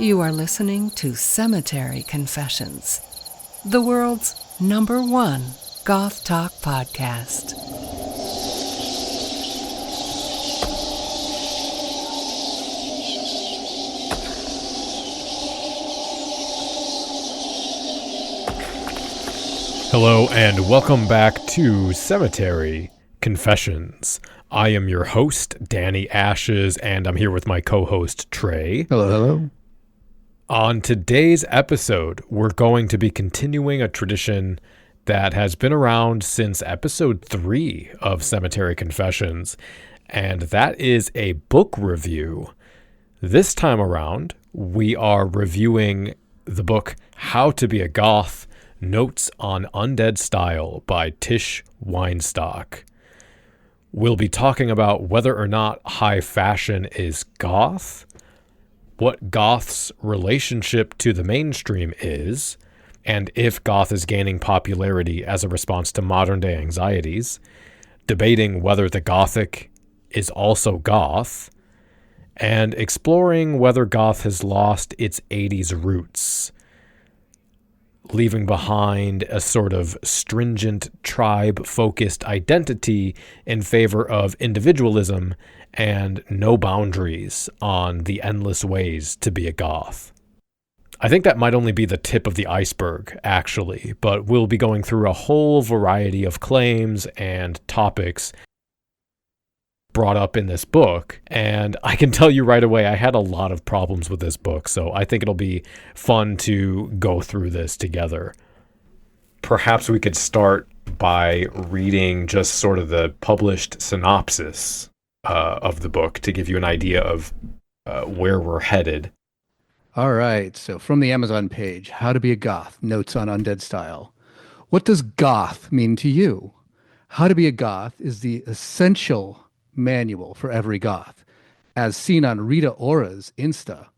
You are listening to Cemetery Confessions, the world's #1 goth talk podcast. Hello and welcome back to Cemetery Confessions. I am your host, Danny Ashes, and I'm here with my co-host, Trey. Hello. On today's episode, we're going to be continuing a tradition that has been around since episode 3 of Cemetery Confessions, and that is a book review. This time around, we are reviewing the book How to Be a Goth, Notes on Undead Style by Tish Weinstock. We'll be talking about whether or not high fashion is goth, what goth's relationship to the mainstream is, and if goth is gaining popularity as a response to modern-day anxieties, debating whether the gothic is also goth, and exploring whether goth has lost its 80s roots, leaving behind a sort of stringent tribe-focused identity in favor of individualism and no boundaries on the endless ways to be a goth. I think that might only be the tip of the iceberg, actually, but we'll be going through a whole variety of claims and topics brought up in this book, and I can tell you right away I had a lot of problems with this book, so I think it'll be fun to go through this together. Perhaps we could start by reading just sort of the published synopsis of the book to give you an idea of where we're headed. All right, so from the Amazon page, How to Be a Goth, Notes on Undead Style. What does goth mean to you? How to Be a Goth is the essential manual for every goth, as seen on Rita Ora's Insta.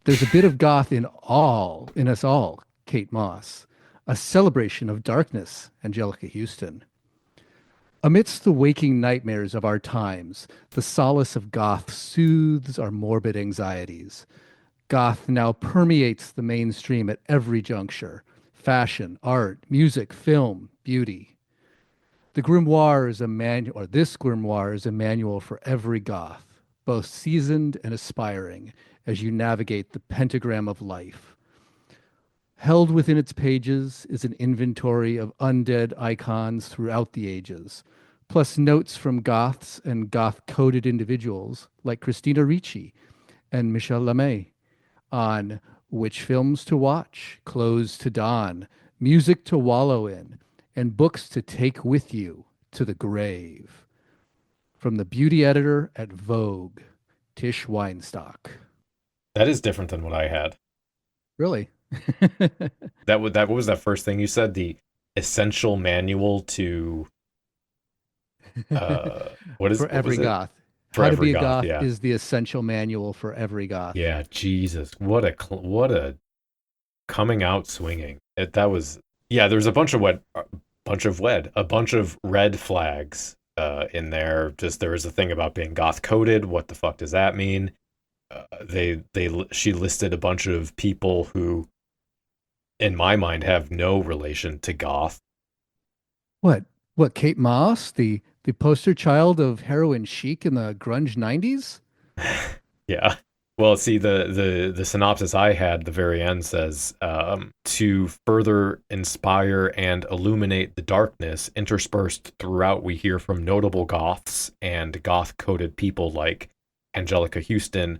There's a bit of goth in us all, Kate Moss. A celebration of darkness, Angelica Houston. Amidst the waking nightmares of our times, the solace of goth soothes our morbid anxieties. Goth now permeates the mainstream at every juncture: fashion, art, music, film, beauty. This grimoire is a manual for every goth, both seasoned and aspiring, as you navigate the pentagram of life. Held within its pages is an inventory of undead icons throughout the ages, plus notes from goths and goth-coded individuals like Christina Ricci and Michelle LeMay on which films to watch, clothes to don, music to wallow in, and books to take with you to the grave. From the beauty editor at Vogue, Tish Weinstock. That is different than what I had. Really? What was that first thing you said? The essential manual to what is for every goth. For How every to Be a goth, Goth yeah. is the essential manual for every goth. Yeah, Jesus, what a coming out swinging. There's a bunch of red flags in there. Just there was a thing about being goth-coded. What the fuck does that mean? She listed a bunch of people who, in my mind, have no relation to goth. What? Kate Moss, the poster child of heroin chic in the grunge 90s? Yeah. Well, see, the synopsis I had, the very end says, to further inspire and illuminate the darkness interspersed throughout, we hear from notable goths and goth-coded people like Angelica Houston,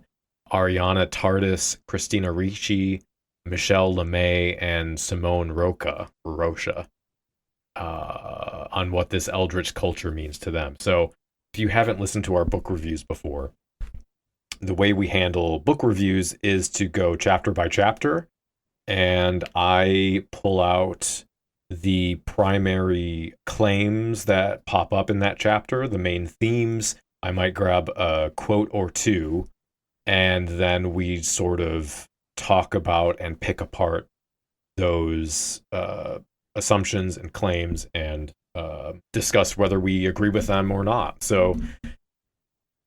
Ariana Tardis, Christina Ricci, Michelle LeMay, and Simone Rocha on what this eldritch culture means to them. So if you haven't listened to our book reviews before, the way we handle book reviews is to go chapter by chapter, and I pull out the primary claims that pop up in that chapter, the main themes. I might grab a quote or two, and then we sort of talk about and pick apart those assumptions and claims and discuss whether we agree with them or not. So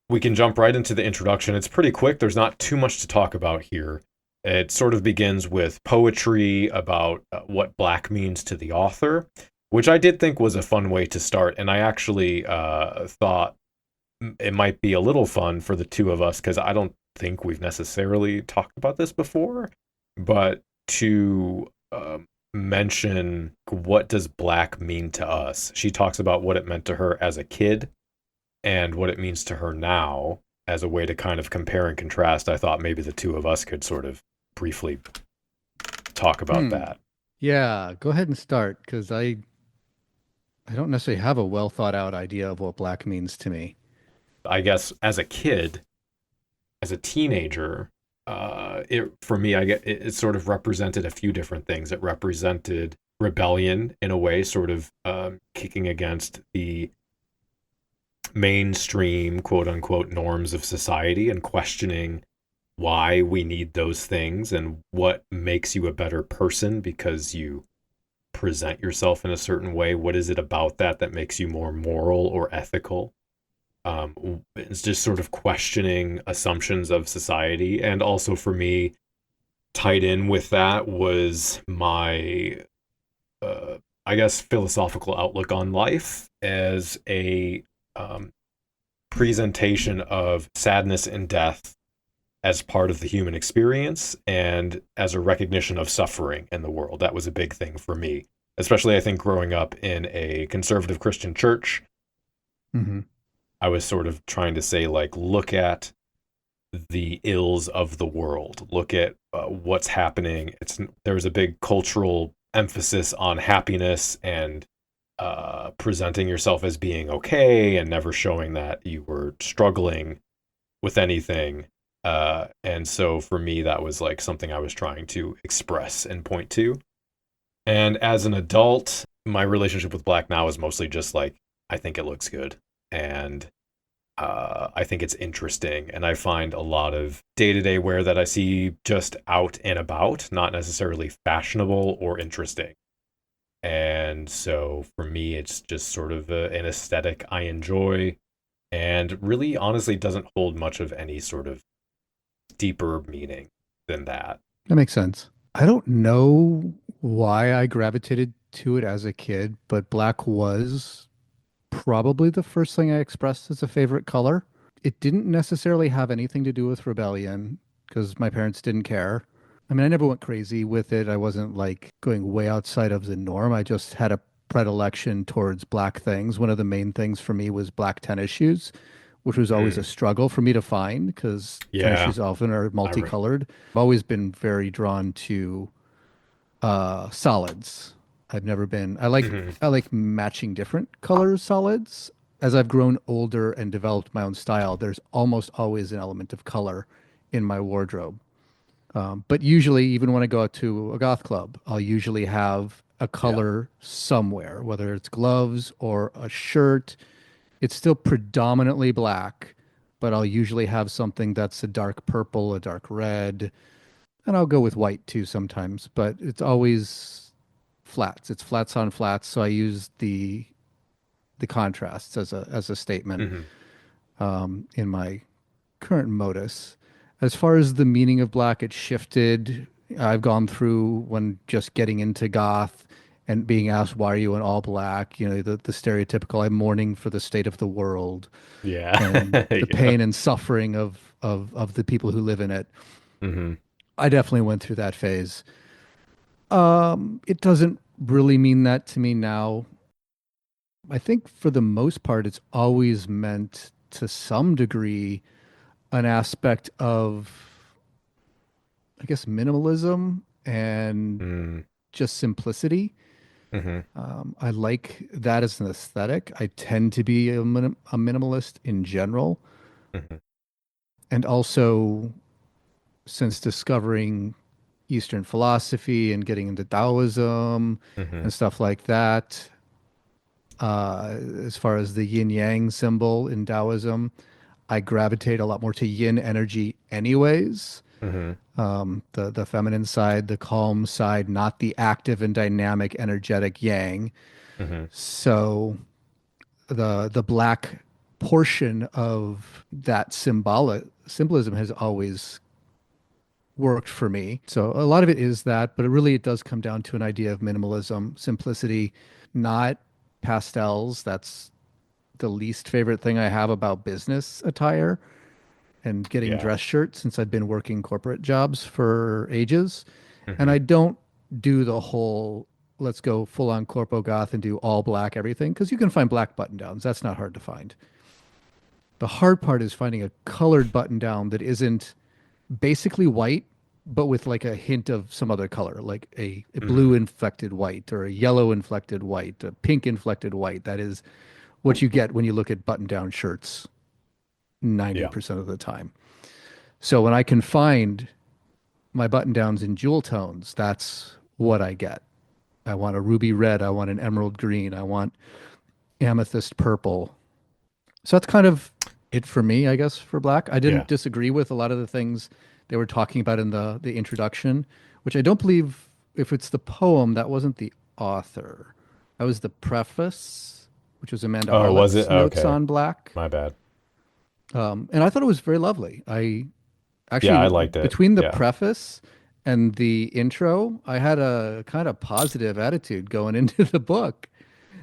we can jump right into the introduction. It's pretty quick. There's not too much to talk about here. It sort of begins with poetry about what black means to the author, which I did think was a fun way to start. And I actually thought it might be a little fun for the two of us because I don't think we've necessarily talked about this before, but to mention what does black mean to us. She talks about what it meant to her as a kid and what it means to her now as a way to kind of compare and contrast. I thought maybe the two of us could sort of briefly talk about Hmm. that. Yeah, go ahead and start because I don't necessarily have a well thought out idea of what black means to me. I guess as a kid, as a teenager, it for me, I get it sort of represented a few different things. It represented rebellion in a way, sort of kicking against the mainstream quote unquote norms of society and questioning why we need those things and what makes you a better person because you present yourself in a certain way. What is it about that that makes you more moral or ethical? It's just sort of questioning assumptions of society. And also for me, tied in with that was my, I guess, philosophical outlook on life as a um, presentation of sadness and death as part of the human experience and as a recognition of suffering in the world. That was a big thing for me, especially I think growing up in a conservative Christian church. Hmm. I was sort of trying to say, like, look at the ills of the world, look at what's happening. There's a big cultural emphasis on happiness and presenting yourself as being okay and never showing that you were struggling with anything. And so for me, that was like something I was trying to express and point to. And as an adult, my relationship with black now is mostly just like, I think it looks good. And I think it's interesting. And I find a lot of day to day wear that I see just out and about, not necessarily fashionable or interesting. And so for me, it's just sort of an aesthetic I enjoy and really honestly doesn't hold much of any sort of deeper meaning than that. That makes sense. I don't know why I gravitated to it as a kid, but black was probably the first thing I expressed as a favorite color. It didn't necessarily have anything to do with rebellion because my parents didn't care. I mean, I never went crazy with it. I wasn't like going way outside of the norm. I just had a predilection towards black things. One of the main things for me was black tennis shoes, which was always a Mm, struggle for me to find because tennis yeah. shoes often are I re- multicolored. I've always been very drawn to solids. I've never been. mhm. I like matching different colors solids. As I've grown older and developed my own style, there's almost always an element of color in my wardrobe. But usually, even when I go out to a goth club, I'll usually have a Yeah. color somewhere, whether it's gloves or a shirt. It's still predominantly black, but I'll usually have something that's a dark purple, a dark red, and I'll go with white too sometimes, but it's always flats. It's flats on flats, so I use the contrasts as a statement Hmm. in my current modus. As far as the meaning of black, it shifted. I've gone through when just getting into goth and being asked, why are you in all black? You know, the stereotypical, I'm mourning for the state of the world Yeah. and the Yeah. pain and suffering of the people who live in it. Hmm. I definitely went through that phase. It doesn't really mean that to me now. I think for the most part, it's always meant to some degree an aspect of, I guess, minimalism and Mm, just simplicity. hmm. I like that as an aesthetic. I tend to be a minimalist in general. Hmm. And also, since discovering Eastern philosophy and getting into Taoism Hmm. and stuff like that, as far as the yin yang symbol in Taoism, I gravitate a lot more to yin energy anyways. Hmm. The feminine side, the calm side, not the active and dynamic, energetic yang. Hmm. So the black portion of that symbolism has always worked for me. So a lot of it is that, but it does come down to an idea of minimalism, simplicity, not pastels. That's the least favorite thing I have about business attire and getting Yeah. dress shirts since I've been working corporate jobs for ages. And Hmm. I don't do the whole let's go full on corpo goth and do all black everything because you can find black button downs. That's not hard to find. The hard part is finding a colored button down that isn't basically white, but with like a hint of some other color, like a blue Hmm. inflected white or a yellow inflected white, a pink inflected white. That is what you get when you look at button down shirts Yeah. 90% of the time. So when I can find my button downs in jewel tones, that's what I get. I want a ruby red. I want an emerald green. I want amethyst purple. So that's kind of it for me, I guess, for black. I Yeah. didn't disagree with a lot of the things they were talking about in the introduction, which I don't believe if it's the poem, that wasn't the author. That was the preface, which was Amanda Oh, was it? Arlett's notes Okay. on black. My bad. And I thought it was very lovely. I Yeah, I actually, liked it. between the Yeah. preface and the intro, I had a kind of positive attitude going into the book.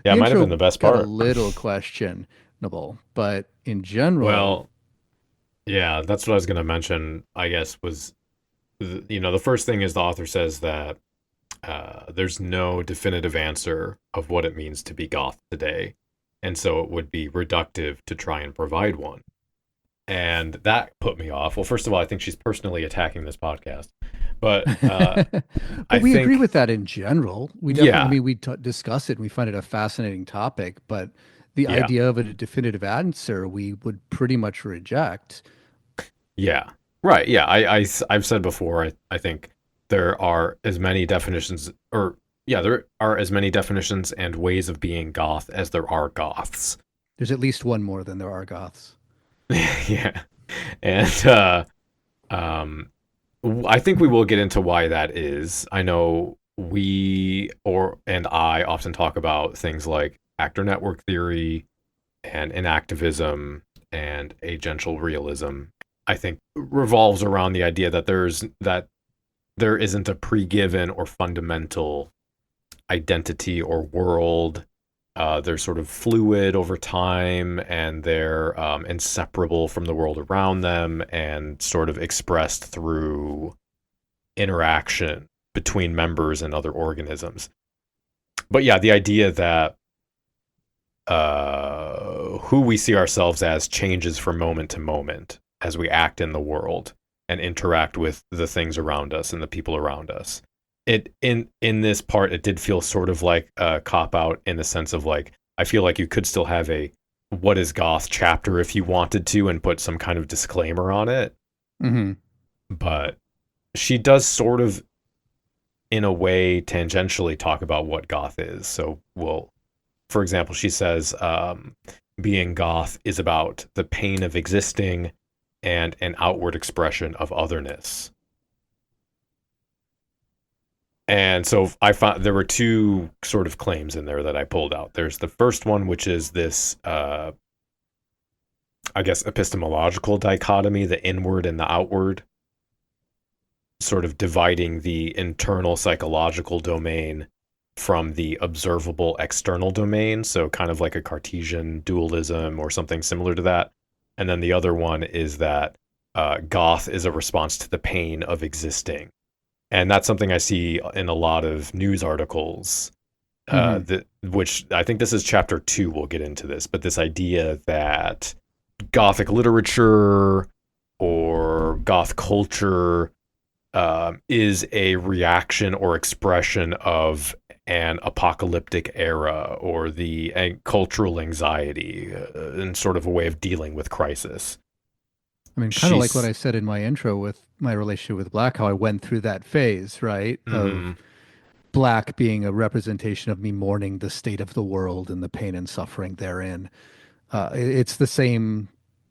Yeah, The it might have been intro the best got a part. little questionable, but in general, Well, yeah, that's what I was going to mention, I guess, was, the first thing is the author says that there's no definitive answer of what it means to be goth today. And so it would be reductive to try and provide one. And that put me off. Well, first of all, I think she's personally attacking this podcast. But but I we agree with think, that in general. We definitely, I yeah, mean, discuss it and we find it a fascinating topic, but the yeah, idea of a definitive answer, we would pretty much reject. yeah. Right. Yeah. I've said before, I think there are as many definitions, or yeah, there are as many definitions and ways of being goth as there are goths. There's at least one more than there are goths. Yeah. And um, I think we will get into why that is. I know I often talk about things like actor network theory and inactivism and agential realism. I think revolves around the idea that there isn't a pre-given or fundamental identity or world. They're sort of fluid over time, and they're inseparable from the world around them, and sort of expressed through interaction between members and other organisms. But yeah, the idea that who we see ourselves as changes from moment to moment as we act in the world and interact with the things around us and the people around us. In this part, it did feel sort of like a cop out in the sense of like I feel like you could still have a what is goth chapter if you wanted to and put some kind of disclaimer on it, Hmm. but she does sort of in a way tangentially talk about what goth is. So we'll for example, she says being goth is about the pain of existing and an outward expression of otherness. And so I found there were two sort of claims in there that I pulled out. There's the first one, which is this, I guess, epistemological dichotomy, the inward and the outward, sort of dividing the internal psychological domain from the observable external domain. So kind of like a Cartesian dualism or something similar to that. And then the other one is that goth is a response to the pain of existing. And that's something I see in a lot of news articles. Hmm. Which I think this is chapter 2. We'll get into this, but this idea that Gothic literature or goth culture is a reaction or expression of an apocalyptic era or the cultural anxiety and sort of a way of dealing with crisis. I mean, kind of like what She's I said in my intro with my relationship with black, how I went through that phase, right? Of mhm, black being a representation of me mourning the state of the world and the pain and suffering therein. It's the same.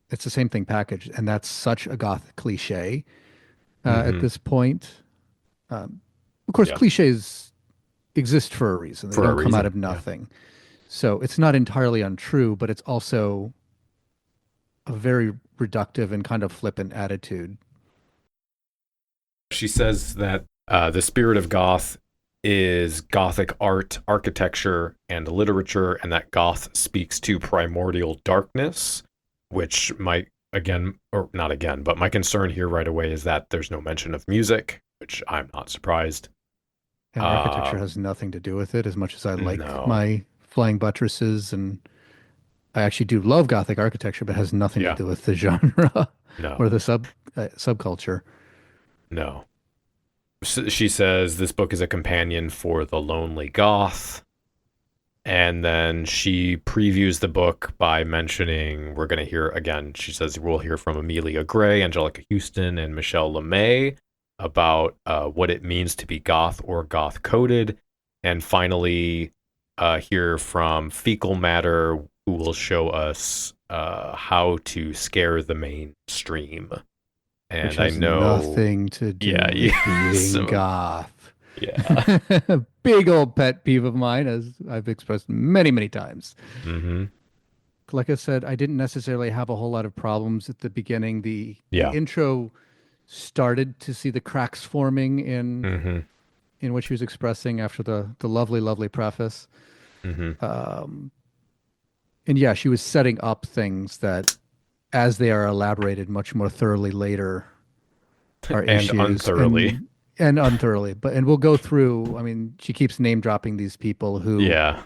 It's the same thing packaged, and that's such a goth cliche at mhm, this point. Of course, yeah, cliches exist for a reason. They for a don't come out reason. of Yeah. nothing. So it's not entirely untrue, but it's also a very reductive and kind of flippant attitude. She says that the spirit of goth is gothic art, architecture, and literature, and that goth speaks to primordial darkness, which might, again, or not again, but my concern here right away is that there's no mention of music, which I'm not surprised. And architecture has nothing to do with it as much as I like No. my flying buttresses. And I actually do love Gothic architecture, but it has nothing to Yeah. do with the genre No. or the subculture. No. She says this book is a companion for the lonely goth. And then she previews the book by mentioning we're going to hear again. She says we'll hear from Amelia Gray, Angelica Houston, and Michelle LeMay about what it means to be goth or goth-coded. And finally, hear from Fecal Matter, who will show us how to scare the mainstream. And Which has I know nothing to do with being so, goth. yeah. Big old pet peeve of mine, as I've expressed many, many times. Mm-hmm. Like I said, I didn't necessarily have a whole lot of problems at the beginning. The Yeah. intro started to see the cracks forming Mm-hmm. in what she was expressing after the lovely, lovely preface. Mm-hmm. And yeah, she was setting up things that, as they are elaborated much more thoroughly later, are And issues unthoroughly. and unthoroughly. And we'll go through. I mean, she keeps name dropping these people who Yeah.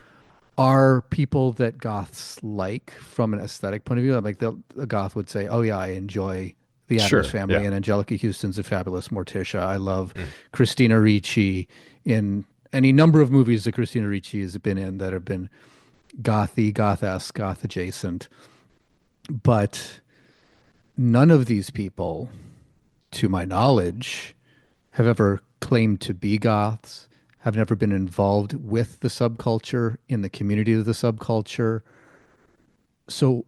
are people that goths like from an aesthetic point of view. Like a goth would say, "Oh yeah, I enjoy the Sure. Addams Family Yeah. and Angelica Houston's a fabulous Morticia. I love Mm. Christina Ricci in any number of movies that Christina Ricci has been in that have been gothy, goth-esque, goth adjacent." But none of these people, to my knowledge, have ever claimed to be goths, have never been involved with the subculture, in the community of the subculture. So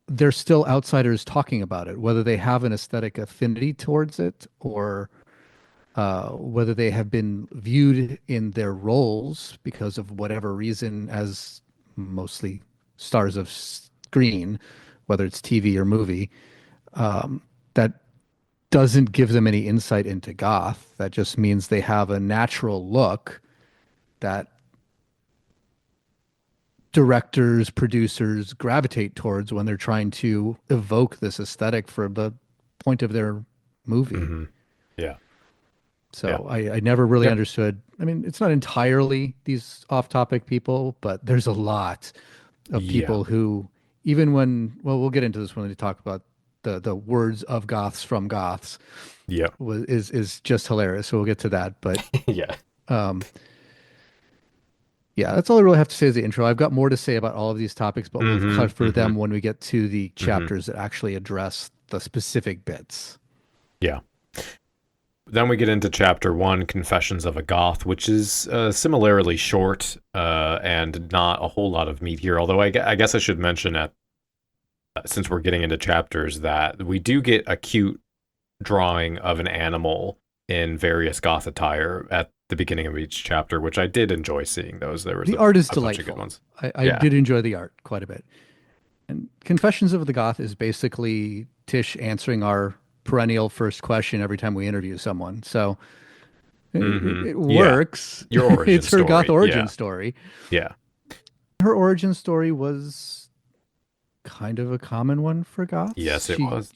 they're still outsiders talking about it, whether they have an aesthetic affinity towards it or whether they have been viewed in their roles because of whatever reason as mostly stars of screen, whether it's TV or movie. That doesn't give them any insight into goth. That just means they have a natural look that directors, producers gravitate towards when they're trying to evoke this aesthetic for the point of their movie. Mm-hmm. Yeah. So Yeah. I never really Yep. understood. I mean, it's not entirely these off-topic people, but there's a lot of Yeah. people who, even when, well, we'll get into this when we talk about the words of goths from goths, Yeah. is just hilarious. So we'll get to that. But Yeah. yeah, that's all I really have to say as the intro. I've got more to say about all of these topics, but we'll Mm-hmm. cover Mm-hmm. them when we get to the Mm-hmm. chapters that actually address the specific bits. Yeah. Then we get into chapter 1, Confessions of a Goth, which is similarly short and not a whole lot of meat here. Although I guess I should mention since we're getting into chapters that we do get a cute drawing of an animal in various goth attire at the beginning of each chapter, which I did enjoy seeing those. There was The art is a bunch of good delightful. ones. I Yeah. did enjoy the art quite a bit. And Confessions of the Goth is basically Tish answering our perennial first question every time we interview someone. So Mm-hmm. it Yeah. works. Your origin It's her goth story. origin Yeah. story. Yeah. Her origin story was kind of a common one for goths. Yes, it was.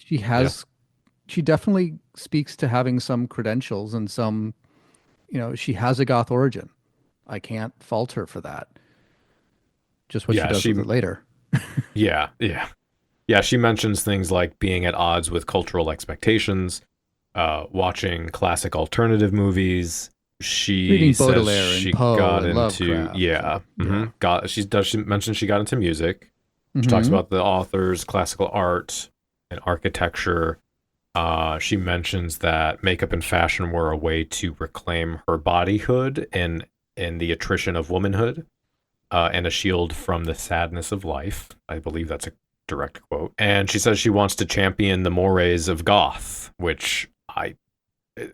She definitely speaks to having some credentials and some, she has a goth origin. I can't fault her for that. Just what she Yeah, does with it later. Yeah. Yeah. Yeah, she mentions things like being at odds with cultural expectations, watching classic alternative movies. She Reading says Baudelaire and she Poe got and into Lovecraft. yeah. Mm-hmm. She mentions she got into music. She Mhm. talks about the authors, classical art, and architecture. She mentions that makeup and fashion were a way to reclaim her bodyhood in the attrition of womanhood, and a shield from the sadness of life. I believe that's a direct quote. And she says she wants to champion the mores of goth, which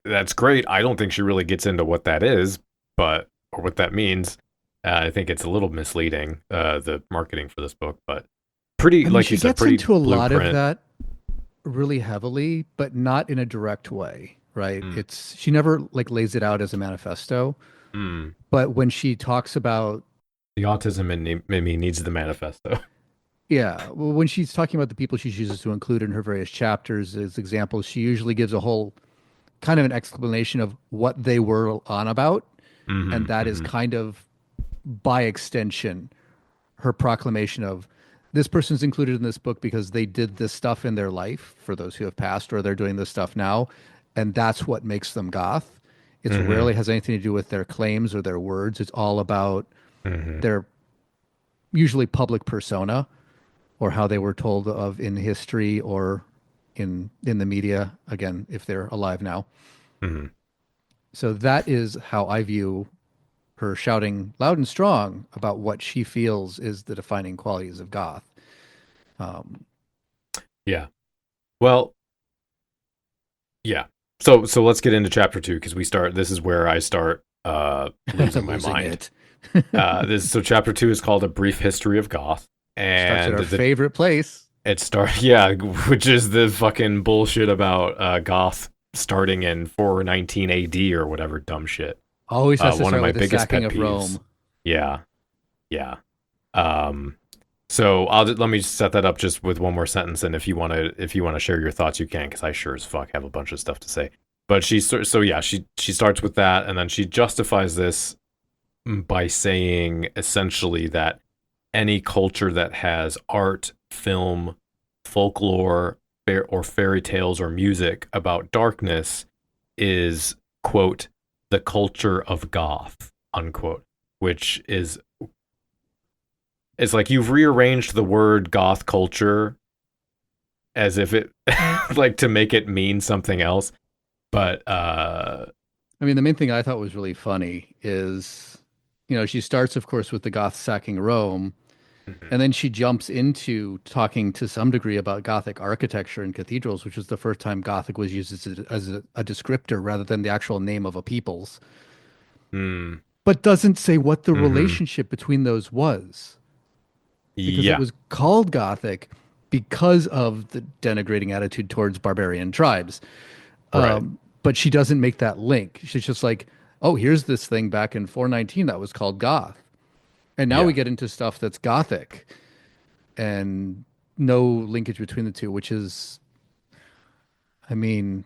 that's great. I don't think she really gets into what that is, or what that means. I think it's a little misleading, the marketing for this book, but pretty, I mean, like she you said, gets pretty into a lot of blueprint. that really heavily, but not in a direct way. right? Mm. It's she never like lays it out as a manifesto, Mm. but when she talks about The autism in me needs the manifesto. yeah, well, when she's talking about the people she chooses to include in her various chapters as examples, she usually gives a whole kind of an explanation of what they were on about, and Hmm. that is Hmm. kind of by extension her proclamation of this person's included in this book because they did this stuff in their life for those who have passed or they're doing this stuff now, and that's what makes them goth. It's Hmm. rarely has anything to do with their claims or their words. It's all about Hmm. their usually public persona or how they were told of in history or in the media, again, if they're alive now. Hmm. So that is how I view her shouting loud and strong about what she feels is the defining qualities of goth. Um, Yeah. Well, yeah. So let's get into chapter 2 because we start. This is where I start losing my losing mind. it. So chapter 2 is called A Brief History of Goth, Starts at and our favorite place. it starts yeah, which is the fucking bullshit about Goth starting in 419 AD or whatever dumb shit. Always has to One of start my with the biggest sacking pet of peeves. Rome. Yeah, yeah. Um, let me set that up just with one more sentence, and if you wanna share your thoughts, you can, because I sure as fuck have a bunch of stuff to say. But she starts with that, and then she justifies this by saying essentially that any culture that has art, film, folklore, or fairy tales or music about darkness is, quote, the culture of goth, unquote, which is it's like you've rearranged the word goth culture as if it like to make it mean something else. But I mean, the main thing I thought was really funny is, she starts, of course, with the Goths sacking Rome, mhm, and then she jumps into talking to some degree about Gothic architecture and cathedrals, which is the first time Gothic was used as a descriptor rather than the actual name of a people's, mm, but doesn't say what the mhm, relationship between those was. Because it yeah, was called Gothic because of the denigrating attitude towards barbarian tribes. right, But she doesn't make that link. She's just like, oh, here's this thing back in 419 that was called Goth. And now we yeah. get into stuff that's Gothic and no linkage between the two, which is, I mean,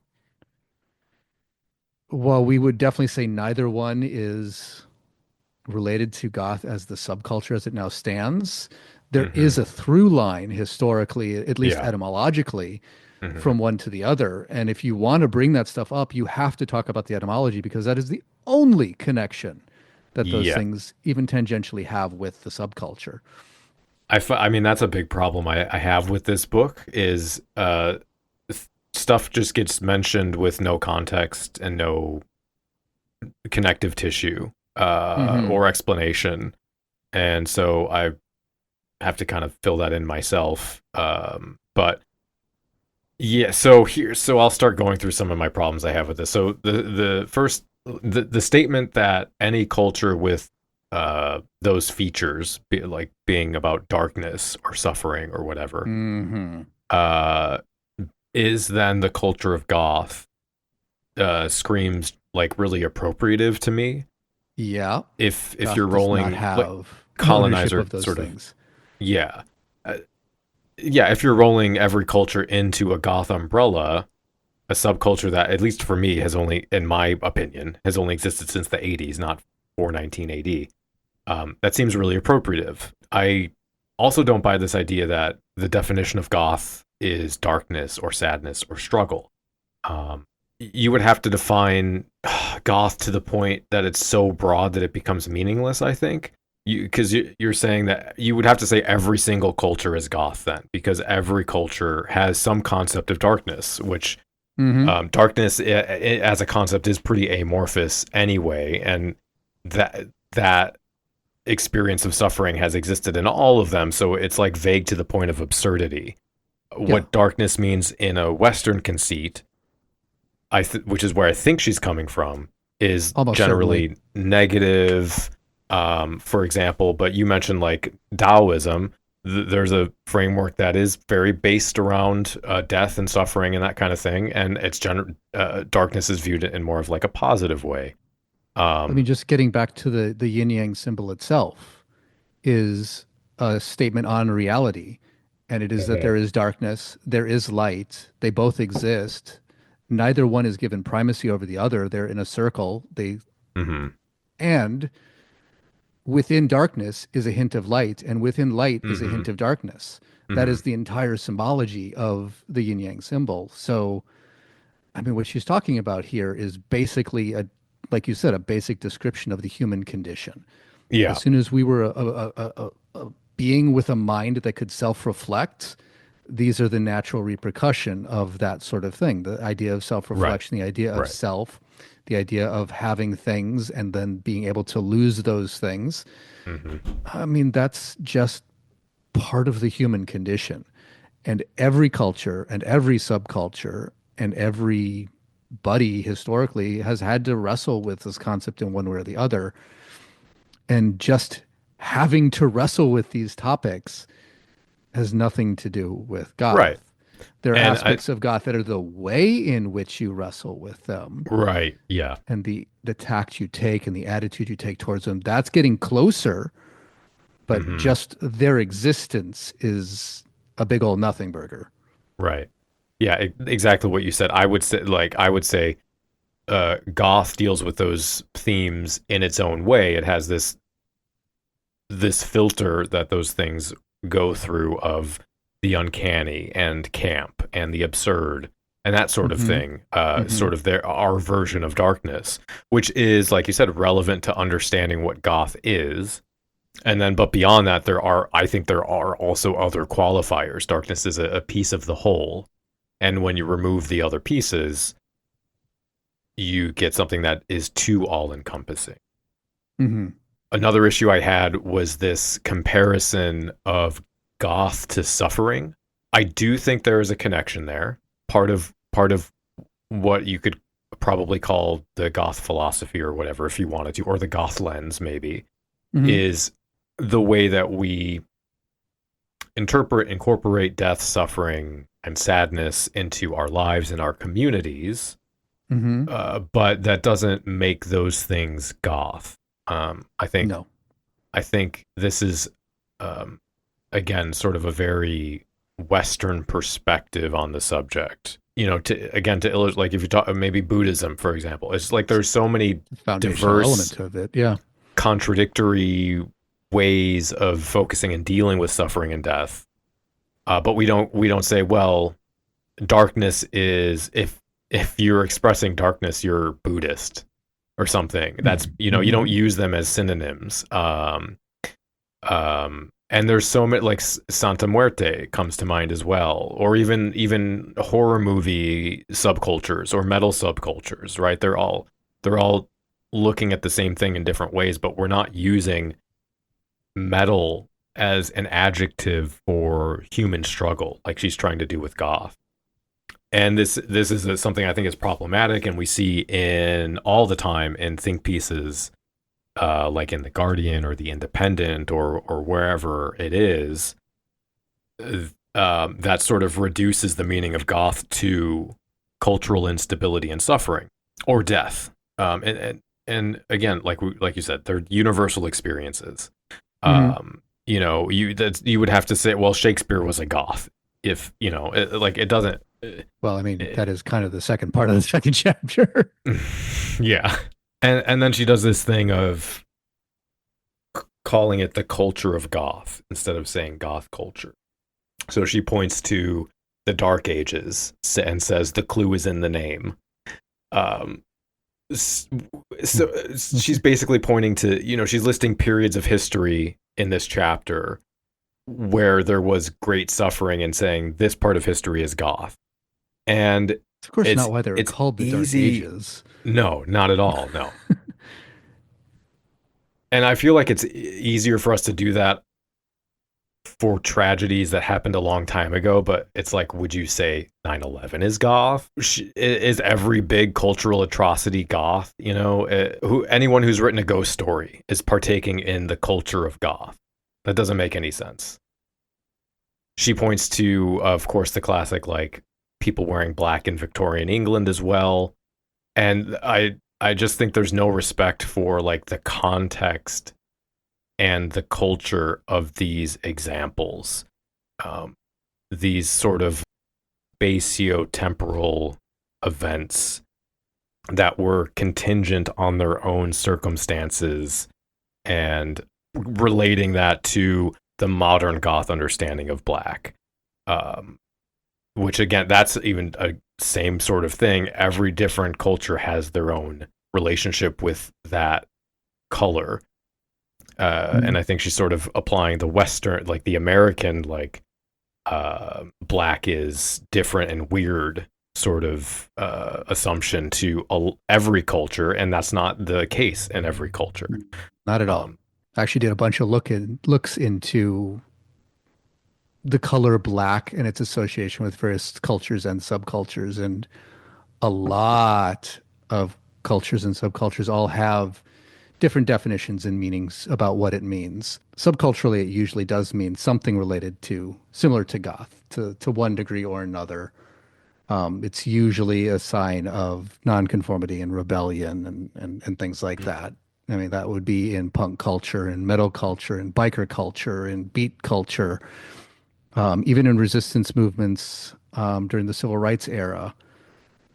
while we would definitely say neither one is related to goth as the subculture as it now stands, there Hmm. is a through line historically, at least Yeah. etymologically, Hmm. from one to the other. And if you want to bring that stuff up, you have to talk about the etymology because that is the only connection that those Yeah. things even tangentially have with the subculture. I mean, that's a big problem I have with this book is stuff just gets mentioned with no context and no connective tissue Hmm. or explanation. And so I have to kind of fill that in myself. But yeah, so I'll start going through some of my problems I have with this. So the first the statement that any culture with those features like being about darkness or suffering or whatever Hmm. uh is then the culture of goth screams like really appropriative to me. Yeah. If you're Goth does not rolling like have ownership colonizer of those sort of things. yeah. Uh, yeah, if you're rolling every culture into a goth umbrella, a subculture that, at least for me, has only, in my opinion, has only existed since the 80s, not 419 AD. That seems really appropriative. I also don't buy this idea that the definition of goth is darkness or sadness or struggle. You would have to define goth to the point that it's so broad that it becomes meaningless, I think. Because you're saying that you would have to say every single culture is goth then, because every culture has some concept of darkness, which Hmm. darkness as a concept is pretty amorphous anyway, and that experience of suffering has existed in all of them, so it's like vague to the point of absurdity. Yeah, What darkness means in a Western conceit, which is where I think she's coming from, is almost certainly. generally negative. For example, but you mentioned like Taoism. there's a framework that is very based around death and suffering and that kind of thing, and darkness is viewed in more of like a positive way. I mean, just getting back to the yin yang symbol itself is a statement on reality. And it is that there is darkness, there is light, they both exist. Neither one is given primacy over the other. They're in a circle. Mm-hmm. And within darkness is a hint of light, and within light is a hint of darkness. That is the entire symbology of the yin yang symbol. So, I mean, what she's talking about here is basically like you said, a basic description of the human condition. Yeah. As soon as we were a being with a mind that could self-reflect, these are the natural repercussion of that sort of thing. The idea of self-reflection, the idea of self, the idea of having things and then being able to lose those things. I mean, that's just part of the human condition. And every culture and every subculture and everybody historically has had to wrestle with this concept in one way or the other. And just having to wrestle with these topics has nothing to do with goth. Right. There are aspects of goth that are the way in which you wrestle with them. Right. Yeah. And the tact you take and the attitude you take towards them, that's getting closer. But just their existence is a big old nothing burger. Right. Yeah, exactly what you said. I would say goth deals with those themes in its own way. It has this filter that those things go through of the uncanny and camp and the absurd and that sort of thing. Sort of our version of darkness, which is, like you said, relevant to understanding what goth is. And then, but beyond that, I think there are also other qualifiers. Darkness is a piece of the whole. And when you remove the other pieces, you get something that is too all-encompassing. Another issue I had was this comparison of goth to suffering. I do think there is a connection there. Part of what you could probably call the goth philosophy or whatever, if you wanted to, or the goth lens maybe, is the way that we incorporate death, suffering, and sadness into our lives and our communities. But that doesn't make those things goth. I think this is, again, sort of a very Western perspective on the subject. You know, to illustrate, like if you talk maybe Buddhism, for example, it's like there's so many diverse elements of it, contradictory ways of focusing and dealing with suffering and death. But we don't say, well, darkness is, if you're expressing darkness, you're Buddhist or something. That's, you don't use them as synonyms. And there's so many, like Santa Muerte comes to mind as well, or even horror movie subcultures or metal subcultures, right? They're all looking at the same thing in different ways, but we're not using metal as an adjective for human struggle like she's trying to do with goth. And this is something I think is problematic, and we see in all the time in think pieces, like in The Guardian or The Independent or wherever it is, that sort of reduces the meaning of goth to cultural instability and suffering or death. And again, like you said, they're universal experiences. You would have to say, well, Shakespeare was a goth. If it doesn't. Well, I mean, that is kind of the second part of the second chapter. Yeah. And then she does this thing of calling it the culture of goth instead of saying goth culture. So she points to the Dark Ages and says the clue is in the name. So she's basically pointing to, she's listing periods of history in this chapter where there was great suffering and saying this part of history is goth. And of course not why they're called the Dark Ages. No, not at all. No. And I feel like it's easier for us to do that for tragedies that happened a long time ago, but it's like, would you say 9/11 is goth? Is every big cultural atrocity goth? Anyone who's written a ghost story is partaking in the culture of goth. That doesn't make any sense. She points to, of course, the classic like people wearing black in Victorian England as well. And I just think there's no respect for like the context and the culture of these examples. These sort of spatio-temporal events that were contingent on their own circumstances and relating that to the modern goth understanding of black. Which again, that's even a same sort of thing. Every different culture has their own relationship with that color. And I think she's sort of applying the Western, like the American, like black is different and weird sort of assumption to every culture, and that's not the case in every culture. Not at all. I actually did a bunch of looks into the color black and its association with various cultures and subcultures, and a lot of cultures and subcultures all have different definitions and meanings about what it means. Subculturally, it usually does mean something related to, similar to goth, to one degree or another. It's usually a sign of nonconformity and rebellion and things like that. I mean, that would be in punk culture and metal culture and biker culture and beat culture, even in resistance movements during the civil rights era.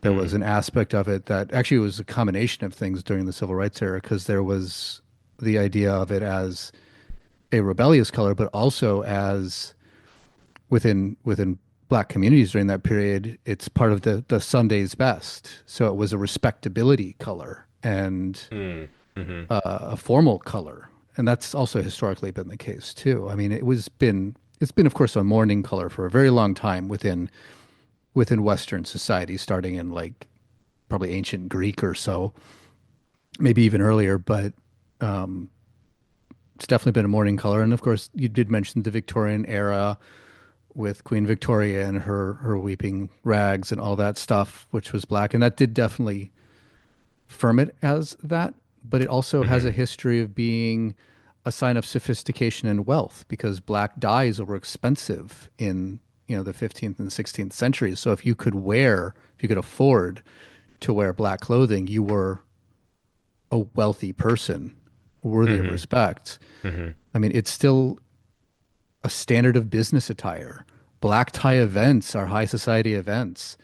There was an aspect of it that actually was a combination of things during the civil rights era, because there was the idea of it as a rebellious color, but also as within black communities during that period, it's part of the Sunday's best. So it was a respectability color and a formal color. And that's also historically been the case too. I mean, it's been, of course, a mourning color for a very long time within Western society, starting in like probably ancient Greek or so, maybe even earlier, but it's definitely been a mourning color. And of course, you did mention the Victorian era with Queen Victoria and her weeping rags and all that stuff, which was black. And that did definitely firm it as that, but it also has a history of being a sign of sophistication and wealth, because black dyes were expensive in the 15th and 16th centuries. So if you could afford to wear black clothing, you were a wealthy person, worthy of respect. I mean, it's still a standard of business attire. Black tie events are high society events.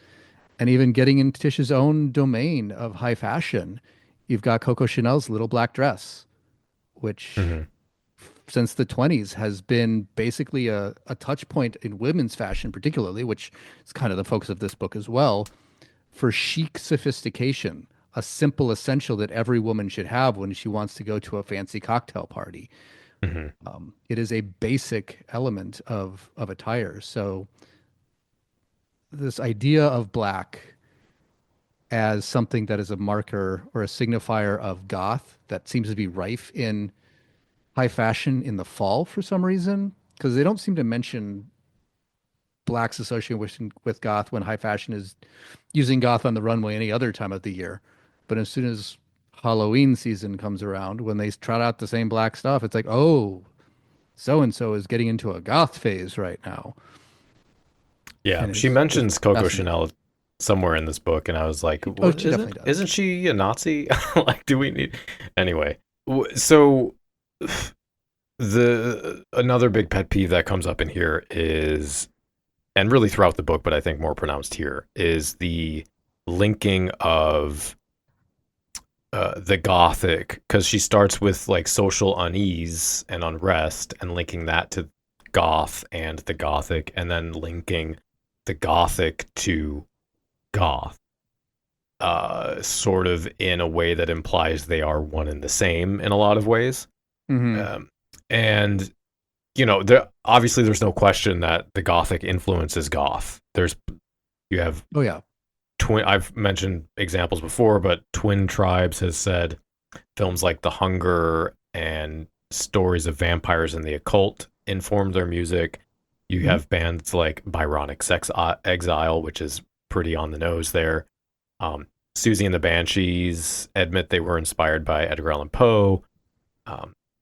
And even getting into Tish's own domain of high fashion, you've got Coco Chanel's little black dress, which since the 20s has been basically a touch point in women's fashion, particularly, which is kind of the focus of this book as well, for chic sophistication, a simple essential that every woman should have when she wants to go to a fancy cocktail party. It is a basic element of attire. So this idea of black as something that is a marker or a signifier of goth that seems to be rife in high fashion in the fall for some reason, because they don't seem to mention black's association with goth when high fashion is using goth on the runway any other time of the year. But as soon as Halloween season comes around, when they trot out the same black stuff, it's like, oh, so-and-so is getting into a goth phase right now. Yeah, she mentions Coco Chanel somewhere in this book, and I was like, isn't she a Nazi? Like, do we need... Anyway, so another big pet peeve that comes up in here is, and really throughout the book, but I think more pronounced here, is the linking of the gothic, because she starts with like social unease and unrest and linking that to goth and the gothic, and then linking the gothic to goth, sort of in a way that implies they are one and the same in a lot of ways. And obviously there's no question that the gothic influences goth. You have I've mentioned examples before, but Twin Tribes has said films like The Hunger and stories of vampires and the occult informed their music. You have bands like Byronic Sex Exile, which is pretty on the nose there. Susie and the Banshees admit they were inspired by Edgar Allan Poe.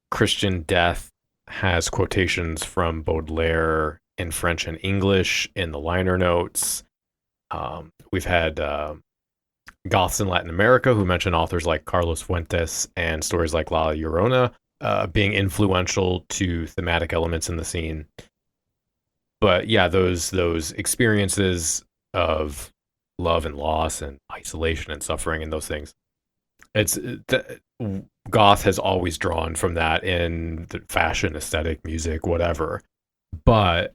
Christian Death has quotations from Baudelaire in French and English in the liner notes. We've had Goths in Latin America who mention authors like Carlos Fuentes and stories like La Llorona being influential to thematic elements in the scene. But yeah, those experiences of love and loss and isolation and suffering and those things. Goth has always drawn from that in the fashion, aesthetic, music, whatever. But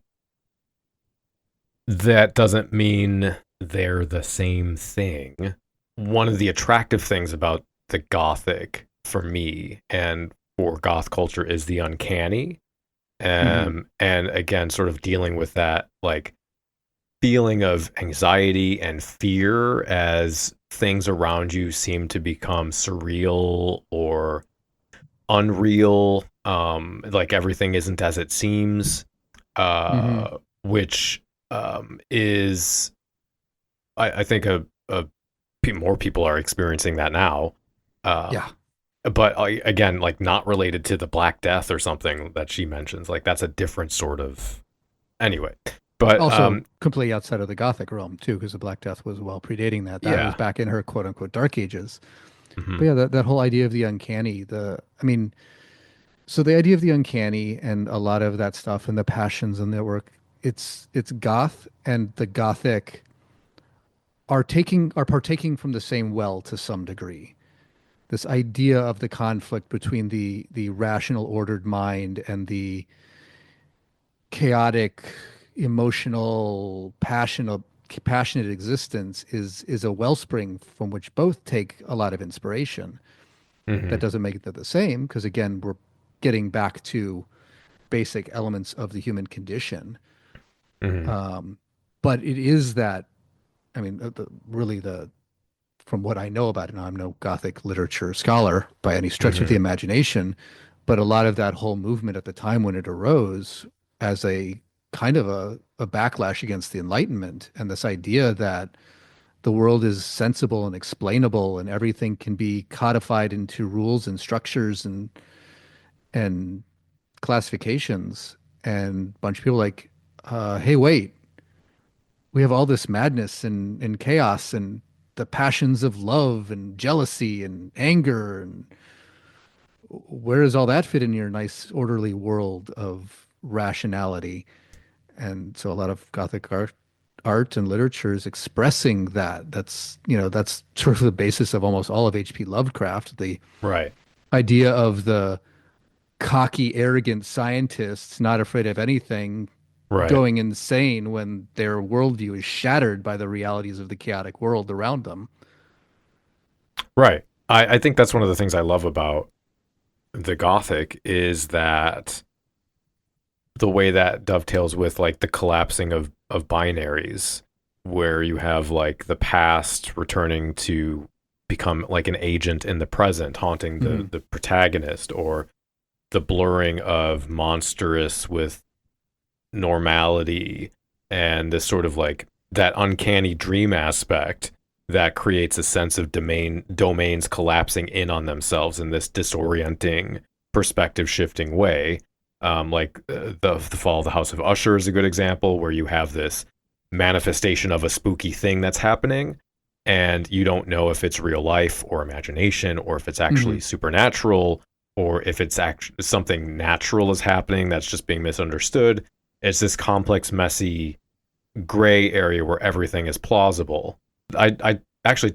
that doesn't mean they're the same thing. One of the attractive things about the Gothic for me and for goth culture is the uncanny. And again, sort of dealing with that like feeling of anxiety and fear as things around you seem to become surreal or unreal, like everything isn't as it seems, which is I think more people are experiencing that now. But again, like not related to the Black Death or something that she mentions. Like that's a different sort of. Anyway, but also completely outside of the Gothic realm too, because the Black Death was well predating that. That was back in her quote unquote Dark Ages. But yeah, that whole idea of the uncanny, so the idea of the uncanny and a lot of that stuff and the passions in their work, it's goth and the Gothic are partaking from the same well to some degree. This idea of the conflict between the rational ordered mind and the chaotic, emotional, passionate existence is a wellspring from which both take a lot of inspiration. That doesn't make it the same because again, we're getting back to basic elements of the human condition. But it is that, from what I know about it, now I'm no Gothic literature scholar by any stretch of the imagination, but a lot of that whole movement at the time when it arose as a kind of a backlash against the Enlightenment and this idea that the world is sensible and explainable and everything can be codified into rules and structures and classifications. And a bunch of people like, hey, wait, we have all this madness and chaos and the passions of love and jealousy and anger. And where does all that fit in your nice, orderly world of rationality? And so a lot of Gothic art and literature is expressing that. That's sort of the basis of almost all of H.P. Lovecraft, the idea of the cocky, arrogant scientists not afraid of anything, going insane when their worldview is shattered by the realities of the chaotic world around them. Right. I think that's one of the things I love about the Gothic is that the way that dovetails with like the collapsing of binaries, where you have like the past returning to become like an agent in the present, haunting the protagonist, or the blurring of monstrous with normality, and this sort of like that uncanny dream aspect that creates a sense of domains collapsing in on themselves in this disorienting, perspective shifting way. The Fall of the House of Usher is a good example, where you have this manifestation of a spooky thing that's happening, and you don't know if it's real life or imagination, or if it's actually supernatural, or if it's actually something natural is happening that's just being misunderstood. It's this complex, messy, gray area where everything is plausible. I actually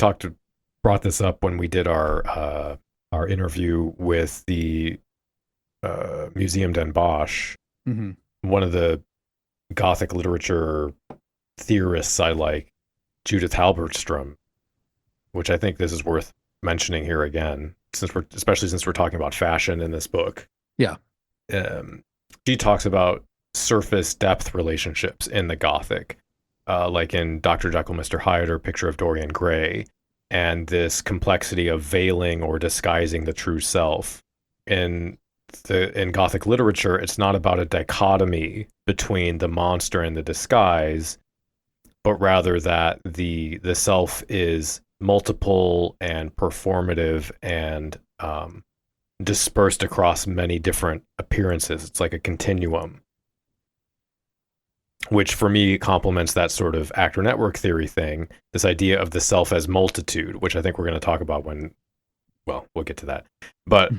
brought this up when we did our interview with the Museum Den Bosch. One of the Gothic literature theorists I like, Judith Halberstrom, which I think this is worth mentioning here again, especially since we're talking about fashion in this book. Yeah. She talks about surface depth relationships in the Gothic, like in Dr. Jekyll, Mr. Hyde, or Picture of Dorian Gray, and this complexity of veiling or disguising the true self. In Gothic literature, it's not about a dichotomy between the monster and the disguise, but rather that the self is multiple and performative and dispersed across many different appearances. It's like a continuum. which for me complements that sort of actor network theory thing, this idea of the self as multitude, which I think we're going to talk about when, well, we'll get to that. But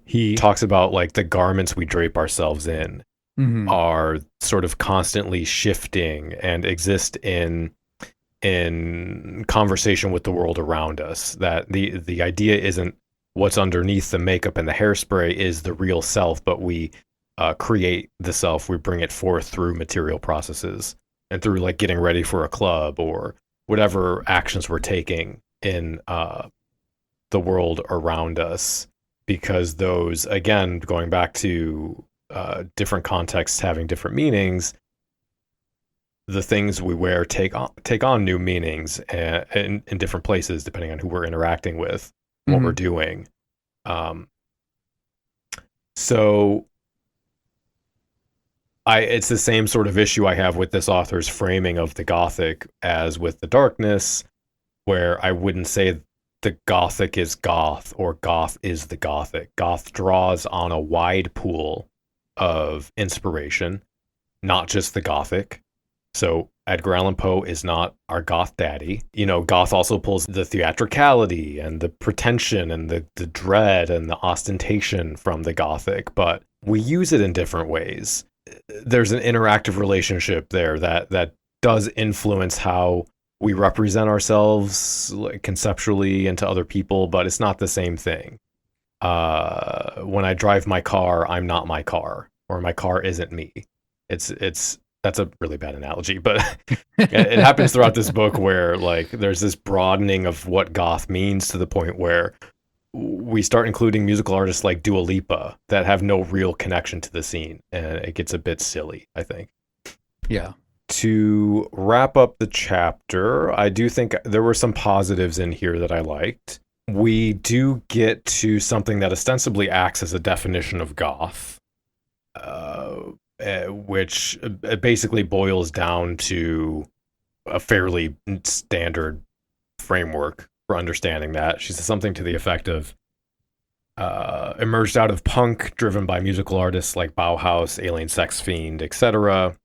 he talks about like the garments we drape ourselves in Mm-hmm. are sort of constantly shifting and exist in conversation with the world around us. That the idea isn't what's underneath the makeup and the hairspray is the real self, but we create the self. We bring it forth through material processes and through like getting ready for a club or whatever actions we're taking in the world around us. Because those, again, going back to different contexts having different meanings, the things we wear take on new meanings in different places depending on who we're interacting with, what we're doing. So it's the same sort of issue I have with this author's framing of the Gothic as with the darkness, where I wouldn't say the Gothic is goth or goth is the Gothic. Goth draws on a wide pool of inspiration, not just the Gothic. So Edgar Allan Poe is not our goth daddy. You know, goth also pulls the theatricality and the pretension and the dread and the ostentation from the Gothic, but we use it in different ways. There's an interactive relationship there that does influence how we represent ourselves conceptually and to other people, but it's not the same thing. When I drive my car, I'm not my car, or my car isn't me. It's that's a really bad analogy, but it happens throughout this book where like there's this broadening of what goth means to the point where we start including musical artists like Dua Lipa that have no real connection to the scene, and it gets a bit silly, I think. Yeah. To wrap up the chapter, I do think there were some positives in here that I liked. We do get to something that ostensibly acts as a definition of goth, which basically boils down to a fairly standard framework for understanding that. She says something to the effect of emerged out of punk, driven by musical artists like Bauhaus, Alien Sex Fiend, etc.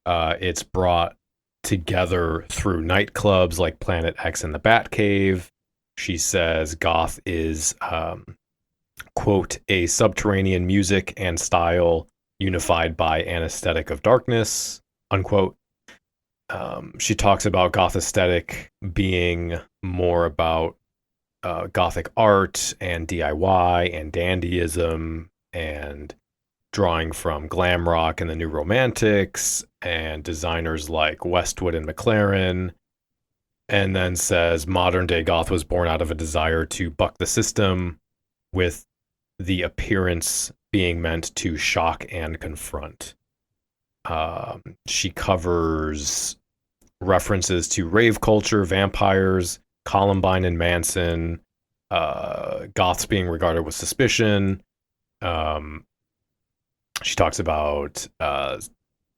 It's brought together through nightclubs like Planet X and the Batcave. She says goth is, quote, a subterranean music and style unified by an aesthetic of darkness, unquote. She talks about goth aesthetic being more about gothic art and DIY and dandyism and drawing from glam rock and the New Romantics and designers like Westwood and McLaren, and then says modern day goth was born out of a desire to buck the system, with the appearance being meant to shock and confront. She covers references to rave culture, vampires, Columbine and Manson, goths being regarded with suspicion. She talks about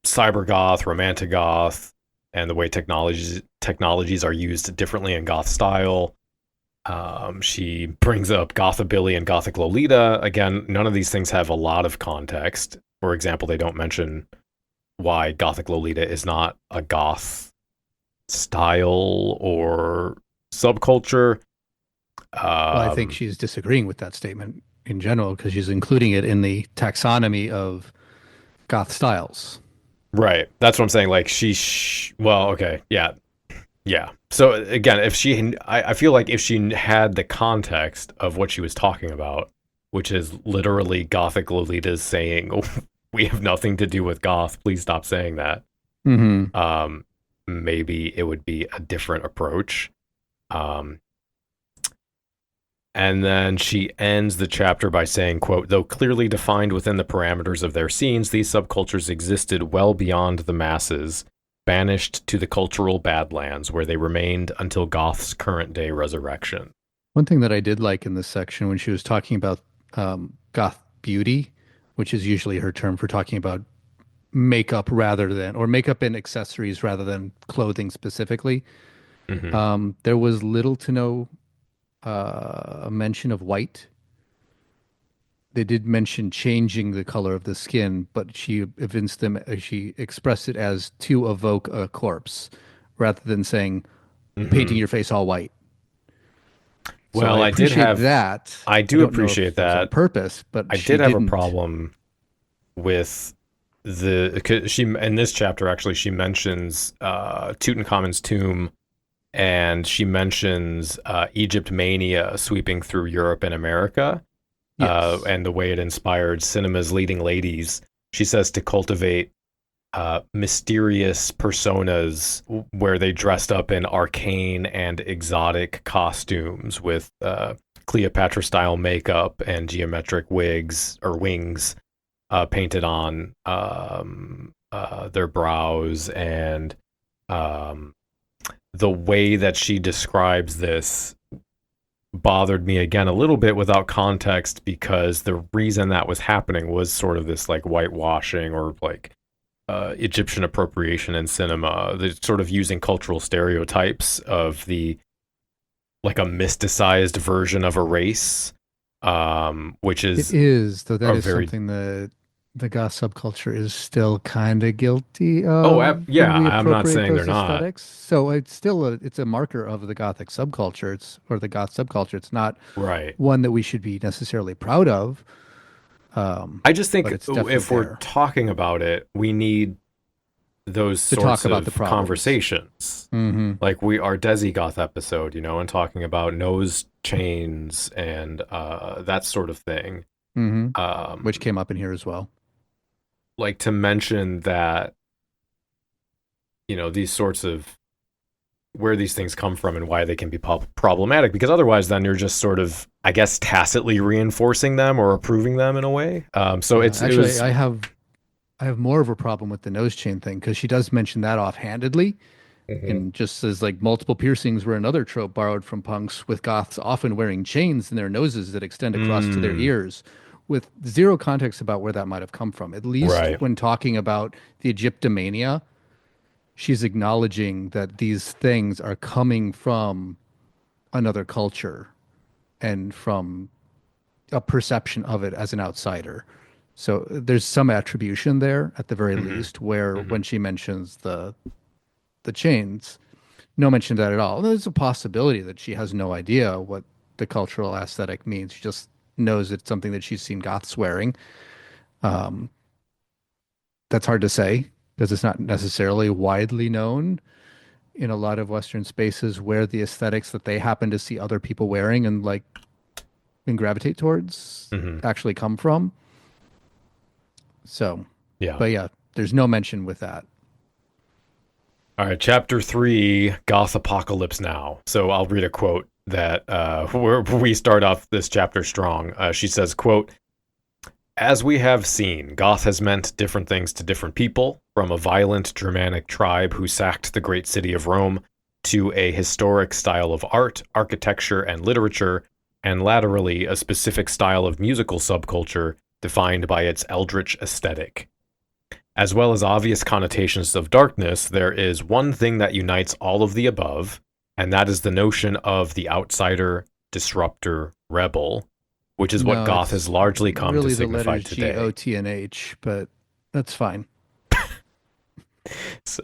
cyber goth, romantic goth, and the way technologies are used differently in goth style. She brings up gothabilly and gothic Lolita. Again, none of these things have a lot of context. For example, they don't mention why gothic Lolita is not a goth style or subculture. Well, I think she's disagreeing with that statement in general because she's including it in the taxonomy of goth styles. Right. That's what I'm saying. Like well, okay. Yeah. Yeah. So again, I feel like if she had the context of what she was talking about, which is literally gothic Lolitas saying, oh, we have nothing to do with goth, please stop saying that. Mm-hmm. Maybe it would be a different approach. And then she ends the chapter by saying, quote, though clearly defined within the parameters of their scenes, these subcultures existed well beyond the masses, banished to the cultural badlands where they remained until goth's current day resurrection. One thing that I did like in this section when she was talking about goth beauty, which is usually her term for talking about makeup or makeup and accessories rather than clothing specifically. Mm-hmm. There was little to no a mention of white. they did mention changing the color of the skin, but she expressed it as to evoke a corpse rather than saying painting Hmm. your face all white. So I Well, appreciate that. I I do don't know appreciate if it was on that. purpose, but I she did have a didn't. problem with 'cause she in this chapter actually she mentions Tutankhamun's tomb, and she mentions Egypt mania sweeping through Europe and America, Yes. and the way it inspired cinema's leading ladies. She says to cultivate mysterious personas where they dressed up in arcane and exotic costumes with Cleopatra style makeup and geometric wigs or wings painted on their brows. And um, the way that she describes this bothered me again a little bit without context, because the reason that was happening was sort of this like whitewashing or like Egyptian appropriation in cinema. They're sort of using cultural stereotypes of the like a mysticized version of a race, which It is is, though that a is very something that the goth subculture is still kind of guilty of when yeah. we I'm not appropriate saying they're those not aesthetics. So it's still it's a marker of the gothic subculture. Or the goth subculture. It's not right. one that we should be necessarily proud of, um, I just but think it's definitely if we're there talking about it, we need those to talk sorts about the of problems. conversations. Hmm. Like our Desi Goth episode, and talking about nose chains and that sort of thing. Hmm. Which Um, came up in here as well. like to mention that, these sorts of where these things come from and why they can be problematic, because otherwise then you're just sort of, I guess, tacitly reinforcing them or approving them in a way. So Yeah, it actually, was. I have more of a problem with the nose chain thing because she does mention that offhandedly. Mhm. And just as like multiple piercings were another trope borrowed from punks, with goths often wearing chains in their noses that extend across to their Mm, ears, with zero context about where that might have come from. At least right. when talking about the Egyptomania, she's acknowledging that these things are coming from another culture and from a perception of it as an outsider. So there's some attribution there at the very Hmm. least, where Hmm. when she mentions the chains, no mention of that at all. There's a possibility that she has no idea what the cultural aesthetic means. She just knows it's something that she's seen goths wearing. Um, that's hard to say because it's not necessarily widely known in a lot of Western spaces where the aesthetics that they happen to see other people wearing and like and gravitate towards Hmm. actually come from. So, Yeah. but yeah, there's no mention with that. All right, chapter 3, Goth Apocalypse Now. So I'll read a quote that where we start off this chapter strong. She says, quote, "As we have seen, Goth has meant different things to different people, from a violent Germanic tribe who sacked the great city of Rome to a historic style of art, architecture, and literature, and laterally a specific style of musical subculture defined by its eldritch aesthetic. As well as obvious connotations of darkness, there is one thing that unites all of the above, and that is the notion of the outsider, disruptor, rebel, which is what No, goth has it's largely come to really the signify letters today. GOTNH, but that's fine.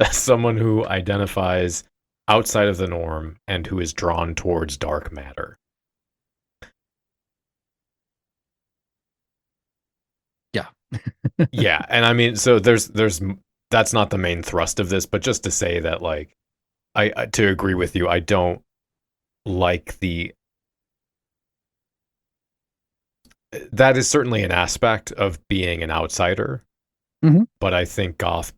As someone who identifies outside of the norm and who is drawn towards dark matter." Yeah. Yeah, and I mean, so there's that's not the main thrust of this, but just to say that, like, to agree with you, I don't like the that is certainly an aspect of being an outsider, Hmm. but I think goth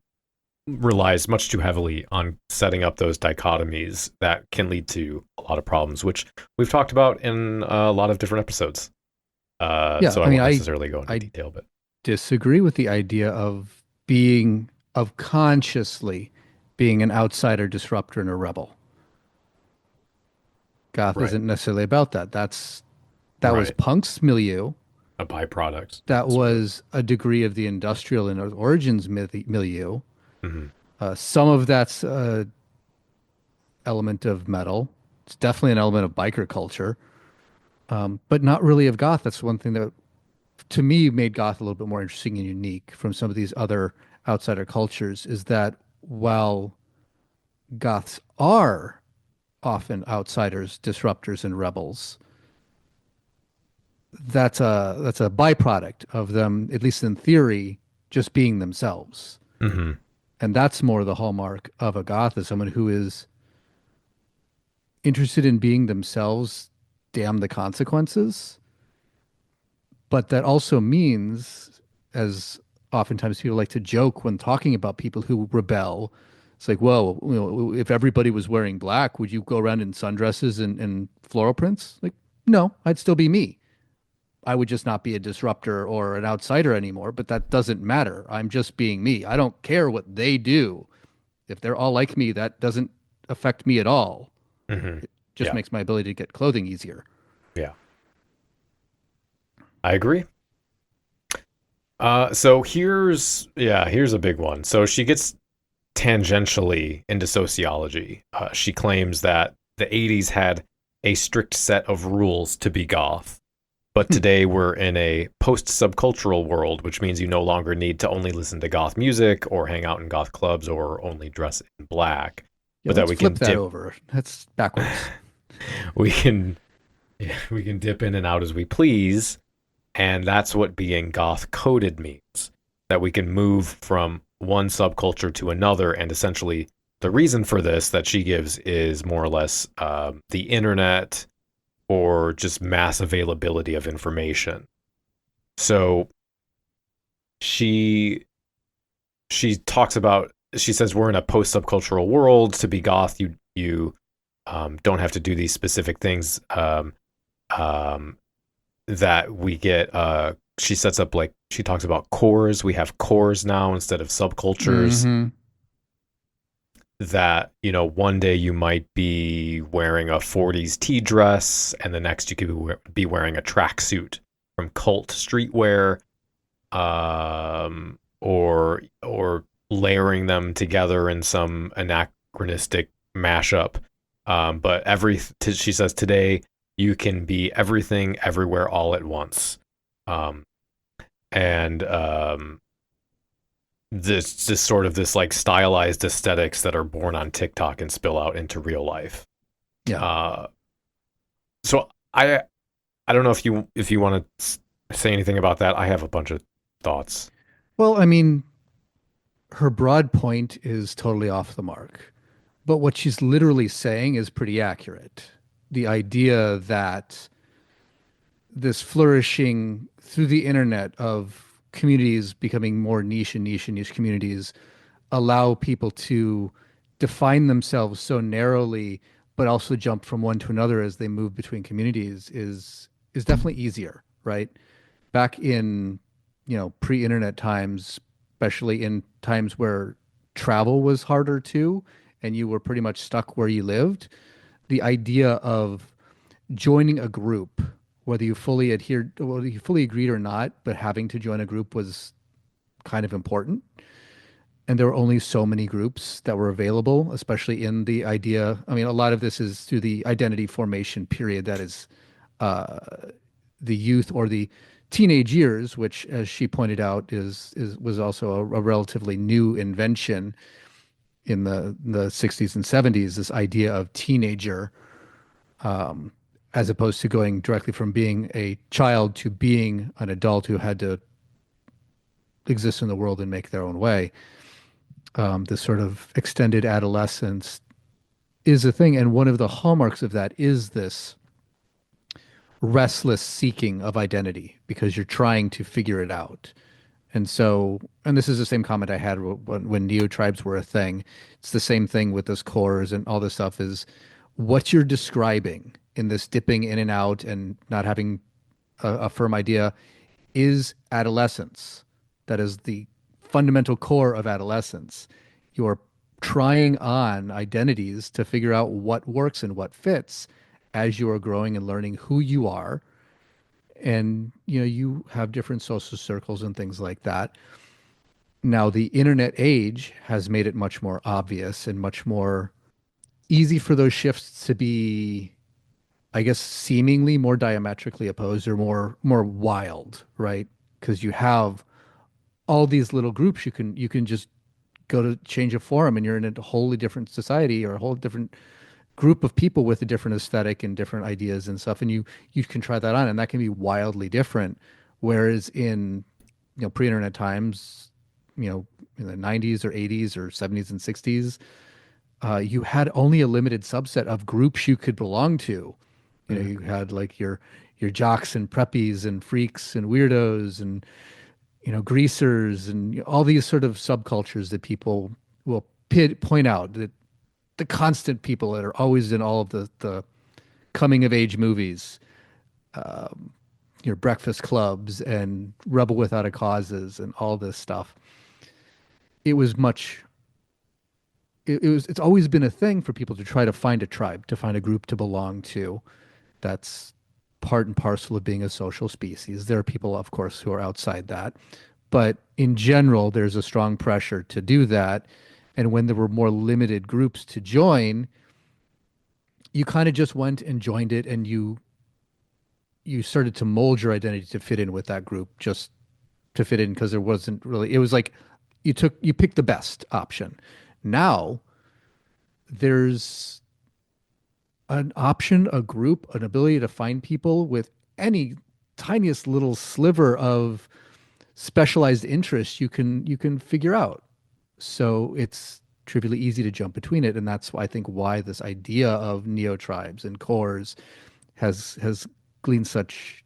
relies much too heavily on setting up those dichotomies that can lead to a lot of problems, which we've talked about in a lot of different episodes. Yeah, So I I mean, won't necessarily go into I detail, but disagree with the idea of consciously being an outsider, disruptor, and a rebel. Goth right, isn't necessarily about that. That was right, punk's milieu. a byproduct, That sort of. was a degree of the industrial and origins milieu. Hmm. Some of that's element of metal. It's definitely an element of biker culture, but not really of goth. That's one thing that to me made goth a little bit more interesting and unique from some of these other outsider cultures is that while goths are often outsiders, disruptors, and rebels, that's a byproduct of them, at least in theory, just being themselves. Hmm. And that's more the hallmark of a goth, is someone who is interested in being themselves, damn the consequences. But that also means, as oftentimes people like to joke when talking about people who rebel, it's like, whoa, if everybody was wearing black, would you go around in sundresses and floral prints? Like, no, I'd still be me. I would just not be a disruptor or an outsider anymore, but that doesn't matter. I'm just being me. I don't care what they do. If they're all like me, that doesn't affect me at all. Hmm. Just Yeah. makes my ability to get clothing easier. Yeah. I agree. So here's a big one. So she gets tangentially into sociology. She claims that the 80s had a strict set of rules to be goth, but Hmm. today we're in a post-subcultural world, which means you no longer need to only listen to goth music or hang out in goth clubs or only dress in black, Yeah, but that let's we can flip that dip over. That's backwards. we can yeah, we can dip in and out as we please, and that's what being goth-coded means. That we can move from one subculture to another, and essentially the reason for this that she gives is more or less the internet or just mass availability of information. So she she says we're in a post subcultural world. To be goth, you don't have to do these specific things um, that we get. She sets up, like, she talks about cores. We have cores now instead of subcultures. Hmm. That, one day you might be wearing a 40s tea dress, and the next you could be wearing a tracksuit from cult streetwear, or layering them together in some anachronistic mashup. But she says today you can be everything everywhere all at once. Um, and this sort of this like stylized aesthetics that are born on TikTok and spill out into real life. Yeah. Uh, so I don't know if you want to say anything about that. I have a bunch of thoughts. Well, I mean, her broad point is totally off the mark, but what she's literally saying is pretty accurate. The idea that this flourishing through the internet of communities becoming more niche and niche and niche communities allow people to define themselves so narrowly, but also jump from one to another as they move between communities is definitely easier, right? Back in, pre-internet times, especially in times where travel was harder too, and you were pretty much stuck where you lived, the idea of joining a group, whether you fully agreed or not, but having to join a group was kind of important. And there were only so many groups that were available, especially in the idea. I mean, a lot of this is through the identity formation period that is uh, the youth or the teenage years, which, as she pointed out, is was also a relatively new invention in the 60s and 70s. This idea of teenager, as opposed to going directly from being a child to being an adult who had to exist in the world and make their own way. This sort of extended adolescence is a thing. And one of the hallmarks of that is this restless seeking of identity because you're trying to figure it out. And so, and this is the same comment I had when neo tribes were a thing. It's the same thing with those cores and all this stuff is what you're describing in this dipping in and out and not having a firm idea is adolescence. That is the fundamental core of adolescence. You're trying on identities to figure out what works and what fits as you are growing and learning who you are. And you have different social circles and things like that. Now, the internet age has made it much more obvious and much more easy for those shifts to be I guess, seemingly more diametrically opposed or more wild, right? Because you have all these little groups you can just go to change a forum and you're in a wholly different society or a whole different group of people with a different aesthetic and different ideas and stuff, and you can try that on, and that can be wildly different. Whereas in pre-internet times, in the 90s or 80s or 70s and 60s, you had only a limited subset of groups you could belong to. Mhm. You had like your jocks and preppies and freaks and weirdos and greasers and all these sort of subcultures that people will point out, that the constant people that are always in all of the coming of age movies, your breakfast clubs and rebel without a causes and all this stuff. It was much it's always been a thing for people to try to find a tribe, to find a group to belong to. That's part and parcel of being a social species. There are people, of course, who are outside that, but in general, there's a strong pressure to do that. And when there were more limited groups to join, you kind of just went and joined it, and you started to mold your identity to fit in with that group, just to fit in, because there wasn't really, it was like you picked the best option. Now there's an option, a group, an ability to find people with any tiniest little sliver of specialized interests you can figure out. So it's trivially easy to jump between it, and that's I think why this idea of neo tribes and cores has gleaned such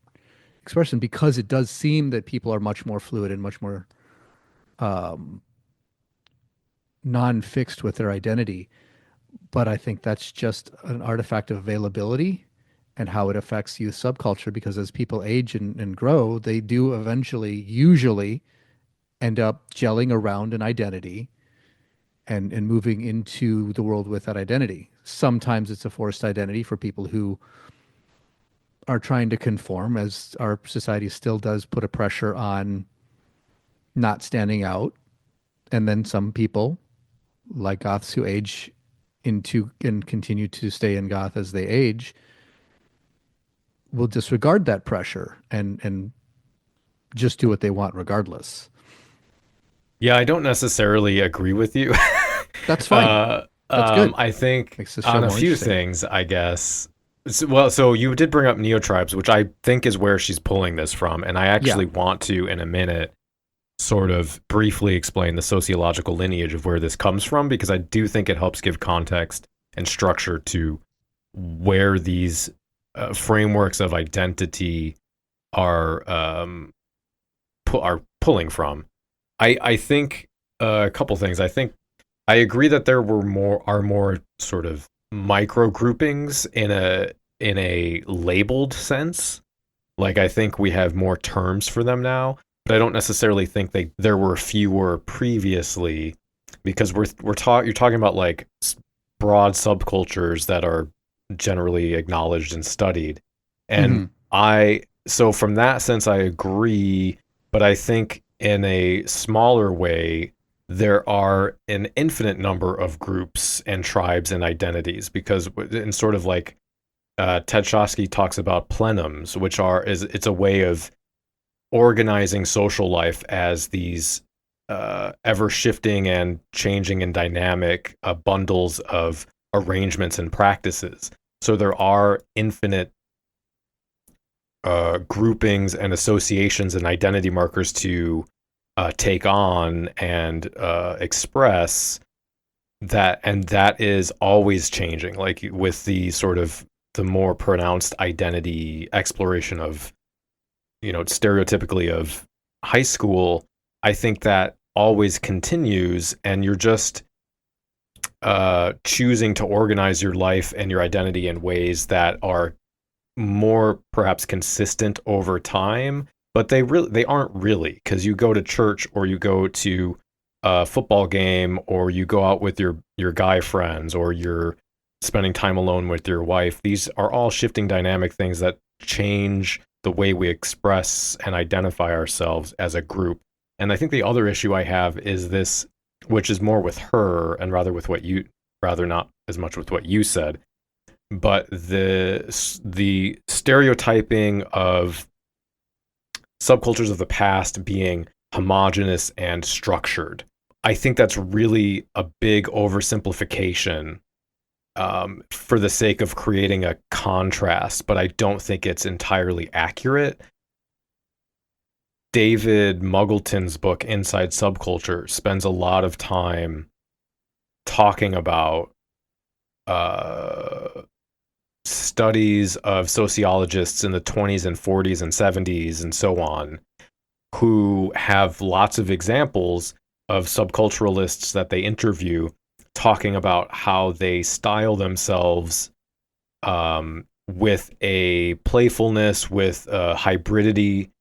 expression, because it does seem that people are much more fluid and much more non-fixed with their identity. But I think that's just an artifact of availability and how it affects youth subculture, because as people age and grow, they do eventually, usually, end up gelling around an identity and moving into the world with that identity. Sometimes it's a forced identity for people who are trying to conform, as our society still does put a pressure on not standing out. And then some people, like goths who age into and continue to stay in goth as they age, will disregard that pressure and just do what they want regardless. Yeah, I don't necessarily agree with you. That's fine. That's good. I think Makes the show on a more few interesting. things, I guess. So you did bring up neotribes, which I think is where she's pulling this from, and I Yeah. actually want to, in a minute, sort of briefly explain the sociological lineage of where this comes from, because I do think it helps give context and structure to where these frameworks of identity are are pulling from. I think a couple things. I think I agree that there are more sort of micro groupings in a labeled sense. Like, I think we have more terms for them now, but I don't necessarily think there were fewer previously, because you're talking about like broad subcultures that are generally acknowledged and studied. And Hmm. so from that sense I agree, but I think in a smaller way there are an infinite number of groups and tribes and identities, because in sort of like Ted Shosky talks about plenums, which it's a way of organizing social life as these ever shifting and changing and dynamic bundles of arrangements and practices. So there are infinite groupings and associations and identity markers to take on and express that, and that is always changing. Like with the sort of the more pronounced identity exploration of, stereotypically of high school, I think that always continues, and you're just choosing to organize your life and your identity in ways that are more perhaps consistent over time, but they aren't really, because you go to church or you go to a football game or you go out with your guy friends or you're spending time alone with your wife. These are all shifting dynamic things that change the way we express and identify ourselves as a group. And I think the other issue I have is this, which is more with her and rather not as much with what you said, but the stereotyping of subcultures of the past being homogenous and structured, I think that's really a big oversimplification for the sake of creating a contrast, but I don't think it's entirely accurate. David Muggleton's book, Inside Subculture, spends a lot of time talking about studies of sociologists in the 20s and 40s and 70s and so on, who have lots of examples of subculturalists that they interview talking about how they style themselves with a playfulness, with a hybridity,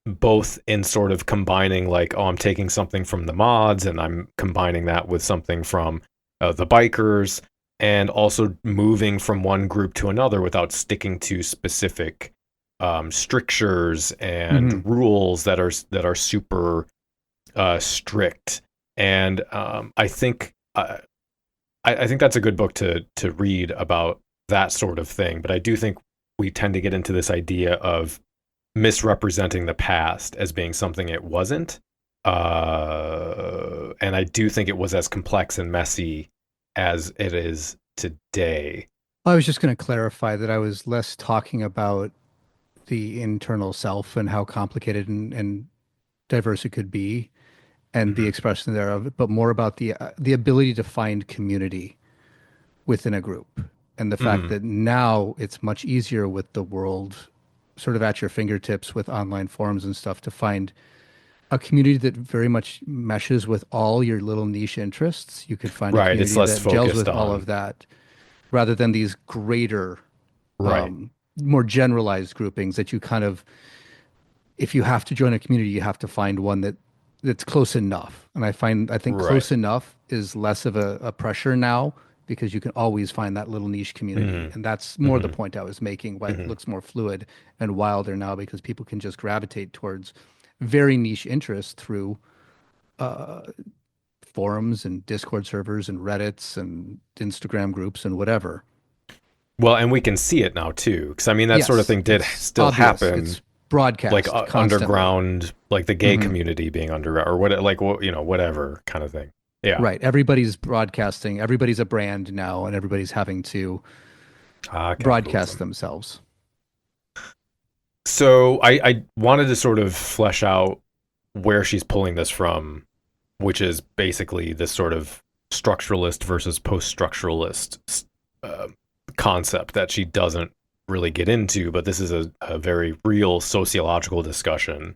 both in sort of combining like, oh, I'm taking something from the mods and I'm combining that with something from the bikers, and also moving from one group to another without sticking to specific strictures and rules that are super strict. And I think that's a good book to read about that sort of thing. But I do think we tend to get into this idea of misrepresenting the past as being something it wasn't. And I do think it was as complex and messy as it is today. I was just going to clarify that I was less talking about the internal self and how complicated and diverse it could be, and the expression thereof, but more about the ability to find community within a group, and the fact that now it's much easier with the world sort of at your fingertips with online forums and stuff to find a community that very much meshes with all your little niche interests. You could find a community It's less that gels focused with all on of that, rather than these greater, right. more generalized groupings that you kind of, if you have to join a community, you have to find one that's close enough. And I think Right. close enough is less of a pressure now, because you can always find that little niche community. And that's more the point I was making, why it looks more fluid and wilder now, because people can just gravitate towards very niche interests through forums and Discord servers and Reddits and Instagram groups and whatever. Well, and we can see it now too, because I mean that sort of Yes, thing did it's still obvious. happen, It's broadcast like constantly. underground, like the gay community being underground, or what, like whatever kind of thing. Yeah, Right. Everybody's broadcasting. Everybody's a brand now, and everybody's having to broadcast themselves. So I wanted to sort of flesh out where she's pulling this from, which is basically this sort of structuralist versus post-structuralist concept that she doesn't really get into, but this is a very real sociological discussion.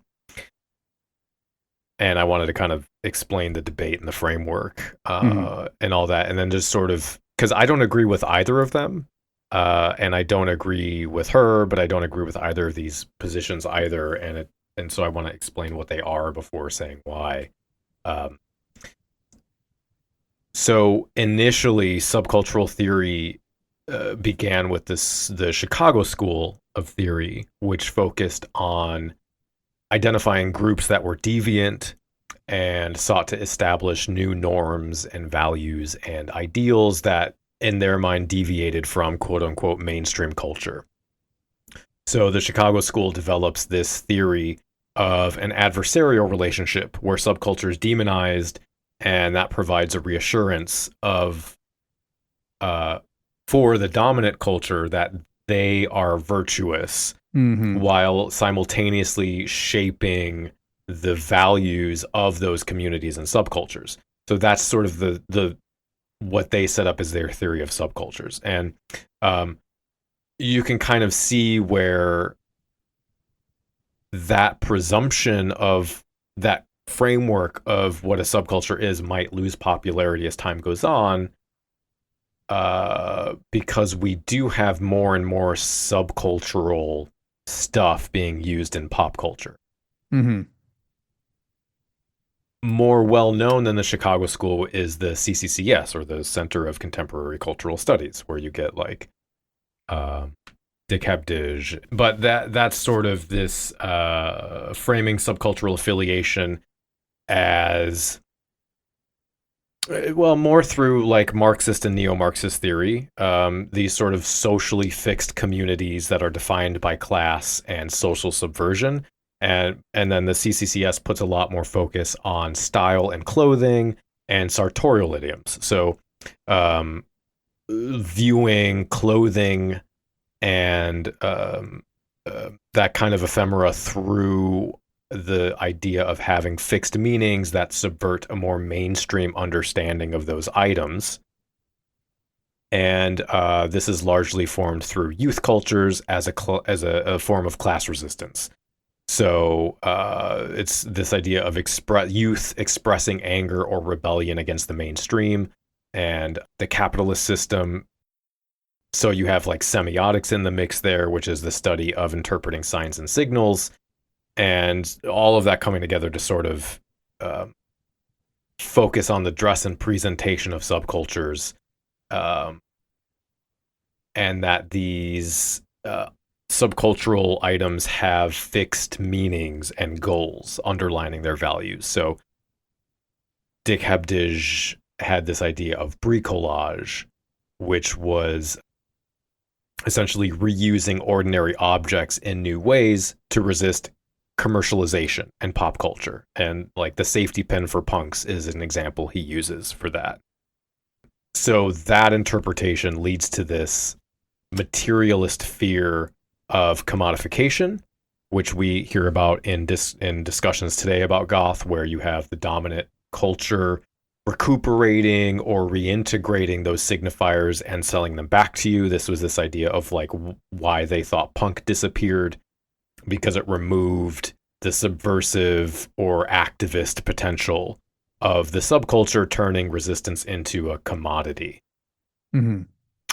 And I wanted to kind of explain the debate and the framework and all that. And then just sort of, because I don't agree with either of them. And I don't agree with her, but I don't agree with either of these positions either. And so I want to explain what they are before saying why. So initially, subcultural theory began with the Chicago School of Theory, which focused on identifying groups that were deviant and sought to establish new norms and values and ideals that, in their mind, deviated from quote unquote mainstream culture. So the Chicago School develops this theory of an adversarial relationship where subculture is demonized, and that provides a reassurance of for the dominant culture that they are virtuous, while simultaneously shaping the values of those communities and subcultures. So that's sort of the what they set up as their theory of subcultures. And you can kind of see where that presumption of that framework of what a subculture is might lose popularity as time goes on, because we do have more and more subcultural stuff being used in pop culture. More well known than the Chicago School is the CCCS, or the Center of Contemporary Cultural Studies, where you get like décapage. But that's sort of this framing subcultural affiliation as Well, more through like Marxist and neo-Marxist theory, these sort of socially fixed communities that are defined by class and social subversion. And then the CCCS puts a lot more focus on style and clothing and sartorial idioms. So viewing clothing and that kind of ephemera through the idea of having fixed meanings that subvert a more mainstream understanding of those items. And this is largely formed through youth cultures as a form of class resistance. So it's this idea of youth expressing anger or rebellion against the mainstream and the capitalist system. So you have like semiotics in the mix there, which is the study of interpreting signs and signals, and all of that coming together to sort of focus on the dress and presentation of subcultures, and that these subcultural items have fixed meanings and goals underlining their values. So Dick Hebdige had this idea of bricolage, which was essentially reusing ordinary objects in new ways to resist commercialization and pop culture. And like the safety pin for punks is an example he uses for that. So that interpretation leads to this materialist fear of commodification, which we hear about in discussions today about goth, where you have the dominant culture recuperating or reintegrating those signifiers and selling them back to you. This was this idea of like why they thought punk disappeared, because it removed the subversive or activist potential of the subculture, turning resistance into a commodity. Mm-hmm.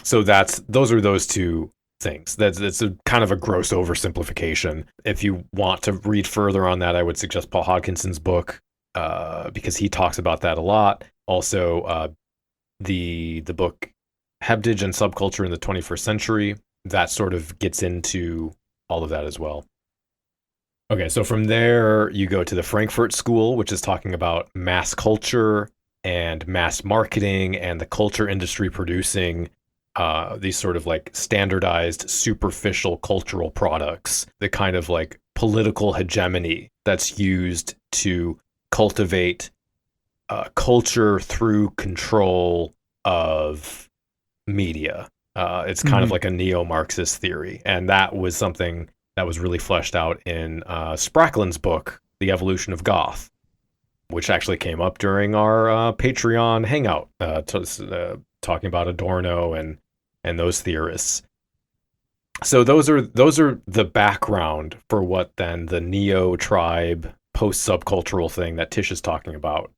So those are those two things. That's a kind of a gross oversimplification. If you want to read further on that, I would suggest Paul Hodkinson's book, because he talks about that a lot. Also, the book Hebdige and Subculture in the 21st Century, that sort of gets into all of that as well. Okay, so from there you go to the Frankfurt School, which is talking about mass culture and mass marketing and the culture industry producing these sort of like standardized, superficial cultural products, the kind of like political hegemony that's used to cultivate culture through control of media. It's kind of like a neo-Marxist theory. And that was something that was really fleshed out in Spracklin's book, The Evolution of Goth, which actually came up during our Patreon hangout, talking about Adorno and those theorists. So those are the background for what then the neo-tribe post-subcultural thing that Tish is talking about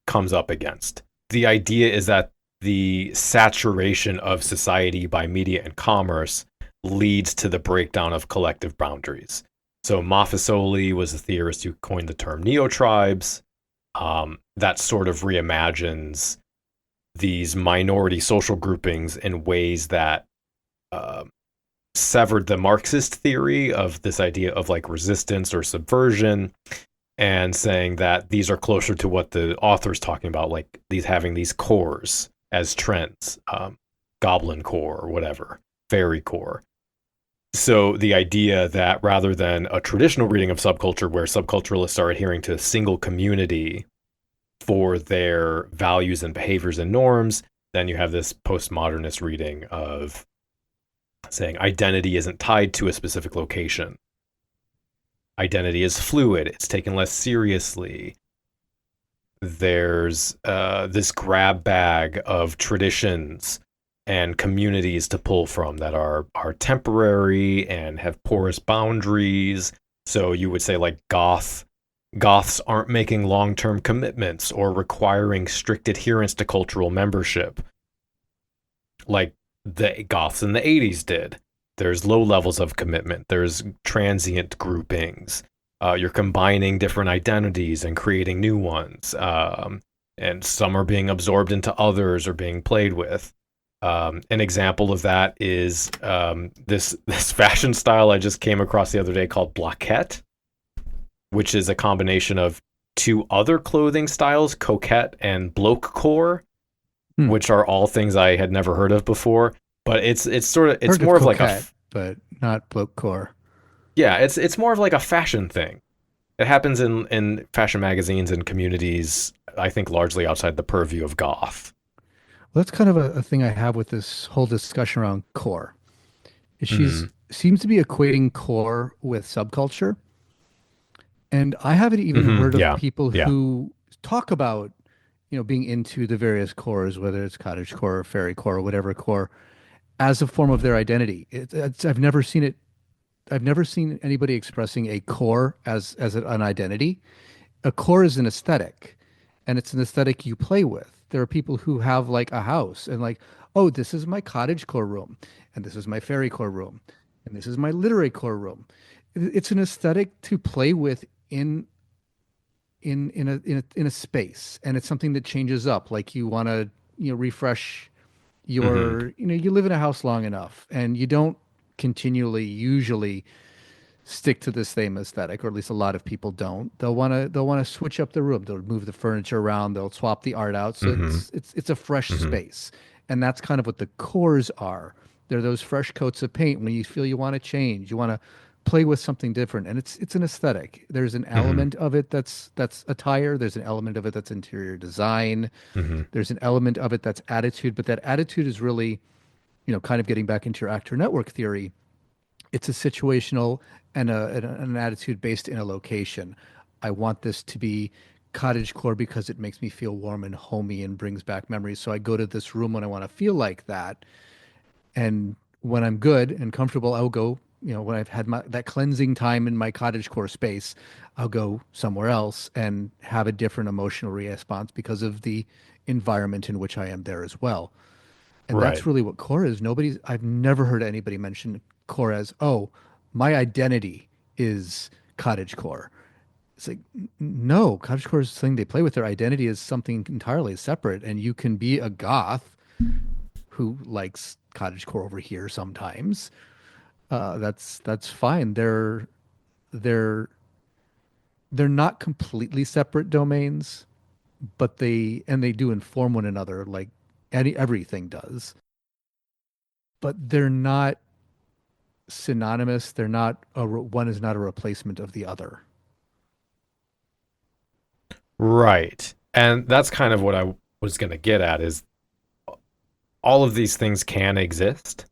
comes up against. The idea is that the saturation of society by media and commerce leads to the breakdown of collective boundaries. So Maffesoli was the theorist who coined the term neo-tribes. That sort of reimagines these minority social groupings in ways that severed the Marxist theory of this idea of like resistance or subversion, and saying that these are closer to what the author's talking about, like these having these cores as trends, goblin core or whatever, fairy core. So the idea that rather than a traditional reading of subculture where subculturalists are adhering to a single community for their values and behaviors and norms, then you have this postmodernist reading of saying identity isn't tied to a specific location. Identity is fluid. It's taken less seriously. There's this grab bag of traditions and communities to pull from that are temporary and have porous boundaries. So you would say like Goths aren't making long-term commitments or requiring strict adherence to cultural membership like the Goths in the 80s did. There's low levels of commitment. There's transient groupings. You're combining different identities and creating new ones. And some are being absorbed into others or being played with. An example of that is this fashion style I just came across the other day called bloquette, which is a combination of to other clothing styles, coquette and blokecore, Hmm. which are all things I had never heard of before. But it's Heard of more of like coquette, but not bloke core. yeah, it's more of like a fashion thing. It happens in fashion magazines and communities, I think largely outside the purview of goth. Well, that's kind of a thing I have with this whole discussion around core. She's Mm, seems to be equating core with subculture. And I haven't even hmm. heard of Yeah. people Yeah. who talk about, being into the various cores, whether it's cottage core or fairy core or whatever core, as a form of their identity. I've never seen it. I've never seen anybody expressing a core as an identity. A core is an aesthetic, and it's an aesthetic you play with. There are people who have like a house and like, oh, this is my cottage core room, and this is my fairy core room, and this is my literary core room. It's an aesthetic to play with in a space, and it's something that changes up. Like you want to refresh Hmm. you live in a house long enough, and you don't continually usually stick to the same aesthetic, or at least a lot of people don't. They'll want to switch up the room. They'll move the furniture around. They'll swap the art out. So Hmm. it's a fresh Hmm. space, and that's kind of what the cores are. They're those fresh coats of paint when you feel you want to change. You want to play with something different, and it's an aesthetic. There's an Hmm. element of it that's attire. There's an element of it that's interior design. Hmm. There's an element of it that's attitude, but that attitude is really, kind of getting back into your actor network theory. It's a situational and an attitude based in a location. I want this to be cottagecore because it makes me feel warm and homey and brings back memories. So I go to this room when I want to feel like that. And when I'm good and comfortable, I'll go, when I've had that cleansing time in my cottagecore space, I'll go somewhere else and have a different emotional response because of the environment in which I am there as well. And that's Right. really what core is. I've never heard anybody mention core as, oh, my identity is cottage core. It's like, no, cottage core is something they play with. Their identity is something entirely separate. And you can be a goth who likes cottage core over here sometimes. That's fine. They're they're not completely separate domains, but they do inform one another like everything does. But they're not synonymous. They're not one is not a replacement of the other. Right. And that's kind of what I was going to get at is all of these things can exist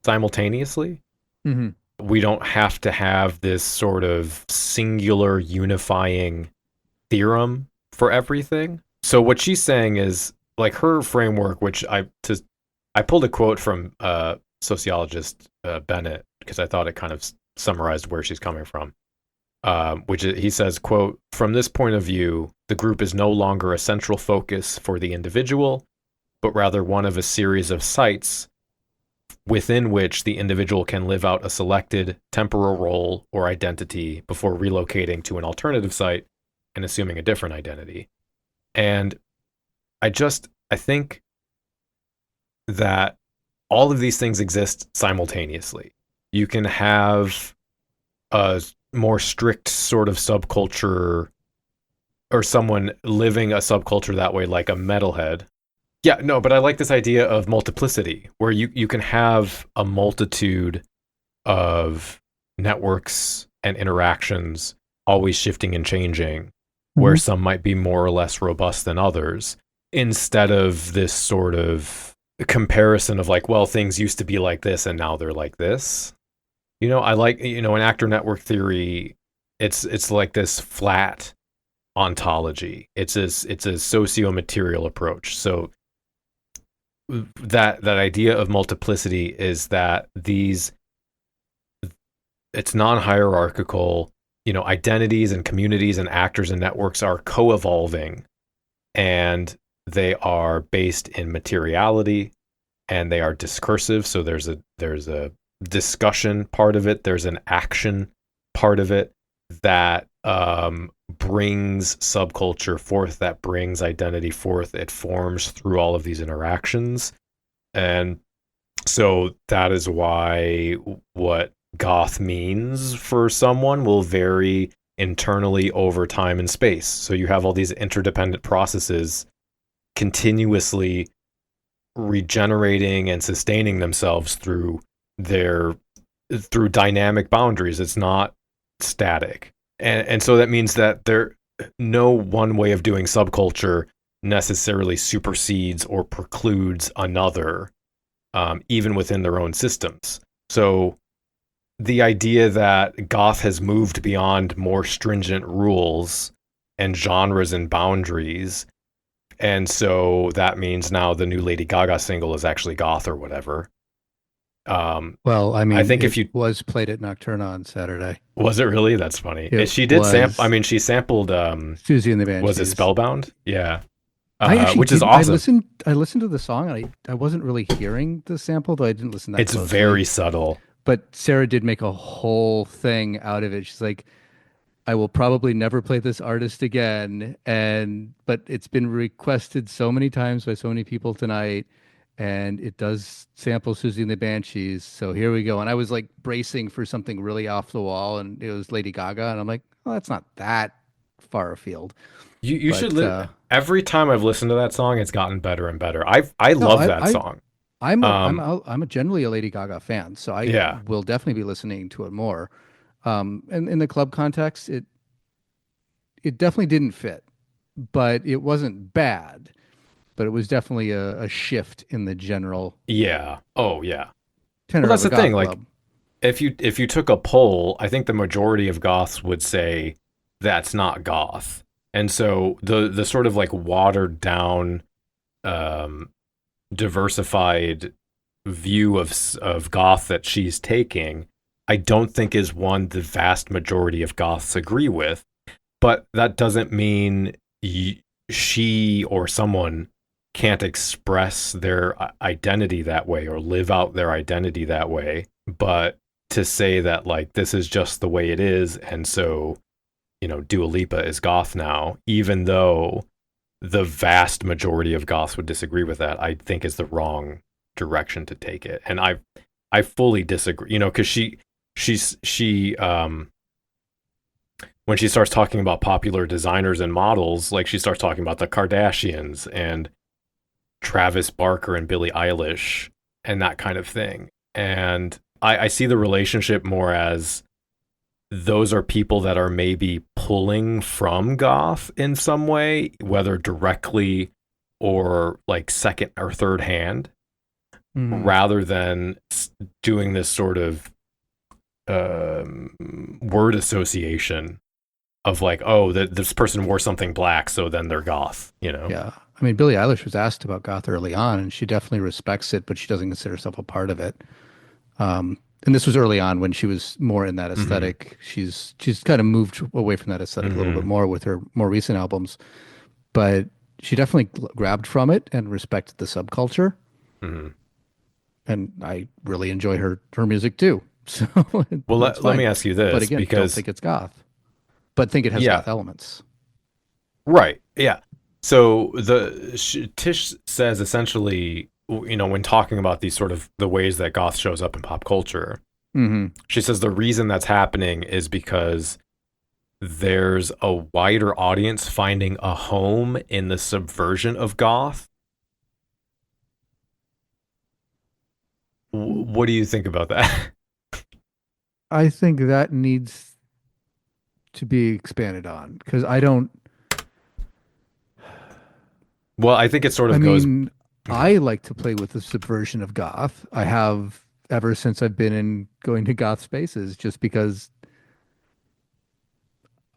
simultaneously. Hmm. We don't have to have this sort of singular unifying theorem for everything. So what she's saying is like her framework, which I pulled a quote from sociologist Bennett because I thought it kind of summarized where she's coming from. Which is, he says, quote, from this point of view, the group is no longer a central focus for the individual, but rather one of a series of sites within which the individual can live out a selected temporal role or identity before relocating to an alternative site and assuming a different identity. And I think that all of these things exist simultaneously. You can have a more strict sort of subculture or someone living a subculture that way, like a metalhead. Yeah, no, but I like this idea of multiplicity, where you can have a multitude of networks and interactions always shifting and changing, where Hmm. some might be more or less robust than others, instead of this sort of comparison of like, well, things used to be like this and now they're like this. I like, in actor network theory, it's like this flat ontology. It's a socio-material approach. So that idea of multiplicity is that it's non-hierarchical, identities and communities and actors and networks are co-evolving, and they are based in materiality, and they are discursive. So there's a discussion part of it, there's an action part of it that brings subculture forth, that brings identity forth. It forms through all of these interactions. And so that is why what goth means for someone will vary internally over time and space. So you have all these interdependent processes continuously regenerating and sustaining themselves their through dynamic boundaries. It's not static. And so that means that no one way of doing subculture necessarily supersedes or precludes another, even within their own systems. So the idea that goth has moved beyond more stringent rules and genres and boundaries, and so that means now the new Lady Gaga single is actually goth or whatever. Well, I I mean, think it if you was played at Nocturne on Saturday. was it really? That's funny. It She did sample. I was mean, she sampled. Susie and the Was it Banshees. Spellbound? Yeah, I actually which is didn't. awesome. I listened to the song, and I wasn't really hearing the sample, though I didn't listen that It's closely. very subtle. But Sarah did make a whole thing out of it. She's like, I will probably never play this artist again, but it's been requested so many times by so many people tonight, and it does sample Susie and the Banshees. So here we go. And I was like bracing for something really off the wall, and it was Lady Gaga, and I'm like, oh, that's not that far afield. You should But every time I've listened to that song, it's gotten better and better. I no, love that song. Um, I'm generally a Lady Gaga fan, so I yeah, will definitely be listening to it more. And in the club context, it definitely didn't fit, but it wasn't bad. But it was definitely a shift in the general yeah. Oh, yeah. Well, tenor that's of a the thing. goth Like, club. if you took a poll, I think the majority of goths would say that's not goth. And so the sort of like watered down, um, diversified view of goth that she's taking, I don't think is one the vast majority of goths agree with. But that doesn't mean she or someone can't express their identity that way or live out their identity that way. But to say that like this is just the way it is, and so Dua Lipa is goth now, even though the vast majority of goths would disagree with that, I think is the wrong direction to take it. And I fully disagree, because she when she starts talking about popular designers and models, like she starts talking about the Kardashians and Travis Barker and Billie Eilish and that kind of thing. And I see the relationship more as those are people that are maybe pulling from goth in some way, whether directly or like second or third hand, Mhm. rather than doing this sort of word association of like, oh, this person wore something black, so then they're goth. Yeah. I mean, Billie Eilish was asked about goth early on, and she definitely respects it, but she doesn't consider herself a part of it. And this was early on when she was more in that Hmm. aesthetic. She's kind of moved away from that aesthetic a little bit Hmm. more with her more recent albums, but she definitely grabbed from it and respected the subculture. Hmm. And I really enjoy her music too. So Well, that's let fine. me ask you But this, again, don't because think it's goth, but think it has yeah, goth elements. right, yeah. So Tish says essentially, when talking about these sort of the ways that goth shows up in pop culture, Hmm. she says the reason that's happening is because there's a wider audience finding a home in the subversion of goth. What do you think about that? I think that needs to be expanded on because I don't. Well, I think it sort I of goes. mean, Okay. I like to play with the subversion of goth. I have ever since I've been in going to goth spaces, just because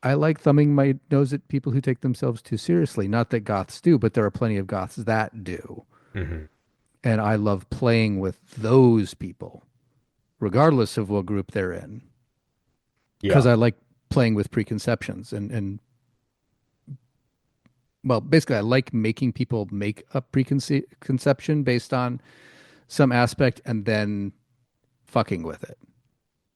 I like thumbing my nose at people who take themselves too seriously. Not that goths do, but there are plenty of goths that do. Hmm. And I love playing with those people, regardless of what group they're in, because Yeah. I like playing with preconceptions and well, basically, I like making people make a preconception based on some aspect and then fucking with it.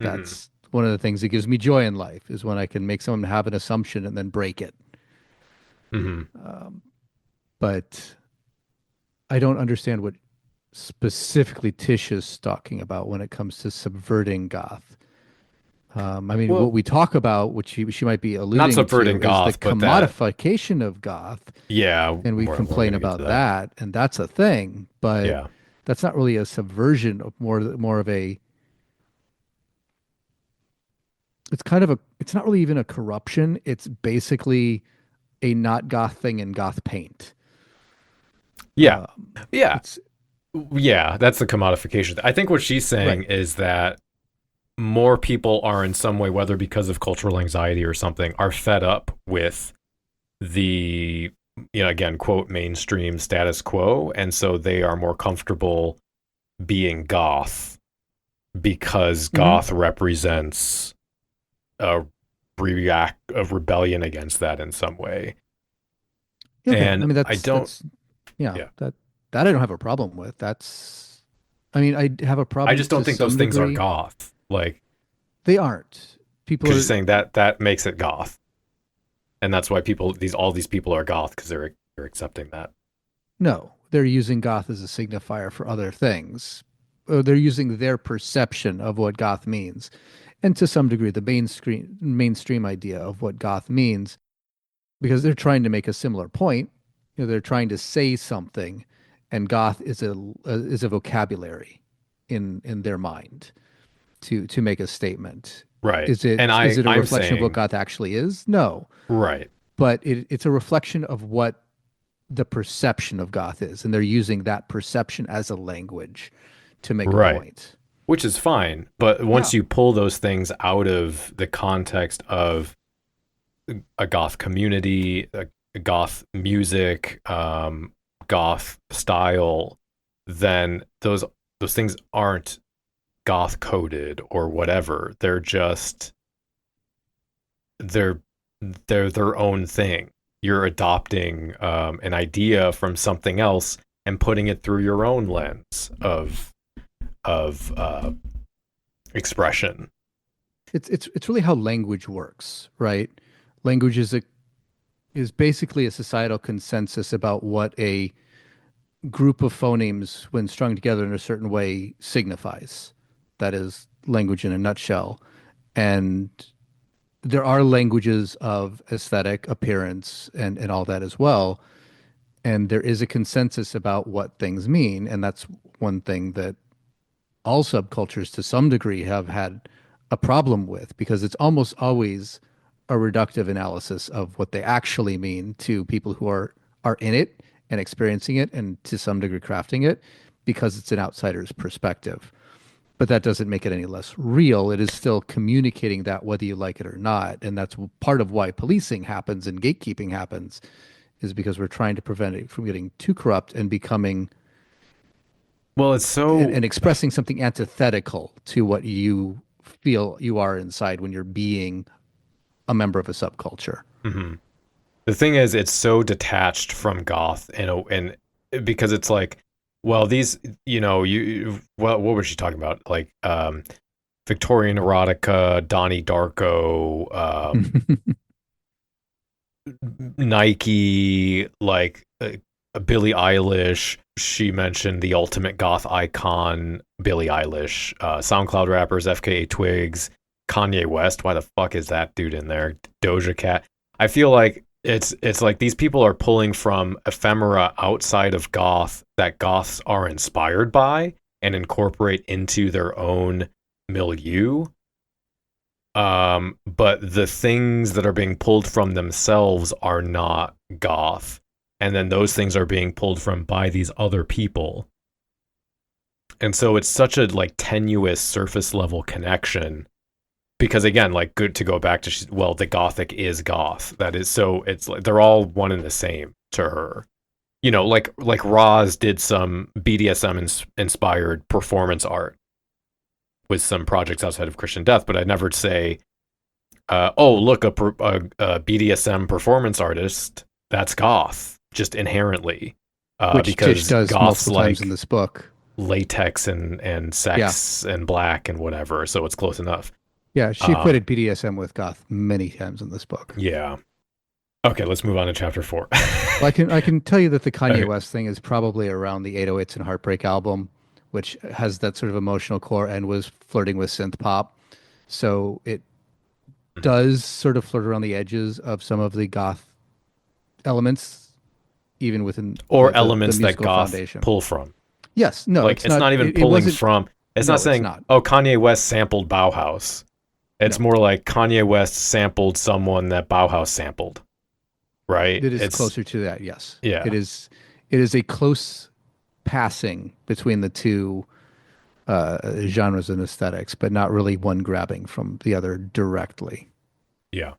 Hmm. That's one of the things that gives me joy in life is when I can make someone have an assumption and then break it. Hmm. But I don't understand what specifically Tish is talking about when it comes to subverting goth. I mean, what Well, we talk about, which she might be not alluding to, subverting is the goth, but that, commodification of goth, yeah, and we we're complain gonna get to about that. that, and that's a thing. But Yeah. that's not really a subversion of more of a. It's kind of a. It's not really even a corruption. It's basically a not goth thing in goth paint. Yeah. Yeah. It's Yeah. That's the commodification. I think what she's saying right. is that more people are in some way, whether because of cultural anxiety or something, are fed up with the, again, quote, mainstream status quo. And so they are more comfortable being goth because Hmm. goth represents a a rebellion against that in some way. Okay. I And mean, I don't, that's yeah. yeah, That I don't have a problem with. That's. I mean, I have a I problem just don't to think those some things are degree. goth. Like, They aren't. People because you're are saying that that makes it goth, and that's why all these people are goth because they're accepting that. no. They're using goth as a signifier for other things. They're using their perception of what goth means, and to some degree, the mainstream idea of what goth means, because they're trying to make a similar point. They're trying to say something, and goth is a vocabulary in their mind to make a statement. Right. Is And it is it a I'm reflection of what saying, goth actually is? No, right, but it's a reflection of what the perception of goth is, and they're using that perception as a language to make a right, point. which is fine. But Yeah. once you pull those things out of the context of a goth community, a goth music, goth style, then those things aren't goth coded or whatever. They're they're their own thing. You're adopting an idea from something else and putting it through your own lens of expression. It's really how language works, right? Language is basically a societal consensus about what a group of phonemes, when strung together in a certain way, signifies. That is language in a nutshell. And there are languages of aesthetic, appearance, and all that as well. And there is a consensus about what things mean. And that's one thing that all subcultures to some degree have had a problem with, because it's almost always a reductive analysis of what they actually mean to people who are in it and experiencing it and to some degree crafting it, because it's an outsider's perspective. But that doesn't make it any less real. It is still communicating that whether you like it or not. And that's part of why policing happens and gatekeeping happens, is because we're trying to prevent it from getting too corrupt and becoming Well, it's so and expressing something antithetical to what you feel you are inside when you're being a member of a subculture. mhm. The thing is, it's so detached from goth, and because it's like, well, these, well, what was she talking about? Like, Victorian erotica, Donnie Darko, Nike, like, Billie Eilish. She mentioned the ultimate goth icon, Billie Eilish. SoundCloud rappers, FKA Twigs, Kanye West. Why the fuck is that dude in there? Doja Cat. I feel like it's like these people are pulling from ephemera outside of goth that goths are inspired by and incorporate into their own milieu. But the things that are being pulled from themselves are not goth, and then those things are being pulled from by these other people, and so it's such a like tenuous surface level connection. Because again, like, good to go back to, well, the gothic is goth. That is, so it's like they're all one and the same to her. Like Roz did some BDSM inspired performance art with some projects outside of Christian Death, but I'd never say, oh, look, a BDSM performance artist, that's goth, just inherently, Which Tish because does goths multiple times in like this book. latex and Yeah. sex and black and whatever, so it's close enough. Yeah. She Um, equated BDSM with goth many times in this book. yeah. Okay, let's move on to chapter 4. Well, I can tell you that the Kanye Okay. West thing is probably around the 808s and Heartbreak album, which has that sort of emotional core and was flirting with synth pop. So it does sort of flirt around the edges of some of the goth elements, even within Or the elements that musical goth foundation. pull from. Yes, no, Like it's it's not. not even It pulling wasn't. from. It's not No, it's saying, not. "Oh, Kanye West sampled Bauhaus." It's No, more like Kanye West sampled someone that Bauhaus sampled, right? it is It's closer to that. Yes, it yeah, is. It is a close passing between the two genres and aesthetics, but not really one grabbing from the other directly. yeah.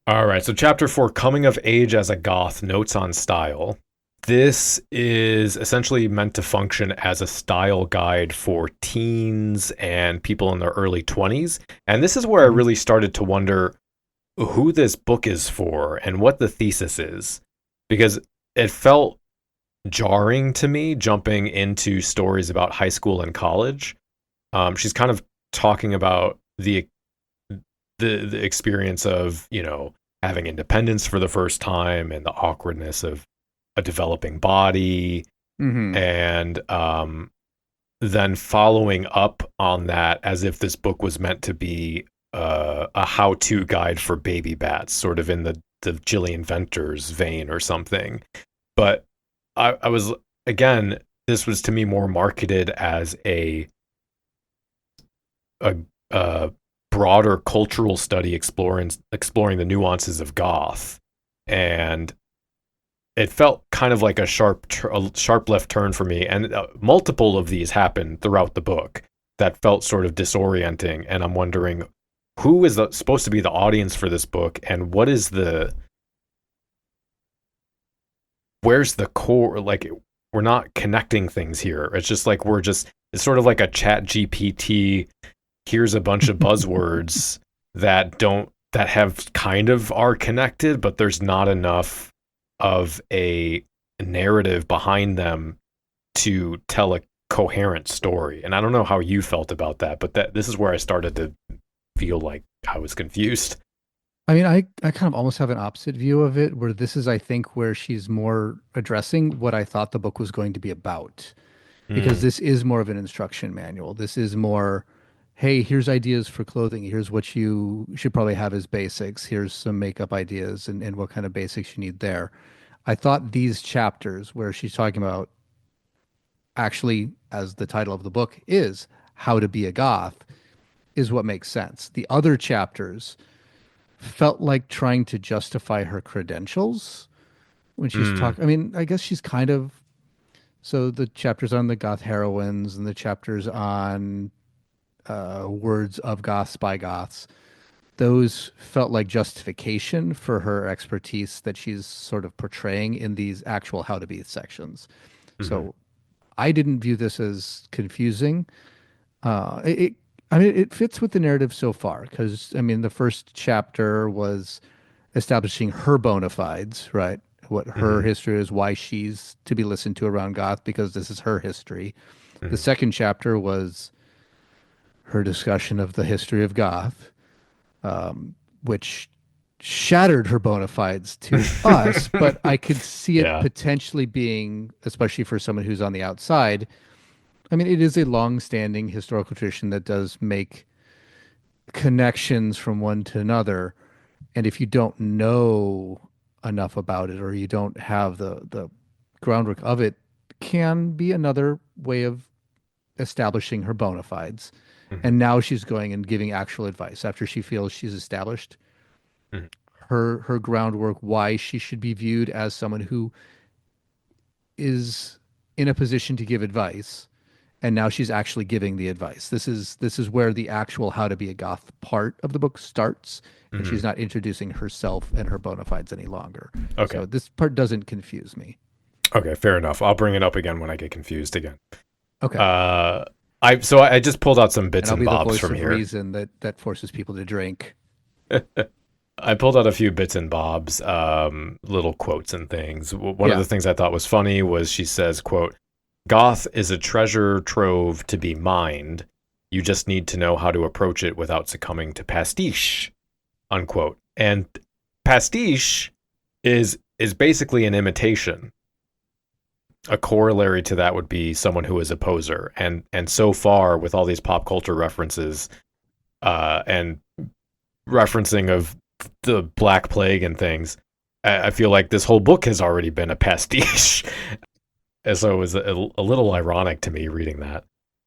All right, so chapter 4, Coming of Age as a Goth, Notes on Style. This is essentially meant to function as a style guide for teens and people in their early 20s. And this is where I Mhm. really started to wonder who this book is for and what the thesis is. Because it felt jarring to me jumping into stories about high school and college. She's kind of talking about the experience of, having independence for the first time and the awkwardness of a developing body, Mm-hmm. and then following up on that as if this book was meant to be a how-to guide for baby bats, sort of in the Gillian Venters vein or something. But I was, again, this was to me more marketed as a, a broader cultural study exploring the nuances of goth, and it felt kind of like a sharp left turn for me. And multiple of these happened throughout the book that felt sort of disorienting. And I'm wondering who is supposed to be the audience for this book, and where's the core? Like, we're not connecting things here. It's just like it's sort of like a chat GPT. Here's a bunch of buzzwords that have kind of are connected, but there's not enough of a narrative behind them to tell a coherent story. And I don't know how you felt about that, but this is where I started to feel like I was confused. I mean, I kind of almost have an opposite view of it, where this is, I think, where she's more addressing what I thought the book was going to be about. Because Mm, this is more of an instruction manual. This is more, hey, here's ideas for clothing. Here's what you should probably have as basics. Here's some makeup ideas and what kind of basics you need there. I thought these chapters where she's talking about actually, as the title of the book is, how to be a goth, is what makes sense. The other chapters felt like trying to justify her credentials when she's mm, talking. I mean, I guess she's kind of, so the chapters on the goth heroines and the chapters on words of goths by goths, those felt like justification for her expertise that she's sort of portraying in these actual how to be sections. mm-hmm, So I didn't view this as confusing. It I mean, it fits with the narrative so far because, I mean, the first chapter was establishing her bona fides, right? What her mm-hmm, history is, why she's to be listened to around goth, because this is her history. The mm-hmm, second chapter was her discussion of the history of goth, which shattered her bona fides to us, but I could see it yeah. potentially being, especially for someone who's on the outside. I mean, it is a long-standing historical tradition that does make connections from one to another. And if you don't know enough about it or you don't have the groundwork of it, can be another way of establishing her bona fides. Mm-hmm, And now she's going and giving actual advice after she feels she's established mm-hmm, her groundwork, why she should be viewed as someone who is in a position to give advice. And now she's actually giving the advice. This is where the actual how to be a goth part of the book starts, and mm-hmm. she's not introducing herself and her bona fides any longer. Okay. So this part doesn't confuse me. Okay, fair enough. I'll bring it up again when I get confused again. Okay. Uh, I just pulled out some And bits I'll and be the bobs voice from of here. reason that forces people to drink. I pulled out a few bits and bobs, little quotes and things. One of Yeah. the things I thought was funny was she says, quote, "Goth is a treasure trove to be mined. You just need to know how to approach it without succumbing to pastiche," unquote. And pastiche is basically an imitation. A corollary to that would be someone who is a poser. And so far, with all these pop culture references and referencing of the Black Plague and things, I feel like this whole book has already been a pastiche. And so it was a little ironic to me reading that.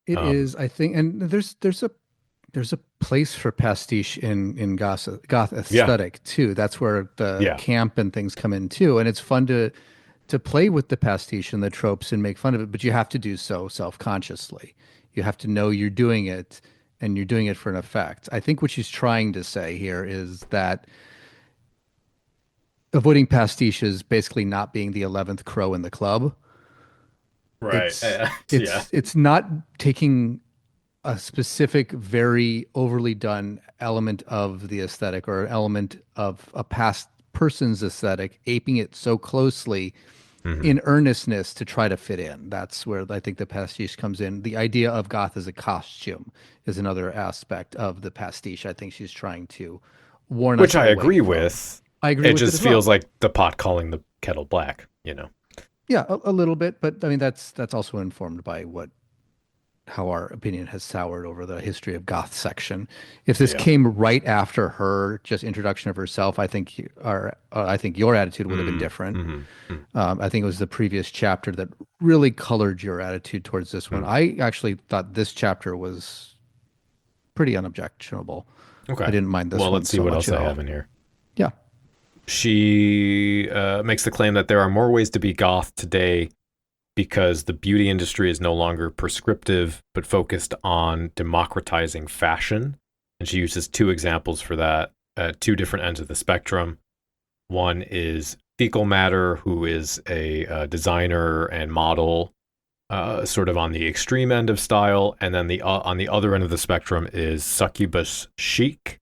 It Um, is, I think, and there's a place for pastiche in goth yeah, aesthetic too. That's where the yeah. camp and things come in too, and it's fun to play with the pastiche and the tropes and make fun of it, but you have to do so self-consciously. You have to know you're doing it and you're doing it for an effect. I think what she's trying to say here is that avoiding pastiche is basically not being the 11th crow in the club. Right. It's Yeah. it's not taking a specific, very overly done element of the aesthetic or element of a past person's aesthetic, aping it so closely Hmm. in earnestness to try to fit in. That's where I think the pastiche comes in. The idea of goth as a costume is another aspect of the pastiche I think she's trying to warn Which us I away agree from. with. I agree It with it just as well. feels like the pot calling the kettle black, you know? Yeah, a little bit, but I mean that's also informed by what how our opinion has soured over the history of goth section. If this Yeah. came right after her just introduction of herself, I think your attitude would have been Mm, different. hmm. Mm, I think it was the previous chapter that really colored your attitude towards this one. mm. I actually thought this chapter was pretty unobjectionable. I Okay. didn't mind this Well, one let's see so what much else at I all. have in here. Yeah, She makes the claim that there are more ways to be goth today because the beauty industry is no longer prescriptive but focused on democratizing fashion. And she uses two examples for that at two different ends of the spectrum. One is Fecal Matter, who is a designer and model, sort of on the extreme end of style. And then on the other end of the spectrum is Succubus Chic,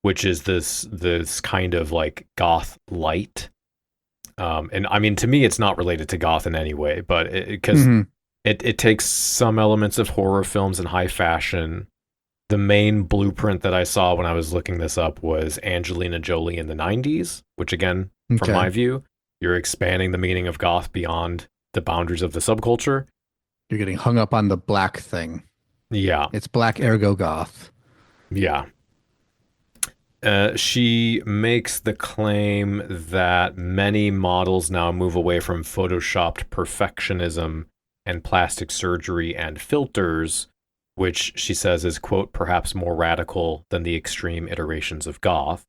which is this kind of like goth light. And I mean, to me, it's not related to goth in any way, but because hmm it takes some elements of horror films and high fashion. The main blueprint that I saw when I was looking this up was Angelina Jolie in the 90s, which again, from okay. my view, you're expanding the meaning of goth beyond the boundaries of the subculture. You're getting hung up on the black thing. Yeah, It's black ergo goth, yeah. She makes the claim that many models now move away from photoshopped perfectionism and plastic surgery and filters, which she says is, quote, perhaps more radical than the extreme iterations of goth.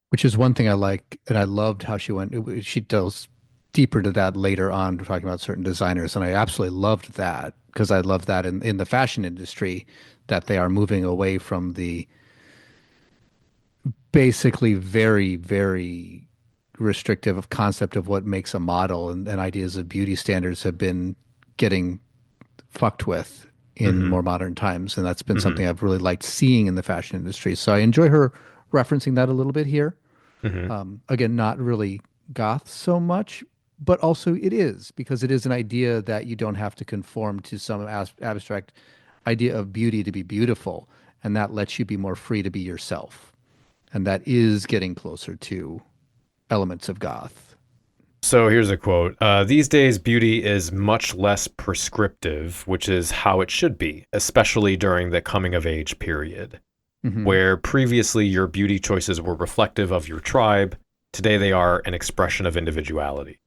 which is one thing I like, and I loved how she went. She delves deeper to that later on, talking about certain designers, and I absolutely loved that because I love that in the fashion industry that they are moving away from the basically very, very restrictive concept of what makes a model and ideas of beauty standards have been getting fucked with in Mm-hmm. more modern times. And that's been Mm-hmm. something I've really liked seeing in the fashion industry. So I enjoy her referencing that a little bit here. Mm-hmm. Again, not really goth so much, but also it is because it is an idea that you don't have to conform to some abstract idea of beauty to be beautiful. And that lets you be more free to be yourself. And that is getting closer to elements of goth. So here's a quote. These days, beauty is much less prescriptive, which is how it should be, especially during the coming of age period. Hmm. Where previously your beauty choices were reflective of your tribe, today they are an expression of individuality.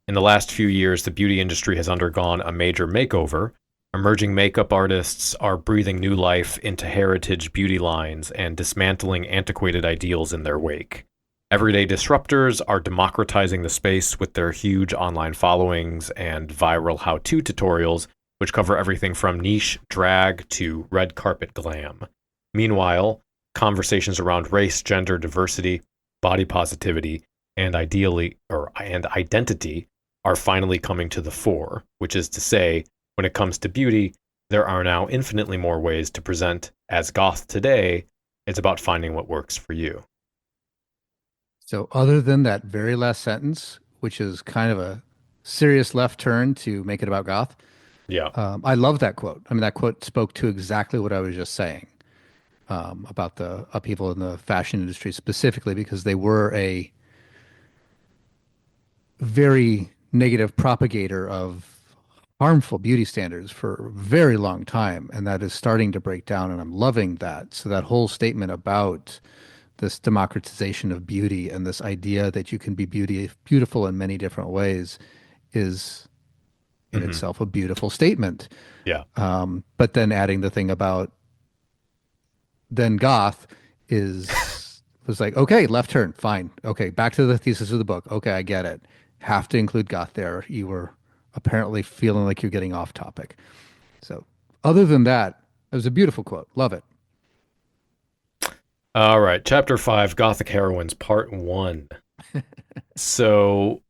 In the last few years, the beauty industry has undergone a major makeover. Emerging makeup artists are breathing new life into heritage beauty lines and dismantling antiquated ideals in their wake. Everyday disruptors are democratizing the space with their huge online followings and viral how to tutorials, which cover everything from niche drag to red carpet glam. Meanwhile, conversations around race, gender, diversity, body positivity, and identity are finally coming to the fore, which is to say, when it comes to beauty, there are now infinitely more ways to present as goth today. It's about finding what works for you. So, other than that very last sentence, which is kind of a serious left turn to make it about goth, Yeah. I love that quote. I mean, that quote spoke to exactly what I was just saying about the upheaval in the fashion industry specifically because they were a very negative propagator of harmful beauty standards for a very long time, and that is starting to break down, and I'm loving that. So that whole statement about this democratization of beauty and this idea that you can be beautiful in many different ways is in Hmm. itself a beautiful statement. Yeah. But then adding the thing about then goth is was like, okay, left turn, fine. Okay, back to the thesis of the book. Okay, I get it. Have to include goth there. You were apparently feeling like you're getting off topic. So, other than that, it was a beautiful quote. Love it. All right. Chapter 5, Gothic Heroines, Part 1. So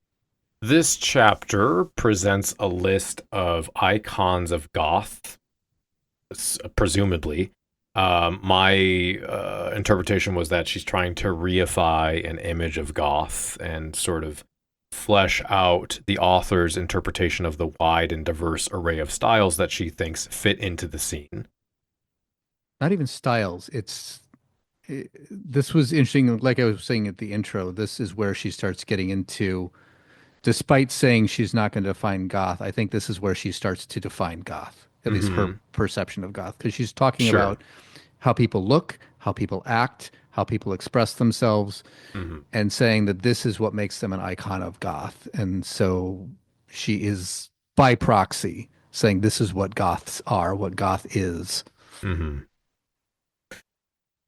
this chapter presents a list of icons of goth, presumably. My interpretation was that she's trying to reify an image of goth and sort of flesh out the author's interpretation of the wide and diverse array of styles that she thinks fit into the scene. Not even styles. This was interesting. Like I was saying at the intro, this is where she starts getting into, despite saying she's not going to define goth, I think this is where she starts to define goth, at least her Hmm. perception of goth, because she's talking Sure. about how people look, how people act, how people express themselves, Hmm. and saying that this is what makes them an icon of goth. And so she is by proxy saying this is what goths are, what goth is. Hmm.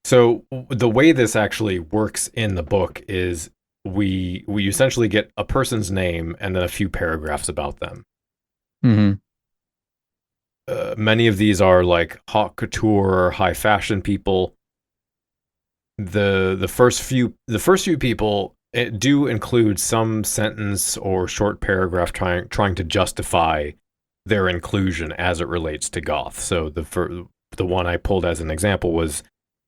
So the way this actually works in the book is we essentially get a person's name and then a few paragraphs about them. Mm-hmm. Many of these are like haute couture, high fashion people. The first few people do include some sentence or short paragraph trying to justify their inclusion as it relates to goth. So the one I pulled as an example was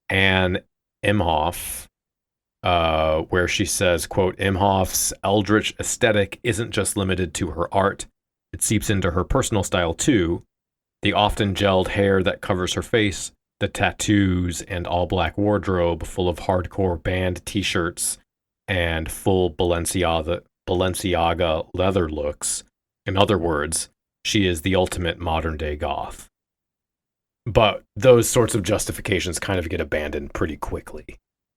Anne Imhoff, where she says, quote, Imhoff's eldritch aesthetic isn't just limited to her art. It seeps into her personal style too. The often gelled hair that covers her face, the tattoos and all black wardrobe full of hardcore band t-shirts and full Balenciaga leather looks. In other words, she is the ultimate modern day goth. But those sorts of justifications kind of get abandoned pretty quickly.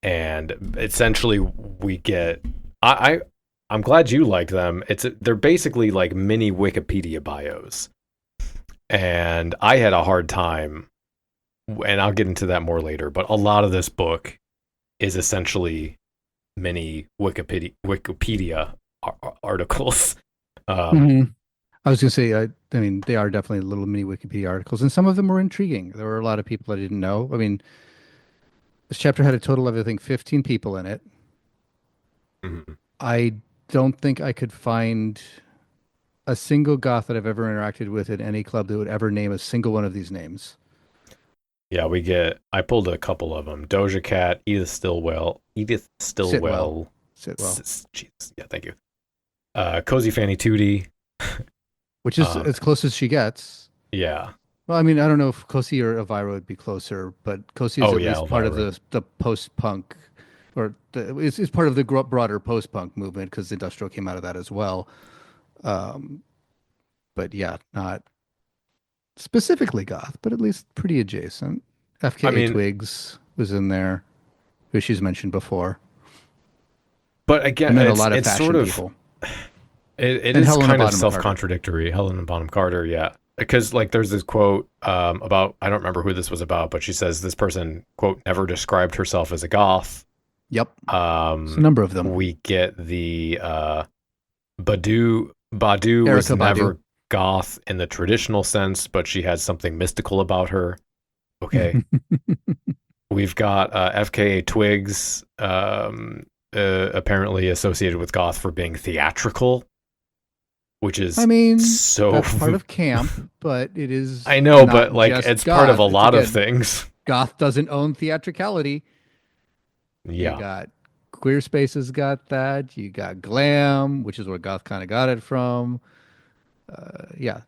And essentially we get I'm glad you like them. They're basically like mini Wikipedia bios. And I had a hard time, and I'll get into that more later, but a lot of this book is essentially mini Wikipedia articles. Um, Mm-hmm. I was going to say, I mean, they are definitely little mini Wikipedia articles, and some of them were intriguing. There were a lot of people I didn't know. I mean, this chapter had a total of, I think, 15 people in it. mhm. I don't think I could find a single goth that I've ever interacted with at any club that would ever name a single one of these names. Yeah, I pulled a couple of them. Doja Cat, Edith Sitwell. Stillwell. Sitwell, Jesus, yeah, thank you. Cozy Fanny Tootie. which is Um, as close as she gets. yeah. Well, I mean, I don't know if Kosi or Elvira would be closer, but Kosi is Oh at yeah, least part of Elvira. the post-punk, or is part of the broader post-punk movement because industrial came out of that as well. Um, but yeah, not specifically goth, but at least pretty adjacent. I FKA mean, Twigs was in there, who she's mentioned before, but again, and then a it's lot of it's sort fashion of people, it and is Helena kind of Bonham Carter. self-contradictory. Helena Bonham Carter, yeah, because like there's this quote about I don't remember who this was about, but she says this person quote never described herself as a goth. Yep, it's a Um, number of them. we get the Badu was Erica Badu. never goth in the traditional sense, but she has something mystical about her. Okay, we've got FKA Twigs, apparently associated with goth for being theatrical, which I is mean, so. that's part of camp, but it is I know, but not like just it's part of a goth. It's lot of again, things. goth doesn't own theatricality. You Yeah, got Queer Spaces got that. You got glam, which is where goth kind of got it from. Yeah,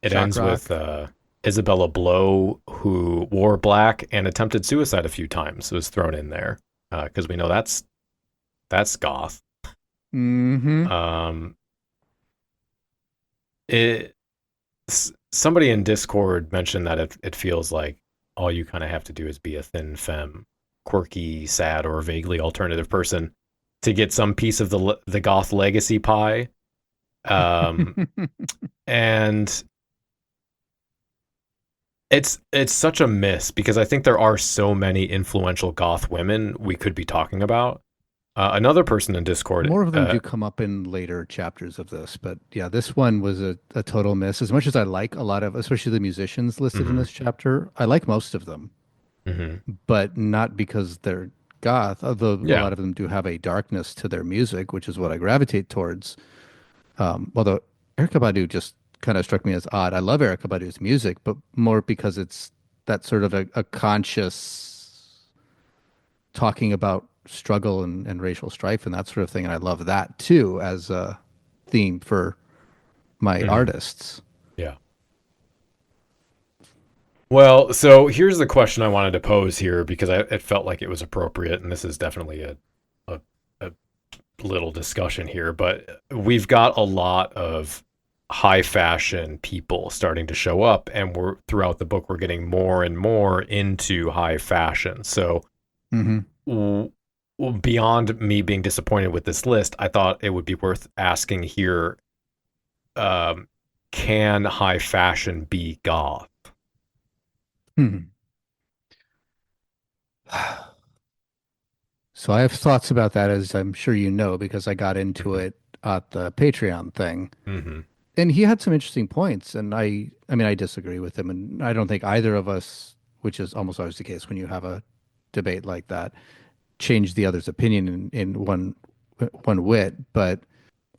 it shock ends with rock. Isabella Blow, who wore black and attempted suicide a few times, was thrown in there because we know that's goth. Mm-hmm. Um, it somebody in Discord mentioned that it feels like all you kind of have to do is be a thin femme, quirky, sad, or vaguely alternative person to get some piece of the goth legacy pie. And it's such a miss because I think there are so many influential goth women we could be talking about. Another person in Discord. More of them do come up in later chapters of this, but yeah, this one was a total miss. As much as I like a lot of, especially the musicians listed in Mhm, this chapter, I like most of them, mhm. but not because they're goth, although a Yeah. lot of them do have a darkness to their music, which is what I gravitate towards. Although Erykah Badu just kind of struck me as odd. I love Erykah Badu's music, but more because it's that sort of a conscious talking about struggle and racial strife and that sort of thing. And I love that too as a theme for my Mhm. artists. Yeah. Well, so here's the question I wanted to pose here because it felt like it was appropriate, and this is definitely a, a little discussion here, but we've got a lot of high fashion people starting to show up, and we're throughout the book we're getting more and more into high fashion. So Hmm. w- beyond me being disappointed with this list, I thought it would be worth asking here: um, can high fashion be goth? Hmm. So I have thoughts about that, as I'm sure you know, because I got into Hmm. it at the Patreon thing. Hmm. And he had some interesting points, and I mean, I disagree with him, and I don't think either of us, which is almost always the case when you have a debate like that, change the other's opinion in one wit. But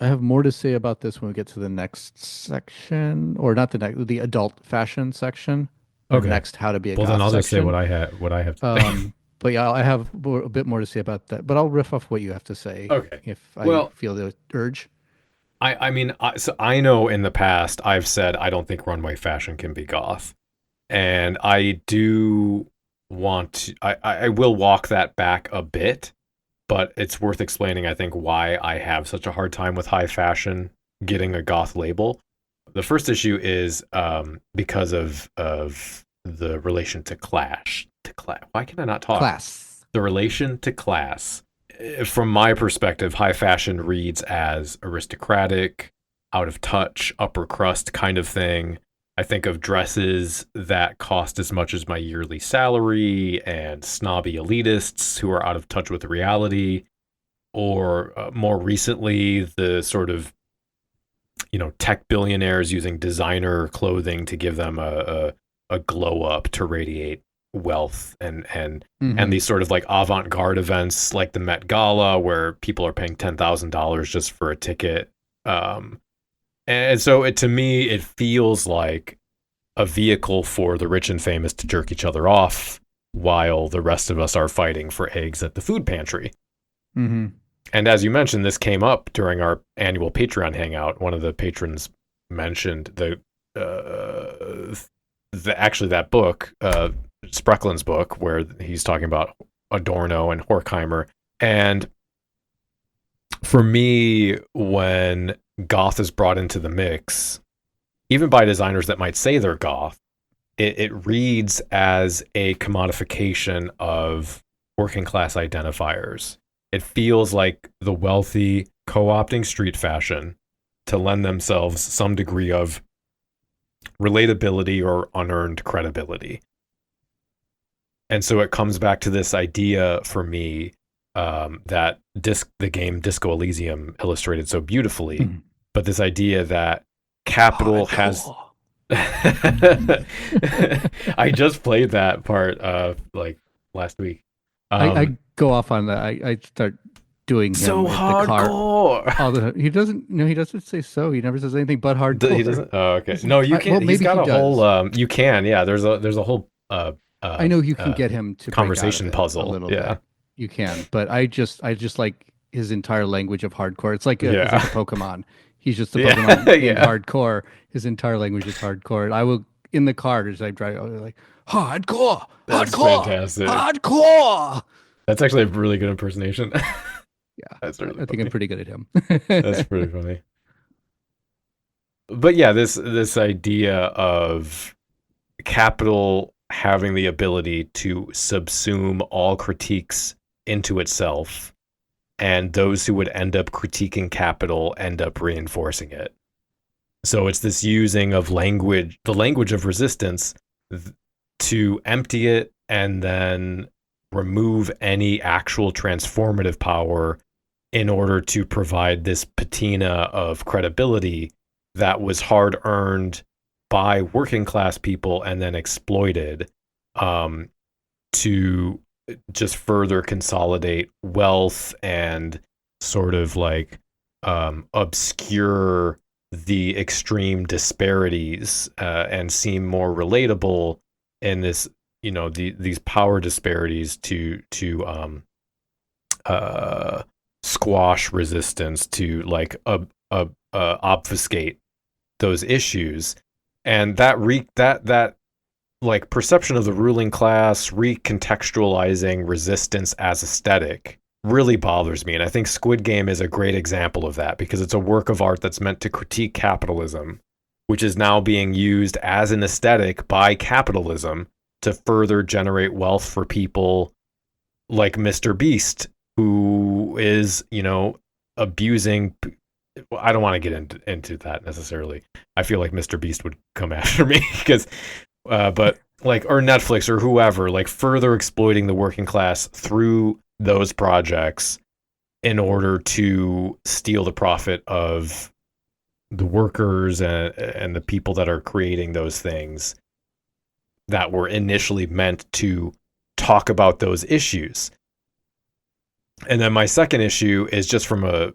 I have more to say about this when we get to the next section, or not the adult fashion section, or Okay. next how to be a Well, then goth I'll just say section. what I have to say. But yeah, I have a bit more to say about that. But I'll riff off what you have to say Okay. if I Well, feel the urge. I mean, so I know in the past I've said I don't think runway fashion can be goth, and I do want to. I will walk that back a bit, but it's worth explaining. I think why I have such a hard time with high fashion getting a goth label. The first issue is because of the relation to class. Why can I not talk? Class. The relation to class. From my perspective, high fashion reads as aristocratic, out of touch, upper crust kind of thing. I think of dresses that cost as much as my yearly salary and snobby elitists who are out of touch with reality. Or more recently, the sort of tech billionaires using designer clothing to give them a glow up to radiate wealth and Hmm. these sort of like avant-garde events like the Met Gala where people are paying $10,000 just for a ticket. And so to me it feels like a vehicle for the rich and famous to jerk each other off while the rest of us are fighting for eggs at the food pantry. Hmm. And as you mentioned, this came up during our annual Patreon hangout. One of the patrons mentioned actually that book, Spreckling's book, where he's talking about Adorno and Horkheimer. And for me, when goth is brought into the mix, even by designers that might say they're goth, it reads as a commodification of working class identifiers. It feels like the wealthy co-opting street fashion to lend themselves some degree of relatability or unearned credibility. And so it comes back to this idea for me that the game Disco Elysium illustrated so beautifully, but this idea that capital has Hardcore. I just played that part like last week. I go off on that. I start doing So him at the car hardcore. all the time. He doesn't. No, he doesn't say so. He never says anything but He hardcore. doesn't. Oh, okay. He's No, like, you well, can't. He's maybe got he a whole. does. You can. Yeah. There's a whole I know you can get him to break out of conversation it a puzzle. little Yeah. bit. You can, but I just like his entire language of hardcore. It's like a Yeah. Pokemon. He's just a Yeah. Pokemon named Yeah. Hardcore. His entire language is hardcore. And I will in the car as I drive, I'll be like hardcore, That's hardcore, fantastic. hardcore. That's actually a really good impersonation. Yeah, That's really I think I'm funny. pretty good at him. That's pretty funny. but yeah, this idea of capital having the ability to subsume all critiques into itself, and those who would end up critiquing capital end up reinforcing it. So it's this using of language, the language of resistance, to empty it and then remove any actual transformative power in order to provide this patina of credibility that was hard earned by working class people and then exploited, to just further consolidate wealth and sort of like obscure the extreme disparities, and seem more relatable in this, these power disparities to squash resistance, to like obfuscate those issues. And that like perception of the ruling class recontextualizing resistance as aesthetic really bothers me. And I think Squid Game is a great example of that, because it's a work of art that's meant to critique capitalism, which is now being used as an aesthetic by capitalism to further generate wealth for people like Mr. Beast, who is, abusing. I don't want to get into that necessarily. I feel like Mr. Beast would come after me because, but like, or Netflix or whoever, like further exploiting the working class through those projects in order to steal the profit of the workers and the people that are creating those things that were initially meant to talk about those issues. And then my second issue is just from a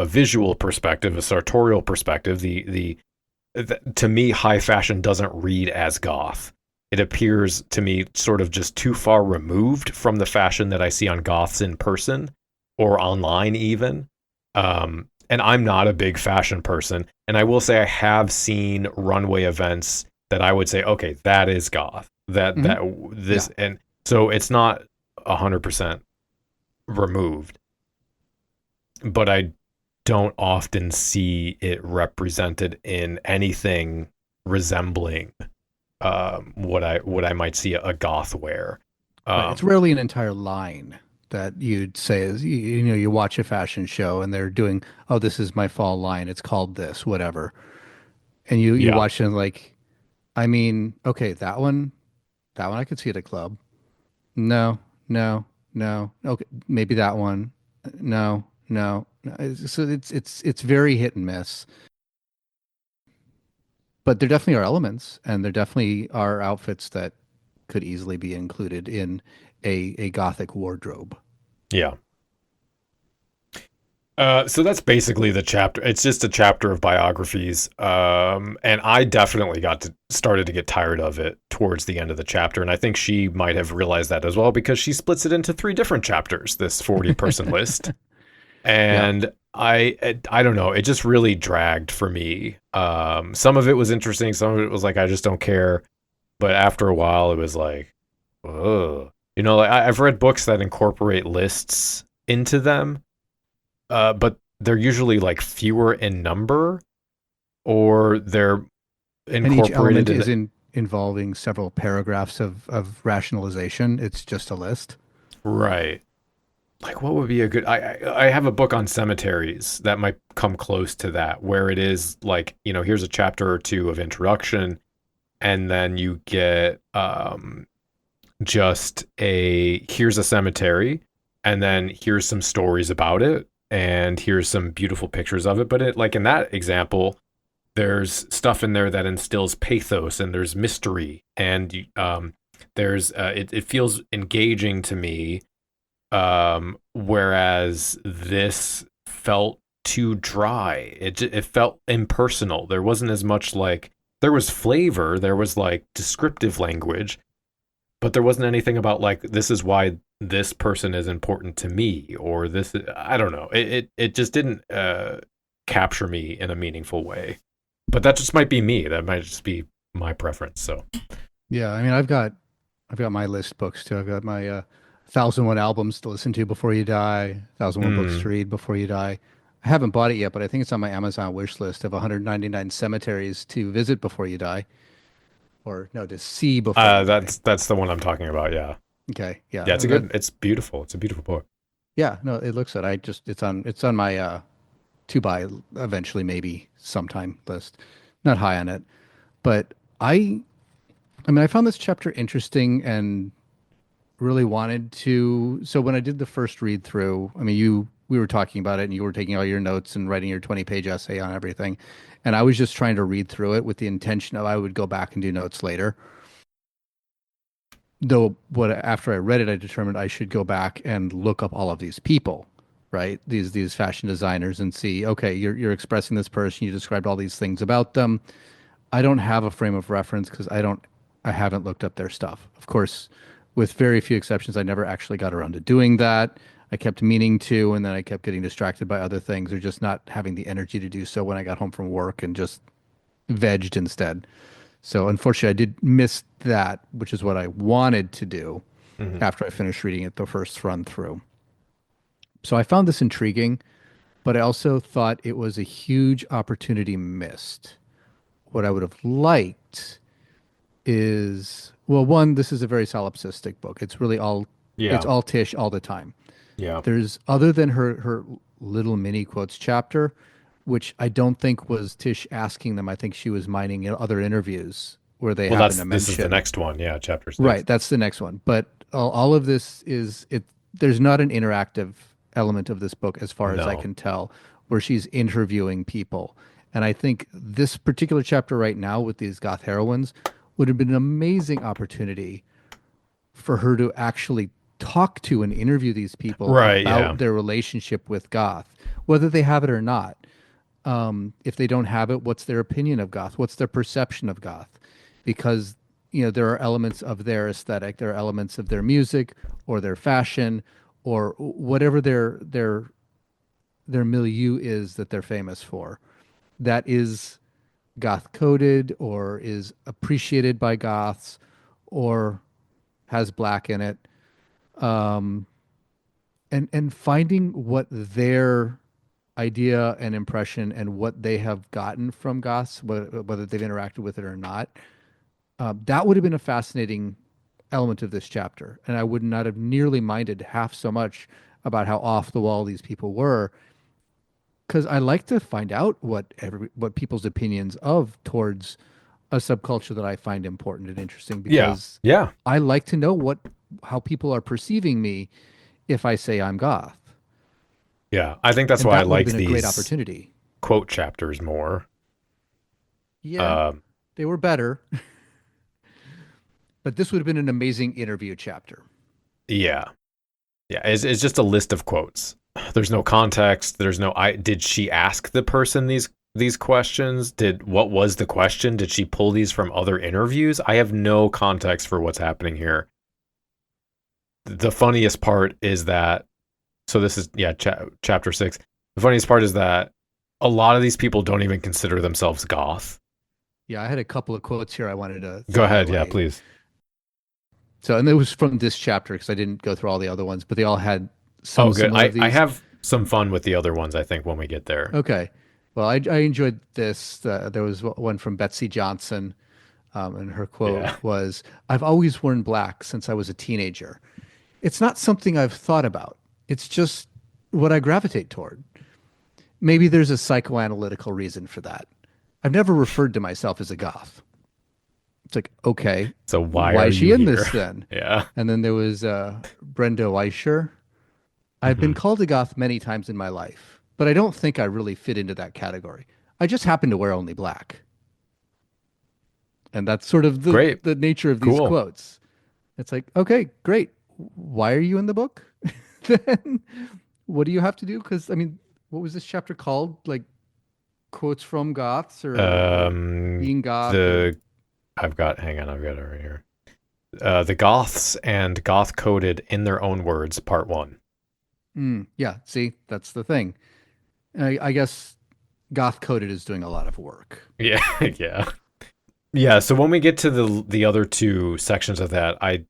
visual perspective, a sartorial perspective. To me, high fashion doesn't read as goth. It appears to me sort of just too far removed from the fashion that I see on goths in person or online even. And I'm not a big fashion person. And I will say I have seen runway events that I would say, okay, that is goth. And so it's not 100% removed, but I don't often see it represented in anything resembling what I might see a goth wear. Right. It's rarely an entire line that you'd say is, you watch a fashion show and they're doing, oh, this is my fall line. It's called this, whatever. And you Yeah, watch it and like, I mean, okay, that one I could see at a club. No, no, no. Okay, maybe that one. No, no. No. So it's very hit and miss. But there definitely are elements, and there definitely are outfits that could easily be included in a gothic wardrobe. yeah. So that's basically the chapter. It's just a chapter of biographies, and I definitely started to get tired of it towards the end of the chapter, and I think she might have realized that as well, because she splits it into 3 different chapters. This 40-person list, Yeah. and I don't know. It just really dragged for me. Some of it was interesting. Some of it was like I just don't care. But after a while, it was like, oh, like I've read books that incorporate lists into them, but they're usually like fewer in number, or they're And each incorporated element in. is involving several paragraphs of rationalization. It's just a list. Right. Like, what would be a good? I have a book on cemeteries that might come close to that, where it is like, here's a chapter or two of introduction, and then you get just here's a cemetery, and then here's some stories about it, and here's some beautiful pictures of it. But it, like in that example, there's stuff in there that instills pathos, and there's mystery, and there's it feels engaging to me, whereas this felt too dry. It felt impersonal. There wasn't as much, like, there was flavor, there was like descriptive language, but there wasn't anything about like, this is why this person is important to me, or this. I don't know. It just didn't capture me in a meaningful way. But that just might be me. That might just be my preference. So Yeah, I mean, I've got my list books too. I've got my 1001 albums to listen to before you die, 1001 books mm, to read before you die. I haven't bought it yet, but I think it's on my Amazon wish list of 199 cemeteries to visit before you die, or no, to see before you die. That's the one I'm talking about. Yeah. Okay, yeah, Yeah, and that, it's beautiful. It's a beautiful book. yeah, no, it looks good. It's on my to buy eventually, maybe sometime list. Not high on it, but I mean, I found this chapter interesting and really wanted to. So when I did the first read through, I mean, we were talking about it and you were taking all your notes and writing your 20-page essay on everything. And I was just trying to read through it with the intention of I would go back and do notes later. Though what after I read it, I determined I should go back and look up all of these people, right? These fashion designers and see, okay, you're expressing this person, you described all these things about them. I don't have a frame of reference because I haven't looked up their stuff. Of course, with very few exceptions, I never actually got around to doing that. I kept meaning to, and then I kept getting distracted by other things or just not having the energy to do so when I got home from work and just vegged instead. So unfortunately, I did miss that, which is what I wanted to do Hmm. after I finished reading it the first run through. So I found this intriguing, but I also thought it was a huge opportunity missed. What I would have liked is, well, one, this is a very solipsistic book. It's Yeah. all Tish all the time. Yeah. There's other than her little mini quotes chapter, which I don't think was Tish asking them. I think she was mining other interviews where they Well, happen to this is the mention. next one. Yeah, chapter 6. Right, that's the next one. But all of this is it. There's not an interactive element of this book, as far as I No. can tell, where she's interviewing people. And I think this particular chapter right now with these goth heroines would have been an amazing opportunity for her to actually talk to and interview these people Right, yeah. about their relationship with goth, whether they have it or not. If they don't have it, what's their opinion of goth? What's their perception of goth? Because there are elements of their aesthetic, there are elements of their music or their fashion or whatever their milieu is that they're famous for. That is goth-coded or is appreciated by goths or has black in it. Um, and finding what their idea and impression and what they have gotten from goths, whether they've interacted with it or not, that would have been a fascinating element of this chapter. And I would not have nearly minded half so much about how off the wall these people were, because I like to find out what people's opinions of towards a subculture that I find important and interesting, Yeah. because Yeah. I like to know how people are perceiving me if I say I'm goth. Yeah. I think that's And why I that would have like been a great these opportunity. quote chapters more. Yeah, Um, they were better, but this would have been an amazing interview chapter. yeah. Yeah. It's just a list of quotes. There's no context. There's no did she ask the person these questions? What was the question? Did she pull these from other interviews? I have no context for what's happening here. The funniest part is that, so this is, yeah, chapter 6. The funniest part is that a lot of these people don't even consider themselves goth. Yeah, I had a couple of quotes here I wanted to Go ahead. Yeah, highlight. please. So, and it was from this chapter because I didn't go through all the other ones, but they all had Oh, some good. similar of I these. have some fun with the other ones, I think, when we get there. Okay. Well, I enjoyed this. There was one from Betsy Johnson, and her quote Yeah. was, "I've always worn black since I was a teenager. It's not something I've thought about. It's just what I gravitate toward. Maybe there's a psychoanalytical reason for that. I've never referred to myself as a goth." It's like, okay, So why why are is she you in here? this then? Yeah. And then there was Brenda Weischer. I've been Hmm. called a goth many times in my life, but I don't think I really fit into that category. I just happen to wear only black. And that's sort of Great. the nature of these Cool. quotes. It's like, okay, great. Why are you in the book? Then what do you have to do? Because, I mean, what was this chapter called? Like quotes from goths or Um, being goth or, the hang on, I've got it right here. The Goths and goth-coded in their own words, part 1. yeah, see, that's the thing. I guess goth coded is doing a lot of work. Yeah, yeah. Yeah, so when we get to the other two sections of that, I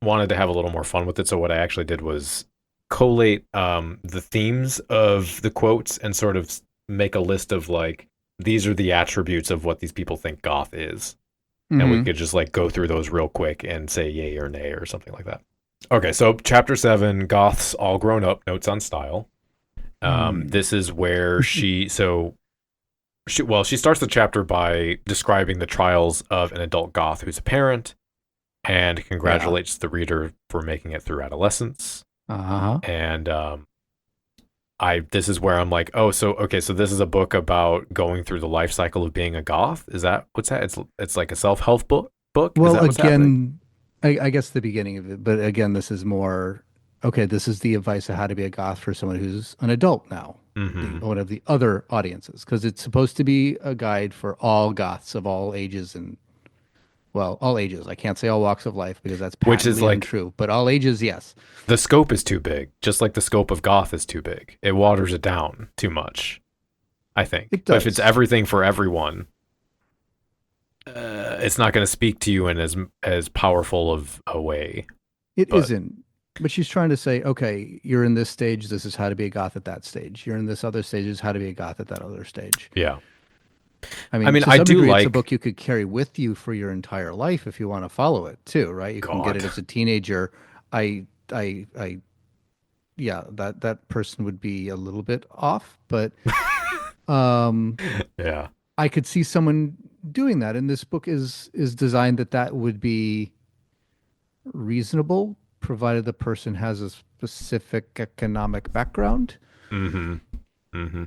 wanted to have a little more fun with it. So what I actually did was collate the themes of the quotes and sort of make a list of like, these are the attributes of what these people think goth is. And we Mm-hmm. could just like go through those real quick and say yay or nay or something like that. Okay, so chapter 7, Goths All Grown Up, Notes on Style. This is where she starts the chapter by describing the trials of an adult goth who's a parent and congratulates the reader for making it through adolescence. Uh-huh. And this is where I'm like, oh, so this is a book about going through the life cycle of being a goth. Is that what's that? It's like a self-help book. Is Well, that what's happening? again, I guess the beginning of it, but again, this is more, okay, this is the advice of how to be a goth for someone who's an adult now, Mm-hmm. one of the other audiences, because it's supposed to be a guide for all goths of all ages and, well, all ages. I can't say all walks of life because that's Which is patently like untrue, but all ages, yes. the scope is too big, just like the scope of goth is too big. It waters it down too much, I think. It But if it's does. everything for everyone, it's not going to speak to you in as powerful of a way. It But isn't. But she's trying to say, okay, you're in this stage. This is how to be a goth at that stage. You're in this other stage. This is how to be a goth at that other stage. yeah, I I mean, mean, to I some do degree, it's a like book you could carry with you for your entire life if you want to follow it too, right? You can get God. it as a teenager. Yeah, that person would be a little bit off, but um, Yeah. I could see someone doing that. And this book is designed that would be reasonable, provided the person has a specific economic background. Mm-hmm. Mm-hmm.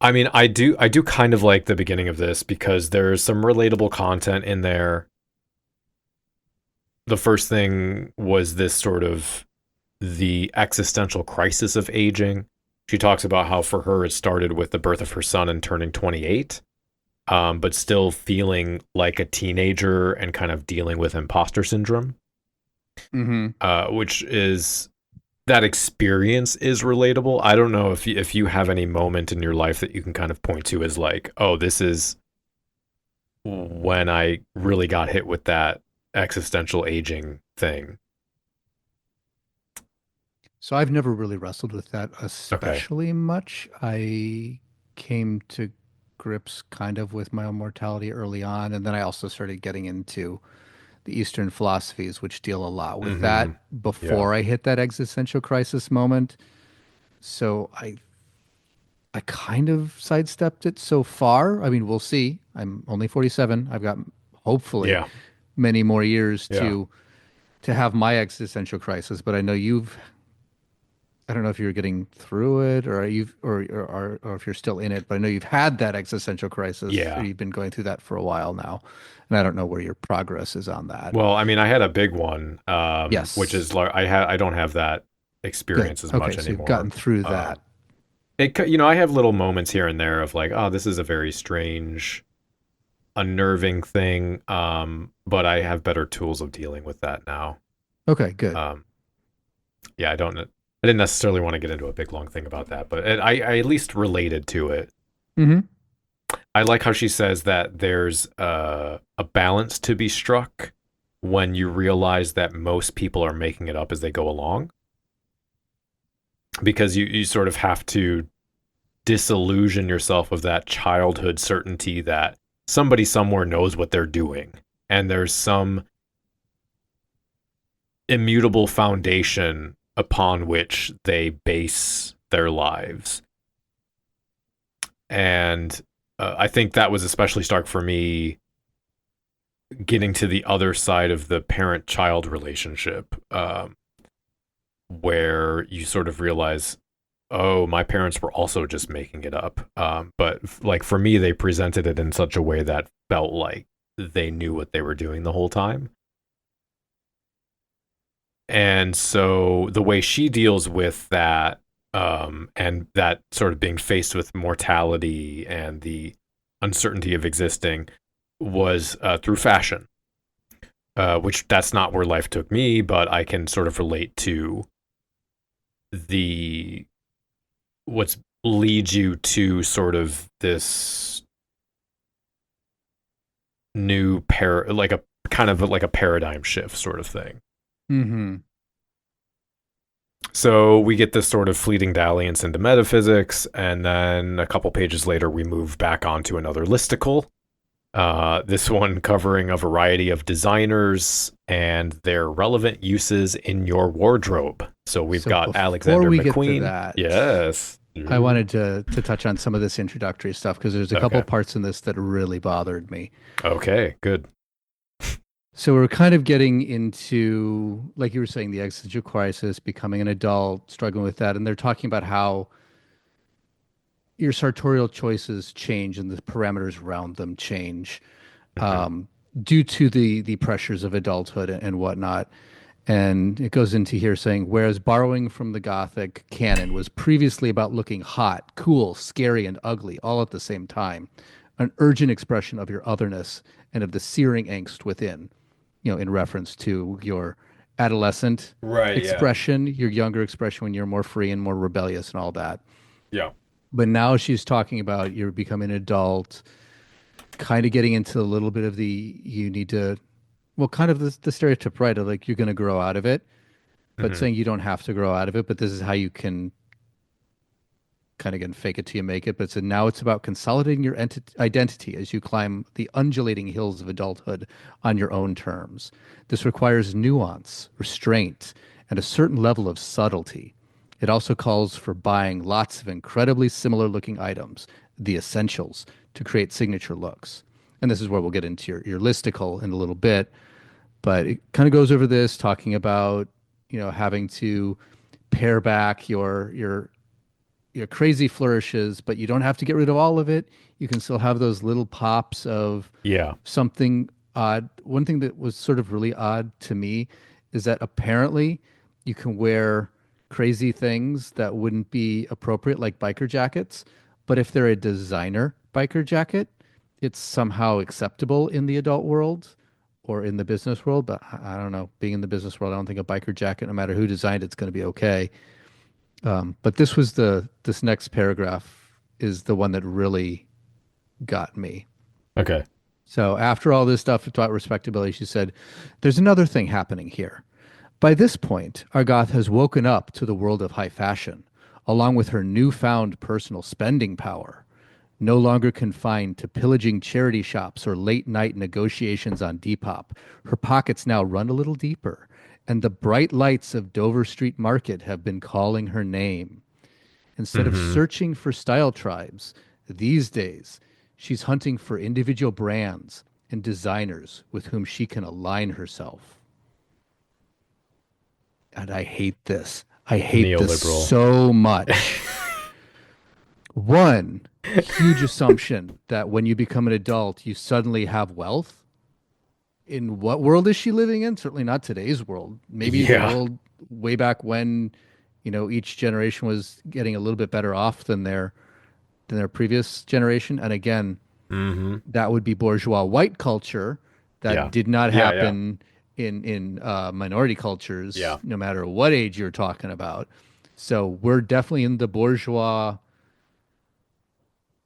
I mean, I do kind of like the beginning of this because there's some relatable content in there. The first thing was this sort of the existential crisis of aging. She talks about how for her it started with the birth of her son and turning 28, but still feeling like a teenager and kind of dealing with imposter syndrome, Mm-hmm. which is that experience is relatable. I don't know if you have any moment in your life that you can kind of point to as like, oh, this is when I really got hit with that existential aging thing. So I've never really wrestled with that Okay. especially much. I came to grips kind of with my own mortality early on, and then I also started getting into the Eastern philosophies, which deal a lot with Mm-hmm. that Yeah. before I hit that existential crisis moment. So I kind of sidestepped it so far. I mean, we'll see. I'm only 47. I've got hopefully Yeah. many more years Yeah. to have my existential crisis, but I know you've I don't know if you're getting through it or you've or if you're still in it, but I know you've had that existential crisis or Yeah. you've been going through that for a while now. And I don't know where your progress is on that. Well, I mean, I had a big one, which Yes. is like I don't have that Good. experience as Okay, much so you've gotten anymore. through that. I have little moments here and there of like, oh, this is a very strange, unnerving thing. But I have better tools of dealing with that now. Okay, good. Um, yeah, I didn't necessarily want to get into a big long thing about that, but I at least related to it. Mm-hmm. I like how she says that there's a balance to be struck when you realize that most people are making it up as they go along, because you sort of have to disillusion yourself of that childhood certainty that somebody somewhere knows what they're doing and there's some immutable foundation upon which they base their lives. And I think that was especially stark for me getting to the other side of the parent-child relationship, where you sort of realize, oh, my parents were also just making it up. But like for me, they presented it in such a way that felt like they knew what they were doing the whole time. And so the way she deals with that, and that sort of being faced with mortality and the uncertainty of existing was through fashion, which that's not where life took me, but I can sort of relate to the what's leads you to sort of this new like a kind of like a paradigm shift sort of thing. Mm-hmm. So we get this sort of fleeting dalliance into metaphysics, and then a couple pages later, we move back onto another listicle. This one covering a variety of designers and their relevant uses in your wardrobe. So we've So got before Alexander we get to McQueen. that, Yes. I wanted to touch on some of this introductory stuff because there's a couple Okay. parts in this that really bothered me. Okay, good. So we're kind of getting into, like you were saying, the existential crisis, becoming an adult, struggling with that, and they're talking about how your sartorial choices change and the parameters around them change Hmm. due to the pressures of adulthood and whatnot. And it goes into here saying, whereas borrowing from the Gothic canon was previously about looking hot, cool, scary, and ugly all at the same time, an urgent expression of your otherness and of the searing angst within, in reference to your adolescent Right, yeah. expression, your younger expression when you're more free and more rebellious and all that. Yeah. But now she's talking about you're becoming an adult, kind of getting into a little bit of you need to, well, kind of the stereotype, right? Of like you're going to grow out of it, but Hmm. saying you don't have to grow out of it, but this is how you can kind of, again, fake it till you make it. But so now it's about consolidating your identity as you climb the undulating hills of adulthood on your own terms. This requires nuance, restraint, and a certain level of subtlety. It also calls for buying lots of incredibly similar looking items, the essentials, to create signature looks. And this is where we'll get into your listicle in a little bit, but it kind of goes over this, talking about, having to pare back your crazy flourishes, but you don't have to get rid of all of it. You can still have those little pops of Yeah. something odd. One thing that was sort of really odd to me is that apparently you can wear crazy things that wouldn't be appropriate, like biker jackets, but if they're a designer biker jacket, it's somehow acceptable in the adult world or in the business world. But I don't know. Being in the business world, I don't think a biker jacket, no matter who designed it, it's going to be okay. But this next paragraph is the one that really got me. Okay. So after all this stuff about respectability, she said, "There's another thing happening here. By this point, our goth has woken up to the world of high fashion, along with her newfound personal spending power. No longer confined to pillaging charity shops or late night negotiations on Depop, her pockets now run a little deeper, and the bright lights of Dover Street Market have been calling her name. Instead of Hmm. searching for style tribes, these days she's hunting for individual brands and designers with whom she can align herself." And I hate this. I hate this Neoliberal. so much. One, huge assumption that when you become an adult, you suddenly have wealth. In what world is she living in? Certainly not today's world. Maybe the Yeah. world way back when, each generation was getting a little bit better off than their previous generation. And again, Hmm. that would be bourgeois white culture. That Yeah. did not Yeah, yeah. happen in minority cultures, Yeah. no matter what age you're talking about. So we're definitely in the bourgeois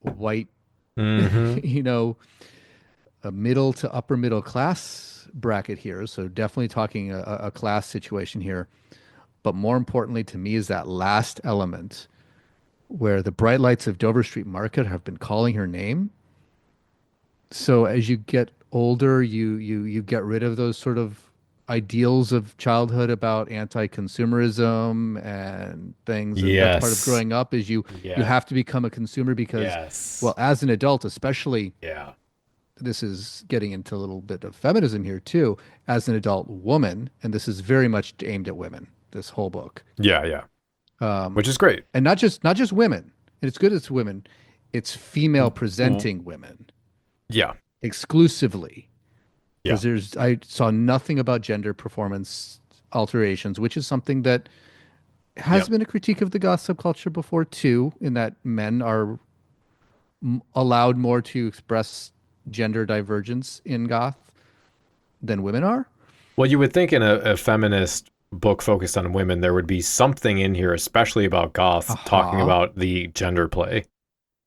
white, Hmm. you know, a middle to upper middle class bracket here. So definitely talking a class situation here. But more importantly to me is that last element where the bright lights of Dover Street Market have been calling her name. So as you get older, you get rid of those sort of ideals of childhood about anti-consumerism and things, and that's part of Yes. growing up is you Yeah. have to become a consumer because, well, Yes. as an adult, especially, Yeah. this is getting into a little bit of feminism here too, as an adult woman, and this is very much aimed at women, this whole book. Yeah, yeah. Which is great. And not just women. And it's good it's women. It's female Mm. presenting women Yeah. exclusively Yeah. because I saw nothing about gender performance alterations, which is something that Yeah. has been a critique of the goth subculture before too, in that men are allowed more to express gender divergence in goth than women are. Well, you would think in a feminist book focused on women, there would be something in here, especially about goths, talking Aha. about the gender play.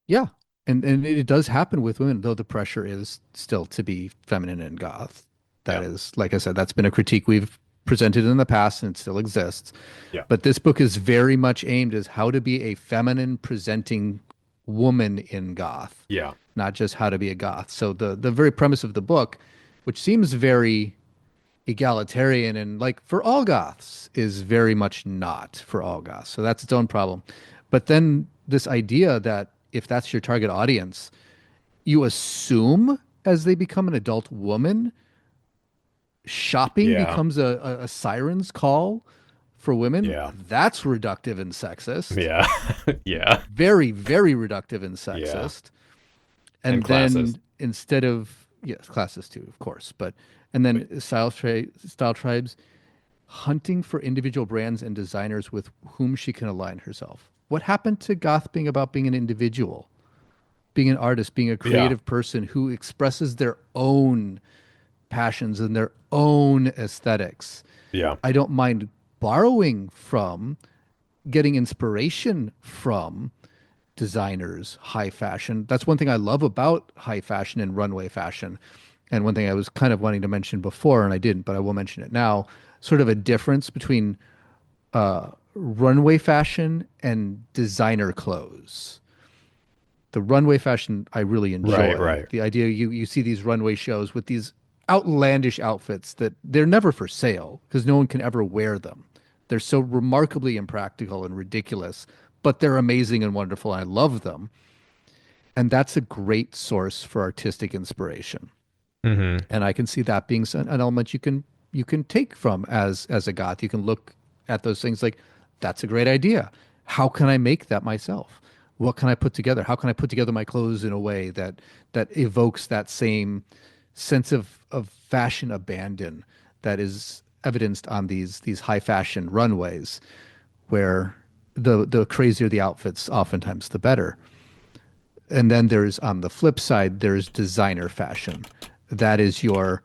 Yeah. And it does happen with women, though the pressure is still to be feminine and goth. That Yeah. is, like I said, that's been a critique we've presented in the past and it still exists. Yeah. But this book is very much aimed as how to be a feminine presenting woman in goth, Yeah. not just how to be a goth. So the very premise of the book, which seems very egalitarian and like for all goths, is very much not for all goths. So that's its own problem. But then this idea that if that's your target audience, you assume as they become an adult woman, shopping Yeah. becomes a siren's call for women. Yeah. That's reductive and sexist. Yeah. Yeah. Very, very reductive and Yeah. sexist. And And classes. then instead of, yes, classes too, of course, but and then style tribes hunting for individual brands and designers with whom she can align herself. What happened to goth being about being an individual, being an artist, being a Yeah. creative person who expresses their own passions and their own aesthetics? Yeah. I don't mind borrowing from, getting inspiration from designers, high fashion. That's one thing I love about high fashion and runway fashion. And one thing I was kind of wanting to mention before, and I didn't, but I will mention it now, sort of a difference between runway fashion and designer clothes. The runway fashion I really enjoy. Right. Right. The idea you see these runway shows with these outlandish outfits that they're never for sale because no one can ever wear them. They're so remarkably impractical and ridiculous, but they're amazing and wonderful. And I love them. And that's a great source for artistic inspiration. Mm-hmm. And I can see that being an element you can take from as a goth. You can look at those things like, that's a great idea. How can I make that myself? What can I put together? How can I put together my clothes in a way that evokes that same sense of fashion abandon that is evidenced on these high fashion runways, where the crazier the outfits, oftentimes the better. And then there's, on the flip side, there's designer fashion. That is your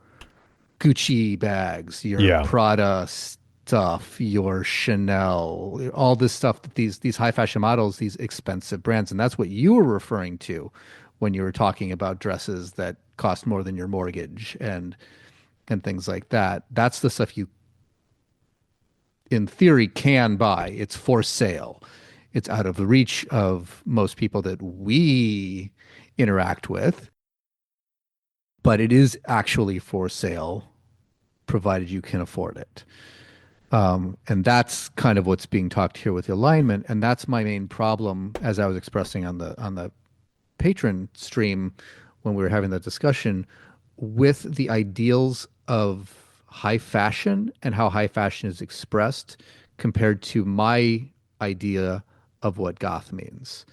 Gucci bags, your Yeah. Prada stuff, your Chanel, all this stuff that these high fashion models, these expensive brands, and that's what you were referring to when you were talking about dresses that cost more than your mortgage and things like that. That's the stuff you, in theory, can buy. It's for sale. It's out of the reach of most people that we interact with, but it is actually for sale, provided you can afford it. And that's kind of what's being talked here with the alignment. And that's my main problem, as I was expressing on the patron stream when we were having that discussion, with the ideals of high fashion and how high fashion is expressed compared to my idea of what goth means.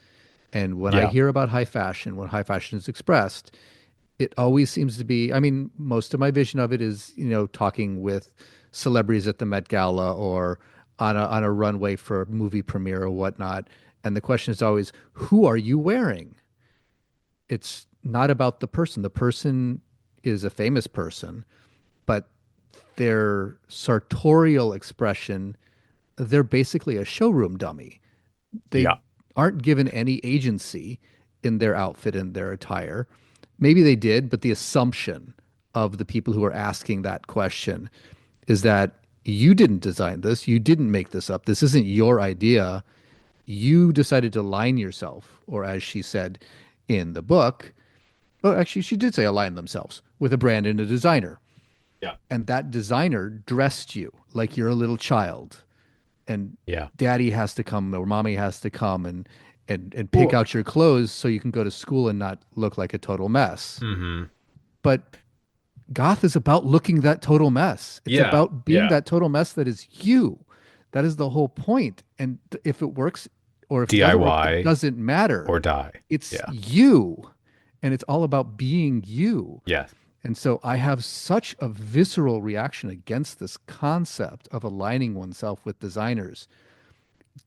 And when I Yeah. hear about high fashion, when high fashion is expressed, it always seems to be, I mean, most of my vision of it is, talking with celebrities at the Met Gala or on a runway for a movie premiere or whatnot. And the question is always, who are you wearing? It's not about the person. The person is a famous person, but their sartorial expression, they're basically a showroom dummy. They Yeah. aren't given any agency in their outfit and their attire. Maybe they did, but the assumption of the people who are asking that question is that you didn't design this, you didn't make this up, this isn't your idea. You decided to align yourself, or as she said in the book, well, actually, she did say align themselves with a brand and a designer. Yeah. And that designer dressed you like you're a little child. And Yeah. daddy has to come or mommy has to come and pick Well, out your clothes so you can go to school and not look like a total mess. mm-hmm. But goth is about looking that total mess. It's Yeah. about being Yeah. that total mess that is you. That is the whole point. And if it works or if it doesn't work, it DIY doesn't matter. or die. It's Yeah. you. And it's all about being you. Yeah. And so I have such a visceral reaction against this concept of aligning oneself with designers.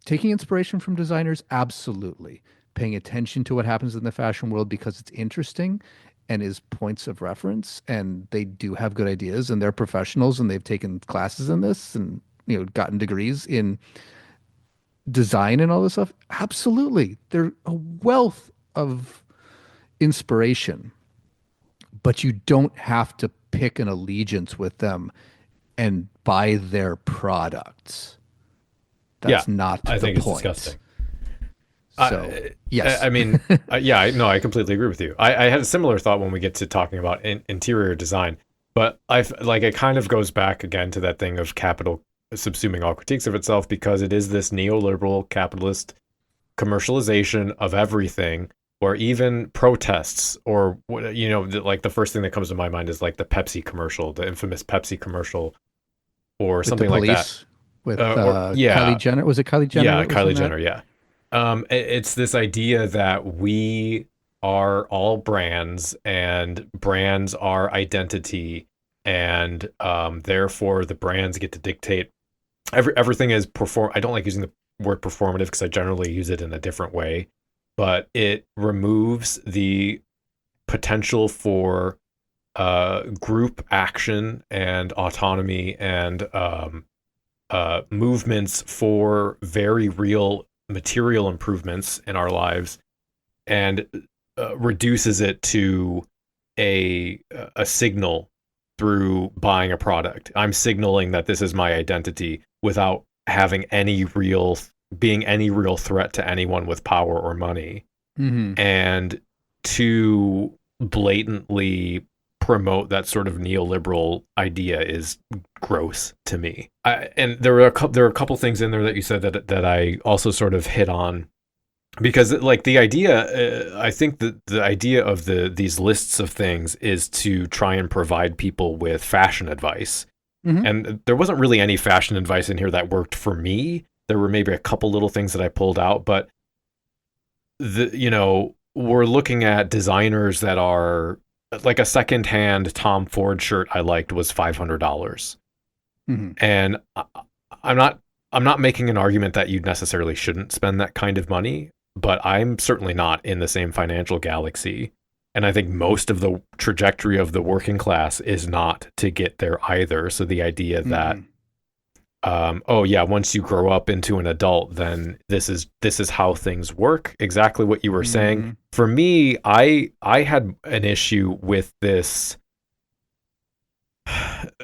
Taking inspiration from designers, absolutely. Paying attention to what happens in the fashion world because it's interesting and is points of reference. And they do have good ideas and they're professionals and they've taken classes in this and gotten degrees in design and all this stuff. Absolutely. They're a wealth of inspiration, but you don't have to pick an allegiance with them and buy their products. Yeah, That's not I the think it's point. disgusting. So, yes. I mean, yeah, no, I completely agree with you. I had a similar thought when we get to talking about interior design, but it kind of goes back again to that thing of capital subsuming all critiques of itself, because it is this neoliberal capitalist commercialization of everything, or even protests, or like the first thing that comes to my mind is like the Pepsi commercial, the infamous Pepsi commercial, or With the something like that. police, with Or Kylie yeah, Jenner. Was it Kylie Jenner yeah, that was Kylie in that? Jenner, yeah. It's this idea that we are all brands, and brands are identity, and therefore the brands get to dictate everything is perform. I don't like using the word performative because I generally use it in a different way, but it removes the potential for group action and autonomy, and movements for very real material improvements in our lives, and reduces it to a signal through buying a product. I'm signaling that this is my identity without having being any real threat to anyone with power or money. Mm-hmm. And to blatantly promote that sort of neoliberal idea is gross to me. And there were a couple things in there that you said that I also sort of hit on, because like the idea, I think that the idea of these lists of things is to try and provide people with fashion advice. Mm-hmm. And there wasn't really any fashion advice in here that worked for me. There were maybe a couple little things that I pulled out, but we're looking at designers that are like, a secondhand Tom Ford shirt I liked was $500. Mm-hmm. And I'm not making an argument that you necessarily shouldn't spend that kind of money, but I'm certainly not in the same financial galaxy. And I think most of the trajectory of the working class is not to get there either. So the idea that, once you grow up into an adult, then this is how things work. Exactly what you were saying. For me, I had an issue with this,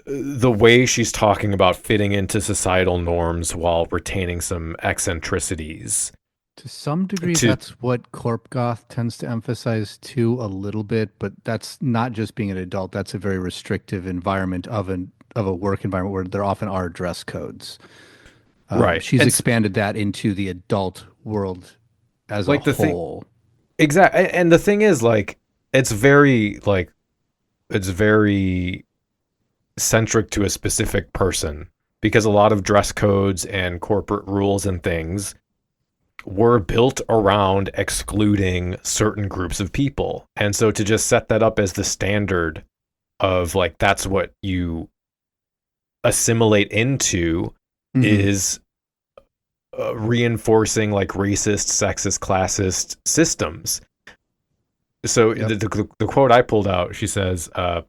the way she's talking about fitting into societal norms while retaining some eccentricities. To some degree, that's what Corp Goth tends to emphasize too, a little bit, but that's not just being an adult. That's a very restrictive environment of a work environment where there often are dress codes. Right. She's expanded that into the adult world as like a whole. Exactly. And the thing is, like, it's very centric to a specific person, because a lot of dress codes and corporate rules and things were built around excluding certain groups of people. And so to just set that up as the standard of like, that's what you assimilate into, is reinforcing like racist, sexist, classist systems. So the quote I pulled out, she says, I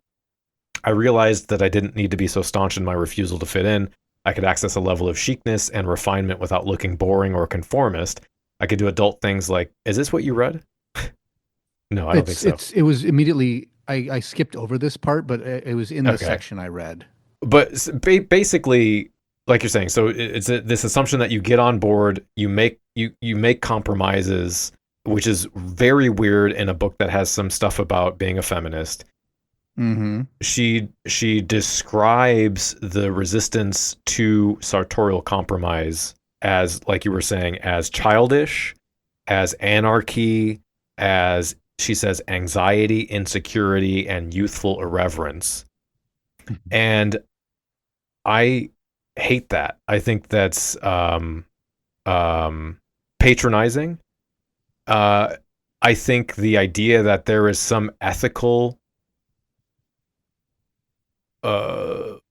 realized that I didn't need to be so staunch in my refusal to fit in. I could access a level of chicness and refinement without looking boring or conformist. I could do adult things like, is this what you read? No, I don't think so. It was immediately, I skipped over this part, but it was in the section I read. But basically, like you're saying, so it's this assumption that you get on board, you make compromises, which is very weird in a book that has some stuff about being a feminist. Mm-hmm. She describes the resistance to sartorial compromise as, like you were saying, as childish, as anarchy, as, she says, anxiety, insecurity, and youthful irreverence. And I hate that. I think that's patronizing. I think the idea that there is some ethical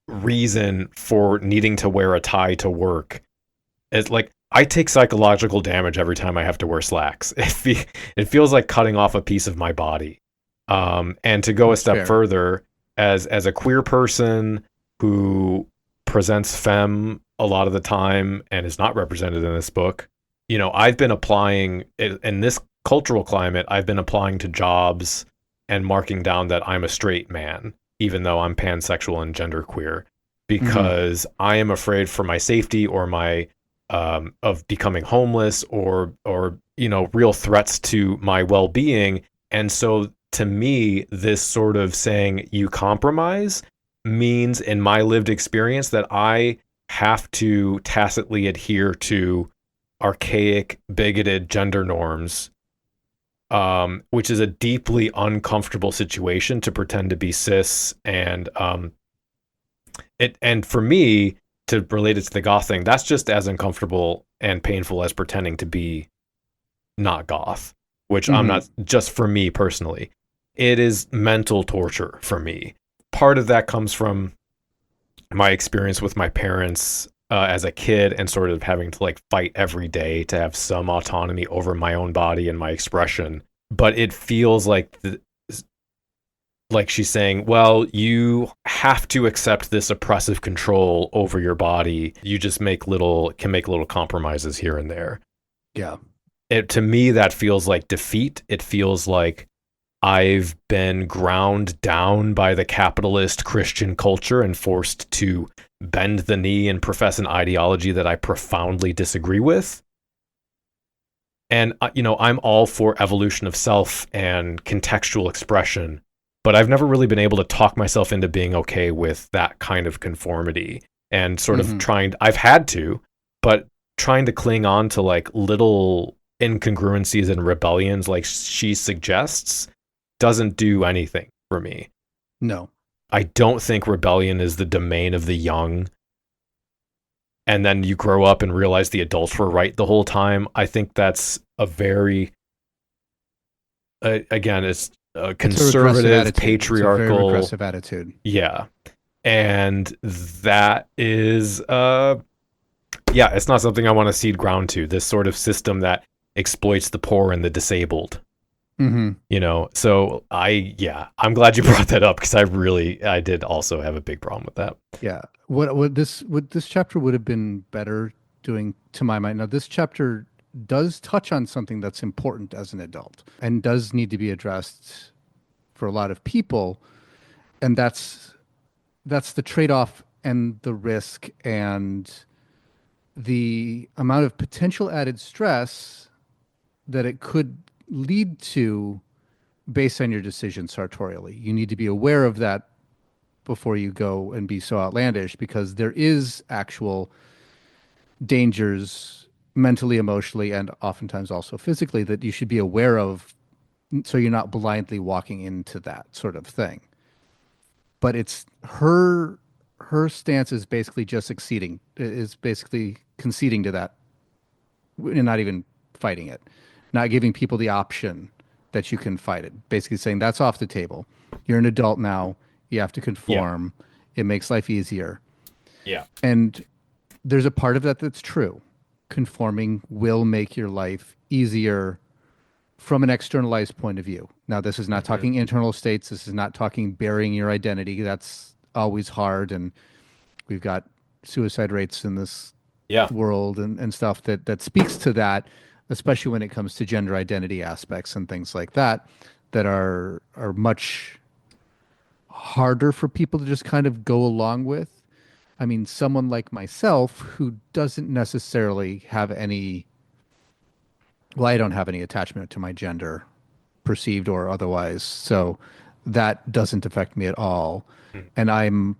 reason for needing to wear a tie to work, it's like, I take psychological damage every time I have to wear slacks. It feels like cutting off a piece of my body. And to go a step further, as a queer person who presents femme a lot of the time and is not represented in this book, I've been applying in this cultural climate, I've been applying to jobs and marking down that I'm a straight man, even though I'm pansexual and genderqueer. because I am afraid for my safety or my of becoming homeless or real threats to my well-being. And so to me, this sort of saying you compromise means, in my lived experience, that I have to tacitly adhere to archaic, bigoted gender norms, which is a deeply uncomfortable situation to pretend to be cis. And for me, to relate it to the goth thing, that's just as uncomfortable and painful as pretending to be not goth, which I'm not, just for me personally. It is mental torture for me. Part of that comes from my experience with my parents as a kid, and sort of having to like fight every day to have some autonomy over my own body and my expression. But it feels like she's saying, well, you have to accept this oppressive control over your body. You just can make little compromises here and there. Yeah. To me, that feels like defeat. It feels like I've been ground down by the capitalist Christian culture and forced to bend the knee and profess an ideology that I profoundly disagree with. And, I'm all for evolution of self and contextual expression, but I've never really been able to talk myself into being okay with that kind of conformity, and sort of I've had to, but trying to cling on to like little incongruencies and rebellions like she suggests doesn't do anything for me. No. I don't think rebellion is the domain of the young, and then you grow up and realize the adults were right the whole time. I think that's a very, again, it's a conservative, patriarchal, it's a very regressive attitude. Yeah. And that is, it's not something I want to cede ground to, this sort of system that exploits the poor and the disabled. So I'm glad you brought that up, because I did also have a big problem with that. Yeah. What this chapter would have been better doing, to my mind. Now, this chapter does touch on something that's important as an adult and does need to be addressed for a lot of people. And that's the trade-off and the risk and the amount of potential added stress that it could lead to based on your decision sartorially. You need to be aware of that before you go and be so outlandish, because there is actual dangers mentally, emotionally, and oftentimes also physically that you should be aware of, so you're not blindly walking into that sort of thing. But it's her stance is basically just conceding to that, and not even fighting it, not giving people the option that you can fight it. Basically saying that's off the table. You're an adult now. You have to conform. Yeah. It makes life easier. Yeah. And there's a part of that that's true. Conforming will make your life easier from an externalized point of view. Now, this is not talking internal states. This is not talking burying your identity. That's always hard. And we've got suicide rates in this world and stuff that speaks to that, especially when it comes to gender identity aspects and things like that are much harder for people to just kind of go along with. I mean, someone like myself who doesn't necessarily have I don't have any attachment to my gender, perceived or otherwise. So that doesn't affect me at all. And I'm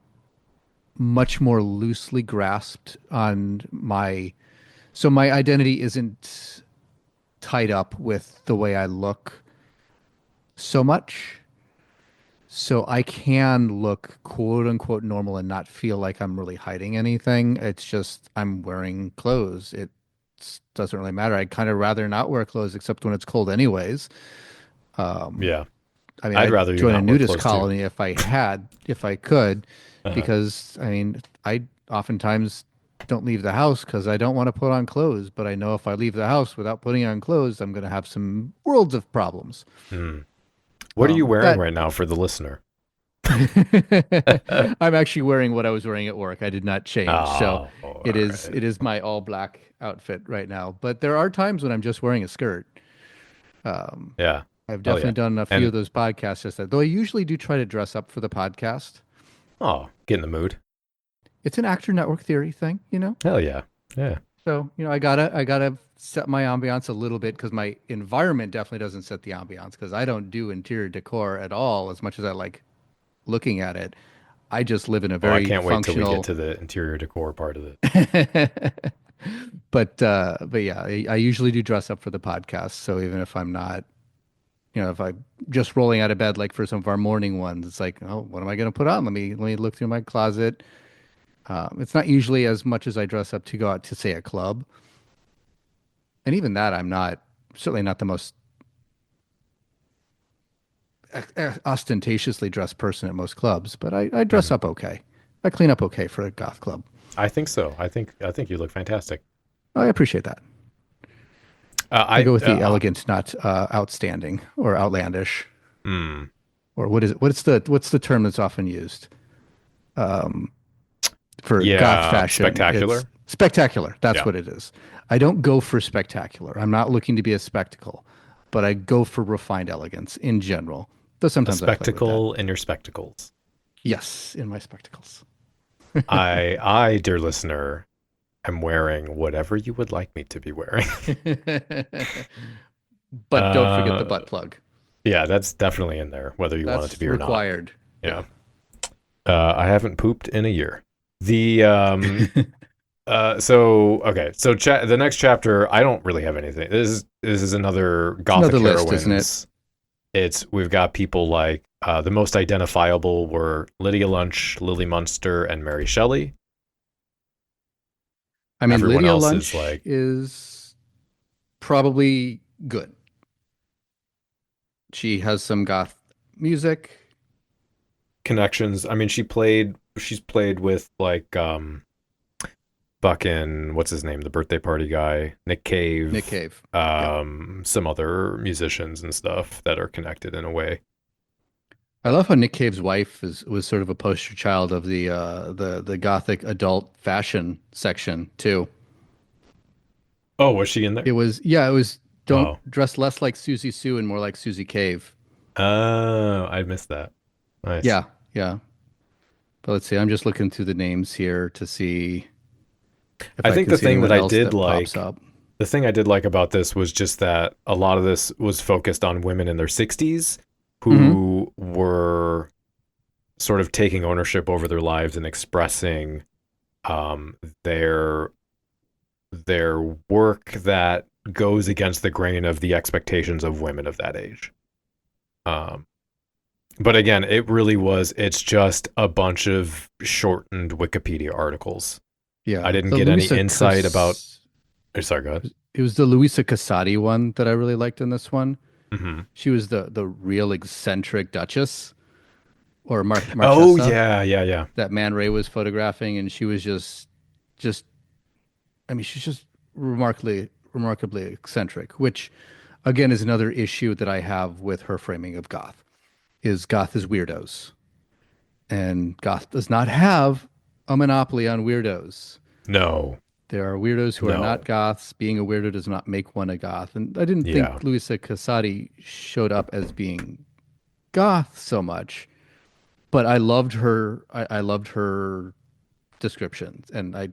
much more loosely grasped on my identity isn't tied up with the way I look so much. So I can look quote unquote normal and not feel like I'm really hiding anything. It's just I'm wearing clothes. It doesn't really matter. I'd kind of rather not wear clothes, except when it's cold anyways. I mean, I'd rather join a nudist colony if I could, because I mean, I oftentimes don't leave the house because I don't want to put on clothes. But I know if I leave the house without putting on clothes, I'm going to have some worlds of problems. What are you wearing right now for the listener? I'm actually wearing what I was wearing at work. I did not change. So it is my all black outfit right now. But there are times when I'm just wearing a skirt. I've definitely done a few of those podcasts just that. Though I usually do try to dress up for the podcast. Oh, get in the mood. it's an actor network theory thing, you know? Hell yeah. Yeah. So, I gotta set my ambiance a little bit because my environment definitely doesn't set the ambiance because I don't do interior decor at all as much as I like looking at it. I just live in a Well, I very can't wait till we get functional. to the interior decor part of it. But yeah, I usually do dress up for the podcast. So even if I'm not, if I'm just rolling out of bed, like for some of our morning ones, it's like, oh, what am I going to put on? Let me look through my closet. It's not usually as much as I dress up to go out to say a club, and even that I'm not certainly not the most ostentatiously dressed person at most clubs, but I dress Mhm. up okay. I clean up okay for a goth club. I think so. I think you look fantastic. I appreciate that. I I go with the elegant, not outstanding or outlandish. mm, Or what is it? What's the term that's often used for goth yeah, fashion? It's spectacular. spectacular. That's Yeah, what it is. I don't go for spectacular. I'm not looking to be a spectacle, but I go for refined elegance in general. Though a sometimes I play with that. spectacle in your spectacles. Yes, in my spectacles. Dear listener, am wearing whatever you would like me to be wearing. But don't forget the uh, butt plug. yeah, that's definitely in there, whether you want it to That's be or not. required. Yeah. Yeah. I haven't pooped in a year. The so okay, so the next chapter, I don't really have anything. This is another It's another Gothic list, isn't it? heroines. We've got people like the most identifiable were Lydia Lunch, Lily Munster, and Mary Shelley. I mean, Everyone Lydia else is Lunch like is probably good. She has some goth music. connections. I mean, she's played with like fucking what's his name, the birthday party guy, Nick Nick Cave, Cave. Yep. some other musicians and stuff that are connected in a way. I love how Nick Cave's wife was sort of a poster child of the gothic adult fashion section too. Oh, was she in there? It was don't Oh, dress less like Susie Sue and more like Susie Cave. oh, I missed that. Nice. Yeah, yeah. But let's see, I'm just looking through the names here to see if I I think can the see thing that anyone I else did that pops like, up. the thing I did like about this was just that a lot of this was focused on women in their 60s Hmm. who were sort of taking ownership over their lives and expressing um, their their work that goes against the grain of the expectations of women of that age. Um, but again, it's just a bunch of shortened Wikipedia articles. I Yeah, didn't the get any Luisa insight about. Cas Sorry, go ahead. it was the Luisa Casati one that I really liked in this one. Hmm. She was the real eccentric Duchess or Oh Marchesa yeah, yeah, yeah. that Man Ray was photographing, and she was just I mean, she's just remarkably eccentric, which again is another issue that I have with her framing of goth is weirdos, and goth does not have a monopoly on weirdos. No, There are weirdos who are not no, goths. Being a weirdo does not make one a goth. And I didn't yeah. think Luisa Casati showed up as being goth so much, but I loved her. I loved her descriptions, and I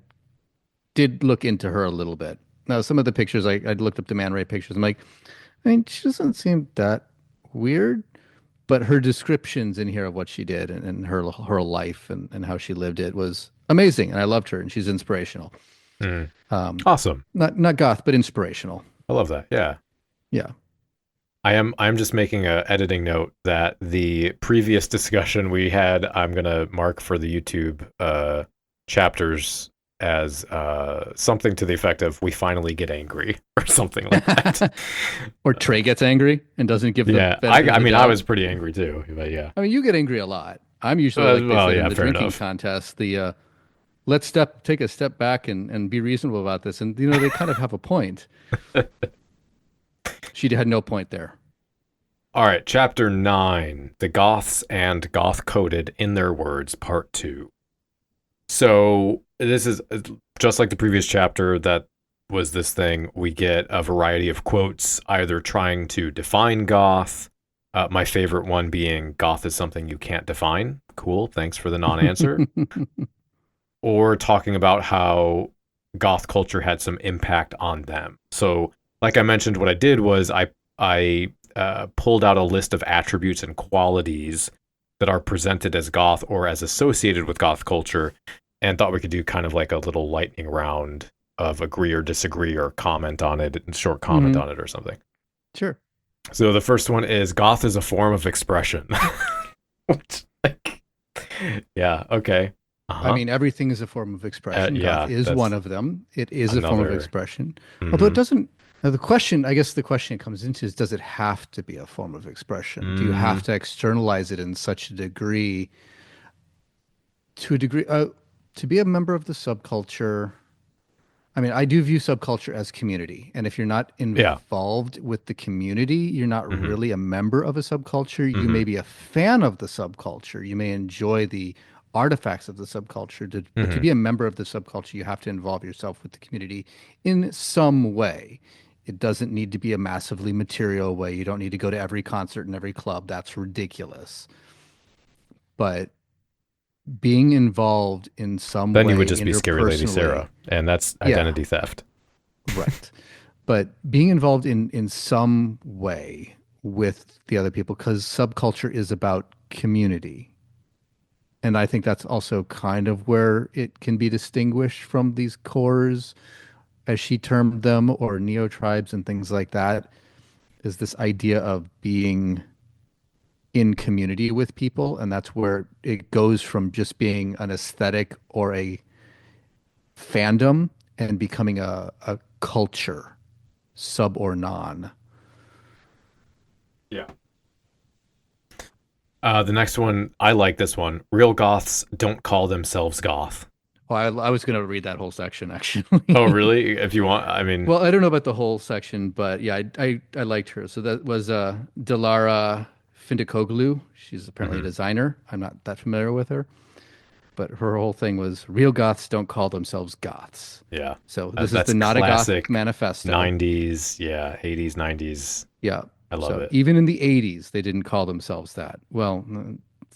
did look into her a little bit. Now, some of the pictures, I looked up the Man Ray pictures. I'm like, I mean, she doesn't seem that weird, but her descriptions in here of what she did and her life and how she lived it was amazing, and I loved her, and she's inspirational. Mm. Um, Awesome. not goth, but inspirational. I love that. Yeah. Yeah. I'm just making a editing note that the previous discussion we had, I'm gonna mark for the YouTube chapters as something to the effect of "we finally get angry" or something like that. Or Trey gets angry and doesn't give the Yeah, benefit of I the mean, I doubt. was pretty angry too, but yeah. I mean, you get angry a lot. I'm usually like they Well, say yeah, in the fair drinking enough. contest, the let's take a step back and be reasonable about this. And they kind of have a point. She had no point there. All right, chapter 9, the Goths and goth-coded in their words, part 2. So this is just like the previous chapter that was this thing. We get a variety of quotes, either trying to define goth. My favorite one being goth is something you can't define. Cool, thanks for the non-answer. or talking about how goth culture had some impact on them. So, like I mentioned, what I did was I pulled out a list of attributes and qualities that are presented as goth or as associated with goth culture, and thought we could do kind of like a little lightning round of agree or disagree or comment on it, and short comment Hmm. on it or something. Sure. So the first one is goth is a form of expression. Which, like, yeah, okay. I Uh-huh. mean, everything is a form of expression. Goth Yeah, is one that's of them. It is a form of another. expression. Although it Hmm. doesn't, now the question, I guess the question it comes into is, does it have to be a form of expression? Do you have Mm, to externalize it in such a degree, to a degree, to be a member of the subculture? I mean, I do view subculture as community. And if you're not yeah. involved with the community, you're not Hmm. really a member of a subculture. You Hmm. may be a fan of the subculture. You may enjoy the artifacts of the subculture. But to Hmm. be a member of the subculture, you have to involve yourself with the community in some way. It doesn't need to be a massively material way. You don't need to go to every concert and every club. That's ridiculous. But being involved in some Then you would way just be Scary Lady interpersonally, Sarah, and that's yeah, identity theft. right. But being involved in some way with the other people, because subculture is about community. And I think that's also kind of where it can be distinguished from these cores, as she termed them, or neo tribes and things like that, is this idea of being in community with people. And that's where it goes from just being an aesthetic or a fandom and becoming a culture, sub or non. Yeah. The next one, I like this one. Real goths don't call themselves goth. Well, I was going to read that whole section Oh, actually. really? If you want, I mean, Well, I don't know about the whole section, but yeah, I liked her. So that was Dilara Findikoglu. She's apparently a mhm, designer. I'm not that familiar with her, but her whole thing was real goths don't call themselves goths. yeah. So this is That's the Not a Goth classic manifesto. 90s, yeah, 80s, 90s. Yeah. I love So it. even in the 80s, they didn't call themselves that. Well,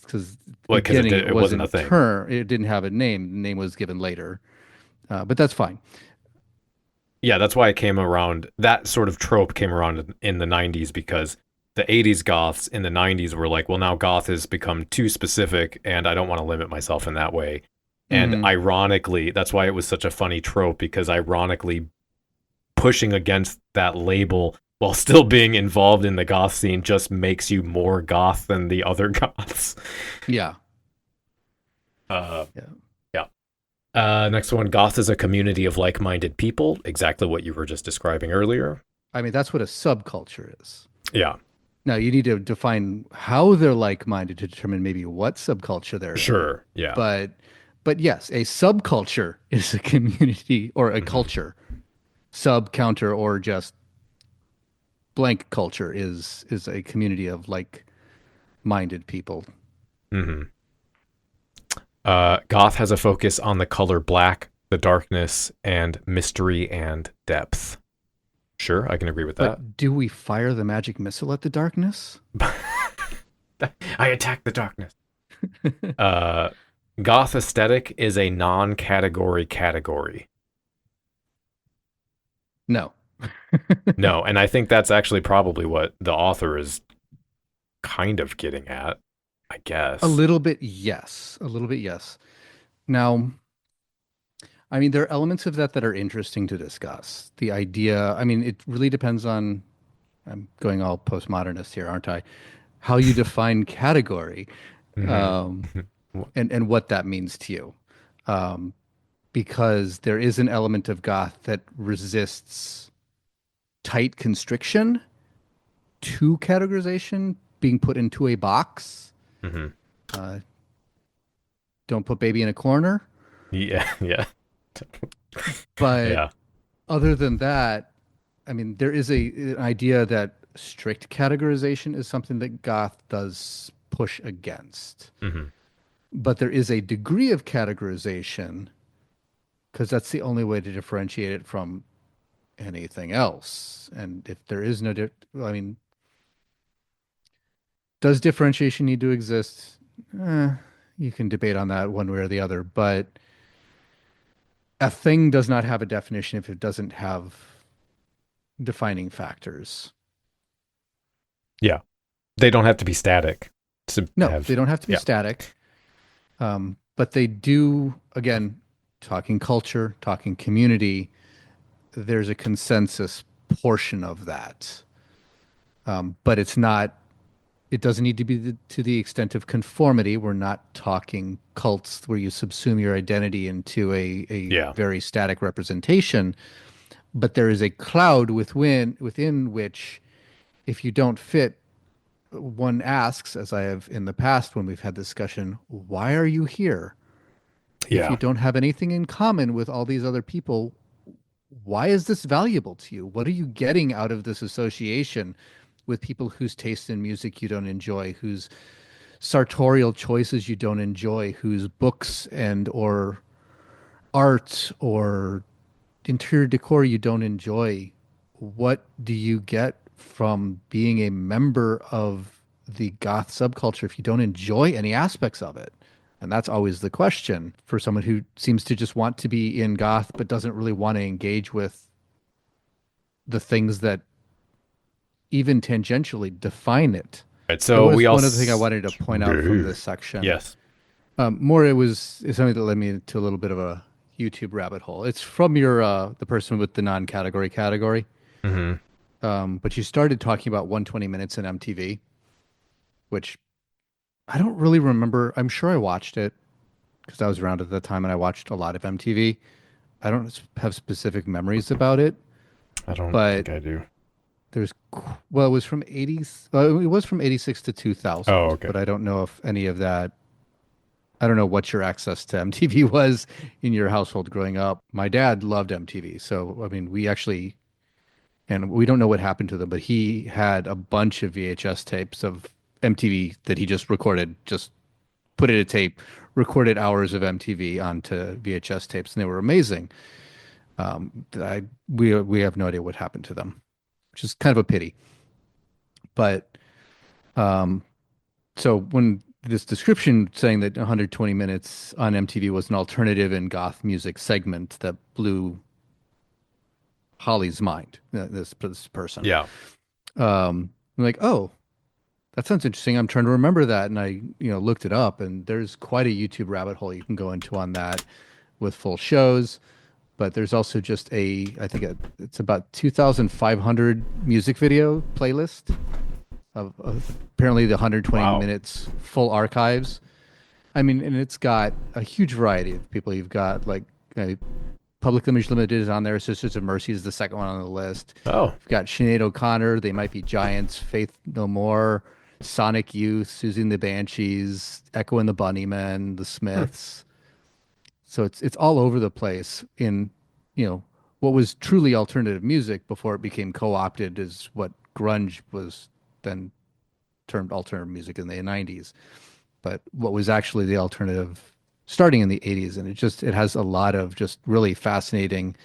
because the Well, because beginning it it wasn't wasn't a a thing. term. It didn't have a name. The name was given later, but that's fine. Yeah, that's why it came around. That sort of trope came around in the 90s because the 80s goths in the 90s were like, well, now goth has become too specific and I don't want to limit myself in that way. And Hmm. ironically, that's why it was such a funny trope because ironically, pushing against that label while still being involved in the goth scene just makes you more goth than the other goths. Yeah. Uh, Yeah. yeah. Next one, goth is a community of like-minded people. Exactly what you were just describing earlier. I mean, that's what a subculture is. Yeah, Now, you need to define how they're like-minded to determine maybe what subculture they're in. sure. Yeah. But but yes, a subculture is a community or a Hmm. culture. Sub, counter, or just blank culture is a community of like-minded people. Hmm. Goth has a focus on the color black, the darkness, and mystery and depth. Sure, I can agree with that. But do we fire the magic missile at the darkness? I attack the darkness. Uh, Goth aesthetic is a non-category category. No. No, and I think that's actually probably what the author is kind of getting at, I A guess. little bit, yes. A little bit, yes. Now, I mean, there are elements of that that are interesting to discuss. The idea, I mean, it really depends on, I'm going all postmodernist here, aren't I? How you define category, Hmm. um, and what that means to you. Um, because there is an element of goth that resists tight constriction to categorization, being put into a box. Hmm. Uh, don't put baby in a corner. Yeah, yeah, But yeah. other than that, I mean, there is an idea that strict categorization is something that goth does push against. Hmm. But there is a degree of categorization because that's the only way to differentiate it from anything else. And if there is no, I mean, does differentiation need to exist? Eh, you can debate on that one way or the other, but a thing does not have a definition if it doesn't have defining factors. Yeah. They don't have to be static to No, they have, don't have to be yeah. static, but they do, again, talking culture, talking community, there's a consensus portion of that. But it's not, it doesn't need to be to the extent of conformity. We're not talking cults where you subsume your identity into a Yeah. very static representation, but there is a cloud within which, if you don't fit, one asks, as I have in the past when we've had discussion, why are you here? If you Yeah. don't have anything in common with all these other people, why is this valuable to you? What are you getting out of this association with people whose taste in music you don't enjoy, whose sartorial choices you don't enjoy, whose books and or art or interior decor you don't enjoy? What do you get from being a member of the goth subculture if you don't enjoy any aspects of it? And that's always the question for someone who seems to just want to be in goth but doesn't really want to engage with the things that even tangentially define it. Right. There So we was one other thing I also, wanted to point out from this section. yes. More, it's something that led me into a little bit of a YouTube rabbit hole. It's from your the person with the non-category category. Hmm. But you started talking about 120 minutes in MTV, which I don't really remember. I'm sure I watched it because I was around at the time and I watched a lot of MTV. I don't have specific memories about it, I don't but think I do. there's, well, it was from 80s, it was from 86 to Oh, 2000, okay. but I don't know if any of that, I don't know what your access to MTV was in your household growing up. My dad loved MTV. So, I mean, we actually, and we don't know what happened to them, but he had a bunch of VHS tapes of MTV that he just recorded, just put it a tape, recorded hours of MTV onto VHS tapes, and they were amazing. We have no idea what happened to them, which is kind of a pity. But so when this description saying that 120 minutes on MTV was an alternative and goth music segment that blew Holly's mind, this person, Yeah. I'm like, oh, that sounds interesting. I'm trying to remember that, and I, looked it up, and there's quite a YouTube rabbit hole you can go into on that with full shows. But there's also just I think it's about 2,500 music video playlist of apparently the 120 Wow. minutes full archives. I mean, and it's got a huge variety of people. You've got like uh, Public Image Limited is on there. Sisters of Mercy is the second one on the list. Oh, You've got Sinead O'Connor, They Might Be Giants, Faith No More, Sonic Youth, Susie and the Banshees, Echo and the Bunnymen, The hmm. Smiths. So it's all over the place in, what was truly alternative music before it became co-opted as what grunge was then termed alternative music in the 90s. But what was actually the alternative starting in the 80s, and it has a lot of just really fascinating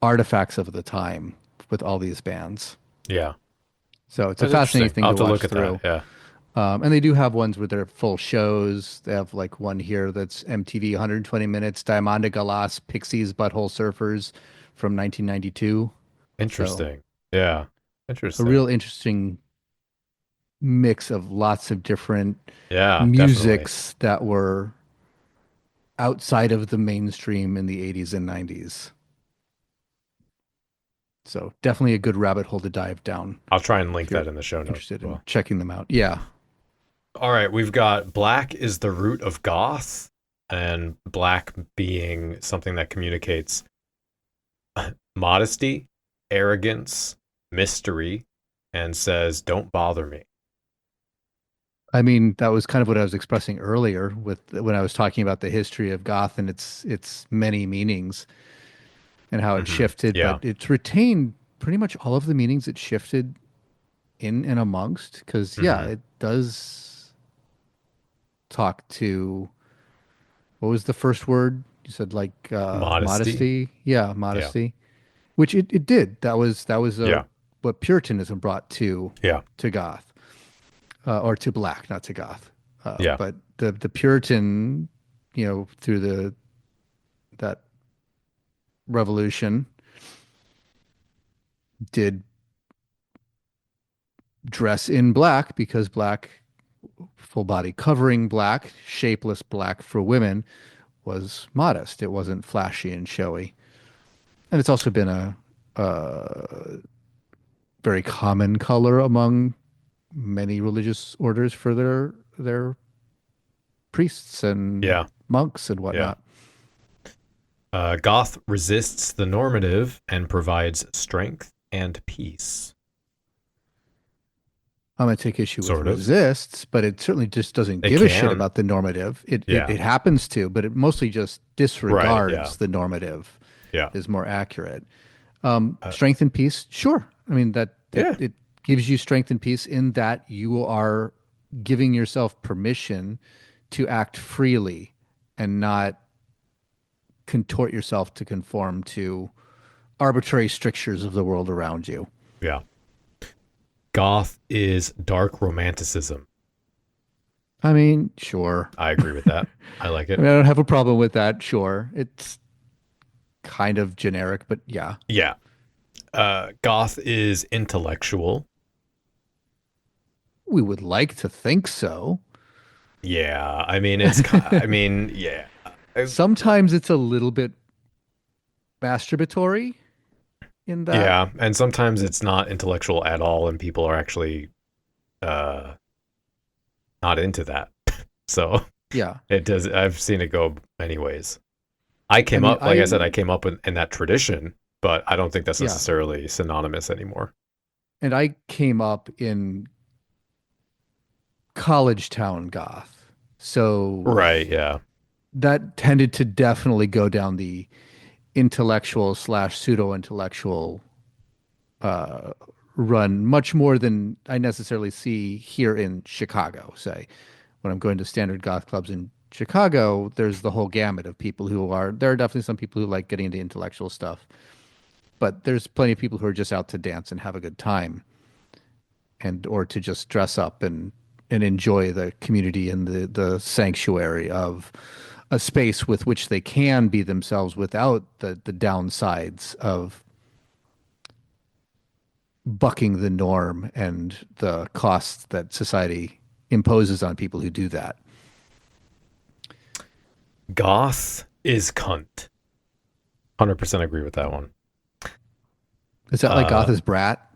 artifacts of the time with all these bands. Yeah. So it's a That's fascinating interesting. thing I'll to have to look watch at that. through. Yeah. And they do have ones where they're full shows. They have like one here that's MTV 120 minutes, Diamanda Galas, Pixies, Butthole Surfers from 1992. So Interesting. Yeah. a Interesting. real interesting mix of lots of different Yeah, definitely. musics that were outside of the mainstream in the 80s and 90s. So definitely a good rabbit hole to dive down I'll try and if link you're that in the show notes interested as in well. checking them out. Yeah. All right, we've got black is the root of goth, and black being something that communicates modesty, arrogance, mystery, and says, "Don't bother me." I mean, that was kind of what I was expressing earlier with when I was talking about the history of goth and its many meanings and how it Hmm. shifted, but Yeah. it's retained pretty much all of the meanings it shifted in and amongst. Because yeah, Hmm. it does talk to, what was the first word you said? Like Modesty. modesty. Yeah, Yeah. modesty. Which it did. That was Yeah. what Puritanism brought Yeah. to goth, or to black, not to goth. Yeah. But the Puritan, through that revolution did dress in black because black, full body covering black, shapeless black for women was modest. It wasn't flashy and showy. And it's also been a very common color among many religious orders for their priests and Yeah. monks and Yeah. whatnot. Goth resists the normative and provides strength and peace. I'm going to take issue with Sort of. resists, but it certainly just doesn't It give a shit can. about the normative. Yeah. It happens to, but it mostly just disregards the normative. Yeah. Is more accurate. Uh, Strength and peace, sure. I mean that Yeah. it gives you strength and peace in that you are giving yourself permission to act freely and not contort yourself to conform to arbitrary strictures of the world around you. Yeah. Goth is dark romanticism. I mean, sure. I agree with that. I like I it. mean, I don't have a problem with that. Sure. It's kind of generic, but yeah. Yeah. Goth is intellectual. We would like to think so. Yeah. I mean, yeah. Sometimes it's a little bit masturbatory in that. Yeah. And sometimes it's not intellectual at all, and people are actually not into that. So Yeah. it does. I've seen it go many ways. I came up in that tradition, but I don't think that's Yeah. necessarily synonymous anymore. And I came up in college town goth. So Right. Yeah. that tended to definitely go down the intellectual / pseudo intellectual run much more than I necessarily see here in Chicago. Say, when I'm going to standard goth clubs in Chicago, there's the whole gamut of people there are definitely some people who like getting into intellectual stuff, but there's plenty of people who are just out to dance and have a good time or to just dress up and enjoy the community and the sanctuary of a space with which they can be themselves without the downsides of bucking the norm and the costs that society imposes on people who do that. Goth is cunt. 100% agree with that one. Is that like goth is brat?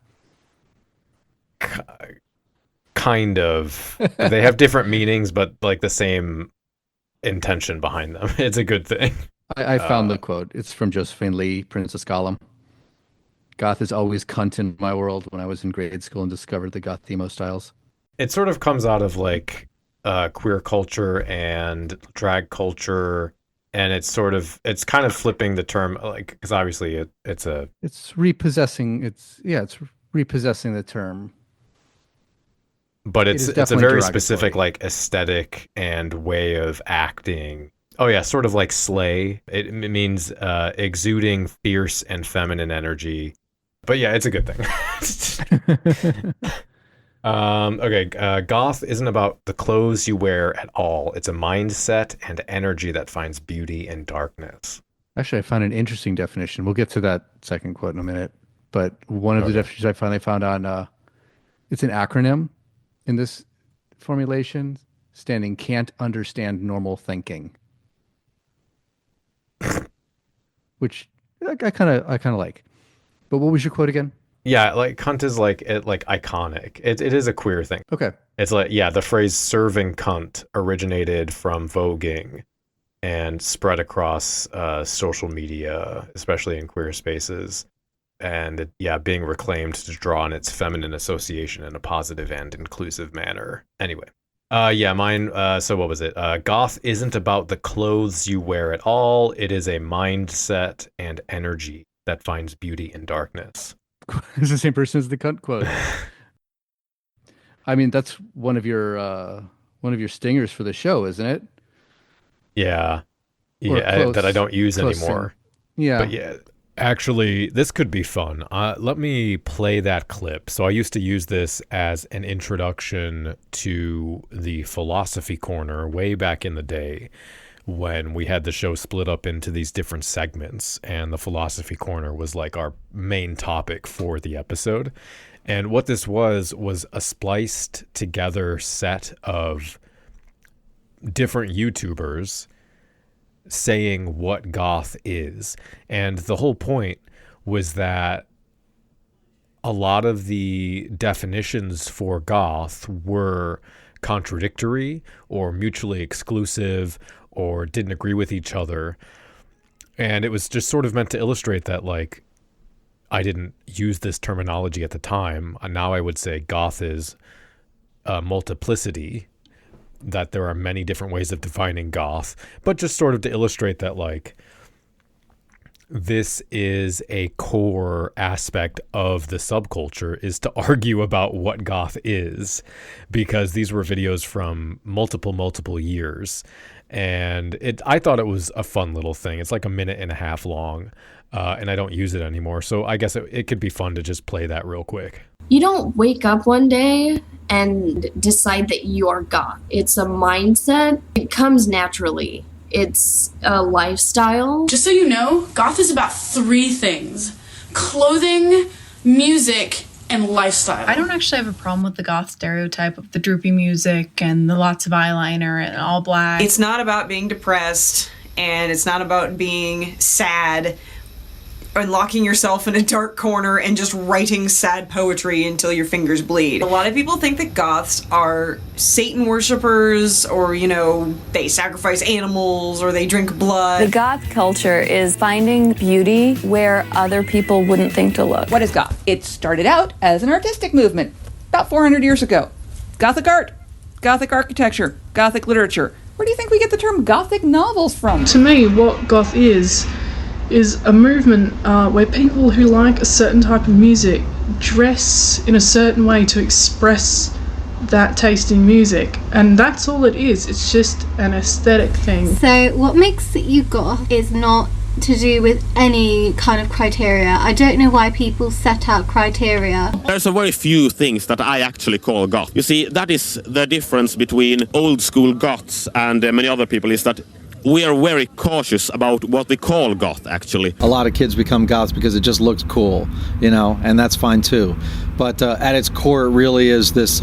Kind of. They have different meanings, but like the same intention behind them. It's a good thing. I found the quote. It's from Josephine Lee, Princess Gollum. Goth is always cunt in my world when I was in grade school and discovered the goth emo styles. It sort of comes out of like queer culture and drag culture, and it's kind of flipping the term, like, because obviously It's repossessing. It's repossessing the term. but It it's is a definitely very derogatory. specific like aesthetic and way of acting. Oh yeah, sort of like slay. It means exuding fierce and feminine energy. But yeah, it's a good thing. Okay, goth isn't about the clothes you wear at all. It's a mindset and energy that finds beauty in darkness. Actually, I found an interesting definition. We'll get to that second quote in a minute. But one of the definitions I finally found on, it's an acronym in this formulation, standing can't understand normal thinking, which I kind of like. But what was your quote again? Yeah, like cunt is like iconic. It is a queer thing. Okay. It's like, yeah, the phrase serving cunt originated from voguing and spread across social media, especially in queer spaces. And being reclaimed to draw on its feminine association in a positive and inclusive manner. Anyway, mine. So what was it? Goth isn't about the clothes you wear at all. It is a mindset and energy that finds beauty in darkness. It's the same person as the cunt quote. I mean, that's one of your stingers for the show, isn't it? Yeah, Or close, that I don't use close anymore. Yeah. But yeah, actually, this could be fun. Let me play that clip. So I used to use this as an introduction to the philosophy corner way back in the day, when we had the show split up into these different segments, and the philosophy corner was like our main topic for the episode. And what this was a spliced together set of different YouTubers saying what goth is. And the whole point was that a lot of the definitions for goth were contradictory or mutually exclusive or didn't agree with each other. And it was just sort of meant to illustrate that, like, I didn't use this terminology at the time. Now I would say goth is multiplicity, that there are many different ways of defining goth, but just sort of to illustrate that, like, this is a core aspect of the subculture, is to argue about what goth is, because these were videos from multiple years. And I thought it was a fun little thing. It's like a minute and a half long, and I don't use it anymore. So I guess it could be fun to just play that real quick. You don't wake up one day and decide that you are goth. It's a mindset. It comes naturally. It's a lifestyle. Just so you know, goth is about 3 things: clothing, music, and lifestyle. I don't actually have a problem with the goth stereotype of the droopy music and the lots of eyeliner and all black. It's not about being depressed, and it's not about being sad or locking yourself in a dark corner and just writing sad poetry until your fingers bleed. A lot of people think that goths are Satan worshippers, or, you know, they sacrifice animals or they drink blood. The goth culture is finding beauty where other people wouldn't think to look. What is goth? It started out as an artistic movement about 400 years ago. Gothic art, Gothic architecture, Gothic literature. Where do you think we get the term Gothic novels from? To me, what goth is a movement where people who like a certain type of music dress in a certain way to express that taste in music, and that's all it is. It's just an aesthetic thing. So what makes you goth is not to do with any kind of criteria. I don't know why people set out criteria. There's a very few things that I actually call goth. You see, that is the difference between old school goths and many other people, is that we are very cautious about what we call goth, actually. A lot of kids become goths because it just looks cool, you know, and that's fine too. But at its core, it really is this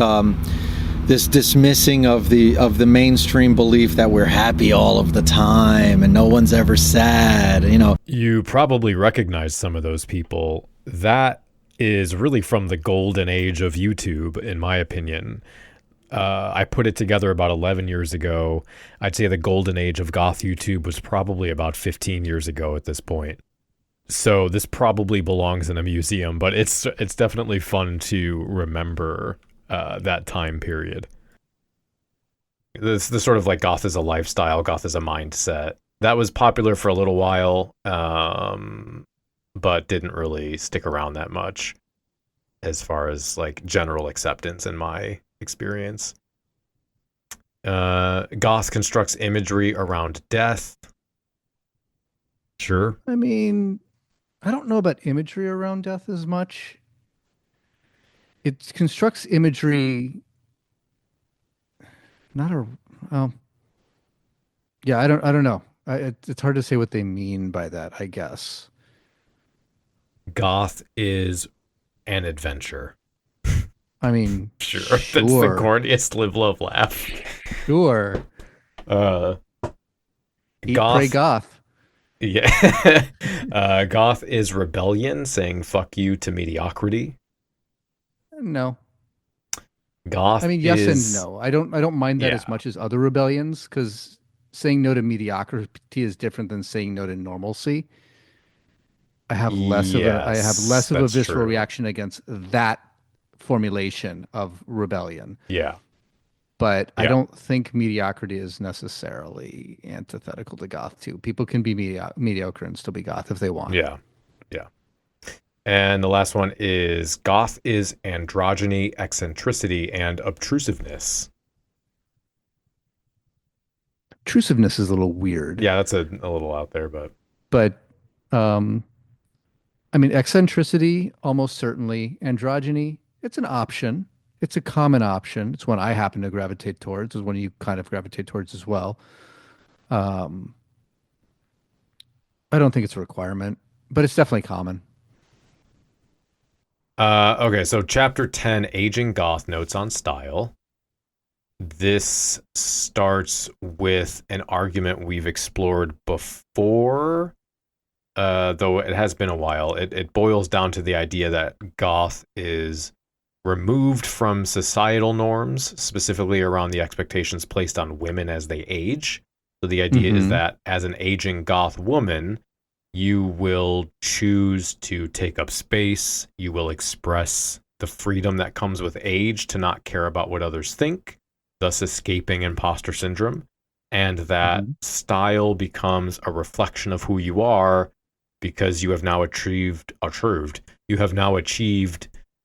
this dismissing of the mainstream belief that we're happy all of the time and no one's ever sad, you know. You probably recognize some of those people. That is really from the golden age of YouTube, in my opinion. I put it together about 11 years ago. I'd say the golden age of goth YouTube was probably about 15 years ago at this point. So this probably belongs in a museum, but it's definitely fun to remember that time period. This sort of like goth is a lifestyle, goth is a mindset. That was popular for a little while, but didn't really stick around that much as far as like general acceptance in my experience. Goth constructs imagery around death. Sure. I mean, I don't know about imagery around death as much. It constructs imagery, not a, yeah, I don't know. It's hard to say what they mean by that, I guess. Goth is an adventure. I mean, sure. That's the corniest live, love, laugh. Sure. Eat, pray, goth. Yeah. Goth is rebellion, saying fuck you to mediocrity. No. Goth I mean, yes and no. I don't mind that as much as other rebellions, because saying no to mediocrity is different than saying no to normalcy. I have less of a visceral reaction against that formulation of rebellion. Yeah. But I don't think mediocrity is necessarily antithetical to goth too. People can be mediocre and still be goth if they want. Yeah. Yeah. And the last one is goth is androgyny, eccentricity, and obtrusiveness. Obtrusiveness is a little weird. Yeah, that's a little out there, but I mean, eccentricity, almost certainly. Androgyny, it's an option. It's a common option. It's one I happen to gravitate towards. It's one you kind of gravitate towards as well. Um, I don't think it's a requirement, but it's definitely common. Okay, so chapter 10, Aging Goth, Notes on Style. This starts with an argument we've explored before, though it has been a while. It boils down to the idea that goth is removed from societal norms, specifically around the expectations placed on women as they age. So the idea is that as an aging goth woman, you will choose to take up space, you will express the freedom that comes with age to not care about what others think, thus escaping imposter syndrome, and that style becomes a reflection of who you are because you have now achieved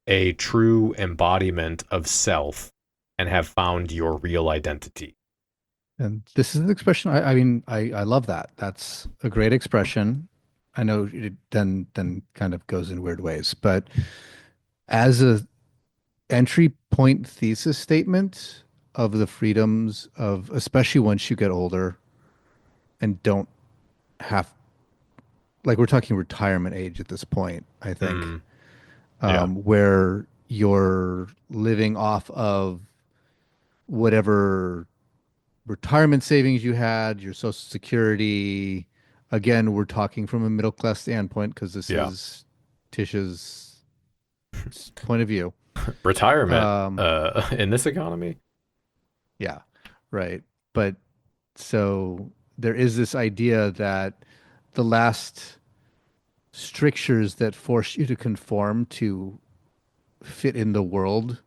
a true embodiment of self and have found your real identity. And this is an expression. I mean, I love that. That's a great expression. I know it then kind of goes in weird ways, but as a entry point thesis statement of the freedoms of, especially once you get older and don't have, like, we're talking retirement age at this point, I think, where you're living off of whatever retirement savings you had, your social security. Again, we're talking from a middle class standpoint because this is Tish's point of view. Retirement in this economy. Yeah, right. But so there is this idea that the last strictures that force you to conform to fit in the world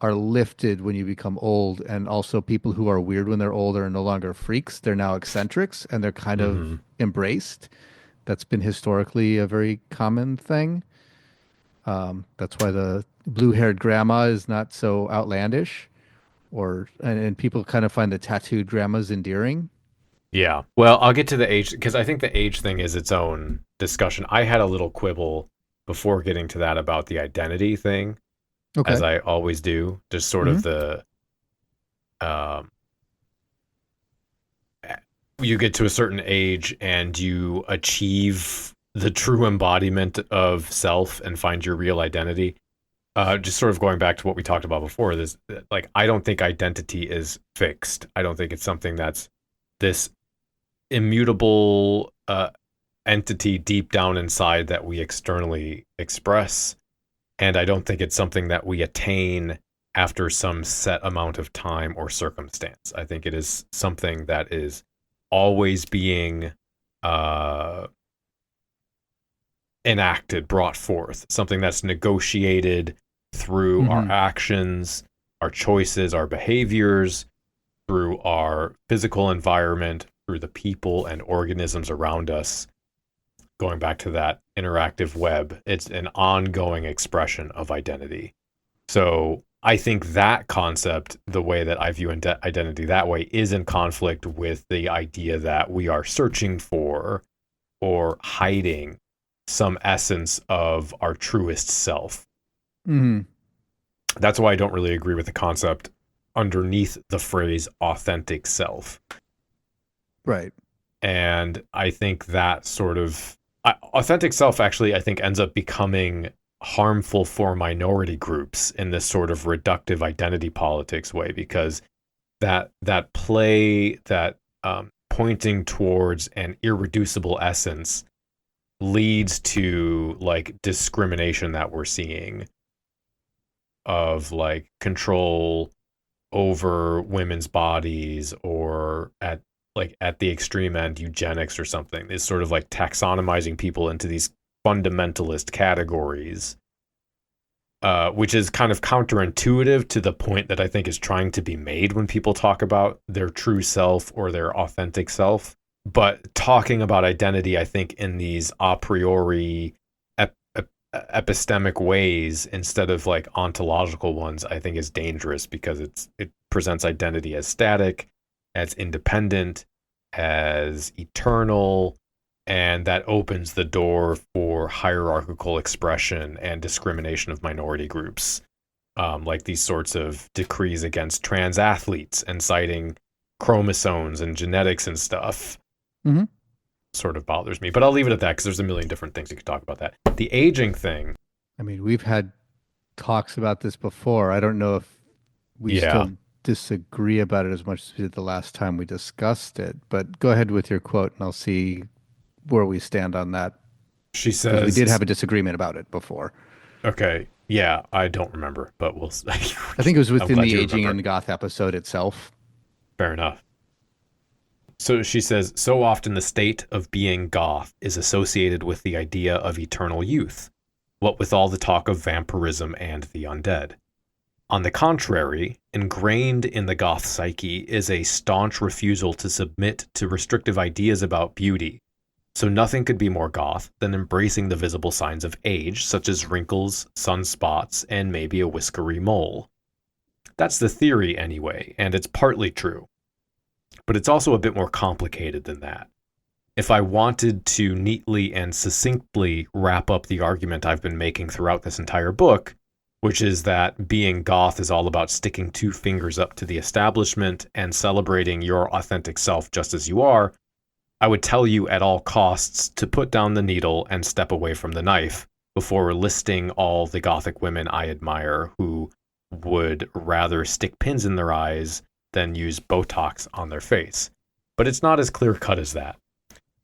are lifted when you become old. And also people who are weird when they're old are no longer freaks. They're now eccentrics and they're kind of embraced. That's been historically a very common thing. That's why the blue-haired grandma is not so outlandish, and people kind of find the tattooed grandmas endearing. Yeah. Well, I'll get to the age because I think the age thing is its own discussion. I had a little quibble before getting to that about the identity thing. Okay. As I always do, just sort of the you get to a certain age and you achieve the true embodiment of self and find your real identity. Just sort of going back to what we talked about before, this, like, I don't think identity is fixed. I don't think it's something that's this immutable entity deep down inside that we externally express. And I don't think it's something that we attain after some set amount of time or circumstance. I think it is something that is always being enacted, brought forth, something that's negotiated through our actions, our choices, our behaviors, through our physical environment, through the people and organisms around us. Going back to that interactive web, it's an ongoing expression of identity. So I think that concept, the way that I view identity that way, is in conflict with the idea that we are searching for or hiding some essence of our truest self. That's why I don't really agree with the concept underneath the phrase authentic self. Right. And I think that sort of authentic self actually, I think, ends up becoming harmful for minority groups in this sort of reductive identity politics way, because that play, that pointing towards an irreducible essence leads to like discrimination that we're seeing of like control over women's bodies, or at the extreme end, eugenics or something, is sort of like taxonomizing people into these fundamentalist categories, which is kind of counterintuitive to the point that I think is trying to be made when people talk about their true self or their authentic self. But talking about identity, I think, in these a priori epistemic ways instead of like ontological ones, I think is dangerous, because it presents identity as static, as independent, as eternal, and that opens the door for hierarchical expression and discrimination of minority groups, like these sorts of decrees against trans athletes and citing chromosomes and genetics and stuff Mm-hmm. sort of bothers me. But I'll leave it at that because there's a million different things you could talk about that. The aging thing. I mean, we've had talks about this before. I don't know if we still disagree about it as much as we did the last time we discussed it. But go ahead with your quote, and I'll see where we stand on that. She says... We did have a disagreement about it before. Okay. Yeah, I don't remember, but we'll... I think it was within the Aging and Goth episode itself. Fair enough. So she says, so often the state of being goth is associated with the idea of eternal youth, what with all the talk of vampirism and the undead. On the contrary, ingrained in the goth psyche is a staunch refusal to submit to restrictive ideas about beauty. So nothing could be more goth than embracing the visible signs of age, such as wrinkles, sunspots, and maybe a whiskery mole. That's the theory anyway, and it's partly true. But it's also a bit more complicated than that. If I wanted to neatly and succinctly wrap up the argument I've been making throughout this entire book, which is that being goth is all about sticking two fingers up to the establishment and celebrating your authentic self just as you are, I would tell you at all costs to put down the needle and step away from the knife before listing all the gothic women I admire who would rather stick pins in their eyes than use Botox on their face. But it's not as clear-cut as that.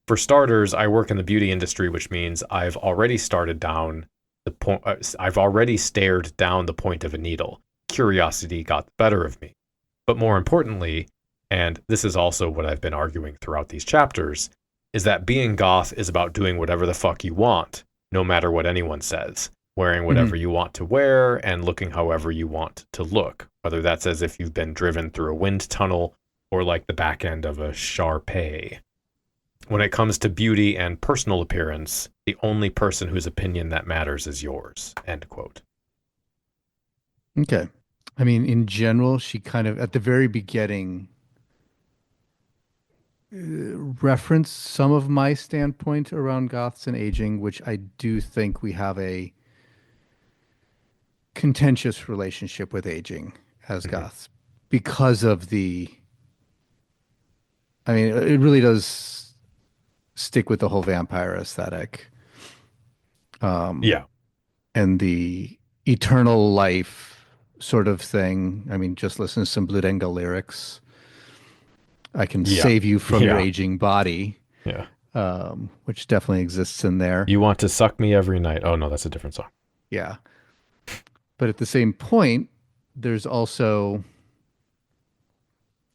For starters, I work in the beauty industry, which means I've already stared down the point of a needle. Curiosity got the better of me. But more importantly, and this is also what I've been arguing throughout these chapters, is that being goth is about doing whatever the fuck you want, no matter what anyone says, wearing whatever you want to wear and looking however you want to look, whether that's as if you've been driven through a wind tunnel or like the back end of a Shar-Pei. When it comes to beauty and personal appearance, the only person whose opinion that matters is yours. End quote. Okay. I mean, in general, she kind of, at the very beginning, referenced some of my standpoint around goths and aging, which I do think we have a contentious relationship with aging as goths because of the, I mean, it really does stick with the whole vampire aesthetic. And the eternal life sort of thing. I mean, just listen to some Bludenga lyrics. I can save you from your aging body. Yeah. Which definitely exists in there. You want to suck me every night. Oh, no, that's a different song. Yeah. But at the same point, there's also,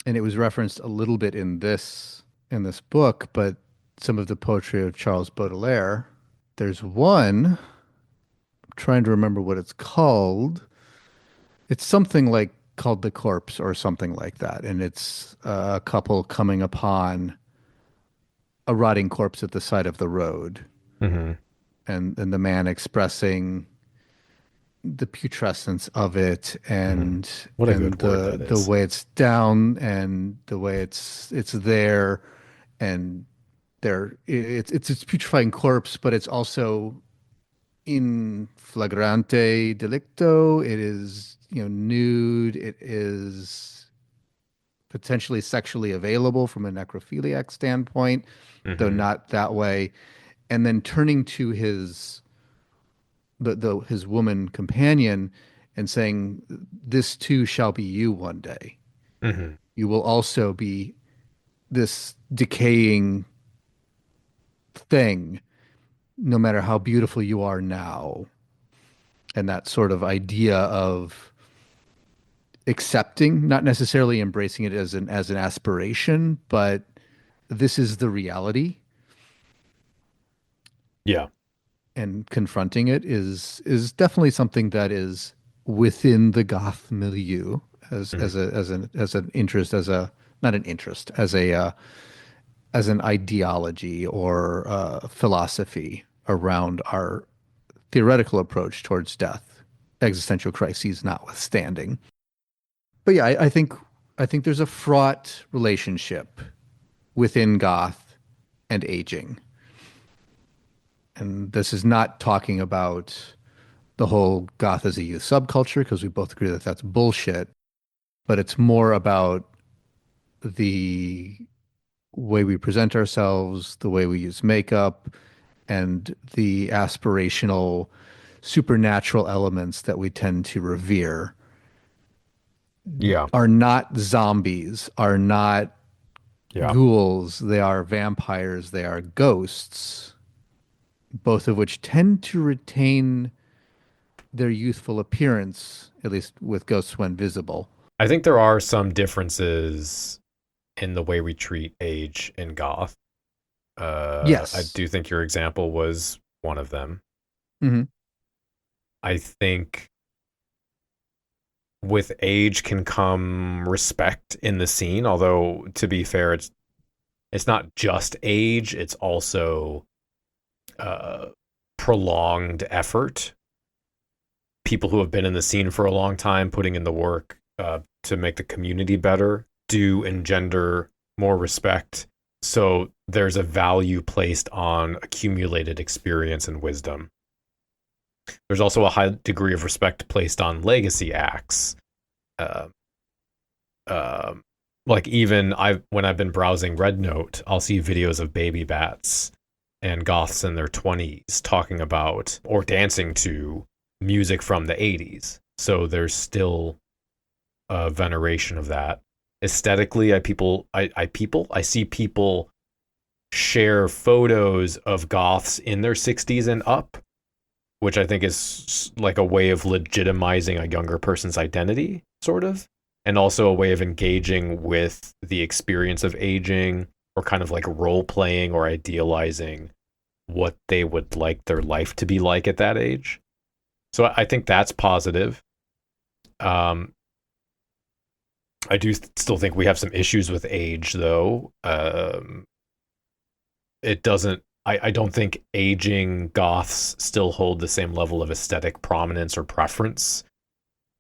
and it was referenced a little bit in this book, but some of the poetry of Charles Baudelaire. There's one, I'm trying to remember what it's called. It's something like called The Corpse or something like that. And it's a couple coming upon a rotting corpse at the side of the road. Mm-hmm. And the man expressing the putrescence of it and, what a and good word that is. the way it's down and the way it's there and there it's putrefying corpse, but it's also in flagrante delicto. It is, nude. It is potentially sexually available from a necrophiliac standpoint, though not that way. And then turning to his woman companion and saying, "This too shall be you one day. Mm-hmm. You will also be this decaying thing, no matter how beautiful you are now." And that sort of idea of accepting, not necessarily embracing it as an aspiration, but this is the reality. Yeah. And confronting it is definitely something that is within the goth milieu as an interest, as an ideology or philosophy around our theoretical approach towards death, existential crises notwithstanding. But yeah, I think there's a fraught relationship within goth and aging. And this is not talking about the whole goth as a youth subculture, because we both agree that that's bullshit. But it's more about the way we present ourselves, the way we use makeup, and the aspirational supernatural elements that we tend to revere Yeah. are not zombies, are not Yeah. ghouls, they are vampires, they are ghosts, both of which tend to retain their youthful appearance, at least with ghosts when visible. I think there are some differences in the way we treat age in goth. Yes. I do think your example was one of them. Mm-hmm. I think with age can come respect in the scene, although to be fair, it's not just age, it's also prolonged effort. People who have been in the scene for a long time, putting in the work to make the community better, do engender more respect. So there's a value placed on accumulated experience and wisdom. There's also a high degree of respect placed on legacy acts. Like even when I've been browsing Red Note, I'll see videos of baby bats and goths in their 20s talking about or dancing to music from the 80s. So there's still a veneration of that. Aesthetically, I see people share photos of goths in their 60s and up, which I think is like a way of legitimizing a younger person's identity, sort of, and also a way of engaging with the experience of aging, or kind of like role playing or idealizing what they would like their life to be like at that age. So I think that's positive. I do still think we have some issues with age, though. It doesn't. I don't think aging goths still hold the same level of aesthetic prominence or preference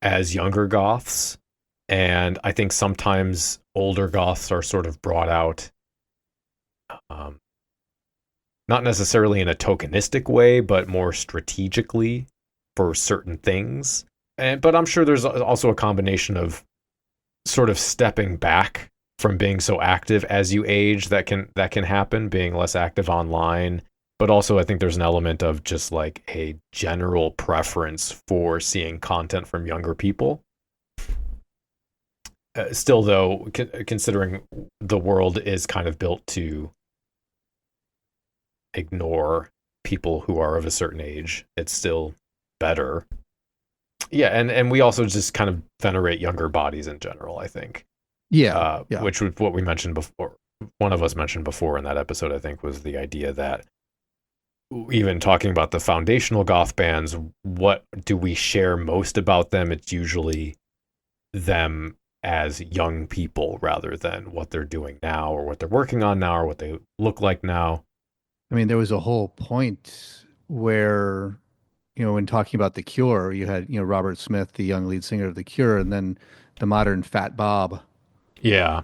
as younger goths. And I think sometimes older goths are sort of brought out, not necessarily in a tokenistic way, but more strategically for certain things. But I'm sure there's also a combination of sort of stepping back from being so active as you age that can happen, being less active online. But also I think there's an element of just like a general preference for seeing content from younger people. Still though, considering the world is kind of built to ignore people who are of a certain age, it's still better. Yeah, and we also just kind of venerate younger bodies in general, I think. Yeah. Which was what we mentioned before. One of us mentioned before in that episode, I think, was the idea that even talking about the foundational goth bands, what do we share most about them? It's usually them as young people rather than what they're doing now or what they're working on now or what they look like now. I mean, there was a whole point where, when talking about The Cure, you had, Robert Smith, the young lead singer of The Cure, and then the modern Fat Bob. Yeah.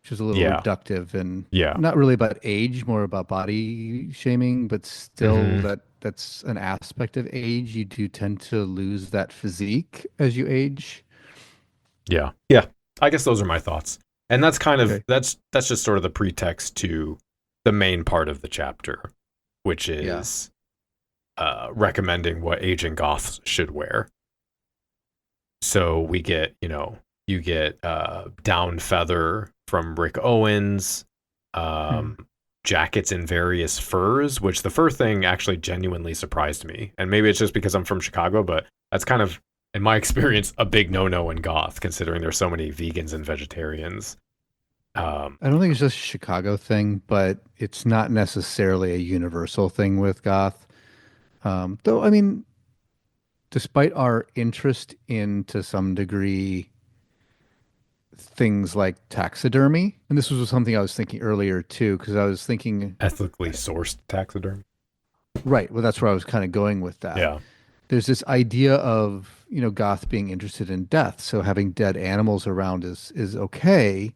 Which is a little reductive and yeah, not really about age, more about body shaming, but still that's an aspect of age. You do tend to lose that physique as you age. Yeah. I guess those are my thoughts. And that's kind of, that's just sort of the pretext to the main part of the chapter, which is recommending what aging goths should wear. So we get, you get down feather from Rick Owens, jackets in various furs, which the fur thing actually genuinely surprised me. And maybe it's just because I'm from Chicago, but that's kind of, in my experience, a big no-no in goth, considering there's so many vegans and vegetarians. I don't think it's just a Chicago thing, but it's not necessarily a universal thing with goth. Though, I mean, despite our interest in, to some degree, things like taxidermy, and this was something I was thinking earlier too, because I was thinking ethically sourced taxidermy. Right. Well, that's where I was kind of going with that. Yeah. There's this idea of, goth being interested in death. So having dead animals around is okay.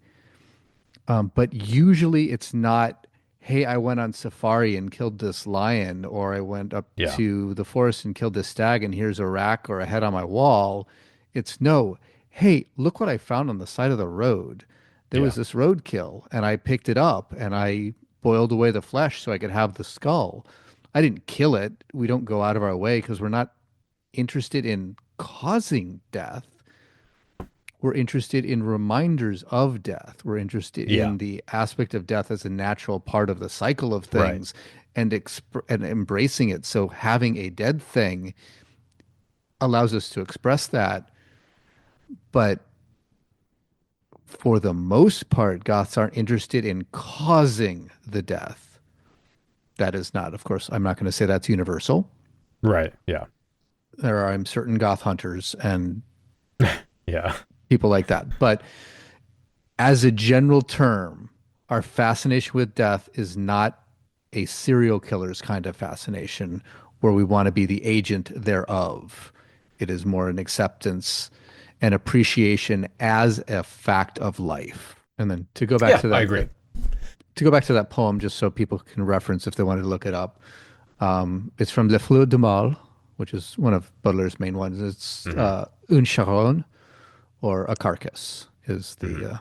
But usually it's not, hey, I went on safari and killed this lion, or I went up to the forest and killed this stag, and here's a rack or a head on my wall. It's no, hey, look what I found on the side of the road. There was this roadkill, and I picked it up and I boiled away the flesh so I could have the skull. I didn't kill it. We don't go out of our way because we're not interested in causing death. We're interested in reminders of death. We're interested in the aspect of death as a natural part of the cycle of things, and embracing it. So having a dead thing allows us to express that. But for the most part, Goths aren't interested in causing the death. That is not, of course, I'm not going to say that's universal. Right. Yeah. There are certain Goth hunters and yeah, people like that. But as a general term, our fascination with death is not a serial killer's kind of fascination where we want to be the agent thereof. It is more an acceptance and appreciation as a fact of life. And then to go back to that, I agree. To go back to that poem, just so people can reference if they wanted to look it up. It's from Le Fleur du Mal, which is one of Baudelaire's main ones. It's une charogne, or a carcass, is the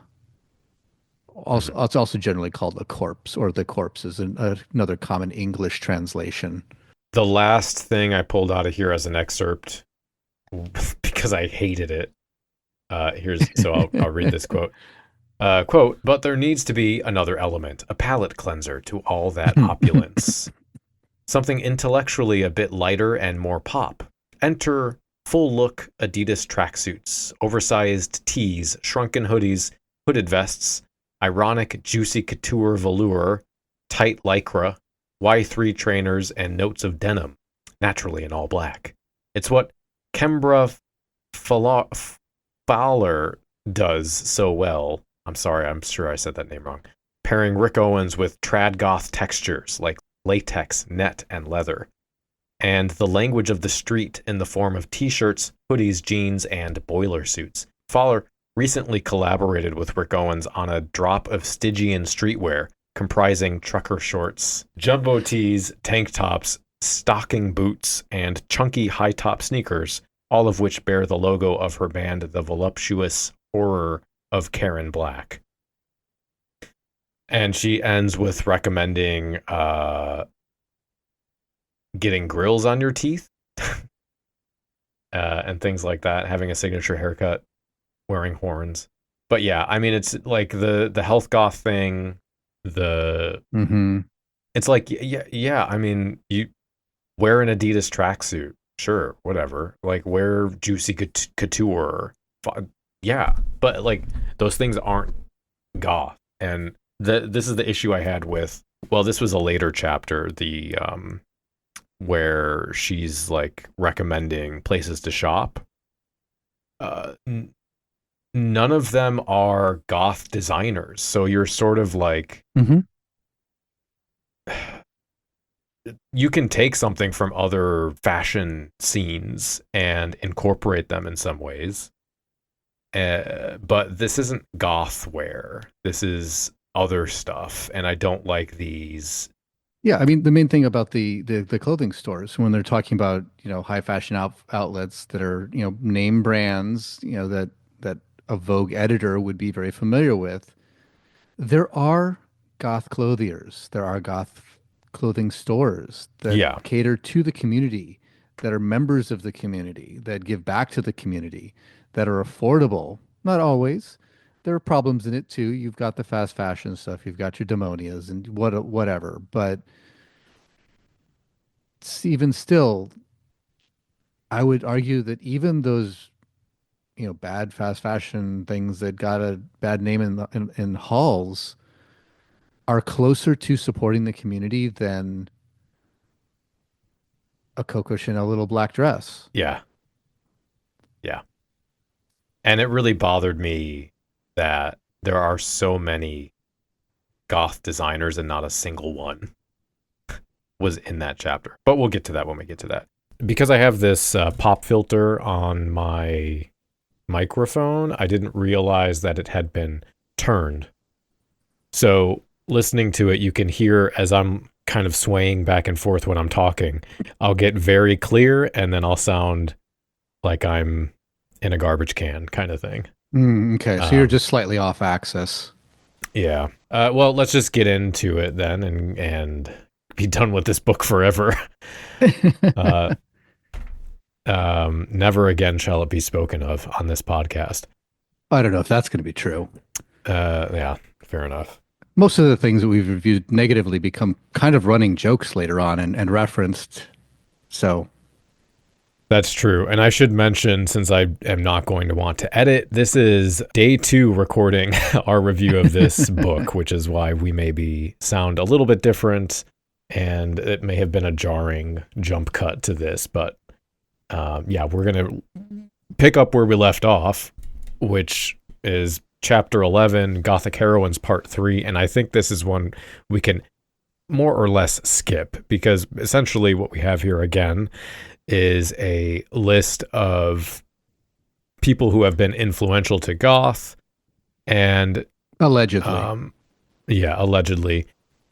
also it's also generally called a corpse, or the corpse is another common English translation. The last thing I pulled out of here as an excerpt, because I hated it. I'll read this quote. Quote, but there needs to be another element, a palate cleanser to all that opulence. Something intellectually a bit lighter and more pop. Enter full-look Adidas tracksuits, oversized tees, shrunken hoodies, hooded vests, ironic juicy couture velour, tight lycra, Y3 trainers, and notes of denim, naturally in all black. It's what Kembra Fowler does so well. I'm sorry, I'm sure I said that name wrong. Pairing Rick Owens with trad goth textures like latex, net, and leather. And the language of the street in the form of t-shirts, hoodies, jeans, and boiler suits. Fowler recently collaborated with Rick Owens on a drop of Stygian streetwear comprising trucker shorts, jumbo tees, tank tops, stocking boots, and chunky high-top sneakers, all of which bear the logo of her band, The Voluptuous Horror of Karen Black. And she ends with recommending getting grills on your teeth and things like that, having a signature haircut, wearing horns. But yeah, I mean, it's like the health goth thing, it's like, yeah, I mean, you wear an Adidas tracksuit, sure, whatever, like wear juicy couture, yeah, but like those things aren't goth. And this is the issue I had with, well, this was a later chapter, the where she's like recommending places to shop. None of them are goth designers, so you're sort of like, you can take something from other fashion scenes and incorporate them in some ways. But this isn't goth wear. This is other stuff, and I don't like these. Yeah, I mean, the main thing about the clothing stores, when they're talking about, high fashion outlets that are, name brands, that a Vogue editor would be very familiar with, there are goth clothiers. There are goth clothing stores that cater to the community, that are members of the community, that give back to the community, that are affordable. Not always. There are problems in it too. You've got the fast fashion stuff. You've got your demonias and whatever. But even still, I would argue that even those, bad fast fashion things that got a bad name in halls are closer to supporting the community than a Coco Chanel little black dress. Yeah. Yeah. And it really bothered me that there are so many goth designers and not a single one was in that chapter. But we'll get to that when we get to that. Because I have this pop filter on my microphone, I didn't realize that it had been turned. So listening to it, you can hear as I'm kind of swaying back and forth when I'm talking, I'll get very clear and then I'll sound like I'm in a garbage can kind of thing. Okay, so you're just slightly off axis. Yeah. Well, let's just get into it then and be done with this book forever. Never again shall it be spoken of on this podcast. I don't know if that's going to be true. Yeah, fair enough. Most of the things that we've reviewed negatively become kind of running jokes later on and referenced. So that's true. And I should mention, since I am not going to want to edit, this is day 2 recording our review of this book, which is why we maybe sound a little bit different, and it may have been a jarring jump cut to this, but yeah, we're going to pick up where we left off, which is Chapter 11, Gothic Heroines Part 3, and I think this is one we can more or less skip, because essentially what we have here again is a list of people who have been influential to goth, and allegedly. Allegedly.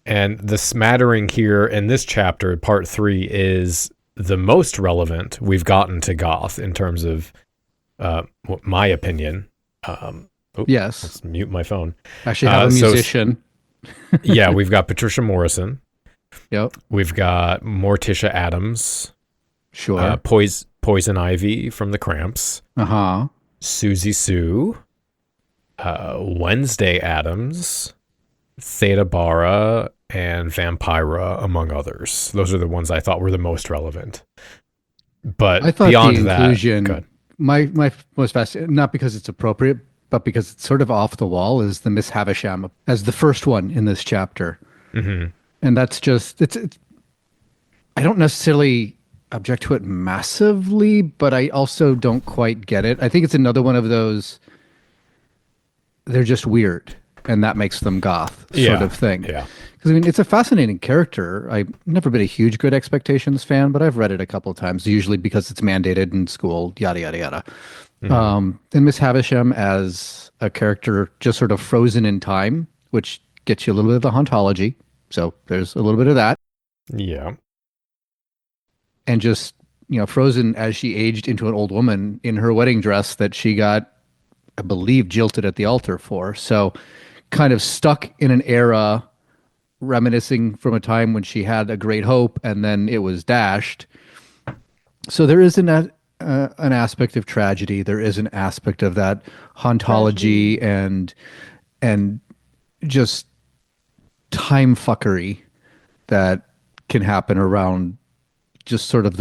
And the smattering here in this chapter, Part 3, is the most relevant we've gotten to goth in terms of my opinion. Yes. Let's mute my phone. Actually have a musician. Yeah, we've got Patricia Morrison. Yep. We've got Morticia Adams. Sure. Poison Ivy from the Cramps. Uh-huh. Susie Sue. Wednesday Adams. Theta Bara, and Vampira, among others. Those are the ones I thought were the most relevant. But I thought beyond the inclusion, that, my most fascinating, not because it's appropriate, but because it's sort of off the wall, is the Miss Havisham as the first one in this chapter. Mm-hmm. And that's just, it's I don't necessarily object to it massively, but I also don't quite get it. I think it's another one of those, they're just weird, and that makes them goth sort of thing. Yeah. Because, I mean, it's a fascinating character. I've never been a huge Good Expectations fan, but I've read it a couple of times, usually because it's mandated in school, yada, yada, yada. Mm-hmm. And Miss Havisham as a character just sort of frozen in time, which gets you a little bit of the hauntology. So there's a little bit of that. Yeah. And just, frozen as she aged into an old woman in her wedding dress that she got, I believe, jilted at the altar for. So kind of stuck in an era reminiscing from a time when she had a great hope and then it was dashed. So there is an aspect of tragedy. There is an aspect of that hauntology and just time fuckery that can happen around just sort of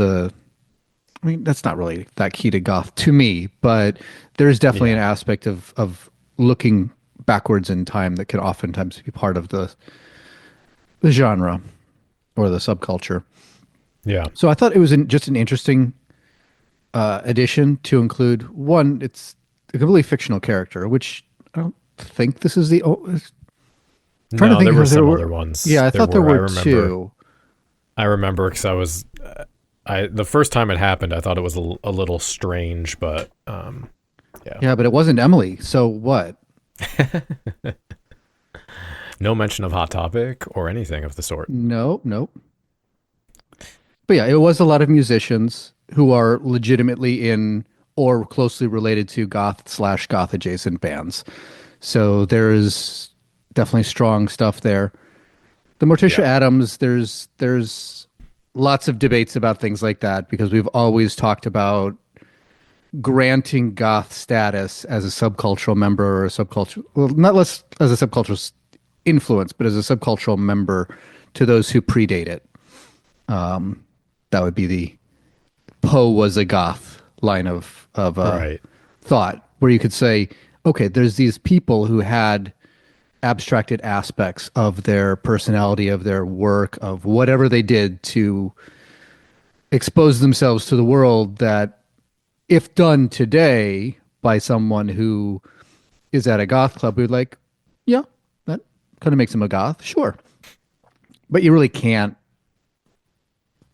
that's not really that key to goth to me, but there's definitely an aspect of looking backwards in time that can oftentimes be part of the genre or the subculture. Yeah. So I thought it was just an interesting addition to include one. It's a completely fictional character, which I don't think this is the. No, there were some other ones. Yeah, I thought there were two. I remember because I was, the first time it happened, I thought it was a little strange, but yeah. Yeah, but it wasn't Emily. So what? No mention of Hot Topic or anything of the sort. Nope. But yeah, it was a lot of musicians who are legitimately in or closely related to goth/goth adjacent bands. So there's definitely strong stuff there. The Morticia Adams, there's lots of debates about things like that, because we've always talked about granting goth status as a subcultural member or a subculture, well, not less as a subcultural influence, but as a subcultural member to those who predate it. That would be the Poe was a goth line of thought, where you could say, okay, there's these people who had abstracted aspects of their personality, of their work, of whatever they did to expose themselves to the world, that if done today by someone who is at a goth club, we'd like, yeah, that kind of makes him a goth, sure. But you really can't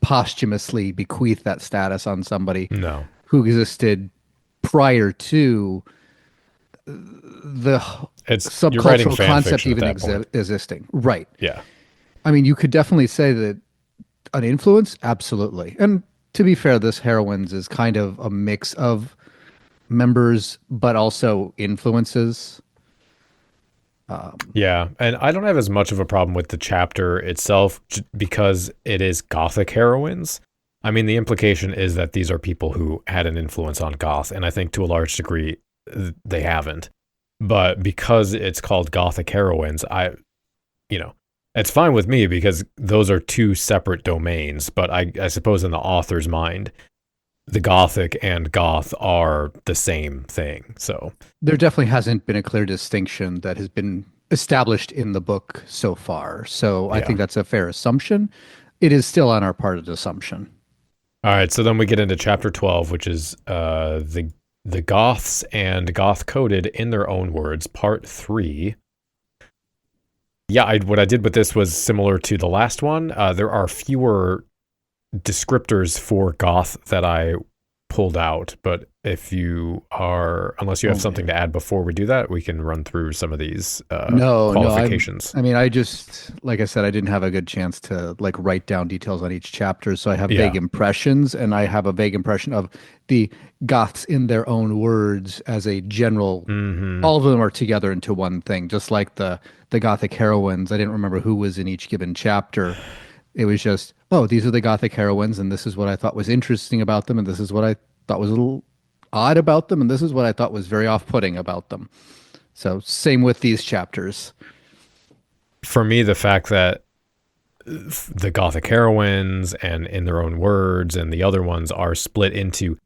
posthumously bequeath that status on somebody who existed prior to the subcultural concept even existing. Right. Yeah. I mean, you could definitely say that an influence, absolutely. And to be fair, this Heroines is kind of a mix of members, but also influences. Yeah, and I don't have as much of a problem with the chapter itself because it is Gothic heroines. I mean, the implication is that these are people who had an influence on goth, and I think to a large degree they haven't. But because it's called Gothic heroines, it's fine with me because those are two separate domains. But I suppose in the author's mind, the Gothic and goth are the same thing. So there definitely hasn't been a clear distinction that has been established in the book so far. So I think that's a fair assumption. It is still on our part of the assumption. All right, so then we get into chapter 12, which is the Goths and goth-coded in their own words, part 3. Yeah, what I did with this was similar to the last one. There are fewer descriptors for goth that I pulled out, but unless you have something to add before we do that, we can run through some of these qualifications. I just, like I said, I didn't have a good chance to write down details on each chapter, so I have vague impressions, and I have a vague impression of the Goths in their own words as a general. All of them are together into one thing, just like the Gothic heroines. I didn't remember who was in each given chapter. It was just, these are the Gothic heroines, and this is what I thought was interesting about them, and this is what I thought was a little odd about them, and this is what I thought was very off-putting about them. So same with these chapters. For me, the fact that the Gothic heroines and in their own words and the other ones are split into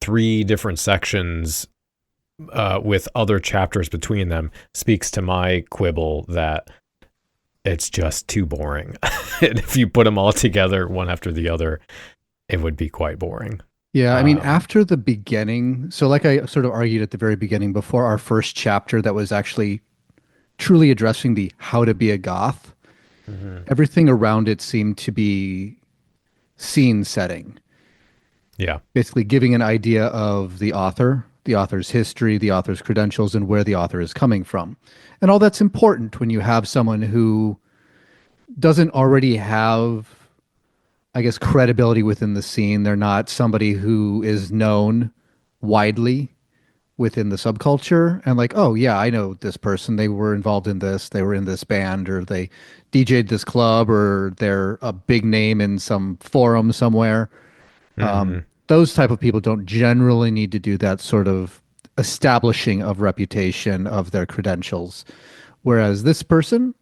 3 different sections with other chapters between them speaks to my quibble that it's just too boring. And if you put them all together one after the other, it would be quite boring. Yeah, I mean, after the beginning, so like I sort of argued at the very beginning, before our first chapter that was actually truly addressing the how to be a goth, everything around it seemed to be scene setting. Yeah. Basically giving an idea of the author's history, the author's credentials, and where the author is coming from. And all that's important when you have someone who doesn't already have, I guess, credibility within the scene. They're not somebody who is known widely within the subculture and I know this person. They were involved in this. They were in this band, or they DJ'd this club, or they're a big name in some forum somewhere. Those type of people don't generally need to do that sort of establishing of reputation of their credentials. Whereas this person,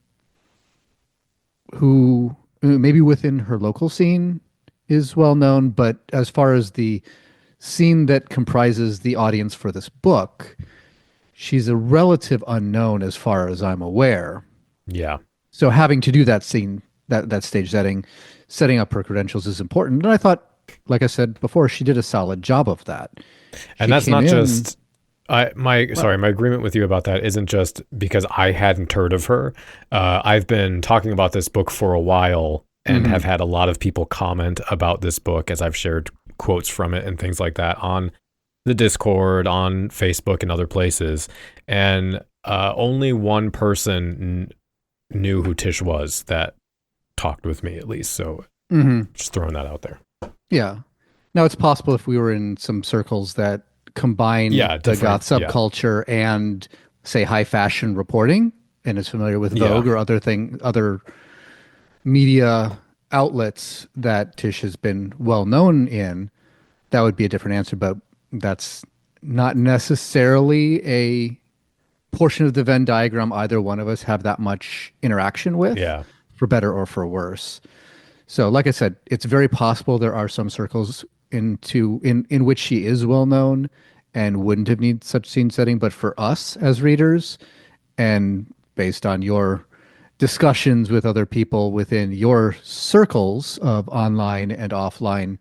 who maybe within her local scene is well known, but as far as the scene that comprises the audience for this book, she's a relative unknown as far as I'm aware. Yeah. So having to do that scene, that stage setting up her credentials is important. And I thought, like I said before, she did a solid job of that. And that's not just my agreement with you about that isn't just because I hadn't heard of her. I've been talking about this book for a while and have had a lot of people comment about this book as I've shared quotes from it and things like that on the Discord, on Facebook, and other places. And only one person knew who Tish was that talked with me, at least. So just throwing that out there. Yeah. Now, it's possible if we were in some circles that combine the goth subculture and, say, high fashion reporting, and is familiar with Vogue or other media outlets that Tish has been well known in, that would be a different answer. But that's not necessarily a portion of the Venn diagram either one of us have that much interaction with, for better or for worse. So, like I said, it's very possible there are some circles in which she is well known and wouldn't have needed such scene setting. But for us as readers, and based on your discussions with other people within your circles of online and offline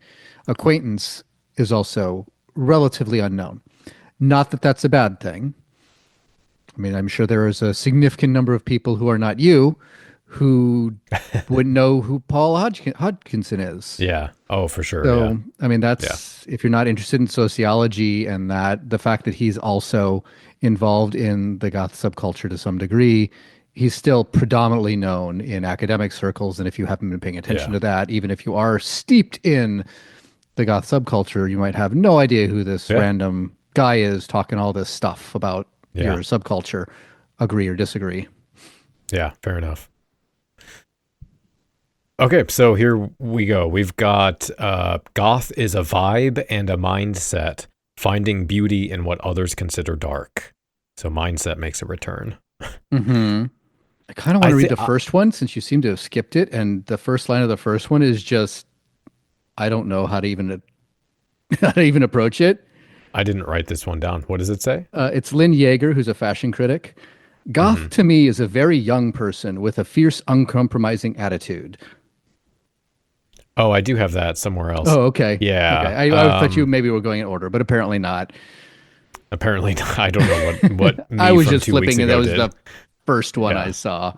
acquaintance, is also relatively unknown. Not that that's a bad thing. I mean, I'm sure there is a significant number of people who are not you who wouldn't know who Paul Hodgkinson is. Yeah. Oh, for sure. So, I mean, that's, if you're not interested in sociology and that, the fact that he's also involved in the goth subculture to some degree, he's still predominantly known in academic circles. And if you haven't been paying attention to that, even if you are steeped in the goth subculture, you might have no idea who this random guy is talking all this stuff about your subculture. Agree or disagree? Yeah, fair enough. Okay, so here we go. We've got goth is a vibe and a mindset, finding beauty in what others consider dark. So mindset makes a return. Mm-hmm. I kind of want to read the first one since you seem to have skipped it. And the first line of the first one is just, I don't know how to even approach it. I didn't write this one down. What does it say? It's Lynn Yeager, who's a fashion critic. Goth to me is a very young person with a fierce, uncompromising attitude. Oh, I do have that somewhere else. Oh, okay. Yeah. Okay. I thought you maybe were going in order, but apparently not. Apparently not. I don't know what me I was from just 2 weeks flipping, and ago that was did. the first one I saw.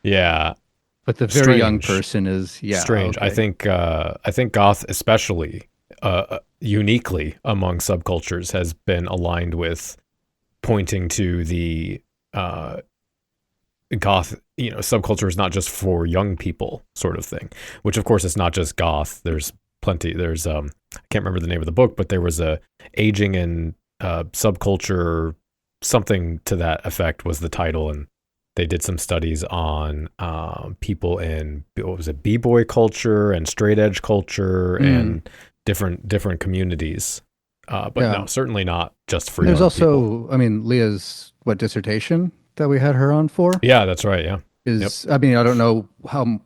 Yeah. But the very young person is strange. Okay. I think goth, especially uniquely among subcultures, has been aligned with pointing to the goth, subculture is not just for young people sort of thing, which of course it's not just goth. There's plenty. There's I can't remember the name of the book, but there was a aging in subculture, something to that effect was the title, and they did some studies on people in, what was it, b-boy culture and straight edge culture and different communities. But no, certainly not just for There's young also, people. I mean, Leah's dissertation that we had her on for? Yeah, that's right. Yeah. I mean, I don't know how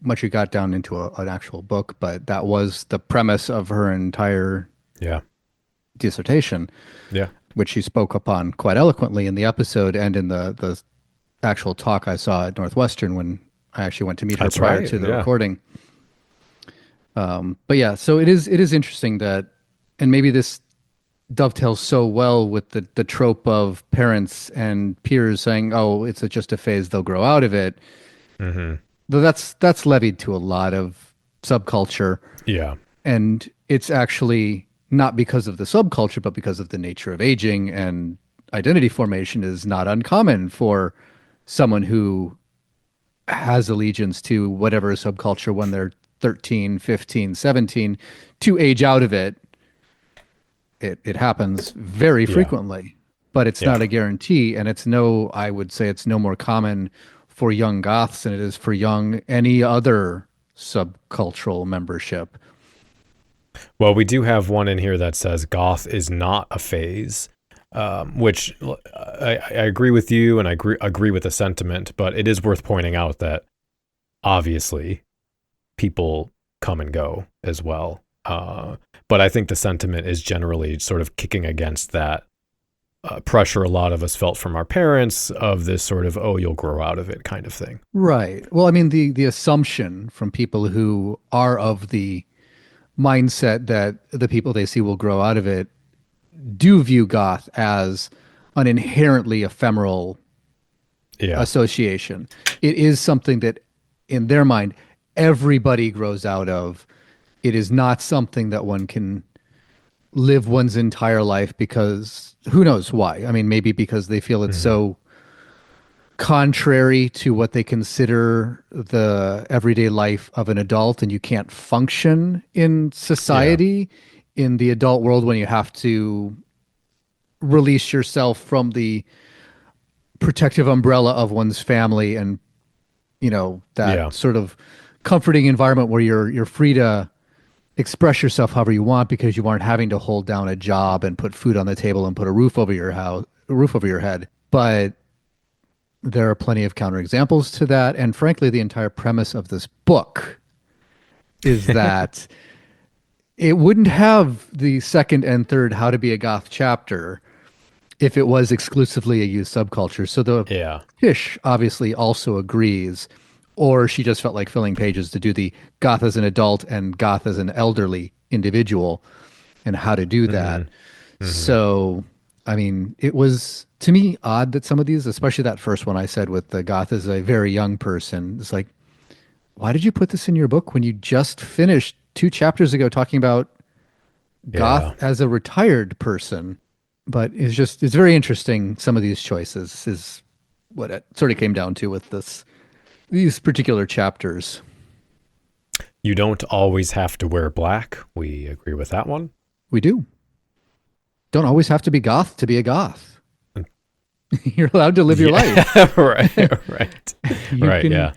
much you got down into an actual book, but that was the premise of her entire dissertation. Yeah. Which she spoke upon quite eloquently in the episode and in the actual talk I saw at Northwestern when I actually went to meet her prior to the recording. But yeah, so it is interesting that, and maybe this dovetails so well with the trope of parents and peers saying, "Oh, it's just a phase; they'll grow out of it." Mm-hmm. Though that's levied to a lot of subculture. Yeah, and it's actually not because of the subculture, but because of the nature of aging and identity formation is not uncommon for someone who has allegiance to whatever subculture when they're 13, 15, 17 to age out of it. It happens very frequently, but it's not a guarantee. And I would say it's no more common for young goths than it is for any other subcultural membership. Well, we do have one in here that says goth is not a phase, which I agree with you, and I agree with the sentiment, but it is worth pointing out that obviously people come and go as well. But I think the sentiment is generally sort of kicking against that pressure a lot of us felt from our parents of this sort of, oh, you'll grow out of it kind of thing. Right. Well, I mean, the assumption from people who are of the mindset that the people they see will grow out of it do view goth as an inherently ephemeral association. It is something that in their mind everybody grows out of. It is not something that one can live one's entire life because who knows why. I mean, maybe because they feel it's so contrary to what they consider the everyday life of an adult, and you can't function in society in the adult world when you have to release yourself from the protective umbrella of one's family and that sort of comforting environment where you're free to express yourself however you want because you aren't having to hold down a job and put food on the table and put a roof over your head. But there are plenty of counterexamples to that. And frankly, the entire premise of this book is that it wouldn't have the second and third How to Be a Goth chapter if it was exclusively a youth subculture. So the Tish obviously also agrees, or she just felt like filling pages to do the goth as an adult and goth as an elderly individual and how to do that. Mm-hmm. So, I mean, it was, to me, odd that some of these, especially that first one I said with the goth as a very young person, it's like, why did you put this in your book when you just finished 2 chapters ago talking about goth as a retired person? But it's very interesting. Some of these choices is what it sort of came down to with these particular chapters. You don't always have to wear black. We agree with that one. We do. Don't always have to be goth to be a goth. You're allowed to live your life. right. Right. can- Yeah.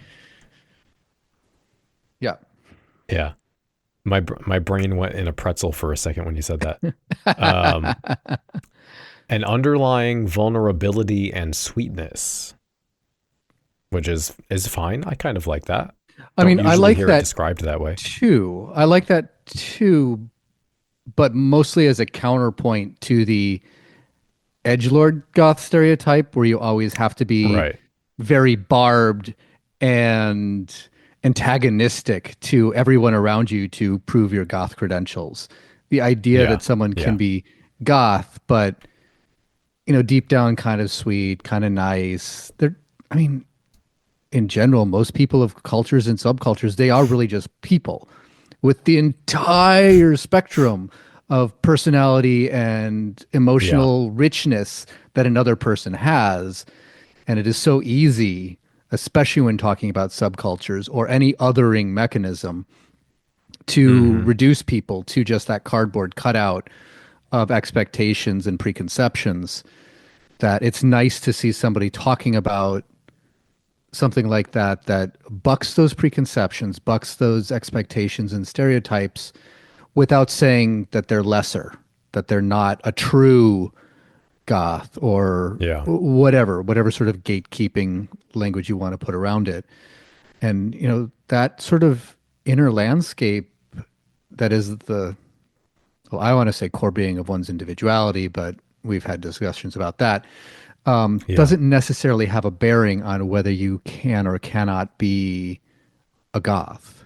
Yeah. Yeah. My brain went in a pretzel for a second when you said that. An underlying vulnerability and sweetness, which is fine. I kind of like that. I mean, I like hear that it described that way too. I like that too, but mostly as a counterpoint to the edgelord goth stereotype, where you always have to be right. very barbed and antagonistic to everyone around you to prove your goth credentials. The idea that someone can be goth, but deep down kind of sweet, kind of nice. I mean, in general, most people of cultures and subcultures, they are really just people with the entire spectrum of personality and emotional richness that another person has. And it is so easy, especially when talking about subcultures or any othering mechanism, to reduce people to just that cardboard cutout of expectations and preconceptions, that it's nice to see somebody talking about something like that bucks those preconceptions, bucks those expectations and stereotypes without saying that they're lesser, that they're not a true goth or whatever sort of gatekeeping language you want to put around it. And, that sort of inner landscape that is I want to say core being of one's individuality, but we've had discussions about that. Doesn't necessarily have a bearing on whether you can or cannot be a goth.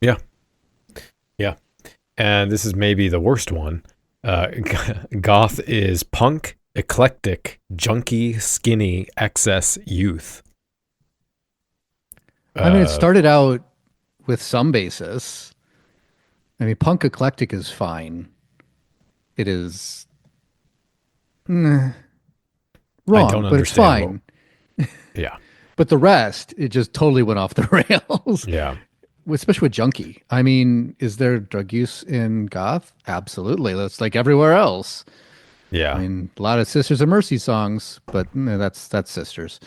Yeah. Yeah. And this is maybe the worst one. Goth is punk, eclectic, junky, skinny, excess youth. I mean, it started out with some basis. I mean, punk eclectic is fine. It is wrong, but it's fine. Yeah. But the rest, it just totally went off the rails. Yeah. Especially with junkie. I mean, is there drug use in goth? Absolutely. That's like everywhere else. Yeah. I mean, a lot of Sisters of Mercy songs, but that's Sisters.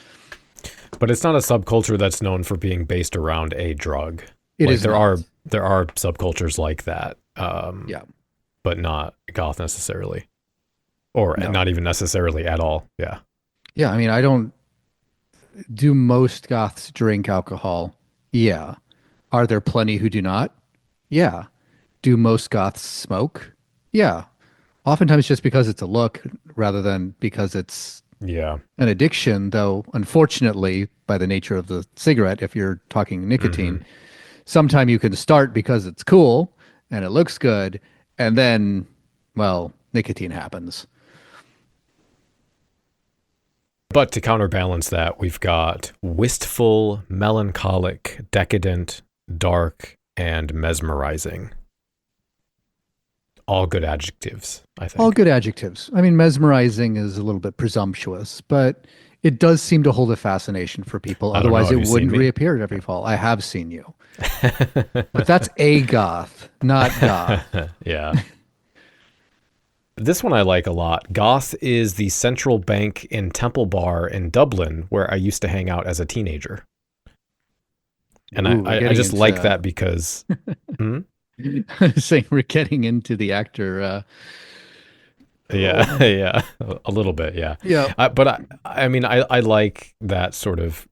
But it's not a subculture that's known for being based around a drug. There are subcultures like that. But not goth necessarily. Or not even necessarily at all. Yeah. Yeah, I mean, do most goths drink alcohol? Yeah. Are there plenty who do not? Yeah. Do most goths smoke? Yeah. Oftentimes just because it's a look rather than because it's an addiction, though, unfortunately, by the nature of the cigarette, if you're talking nicotine, sometime you can start because it's cool and it looks good, and then, well, nicotine happens. But to counterbalance that, we've got wistful, melancholic, decadent, dark, and mesmerizing. All good adjectives, I think. All good adjectives. I mean, mesmerizing is a little bit presumptuous, but it does seem to hold a fascination for people. Otherwise, it wouldn't reappear at every fall. I have seen you. But that's a goth, not goth. Yeah. This one I like a lot. Goth is the central bank in Temple Bar in Dublin, where I used to hang out as a teenager. And I just like that because... Saying we're getting into the actor. Yeah, a little bit, yeah. Yeah. But I mean, I like that sort of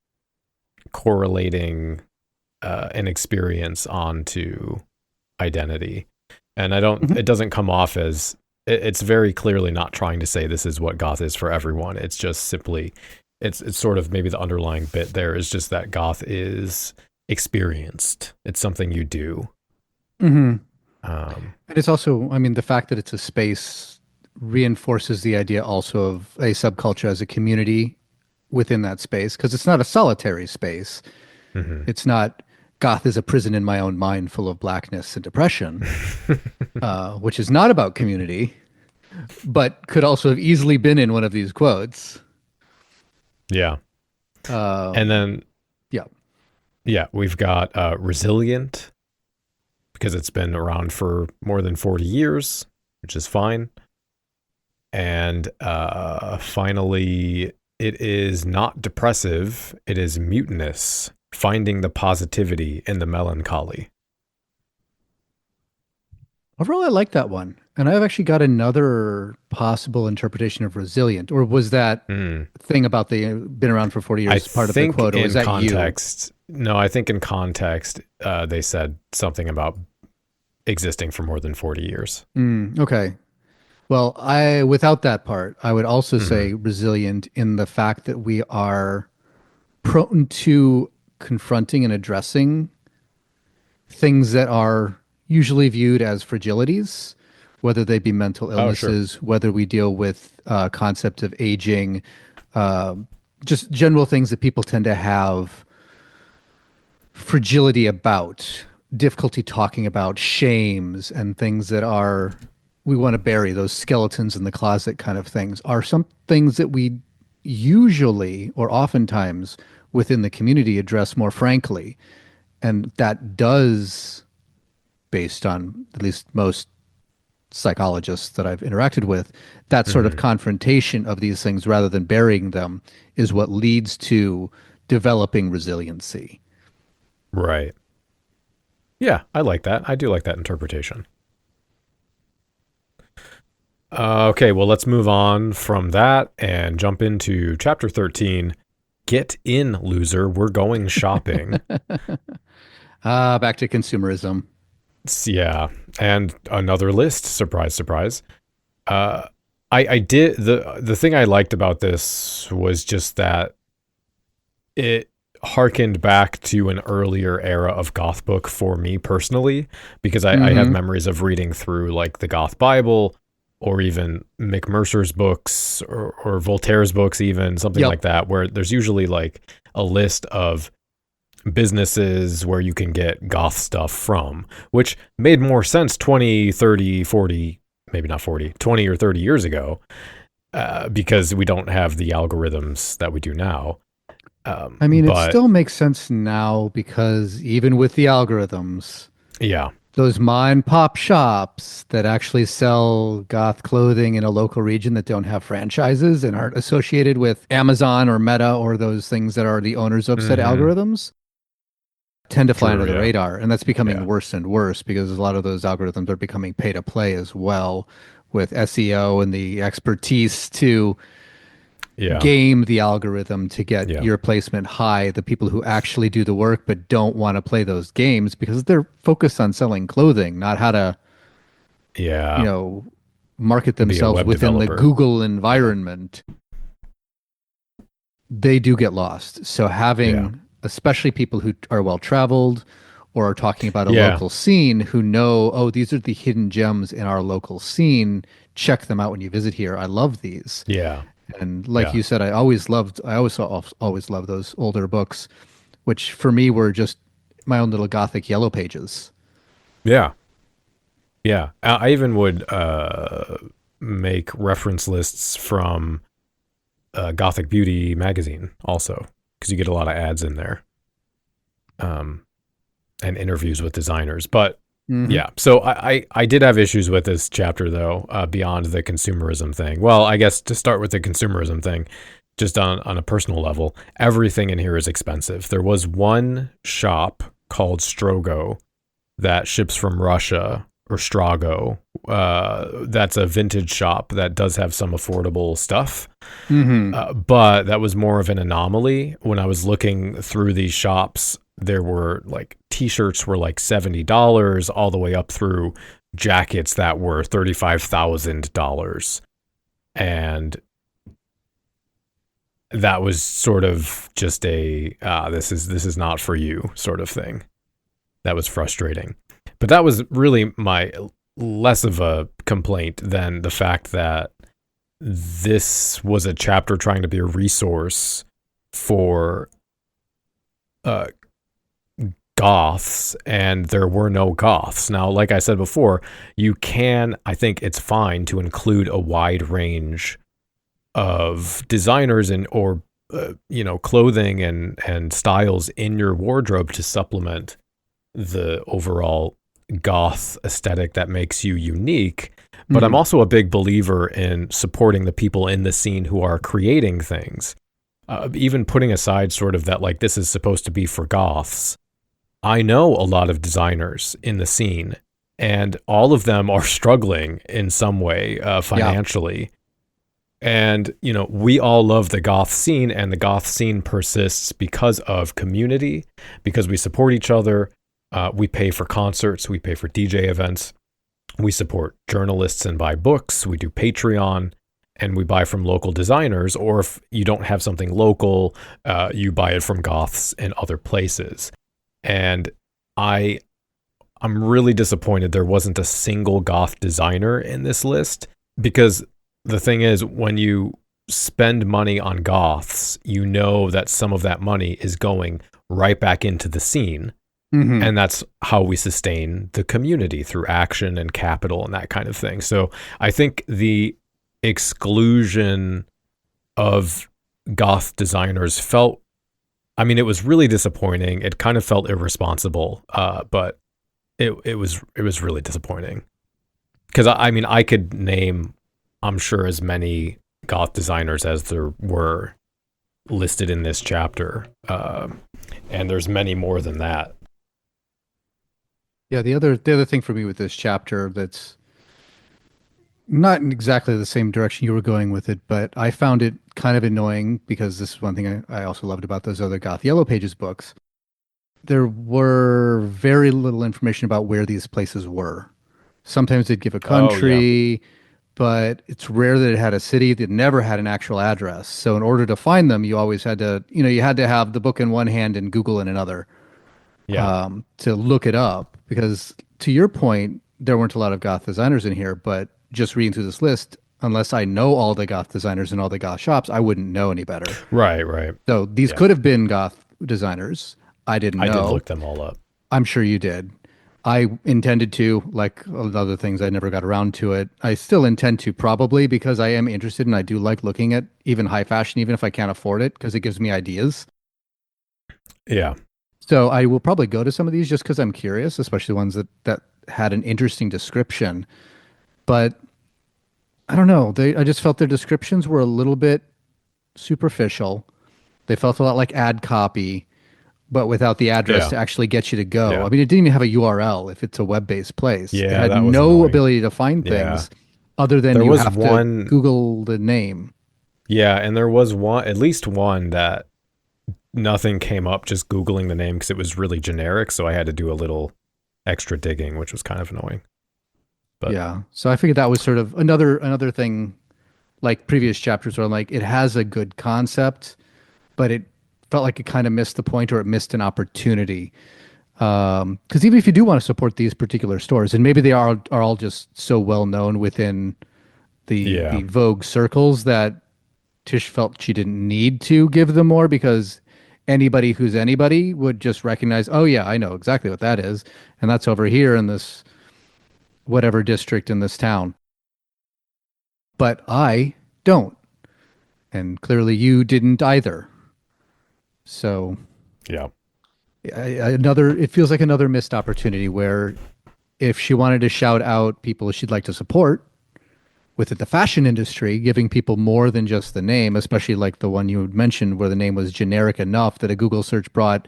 correlating an experience onto identity. And it doesn't come off as... It's very clearly not trying to say this is what goth is for everyone. It's just simply, it's sort of maybe the underlying bit there is just that goth is experienced. It's something you do. And it's also, I mean, the fact that it's a space reinforces the idea also of a subculture as a community within that space, because it's not a solitary space. It's not goth is a prison in my own mind full of blackness and depression, which is not about community, but could also have easily been in one of these quotes. Yeah. And then, we've got resilient, because it's been around for more than 40 years, which is fine. And finally, it is not depressive. It is mutinous, finding the positivity in the melancholy. Overall, I like that one. And I've actually got another possible interpretation of resilient. Or was that thing about the been around for 40 years part of the quote? Or was that context, no, I think in context, they said something about existing for more than 40 years. Okay. Well, without that part, I would also say resilient in the fact that we are prone to confronting and addressing things that are usually viewed as fragilities, whether they be mental illnesses, whether we deal with concept of aging, just general things that people tend to have fragility about, difficulty talking about, shames and things that are, we want to bury, those skeletons in the closet kind of things, are some things that we usually or oftentimes within the community address more frankly. And that does, based on at least most psychologists that I've interacted with, that sort of confrontation of these things rather than burying them is what leads to developing resiliency. Right. Yeah, I like that. I do like that interpretation. Okay, well, let's move on from that and jump into chapter 13. Get in, loser. We're going shopping. Back to consumerism. Yeah, and another list. Surprise, surprise. I did the thing I liked about this was just that it harkened back to an earlier era of goth book for me personally, because I have memories of reading through like the Goth Bible or even Mick Mercer's books or Voltaire's books, even something like that, where there's usually like a list of businesses where you can get goth stuff from, which made more sense 20, 30, 40, maybe not 40, 20 or 30 years ago, because we don't have the algorithms that we do now. I mean, it still makes sense now because even with the algorithms, those ma and pop shops that actually sell goth clothing in a local region that don't have franchises and aren't associated with Amazon or Meta or those things that are the owners of said algorithms tend to fly under the radar. And that's becoming worse and worse because a lot of those algorithms are becoming pay to play as well, with SEO and the expertise to game the algorithm to get your placement high. The people who actually do the work but don't want to play those games because they're focused on selling clothing, not how to market themselves within the Google environment. They do get lost. So having especially people who are well traveled or are talking about a local scene, who know, oh, these are the hidden gems in our local scene, check them out when you visit here. I love these. And like you said, I always loved those older books, which for me were just my own little gothic yellow pages. I even would make reference lists from Gothic Beauty magazine also, because you get a lot of ads in there, and interviews with designers. But so I did have issues with this chapter, though, beyond the consumerism thing. Well, I guess to start with the consumerism thing, just on a personal level, everything in here is expensive. There was one shop called Strogo that ships from Russia, or Strago. That's a vintage shop that does have some affordable stuff. But that was more of an anomaly. When I was looking through these shops, there were like t-shirts were like $70 all the way up through jackets that were $35,000. And that was sort of just a, this is not for you sort of thing. That was frustrating. But that was really my less of a complaint than the fact that this was a chapter trying to be a resource for goths, and there were no goths. Now, like I said before, I think it's fine to include a wide range of designers or clothing and styles in your wardrobe to supplement the overall goth aesthetic that makes you unique. But I'm also a big believer in supporting the people in the scene who are creating things. Even putting aside sort of that, like, this is supposed to be for goths. I know a lot of designers in the scene, and all of them are struggling in some way financially. And, you know, we all love the goth scene, and the goth scene persists because of community, because we support each other. We pay for concerts, we pay for DJ events, we support journalists and buy books, we do Patreon, and we buy from local designers. Or if you don't have something local, you buy it from goths in other places. And I'm really disappointed there wasn't a single goth designer in this list, because the thing is, when you spend money on goths, you know that some of that money is going right back into the scene. And that's how we sustain the community, through action and capital and that kind of thing. So I think the exclusion of goth designers felt, I mean, it was really disappointing. It kind of felt irresponsible, but it was really disappointing. Because I mean, I could name, I'm sure, as many goth designers as there were listed in this chapter, and there's many more than that. Yeah, the other thing for me with this chapter that's not in exactly the same direction you were going with it, but I found it kind of annoying, because this is one thing I also loved about those other Goth Yellow Pages books. There were very little information about where these places were. Sometimes they'd give a country, but it's rare that it had a city. That never had an actual address. So in order to find them, you always had to, you had to have the book in one hand and Google in another. To look it up, because to your point, there weren't a lot of goth designers in here, but just reading through this list, unless I know all the goth designers in all the goth shops, I wouldn't know any better. Right. So these could have been goth designers. I didn't know. I did look them all up. I'm sure you did. I intended to, like other things, I never got around to it. I still intend to, probably, because I am interested and I do like looking at even high fashion, even if I can't afford it, because it gives me ideas. Yeah. So I will probably go to some of these just because I'm curious, especially ones that had an interesting description. But I don't know. I just felt their descriptions were a little bit superficial. They felt a lot like ad copy, but without the address to actually get you to go. I mean, it didn't even have a URL if it's a web-based place. It had no annoying. ability to find things other than you have to Google the name. Yeah, and there was at least one that nothing came up just Googling the name, because it was really generic, so I had to do a little extra digging, which was kind of annoying. But yeah, so I figured that was sort of another thing, like previous chapters, where I'm like, it has a good concept, but it felt like it kind of missed the point, or it missed an opportunity. Because even if you do want to support these particular stores, and maybe they are all just so well known within the Vogue circles that Tish felt she didn't need to give them more, because anybody who's anybody would just recognize, oh yeah, I know exactly what that is, and that's over here in this whatever district in this town. But I don't, and clearly you didn't either. So it feels like another missed opportunity, where if she wanted to shout out people she'd like to support within the fashion industry, giving people more than just the name, especially like the one you had mentioned where the name was generic enough that a Google search brought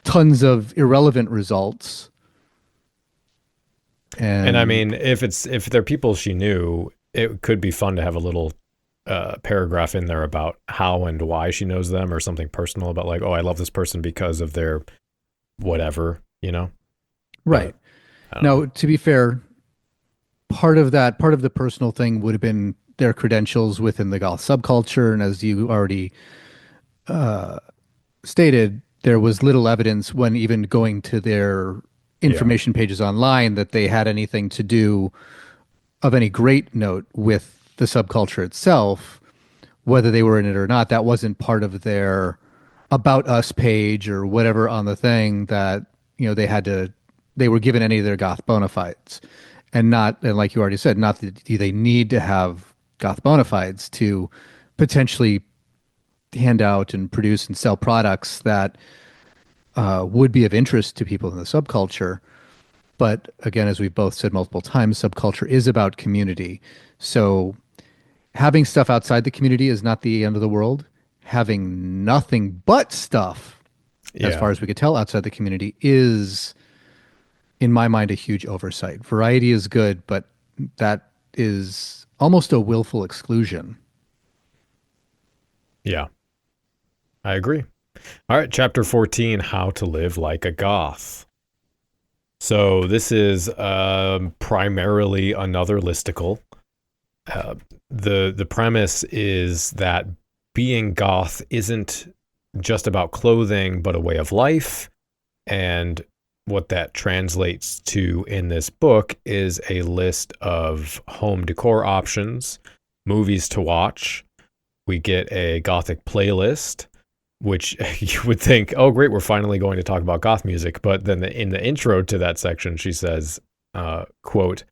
tons of irrelevant results. And I mean, if they're people she knew, it could be fun to have a little paragraph in there about how and why she knows them, or something personal about, like, oh, I love this person because of their whatever, Right. Now, to be fair, part of the personal thing would have been their credentials within the goth subculture. And as you already stated, there was little evidence when even going to their information pages online that they had anything to do of any great note with the subculture itself, whether they were in it or not. That wasn't part of their About Us page or whatever on the thing that, they were given any of their goth bona fides. And like you already said, not that they need to have goth bona fides to potentially hand out and produce and sell products that would be of interest to people in the subculture. But again, as we've both said multiple times, subculture is about community. So having stuff outside the community is not the end of the world. Having nothing but stuff, as far as we could tell, outside the community is, in my mind, a huge oversight. Variety is good, but that is almost a willful exclusion. Yeah, I agree. All right, chapter 14, How to Live Like a Goth. So this is primarily another listicle. The premise is that being goth isn't just about clothing, but a way of life. And what that translates to in this book is a list of home decor options, movies to watch. We get a gothic playlist, which you would think, oh, great, we're finally going to talk about goth music. But then in the intro to that section, she says, quote,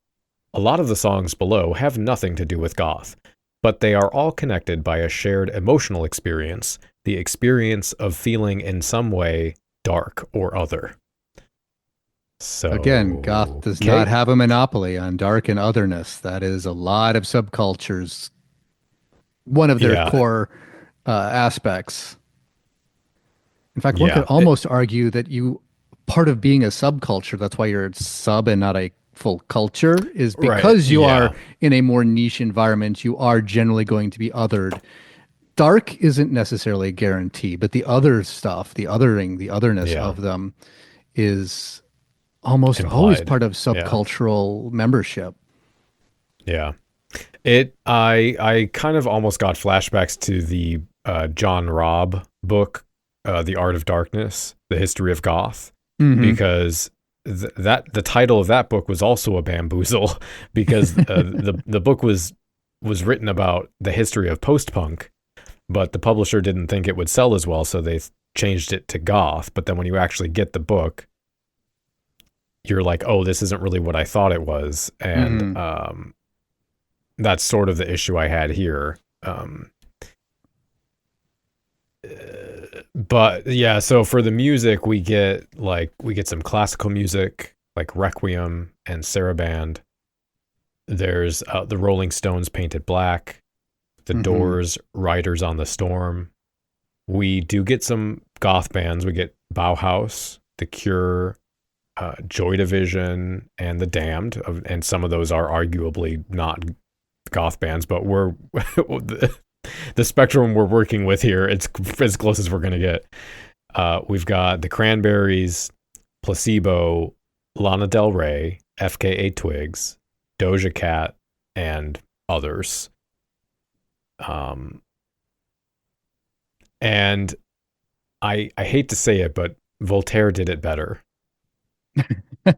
"A lot of the songs below have nothing to do with goth, but they are all connected by a shared emotional experience, the experience of feeling in some way dark or other." So again, goth does not have a monopoly on dark and otherness. That is a lot of subcultures. One of their core aspects. In fact, one could almost argue that part of being a subculture, that's why you're a sub and not a full culture, is because you are in a more niche environment, you are generally going to be othered. Dark isn't necessarily a guarantee, but the other stuff, the othering, the otherness of them is almost always part of subcultural membership. Yeah. I kind of almost got flashbacks to the John Robb book, The Art of Darkness, The History of Goth, because the title of that book was also a bamboozle, because the book was written about the history of post-punk, but the publisher didn't think it would sell as well, so they changed it to goth. But then when you actually get the book, you're like, oh, this isn't really what I thought it was. And that's sort of the issue I had here. But yeah, so for the music, we get some classical music like Requiem and Saraband. There's the Rolling Stones, Painted Black, the Doors, Riders on the Storm. We do get some goth bands. We get Bauhaus, The Cure, Joy Division, and The Damned, and some of those are arguably not goth bands, but we're the spectrum we're working with here, it's as close as we're going to get. We've got the Cranberries, Placebo, Lana Del Rey, FKA Twigs, Doja Cat, and others. And I hate to say it, but Voltaire did it better.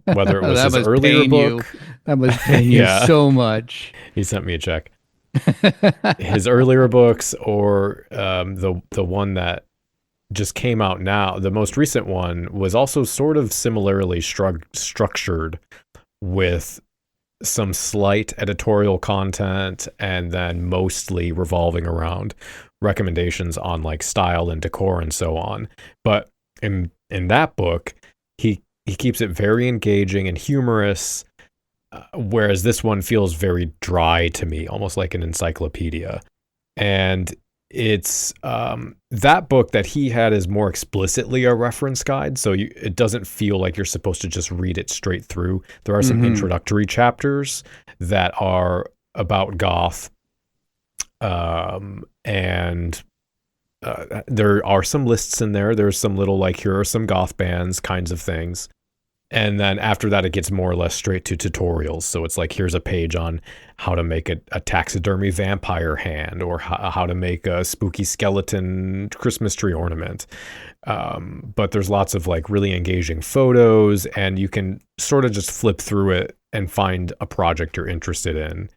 Whether it was his earlier book, that was paying you so much. He sent me a check. His earlier books, or the one that just came out now, the most recent one, was also sort of similarly structured, with some slight editorial content, and then mostly revolving around recommendations on like style and decor and so on. But in that book, he keeps it very engaging and humorous, whereas this one feels very dry to me, almost like an encyclopedia. And it's that book that he had is more explicitly a reference guide, so it doesn't feel like you're supposed to just read it straight through. There are some introductory chapters that are about goth, and there are some lists in there. There's some little like, here are some goth bands kinds of things. And then after that, it gets more or less straight to tutorials. So it's like, here's a page on how to make a taxidermy vampire hand, or how to make a spooky skeleton Christmas tree ornament. But there's lots of like really engaging photos, and you can sort of just flip through it and find a project you're interested in.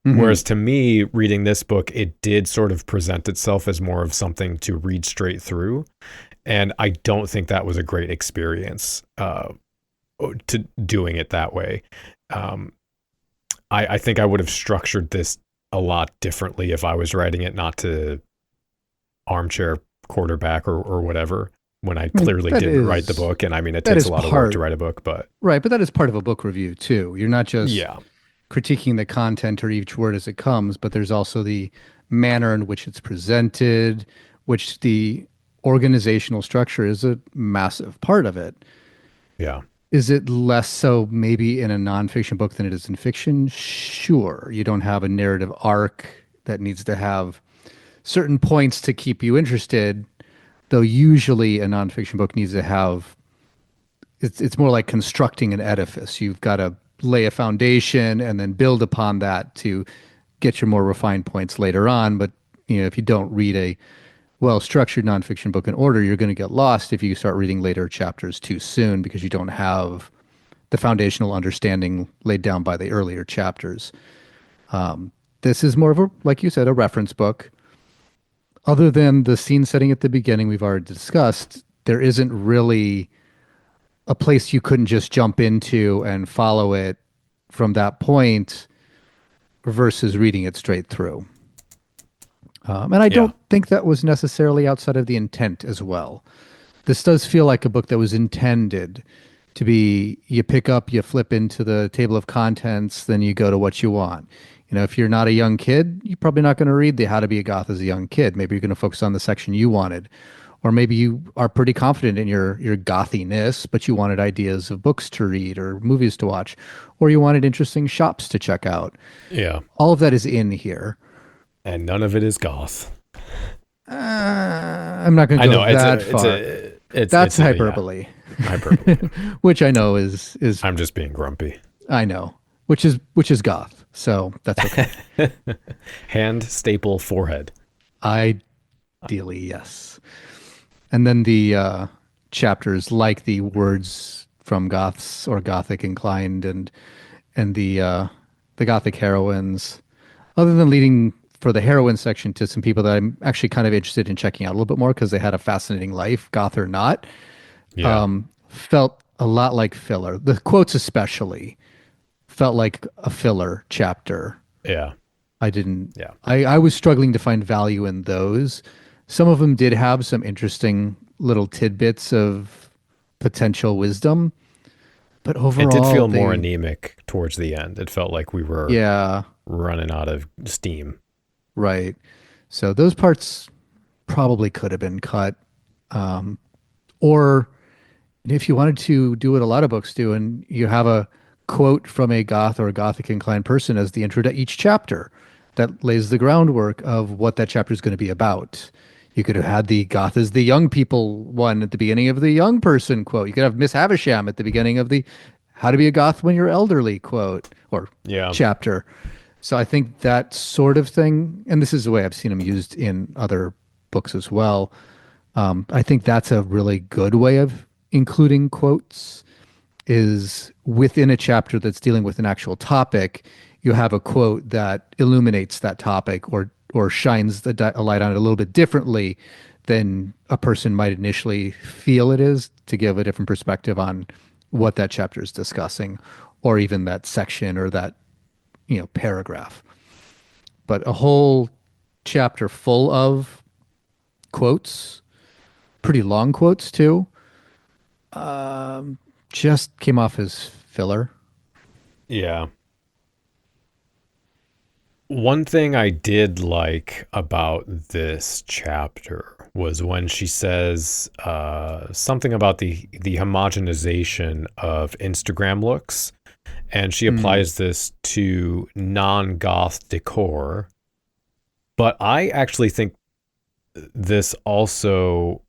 Whereas to me, reading this book, it did sort of present itself as more of something to read straight through. And I don't think that was a great experience to doing it that way. I think I would have structured this a lot differently if I was writing it not to armchair quarterback or whatever, when I clearly didn't write the book. And I mean, it takes a lot of work to write a book, but right. But that is part of a book review too. You're not just critiquing the content or each word as it comes, but there's also the manner in which it's presented, which the organizational structure is a massive part of it. Yeah. Is it less so maybe in a nonfiction book than it is in fiction? Sure. You don't have a narrative arc that needs to have certain points to keep you interested, though usually a nonfiction book needs to have, it's more like constructing an edifice. You've got to lay a foundation and then build upon that to get your more refined points later on. But if you don't read a well-structured nonfiction book in order, you're going to get lost if you start reading later chapters too soon because you don't have the foundational understanding laid down by the earlier chapters. This is more of a, like you said, a reference book. Other than the scene setting at the beginning we've already discussed, there isn't really a place you couldn't just jump into and follow it from that point versus reading it straight through. And I don't think that was necessarily outside of the intent as well. This does feel like a book that was intended to be, you pick up, you flip into the table of contents, then you go to what you want. If you're not a young kid, you're probably not going to read the How to Be a Goth as a Young Kid. Maybe you're going to focus on the section you wanted. Or maybe you are pretty confident in your gothiness, but you wanted ideas of books to read or movies to watch. Or you wanted interesting shops to check out. Yeah. All of that is in here. And none of it is goth. I'm not going to go that far. That's hyperbole. Hyperbole. Which I know is. I'm just being grumpy. I know. Which is goth. So that's okay. Hand, staple, forehead. Ideally, yes. And then the chapters like the words from Goths or Gothic inclined and the Gothic heroines. Other than leading for the heroine section to some people that I'm actually kind of interested in checking out a little bit more because they had a fascinating life, goth or not. Felt a lot like filler. The quotes especially felt like a filler chapter. Yeah. I was struggling to find value in those. Some of them did have some interesting little tidbits of potential wisdom, but overall it did feel more anemic towards the end. It felt like we were running out of steam. Right. So those parts probably could have been cut. Or if you wanted to do what a lot of books do, and you have a quote from a goth or a gothic inclined person as the intro to each chapter that lays the groundwork of what that chapter is going to be about. You could have had the goth is the young people one at the beginning of the young person quote. You could have Miss Havisham at the beginning of the How to Be a Goth When You're Elderly quote or chapter. So I think that sort of thing, and this is the way I've seen them used in other books as well. I think that's a really good way of including quotes, is within a chapter that's dealing with an actual topic, you have a quote that illuminates that topic or shines a light on it a little bit differently than a person might initially feel it is, to give a different perspective on what that chapter is discussing, or even that section or that paragraph. But a whole chapter full of quotes, pretty long quotes too, just came off as filler. Yeah. One thing I did like about this chapter was when she says something about the homogenization of Instagram looks, and she applies this to non-goth decor. But I actually think this also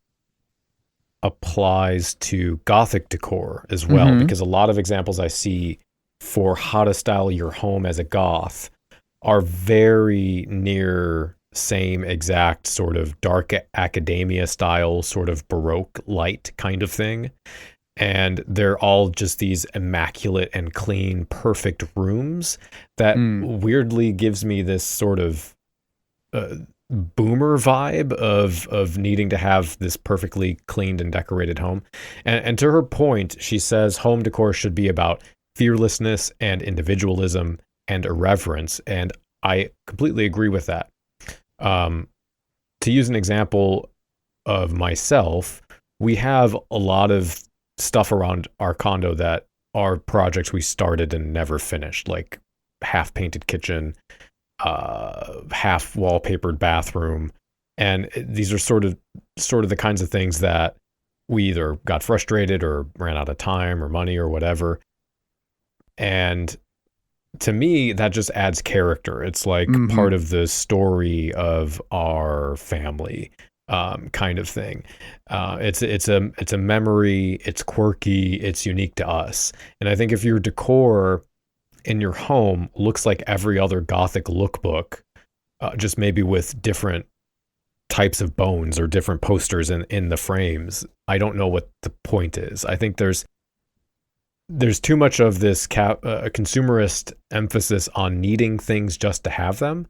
applies to gothic decor as well, because a lot of examples I see for how to style your home as a goth are very near same exact sort of dark academia style, sort of Baroque light kind of thing. And they're all just these immaculate and clean, perfect rooms that weirdly gives me this sort of boomer vibe of needing to have this perfectly cleaned and decorated home. And to her point, she says home decor should be about fearlessness and individualism and irreverence. And I completely agree with that. To use an example of myself, we have a lot of stuff around our condo that are projects we started and never finished, like half painted kitchen, half wallpapered bathroom. And these are sort of the kinds of things that we either got frustrated or ran out of time or money or whatever. And to me, that just adds character. It's like part of the story of our family, kind of thing. It's a memory. It's quirky. It's unique to us. And I think if your decor in your home looks like every other Gothic lookbook, just maybe with different types of bones or different posters in the frames, I don't know what the point is. I think there's too much of this consumerist emphasis on needing things just to have them.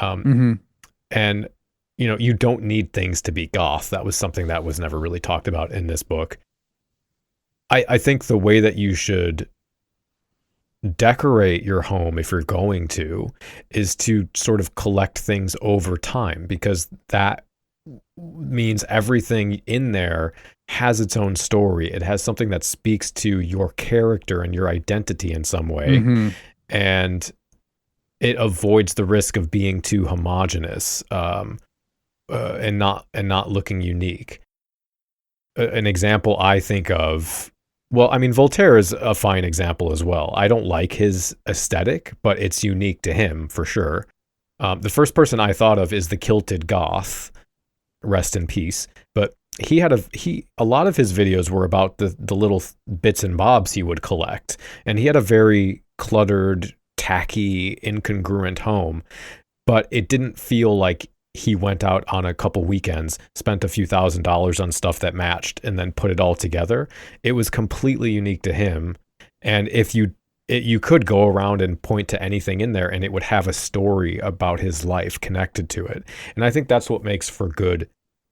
And, you don't need things to be goth. That was something that was never really talked about in this book. I think the way that you should decorate your home, if you're going to, is to sort of collect things over time, because that means everything in there has its own story. It has something that speaks to your character and your identity in some way. And it avoids the risk of being too homogenous, and not looking unique. An example I think of, well, I mean, Voltaire is a fine example as well. I don't like his aesthetic, but it's unique to him for sure. The first person I thought of is the Kilted Goth, rest in peace. But a lot of his videos were about the little bits and bobs he would collect. And he had a very cluttered, tacky, incongruent home, but it didn't feel like he went out on a couple weekends, spent a few $1,000s on stuff that matched, and then put it all together. It was completely unique to him. And if you could go around and point to anything in there and it would have a story about his life connected to it. And I think that's what makes for good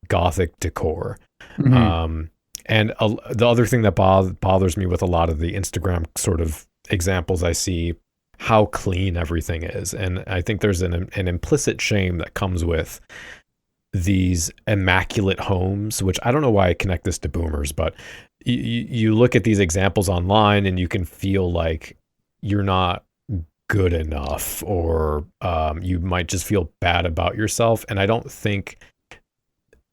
Gothic decor. And the other thing that bothers me with a lot of the Instagram sort of examples I see, how clean everything is. And I think there's an implicit shame that comes with these immaculate homes, which I don't know why I connect this to boomers, but you look at these examples online and you can feel like you're not good enough, or you might just feel bad about yourself. And I don't think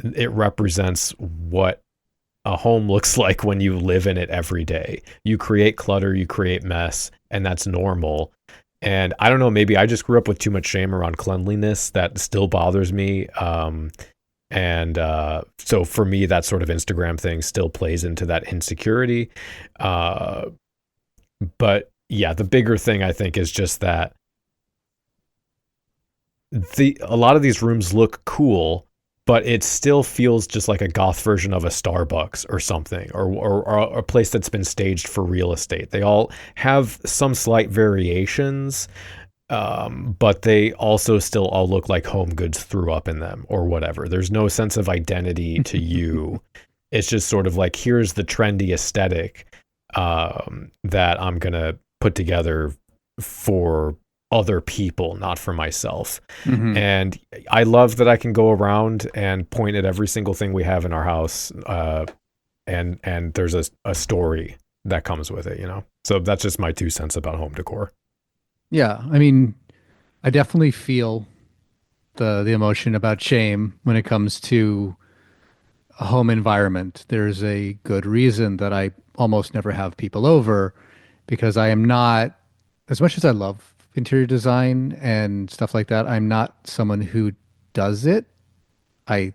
it represents what a home looks like when you live in it every day. You create clutter, you create mess, and that's normal. And I don't know, maybe I just grew up with too much shame around cleanliness that still bothers me. So for me, that sort of Instagram thing still plays into that insecurity. But yeah, the bigger thing I think is just that a lot of these rooms look cool, but it still feels just like a goth version of a Starbucks or something, or a place that's been staged for real estate. They all have some slight variations, but they also still all look like Home Goods threw up in them or whatever. There's no sense of identity to you. It's just sort of like, here's the trendy aesthetic that I'm going to put together for other people, not for myself. And I love that I can go around and point at every single thing we have in our house, and there's a story that comes with it, so that's just my 2 cents about home decor. Yeah, I mean, I definitely feel the emotion about shame when it comes to a home environment. There's a good reason that I almost never have people over, because I am not, as much as I love interior design and stuff like that, I'm not someone who does it. I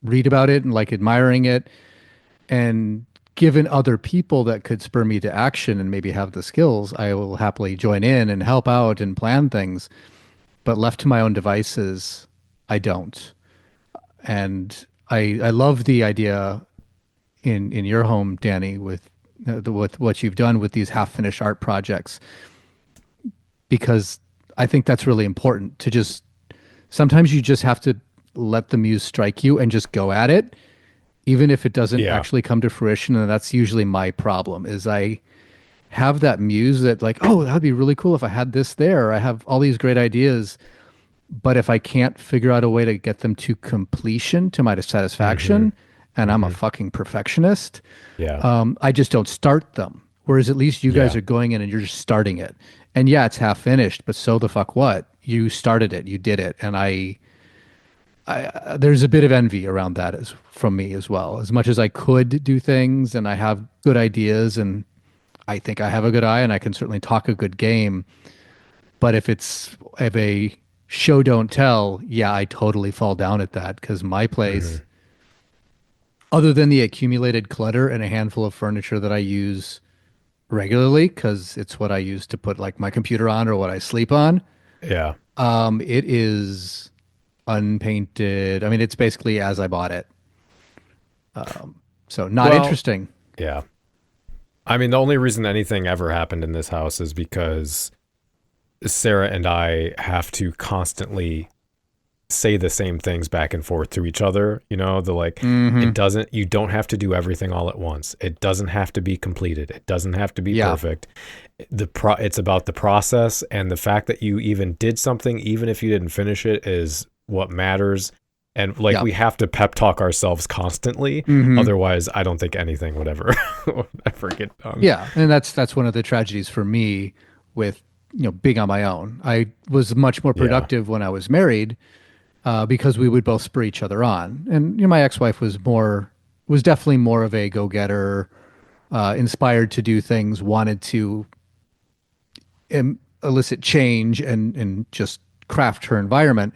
read about it and like admiring it, and given other people that could spur me to action and maybe have the skills, I will happily join in and help out and plan things. But left to my own devices, I don't. And I love the idea in your home, Danny, with what you've done with these half-finished art projects, because I think that's really important to just, sometimes you just have to let the muse strike you and just go at it, even if it doesn't actually come to fruition. And that's usually my problem, is I have that muse that like, oh, that'd be really cool if I had this there. I have all these great ideas, but if I can't figure out a way to get them to completion, to my satisfaction, and I'm a fucking perfectionist. Yeah. I just don't start them. Whereas at least you guys Yeah. are going in and you're just starting it. And yeah, it's half finished, but so the fuck what? You started it, you did it, and I there's a bit of envy around that as from me as well. As much as I could do things and I have good ideas and I think I have a good eye and I can certainly talk a good game, but if a show don't tell, yeah, I totally fall down at that because my place, other than the accumulated clutter and a handful of furniture that I use regularly because it's what I use to put like my computer on or what I sleep on, Yeah. it is unpainted. I mean, it's basically as I bought it. So not Well, interesting. Yeah. I mean, the only reason anything ever happened in this house is because Sarah and I have to constantly say the same things back and forth to each other. You know, you don't have to do everything all at once. It doesn't have to be completed. It doesn't have to be perfect. It's about the process, and the fact that you even did something, even if you didn't finish it, is what matters. And we have to pep talk ourselves constantly. Otherwise, I don't think anything would ever get done. Yeah. And that's one of the tragedies for me with, being on my own. I was much more productive when I was married, because we would both spur each other on. And my ex-wife was definitely more of a go-getter, inspired to do things, wanted to elicit change and just craft her environment.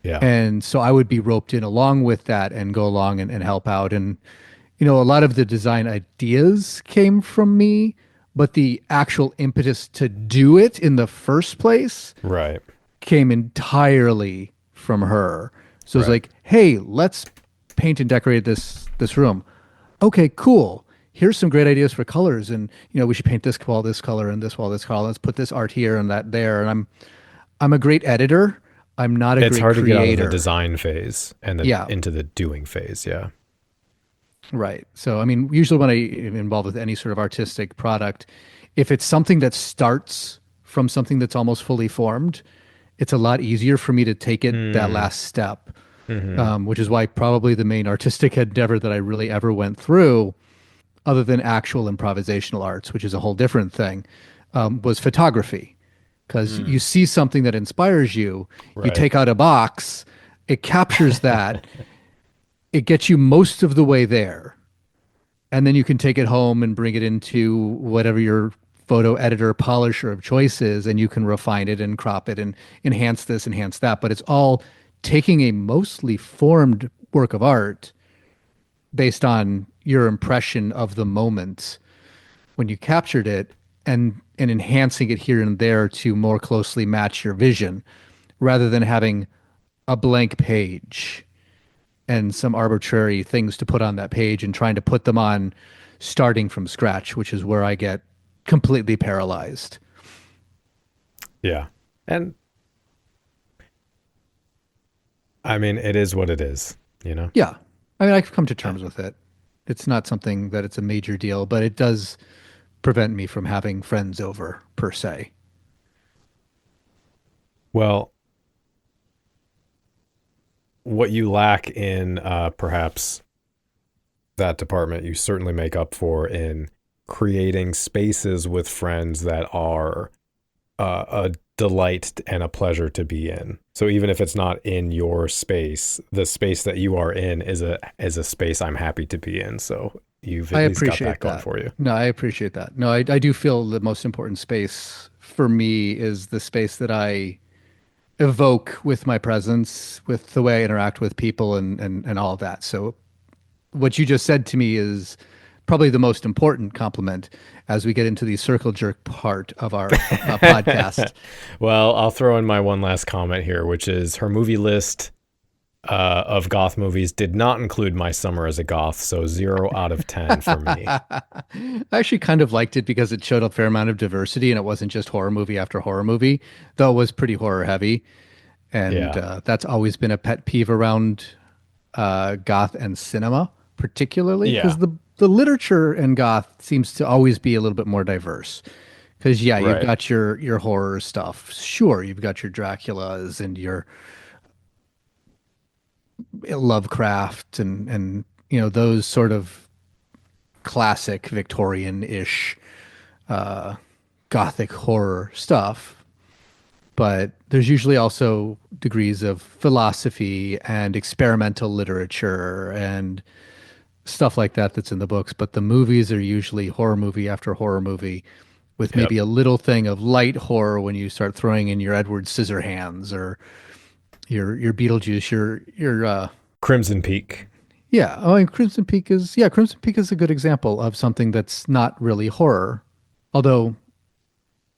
Yeah. And so I would be roped in along with that and go along and help out. And, a lot of the design ideas came from me, but the actual impetus to do it in the first place came entirely from her. So it's like, hey, let's paint and decorate this room. Okay, cool. Here's some great ideas for colors. And, we should paint this wall this color and this wall this color. Let's put this art here and that there. And I'm a great editor. I'm not a great creator. It's hard to get out of the design phase and into the doing phase. Yeah. Right. So, I mean, usually when I am involved with any sort of artistic product, if it's something that starts from something that's almost fully formed, it's a lot easier for me to take it that last step, which is why probably the main artistic endeavor that I really ever went through, other than actual improvisational arts, which is a whole different thing, was photography. Because you see something that inspires you, you take out a box, it captures that, it gets you most of the way there. And then you can take it home and bring it into whatever your photo editor polisher of choice is, and you can refine it and crop it and enhance this, enhance that. But it's all taking a mostly formed work of art based on your impression of the moment when you captured it, and enhancing it here and there to more closely match your vision, rather than having a blank page and some arbitrary things to put on that page and trying to put them on starting from scratch, which is where I get completely paralyzed. Yeah. And I mean, it is what it is, Yeah. I mean, I've come to terms with it. It's not something that it's a major deal, but it does prevent me from having friends over per se. Well, what you lack in perhaps that department, you certainly make up for in creating spaces with friends that are a delight and a pleasure to be in. So even if it's not in your space, the space that you are in is a space I'm happy to be in. So you've at least got that going for you. No, I appreciate that. No, I do feel the most important space for me is the space that I evoke with my presence, with the way I interact with people and all of that. So what you just said to me is probably the most important compliment as we get into the circle jerk part of our podcast. Well, I'll throw in my one last comment here, which is her movie list of goth movies did not include My Summer as a Goth, so 0 out of 10 for me. I actually kind of liked it because it showed a fair amount of diversity and it wasn't just horror movie after horror movie, though it was pretty horror heavy. And that's always been a pet peeve around goth and cinema, particularly because the literature in goth seems to always be a little bit more diverse. Because you've got your horror stuff. Sure, you've got your Draculas and your Lovecraft and those sort of classic Victorian-ish Gothic horror stuff. But there's usually also degrees of philosophy and experimental literature and stuff like that that's in the books. But the movies are usually horror movie after horror movie with maybe a little thing of light horror when you start throwing in your Edward Scissorhands or your Beetlejuice, your Crimson Peak. Yeah. Oh, and Crimson Peak is a good example of something that's not really horror. Although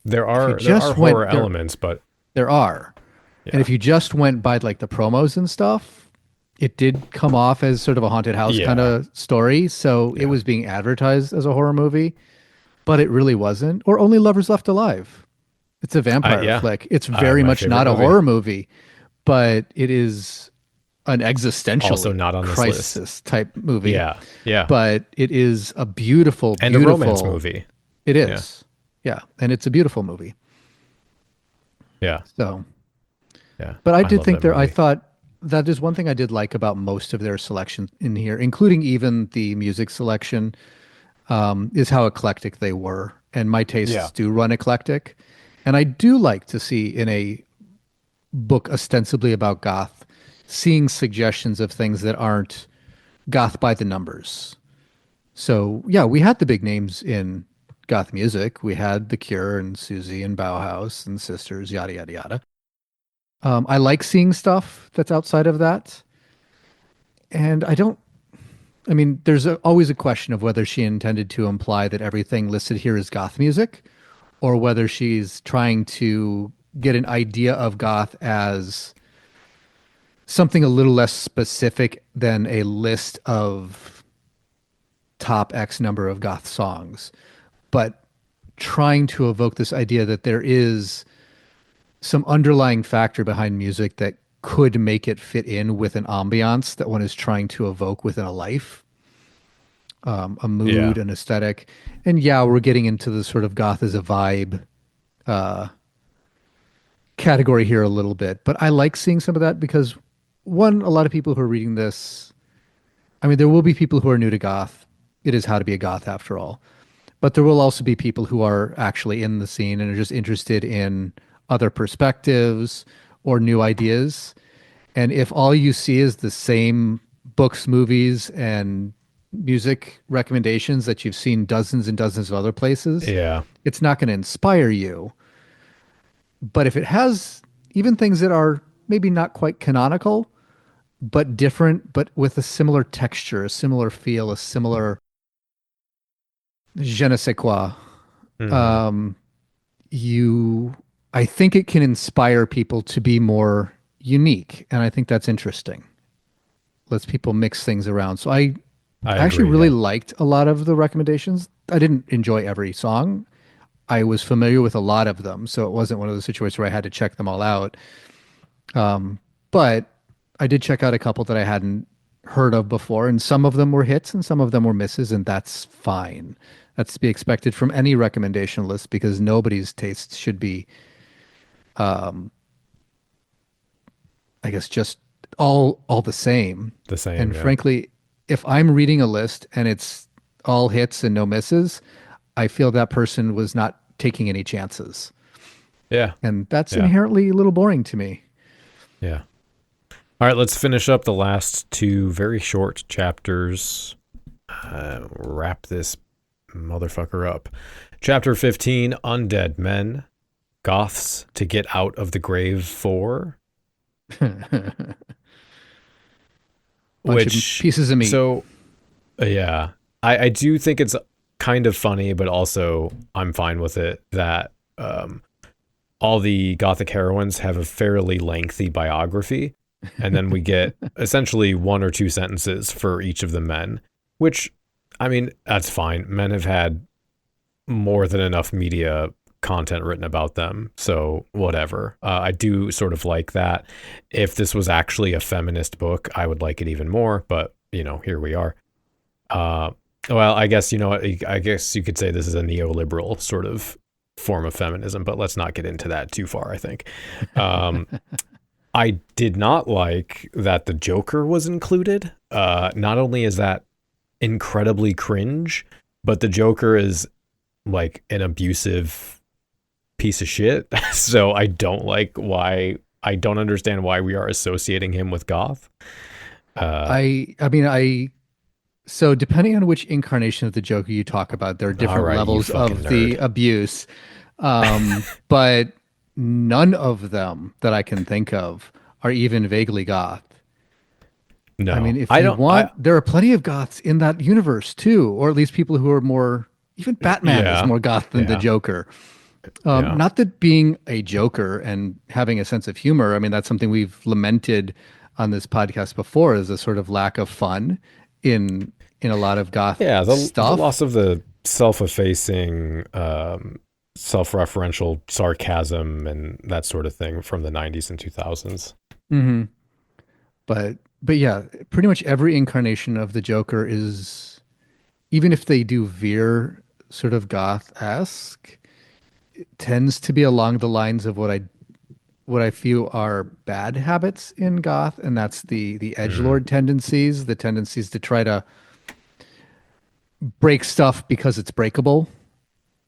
there are horror elements, but there are. Yeah. And if you just went by like the promos and stuff, it did come off as sort of a haunted house kind of story. So it was being advertised as a horror movie, but it really wasn't. Or Only Lovers Left Alive. It's a vampire flick. It's very much not a horror movie, but it is an existential also not on crisis this list. Type movie. Yeah. Yeah. But it is a beautiful and a romance movie. It is. Yeah. And it's a beautiful movie. Yeah. So, yeah. But I did think I thought that is one thing I did like about most of their selection in here, including even the music selection, is how eclectic they were. And my tastes do run eclectic. And I do like to see in a book ostensibly about goth, seeing suggestions of things that aren't goth by the numbers. So, yeah, we had the big names in goth music. We had The Cure and Susie and Bauhaus and Sisters, yada, yada, yada. I like seeing stuff that's outside of that. And there's always a question of whether she intended to imply that everything listed here is goth music or whether she's trying to get an idea of goth as something a little less specific than a list of top X number of goth songs, but trying to evoke this idea that there is some underlying factor behind music that could make it fit in with an ambiance that one is trying to evoke within a life, a mood, an aesthetic. And we're getting into the sort of goth as a vibe category here a little bit, but I like seeing some of that because one, a lot of people who are reading this, there will be people who are new to goth. It is how to be a goth after all. But there will also be people who are actually in the scene and are just interested in other perspectives or new ideas. And if all you see is the same books, movies, and music recommendations that you've seen dozens and dozens of other places, it's not going to inspire you. But if it has even things that are maybe not quite canonical, but different, but with a similar texture, a similar feel, a similar je ne sais quoi, I think it can inspire people to be more unique. And I think that's interesting. Lets people mix things around. So I actually really liked a lot of the recommendations. I didn't enjoy every song. I was familiar with a lot of them. So it wasn't one of those situations where I had to check them all out. But I did check out a couple that I hadn't heard of before. And some of them were hits and some of them were misses. And that's fine. That's to be expected from any recommendation list because nobody's tastes should be, I guess, just all the same. The same. And frankly, if I'm reading a list and it's all hits and no misses, I feel that person was not taking any chances. Yeah. And that's inherently a little boring to me. Yeah. All right, let's finish up the last two very short chapters. Wrap this motherfucker up. Chapter 15, Undead Men. Goths to Get Out of the Grave 4. Which pieces of meat. So, I do think it's kind of funny, but also I'm fine with it that all the Gothic heroines have a fairly lengthy biography, and then we get essentially one or two sentences for each of the men, which, that's fine. Men have had more than enough media content written about them, so whatever. I do sort of like that. If this was actually a feminist book, I would like it even more, but here we are. Well, I guess I guess you could say this is a neoliberal sort of form of feminism, but let's not get into that too far, I think. I did not like that the Joker was included. Not only is that incredibly cringe, but the Joker is like an abusive piece of shit. So I don't understand why we are associating him with goth. So depending on which incarnation of the Joker you talk about, there are different levels of the abuse. But none of them that I can think of are even vaguely goth. No, I mean, there are plenty of goths in that universe too, or at least people who are more, even Batman is more goth than the Joker. Not that being a Joker and having a sense of humor, I mean, that's something we've lamented on this podcast before, is a sort of lack of fun in a lot of goth stuff. The loss of the self-effacing, self-referential sarcasm and that sort of thing from the 90s and 2000s. Mm-hmm. But yeah, pretty much every incarnation of the Joker is, even if they do veer sort of goth-esque, it tends to be along the lines of what I feel are bad habits in goth, and that's the edgelord tendencies, the tendencies to try to break stuff because it's breakable,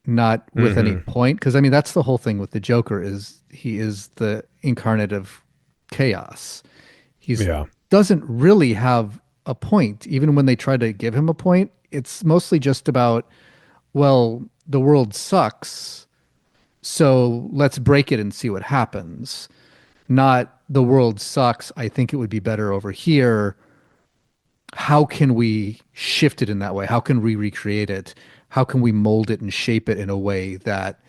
not with any point. Because I mean, that's the whole thing with the Joker, is he is the incarnate of chaos. He's doesn't really have a point. Even when they try to give him a point, it's mostly just about, well, the world sucks, so let's break it and see what happens. Not, the world sucks, I think it would be better over here. How can we shift it in that way? How can we recreate it? How can we mold it and shape it in a way that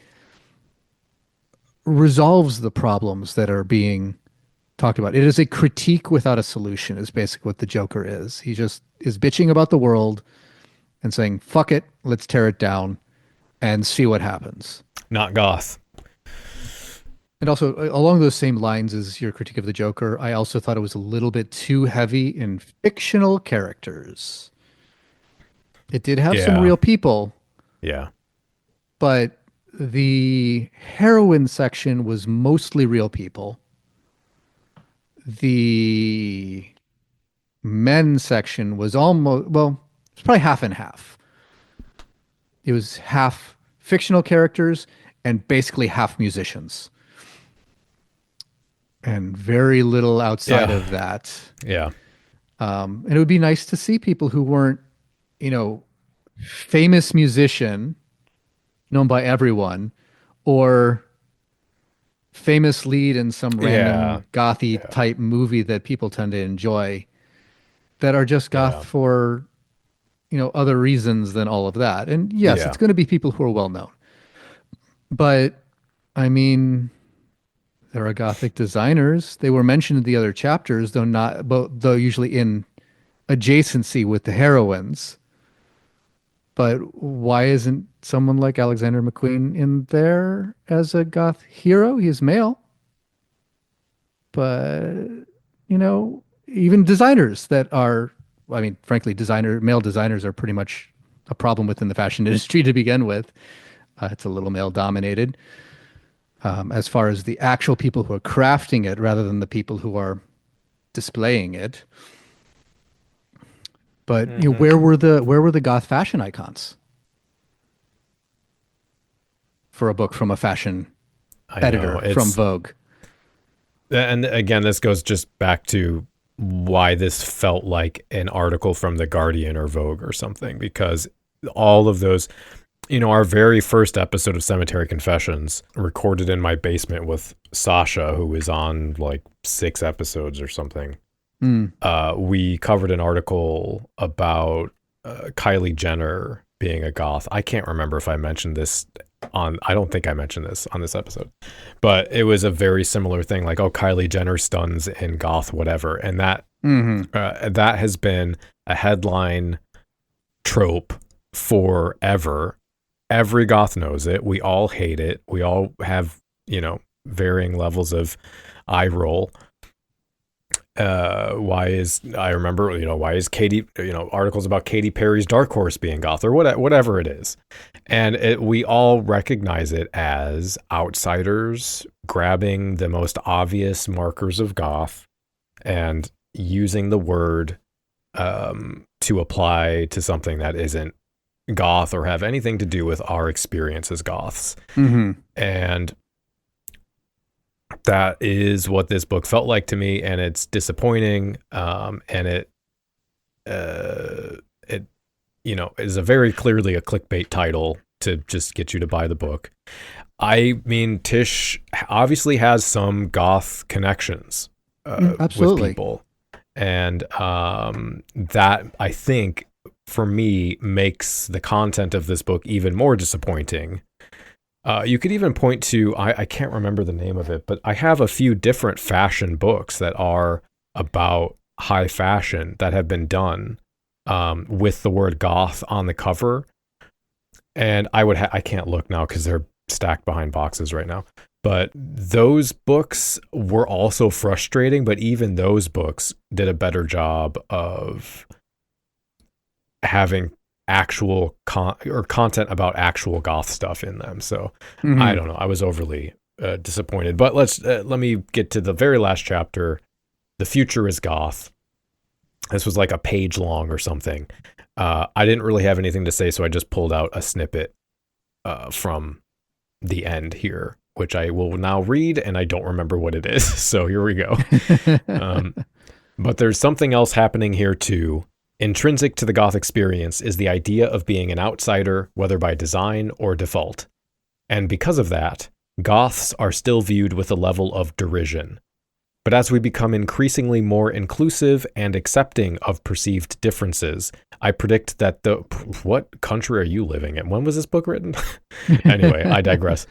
resolves the problems that are being talked about? It is a critique without a solution, is basically what the Joker is. He just is bitching about the world and saying, fuck it, let's tear it down and see what happens. Not goth. And also, along those same lines as your critique of the Joker, I also thought it was a little bit too heavy in fictional characters. It did have some real people. Yeah. But the heroine section was mostly real people. The men section was it's probably half and half. It was half fictional characters and basically half musicians. And very little outside of that. Yeah. And it would be nice to see people who weren't, famous musician known by everyone, or famous lead in some random gothy type movie that people tend to enjoy, that are just goth for, other reasons than all of that. And yes, it's going to be people who are well known. But I mean, there are gothic designers. They were mentioned in the other chapters, though usually in adjacency with the heroines. But why isn't someone like Alexander McQueen in there as a goth hero? He's male. But, even designers that are, frankly, male designers are pretty much a problem within the fashion industry to begin with. It's a little male dominated. As far as the actual people who are crafting it rather than the people who are displaying it. But where were the goth fashion icons for a book from a fashion editor from Vogue? And again, this goes just back to why this felt like an article from The Guardian or Vogue or something, because all of those, our very first episode of Cemetery Confessions, recorded in my basement with Sasha, who is on like 6 episodes or something. We covered an article about Kylie Jenner being a goth. I can't remember if I mentioned this I don't think I mentioned this on this episode, but it was a very similar thing, like, oh, Kylie Jenner stuns in goth whatever, and that that has been a headline trope forever. Every goth knows it. We all hate it. We all have, varying levels of eye roll. why is Katy, articles about Katy Perry's Dark Horse being goth, or whatever it is. And we all recognize it as outsiders grabbing the most obvious markers of goth and using the word to apply to something that isn't goth or have anything to do with our experience as goths. Mm-hmm. And that is what this book felt like to me, and it's disappointing. And it is a very clearly a clickbait title to just get you to buy the book. I mean, Tish obviously has some goth connections with people, and that, I think, for me, makes the content of this book even more disappointing. You could even point to, I can't remember the name of it, but I have a few different fashion books that are about high fashion that have been done with the word goth on the cover. And I can't look now because they're stacked behind boxes right now. But those books were also frustrating, but even those books did a better job of having actual content about actual goth stuff in them. So I don't know. I was overly disappointed. But let me get to the very last chapter. The future is goth. This was like a page long or something. I didn't really have anything to say, so I just pulled out a snippet from the end here, which I will now read, and I don't remember what it is. So here we go. But there's something else happening here too. Intrinsic to the goth experience is the idea of being an outsider, whether by design or default. And because of that, goths are still viewed with a level of derision. But as we become increasingly more inclusive and accepting of perceived differences, I predict that what country are you living in? When was this book written? Anyway, I digress.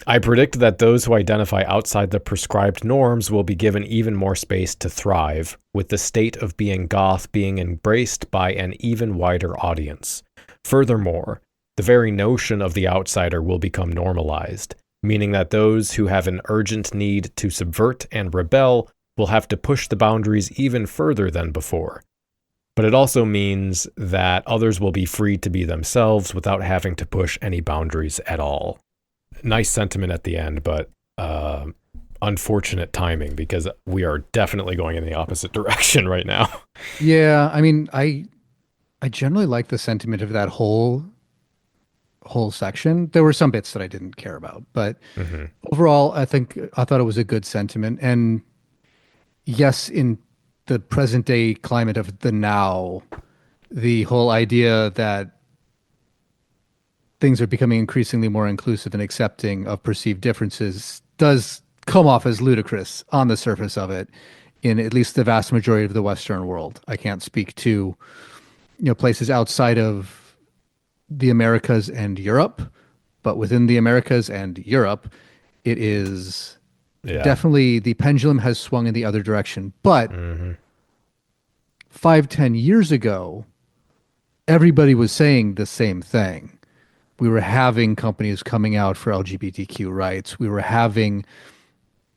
I predict that those who identify outside the prescribed norms will be given even more space to thrive, with the state of being goth being embraced by an even wider audience. Furthermore, the very notion of the outsider will become normalized, meaning that those who have an urgent need to subvert and rebel will have to push the boundaries even further than before. But it also means that others will be free to be themselves without having to push any boundaries at all. Nice sentiment at the end, but unfortunate timing, because we are definitely going in the opposite direction right now. Yeah, I mean, I generally like the sentiment of that whole section. There were some bits that I didn't care about, but overall, I thought it was a good sentiment. And yes, in the present day climate of the now, the whole idea that things are becoming increasingly more inclusive and accepting of perceived differences does come off as ludicrous on the surface of it, in at least the vast majority of the Western world. I can't speak to, places outside of the Americas and Europe, but within the Americas and Europe, it is definitely, the pendulum has swung in the other direction. But 5-10 years ago, everybody was saying the same thing. We were having companies coming out for LGBTQ rights. We were having,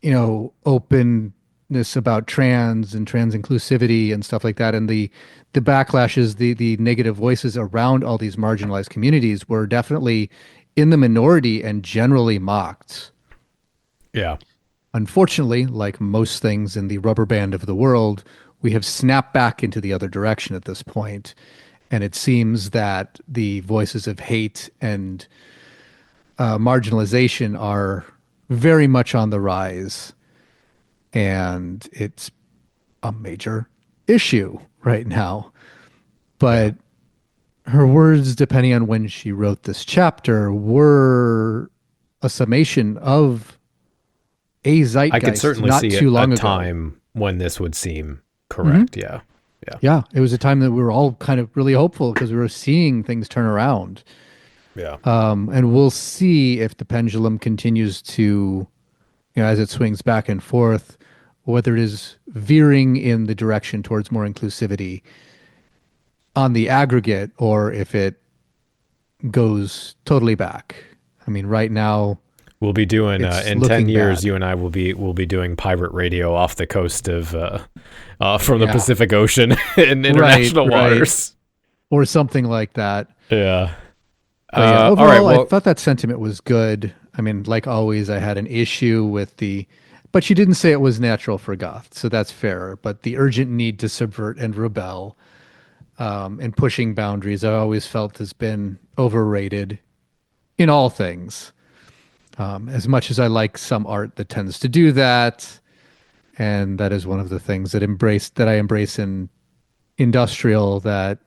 openness about trans and trans inclusivity and stuff like that. And the backlashes, the negative voices around all these marginalized communities were definitely in the minority and generally mocked. Yeah. Unfortunately, like most things in the rubber band of the world, we have snapped back into the other direction at this point. And it seems that the voices of hate and marginalization are very much on the rise. And it's a major issue right now. But her words, depending on when she wrote this chapter, were a summation of a zeitgeist. I could certainly not see too long a ago. time when this would seem correct. Yeah. Yeah, it was a time that we were all kind of really hopeful because we were seeing things turn around. Yeah. And we'll see if the pendulum continues to, as it swings back and forth, whether it is veering in the direction towards more inclusivity on the aggregate or if it goes totally back. I mean, right now, We'll be doing It's in 10 looking years. bad. You and I will be doing pirate radio off the coast of from the Pacific Ocean in international waters, or something like that. Yeah. Overall, all right. Well, I thought that sentiment was good. I mean, like always, I had an issue with but she didn't say it was natural for goth, so that's fair. But the urgent need to subvert and rebel, and pushing boundaries, I always felt has been overrated in all things. As much as I like some art that tends to do that, and that is one of the things that I embrace in industrial, that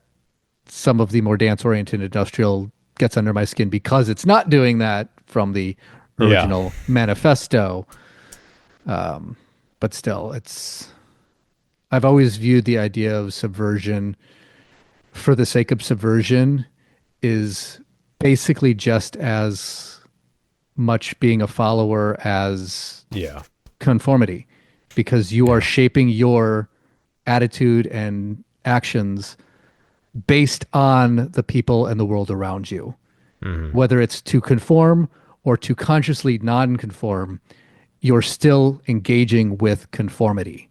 some of the more dance-oriented industrial gets under my skin because it's not doing that from the original manifesto. But still, I've always viewed the idea of subversion for the sake of subversion is basically just as much being a follower as conformity, because you are shaping your attitude and actions based on the people and the world around you. Whether it's to conform or to consciously non-conform, you're still engaging with conformity.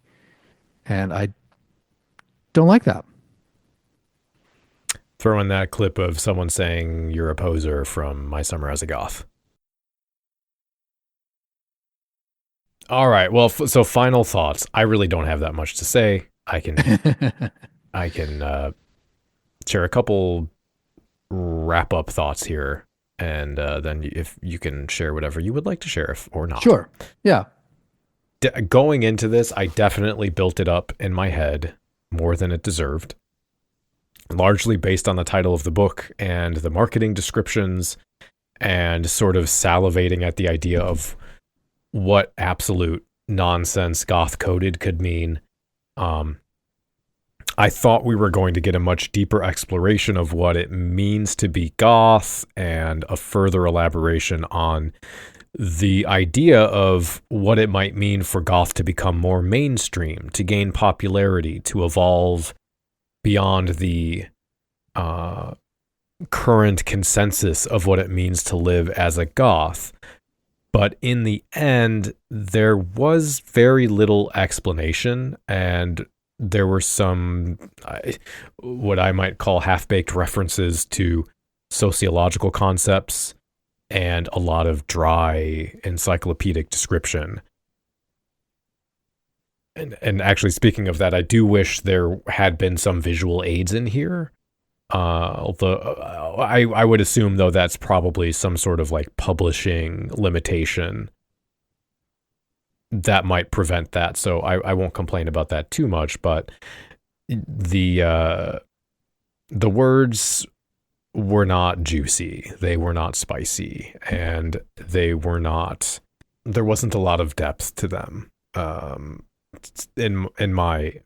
And I don't like that. Throw in that clip of someone saying you're a poser from My Summer as a Goth. All right. Well, so final thoughts. I really don't have that much to say. I can share a couple wrap up thoughts here, and then if you can share whatever you would like to share, or not. Sure. Yeah. Going into this, I definitely built it up in my head more than it deserved, largely based on the title of the book and the marketing descriptions, and sort of salivating at the idea of what absolute nonsense goth-coded could mean. I thought we were going to get a much deeper exploration of what it means to be goth, and a further elaboration on the idea of what it might mean for goth to become more mainstream, to gain popularity, to evolve beyond the current consensus of what it means to live as a goth. But in the end, there was very little explanation, and there were some what I might call half-baked references to sociological concepts and a lot of dry encyclopedic description. And actually, speaking of that, I do wish there had been some visual aids in here. Although I would assume, though, that's probably some sort of like publishing limitation that might prevent that. So I won't complain about that too much. But the words were not juicy. They were not spicy, and there wasn't a lot of depth to them. In my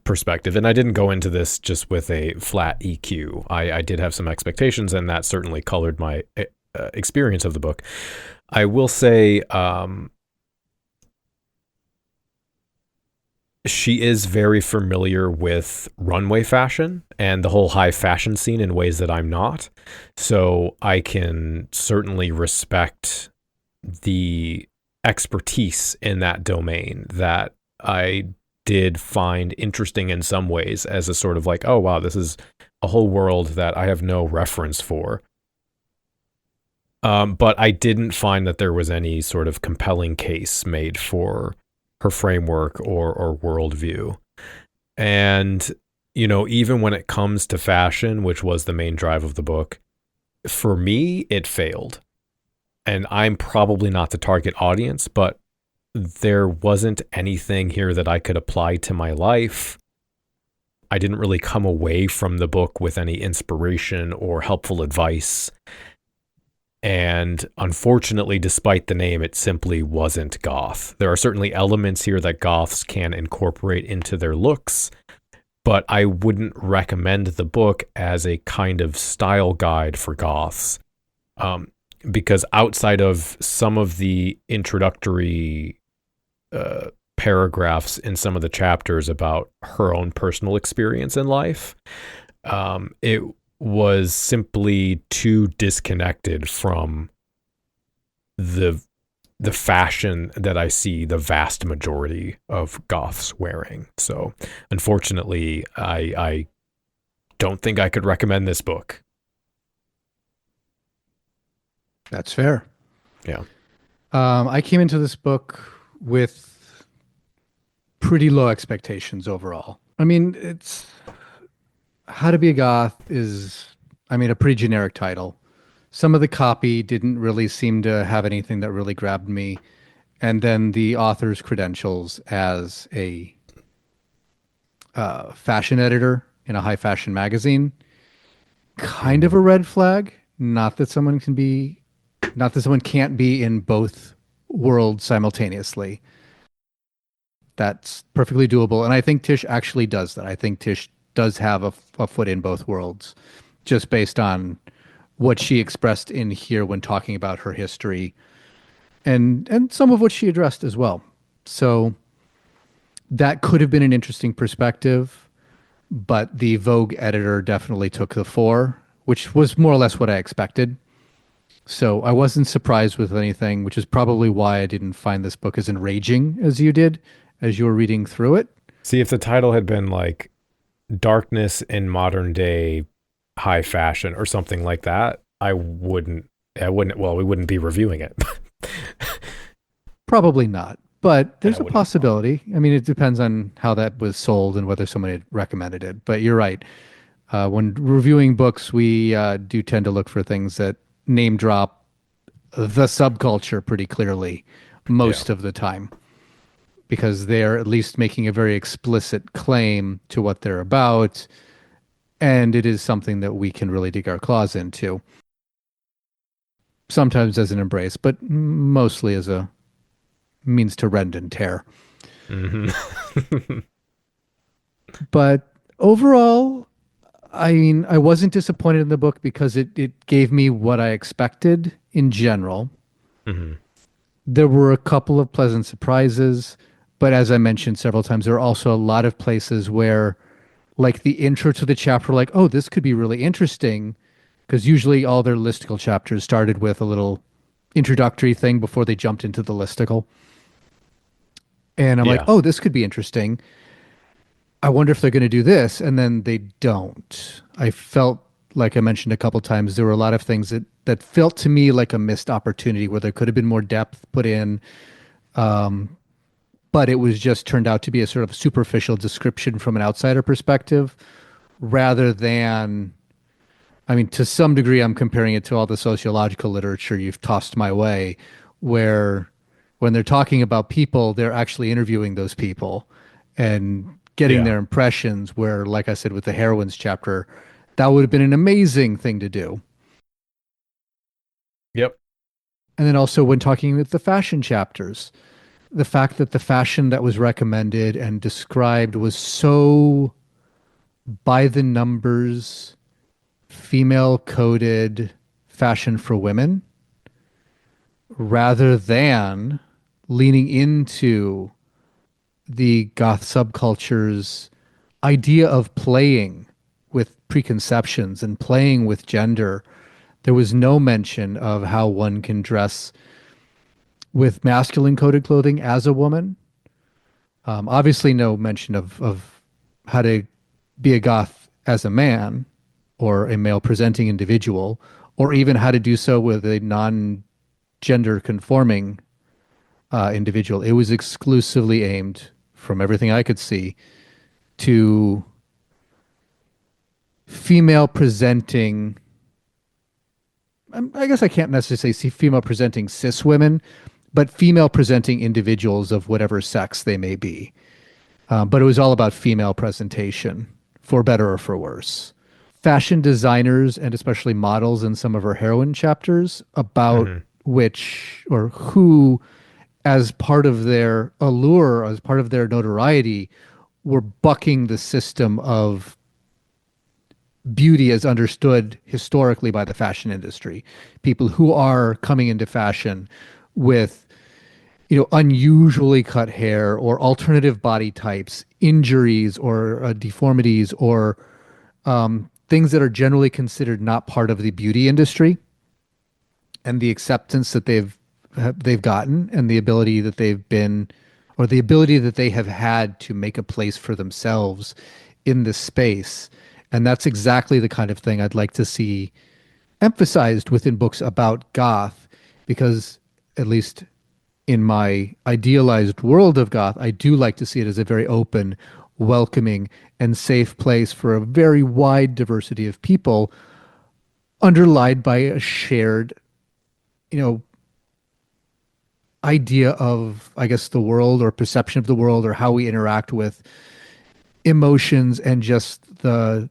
perspective, and I didn't go into this just with a flat EQ. I did have some expectations, and that certainly colored my experience of the book. I will say she is very familiar with runway fashion and the whole high fashion scene in ways that I'm not. So I can certainly respect the expertise in that domain that I did find interesting in some ways, as a sort of like, oh wow, this is a whole world that I have no reference for. But I didn't find that there was any sort of compelling case made for her framework or worldview. And, you know, even when it comes to fashion, which was the main drive of the book, for me, it failed. And I'm probably not the target audience, but there wasn't anything here that I could apply to my life. I didn't really come away from the book with any inspiration or helpful advice. And unfortunately, despite the name, it simply wasn't goth. There are certainly elements here that goths can incorporate into their looks, but I wouldn't recommend the book as a kind of style guide for goths. Because outside of some of the introductory paragraphs in some of the chapters about her own personal experience in life, it was simply too disconnected from the fashion that I see the vast majority of goths wearing. So unfortunately, I don't think I could recommend this book. That's fair. Yeah. I came into this book with pretty low expectations overall. I mean, it's How to Be a Goth is, a pretty generic title. Some of the copy didn't really seem to have anything that really grabbed me. And then the author's credentials as a fashion editor in a high fashion magazine, kind of a red flag. Not that someone can't be in both worlds simultaneously. That's perfectly doable. And I think Tish actually does that. I think Tish does have a foot in both worlds, just based on what she expressed in here when talking about her history and some of what she addressed as well. So that could have been an interesting perspective, but the Vogue editor definitely took the fore, which was more or less what I expected. So I wasn't surprised with anything, which is probably why I didn't find this book as enraging as you did as you were reading through it. See, if the title had been like Darkness in Modern Day High Fashion or something like that, we wouldn't be reviewing it. Probably not, but there's a possibility. I mean, it depends on how that was sold and whether someone had recommended it. But you're right. When reviewing books, we do tend to look for things that name drop the subculture pretty clearly most of the time, because they're at least making a very explicit claim to what they're about, and it is something that we can really dig our claws into. Sometimes as an embrace, but mostly as a means to rend and tear. Mm-hmm. But overall, I wasn't disappointed in the book because it gave me what I expected in general. Mm-hmm. There were a couple of pleasant surprises, but as I mentioned several times, there are also a lot of places where, like the intro to the chapter, like, oh, this could be really interesting, because usually all their listicle chapters started with a little introductory thing before they jumped into the listicle. And I'm like, oh, this could be interesting. I wonder if they're going to do this. And then they don't. I felt, like I mentioned a couple times, there were a lot of things that felt to me like a missed opportunity where there could have been more depth put in. But it was just turned out to be a sort of superficial description from an outsider perspective rather than, to some degree, I'm comparing it to all the sociological literature you've tossed my way, where when they're talking about people, they're actually interviewing those people and getting their impressions, where, like I said, with the heroines chapter, that would have been an amazing thing to do. Yep. And then also when talking with the fashion chapters, the fact that the fashion that was recommended and described was so by the numbers, female-coded fashion for women, rather than leaning into the goth subculture's idea of playing with preconceptions and playing with gender. There was no mention of how one can dress with masculine coded clothing as a woman. Obviously no mention of how to be a goth as a man or a male presenting individual, or even how to do so with a non-gender conforming individual. It was exclusively aimed, from everything I could see, to female presenting, I guess I can't necessarily say female presenting cis women, but female presenting individuals of whatever sex they may be. But it was all about female presentation, for better or for worse. Fashion designers and especially models in some of her heroine chapters, about which or who, as part of their allure, as part of their notoriety, were bucking the system of beauty as understood historically by the fashion industry. People who are coming into fashion with, unusually cut hair or alternative body types, injuries or deformities, or things that are generally considered not part of the beauty industry, and the acceptance that they've they've gotten and the ability that they've been, or the ability that they have had to make a place for themselves in this space. And that's exactly the kind of thing I'd like to see emphasized within books about goth, because at least in my idealized world of goth, I do like to see it as a very open, welcoming, and safe place for a very wide diversity of people, underlined by a shared, idea of, I guess, the world or perception of the world or how we interact with emotions and just the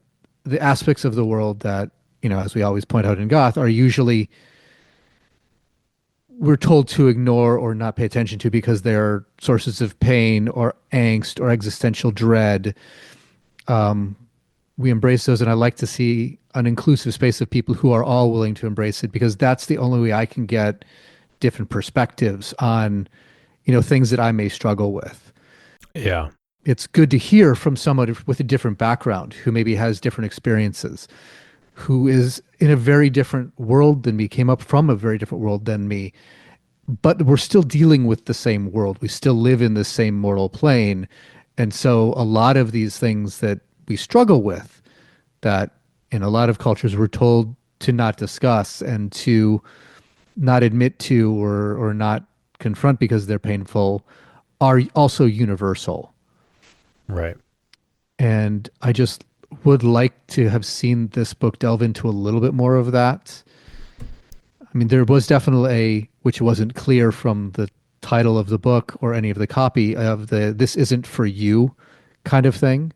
aspects of the world that, as we always point out in goth, are usually we're told to ignore or not pay attention to because they're sources of pain or angst or existential dread. We embrace those, and I like to see an inclusive space of people who are all willing to embrace it, because that's the only way I can get different perspectives on, things that I may struggle with. Yeah. It's good to hear from someone with a different background who maybe has different experiences, who is in a very different world than me, came up from a very different world than me, but we're still dealing with the same world. We still live in the same mortal plane. And so a lot of these things that we struggle with, that in a lot of cultures we're told to not discuss and to not admit to or not confront because they're painful, are also universal. Right. And I just would like to have seen this book delve into a little bit more of that. I mean, there was definitely which wasn't clear from the title of the book or any of the copy, of the "this isn't for you" kind of thing.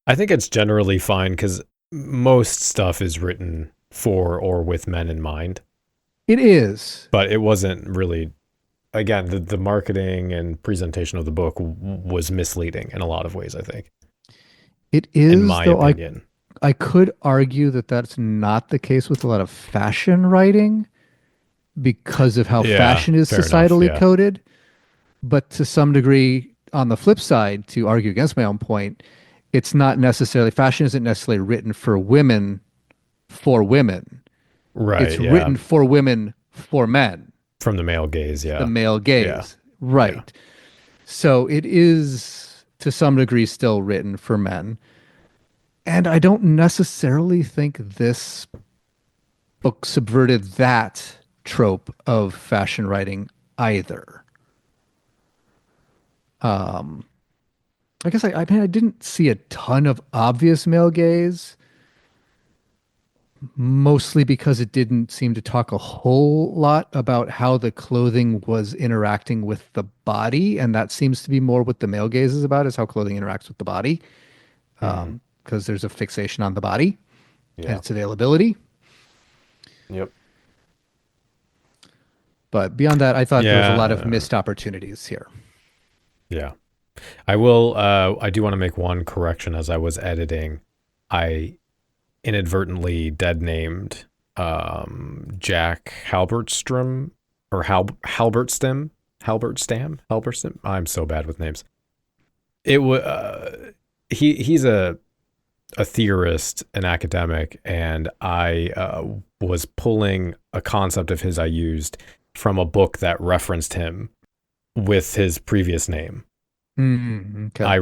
I think it's generally fine because most stuff is written for or with men in mind. It is. But it wasn't really, again, the marketing and presentation of the book was misleading in a lot of ways, I think. It is, in my though opinion. I could argue that that's not the case with a lot of fashion writing because of how fashion is societally coded. But to some degree, on the flip side, to argue against my own point, it's not necessarily, fashion isn't necessarily written for women for women. Right. It's written for women for men. From the male gaze, The male gaze. Right. Yeah. So it is to some degree still written for men. And I don't necessarily think this book subverted that trope of fashion writing either. I guess I didn't see a ton of obvious male gaze, mostly because it didn't seem to talk a whole lot about how the clothing was interacting with the body. And that seems to be more what the male gaze is about, is how clothing interacts with the body. Because there's a fixation on the body and its availability. Yep. But beyond that, I thought there was a lot of missed opportunities here. Yeah. I do want to make one correction. As I was editing, I inadvertently dead named Jack Halberstram or Halberstam. I'm so bad with names. It was he's a theorist, an academic, and I was pulling a concept of his I used from a book that referenced him with his previous name. Okay. I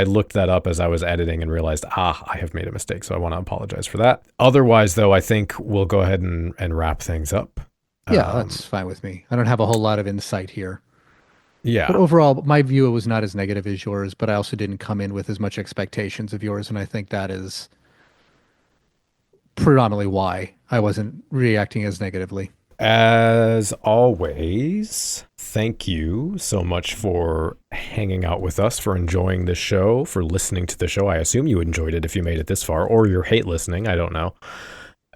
looked that up as I was editing and realized, I have made a mistake. So I want to apologize for that. Otherwise, though, I think we'll go ahead and wrap things up. Yeah, that's fine with me. I don't have a whole lot of insight here. Yeah. But overall, my view was not as negative as yours, but I also didn't come in with as much expectations of yours. And I think that is predominantly why I wasn't reacting as negatively. As always, thank you so much for hanging out with us, for enjoying the show, for listening to the show. I assume you enjoyed it if you made it this far, or you hate listening. I don't know.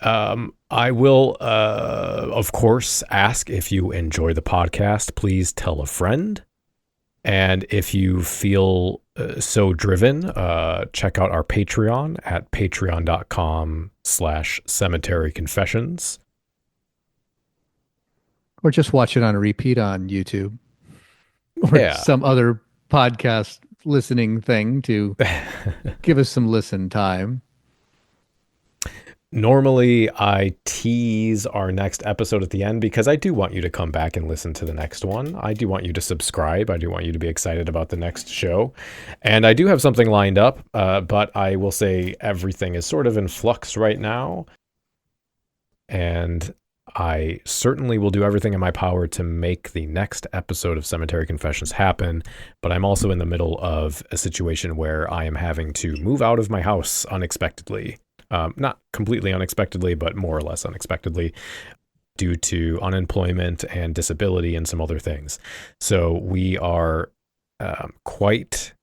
I will, of course, ask if you enjoy the podcast, please tell a friend. And if you feel so driven, check out our Patreon at patreon.com/cemeteryconfessions. Or just watch it on a repeat on YouTube or some other podcast listening thing to give us some listen time. Normally, I tease our next episode at the end because I do want you to come back and listen to the next one. I do want you to subscribe. I do want you to be excited about the next show. And I do have something lined up, but I will say everything is sort of in flux right now. And I certainly will do everything in my power to make the next episode of Cemetery Confessions happen. But I'm also in the middle of a situation where I am having to move out of my house unexpectedly. Not completely unexpectedly, but more or less unexpectedly due to unemployment and disability and some other things. So we are quite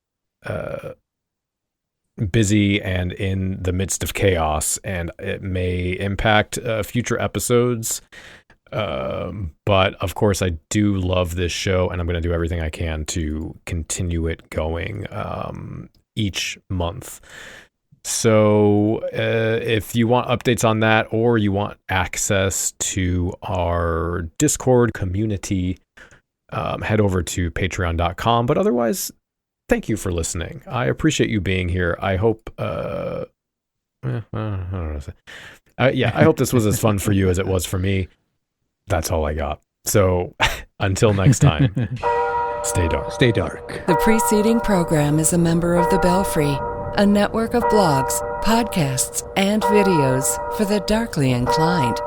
busy and in the midst of chaos, and it may impact future episodes. But of course, I do love this show, and I'm going to do everything I can to continue it going each month. So if you want updates on that, or you want access to our Discord community, head over to patreon.com. But otherwise, thank you for listening. I appreciate you being here. I hope, I don't know. I hope this was as fun for you as it was for me. That's all I got. So until next time, stay dark. Stay dark. The preceding program is a member of the Belfry, a network of blogs, podcasts, and videos for the darkly inclined.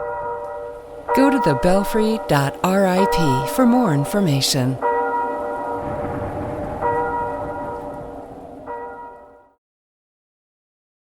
Go to thebelfry.rip for more information.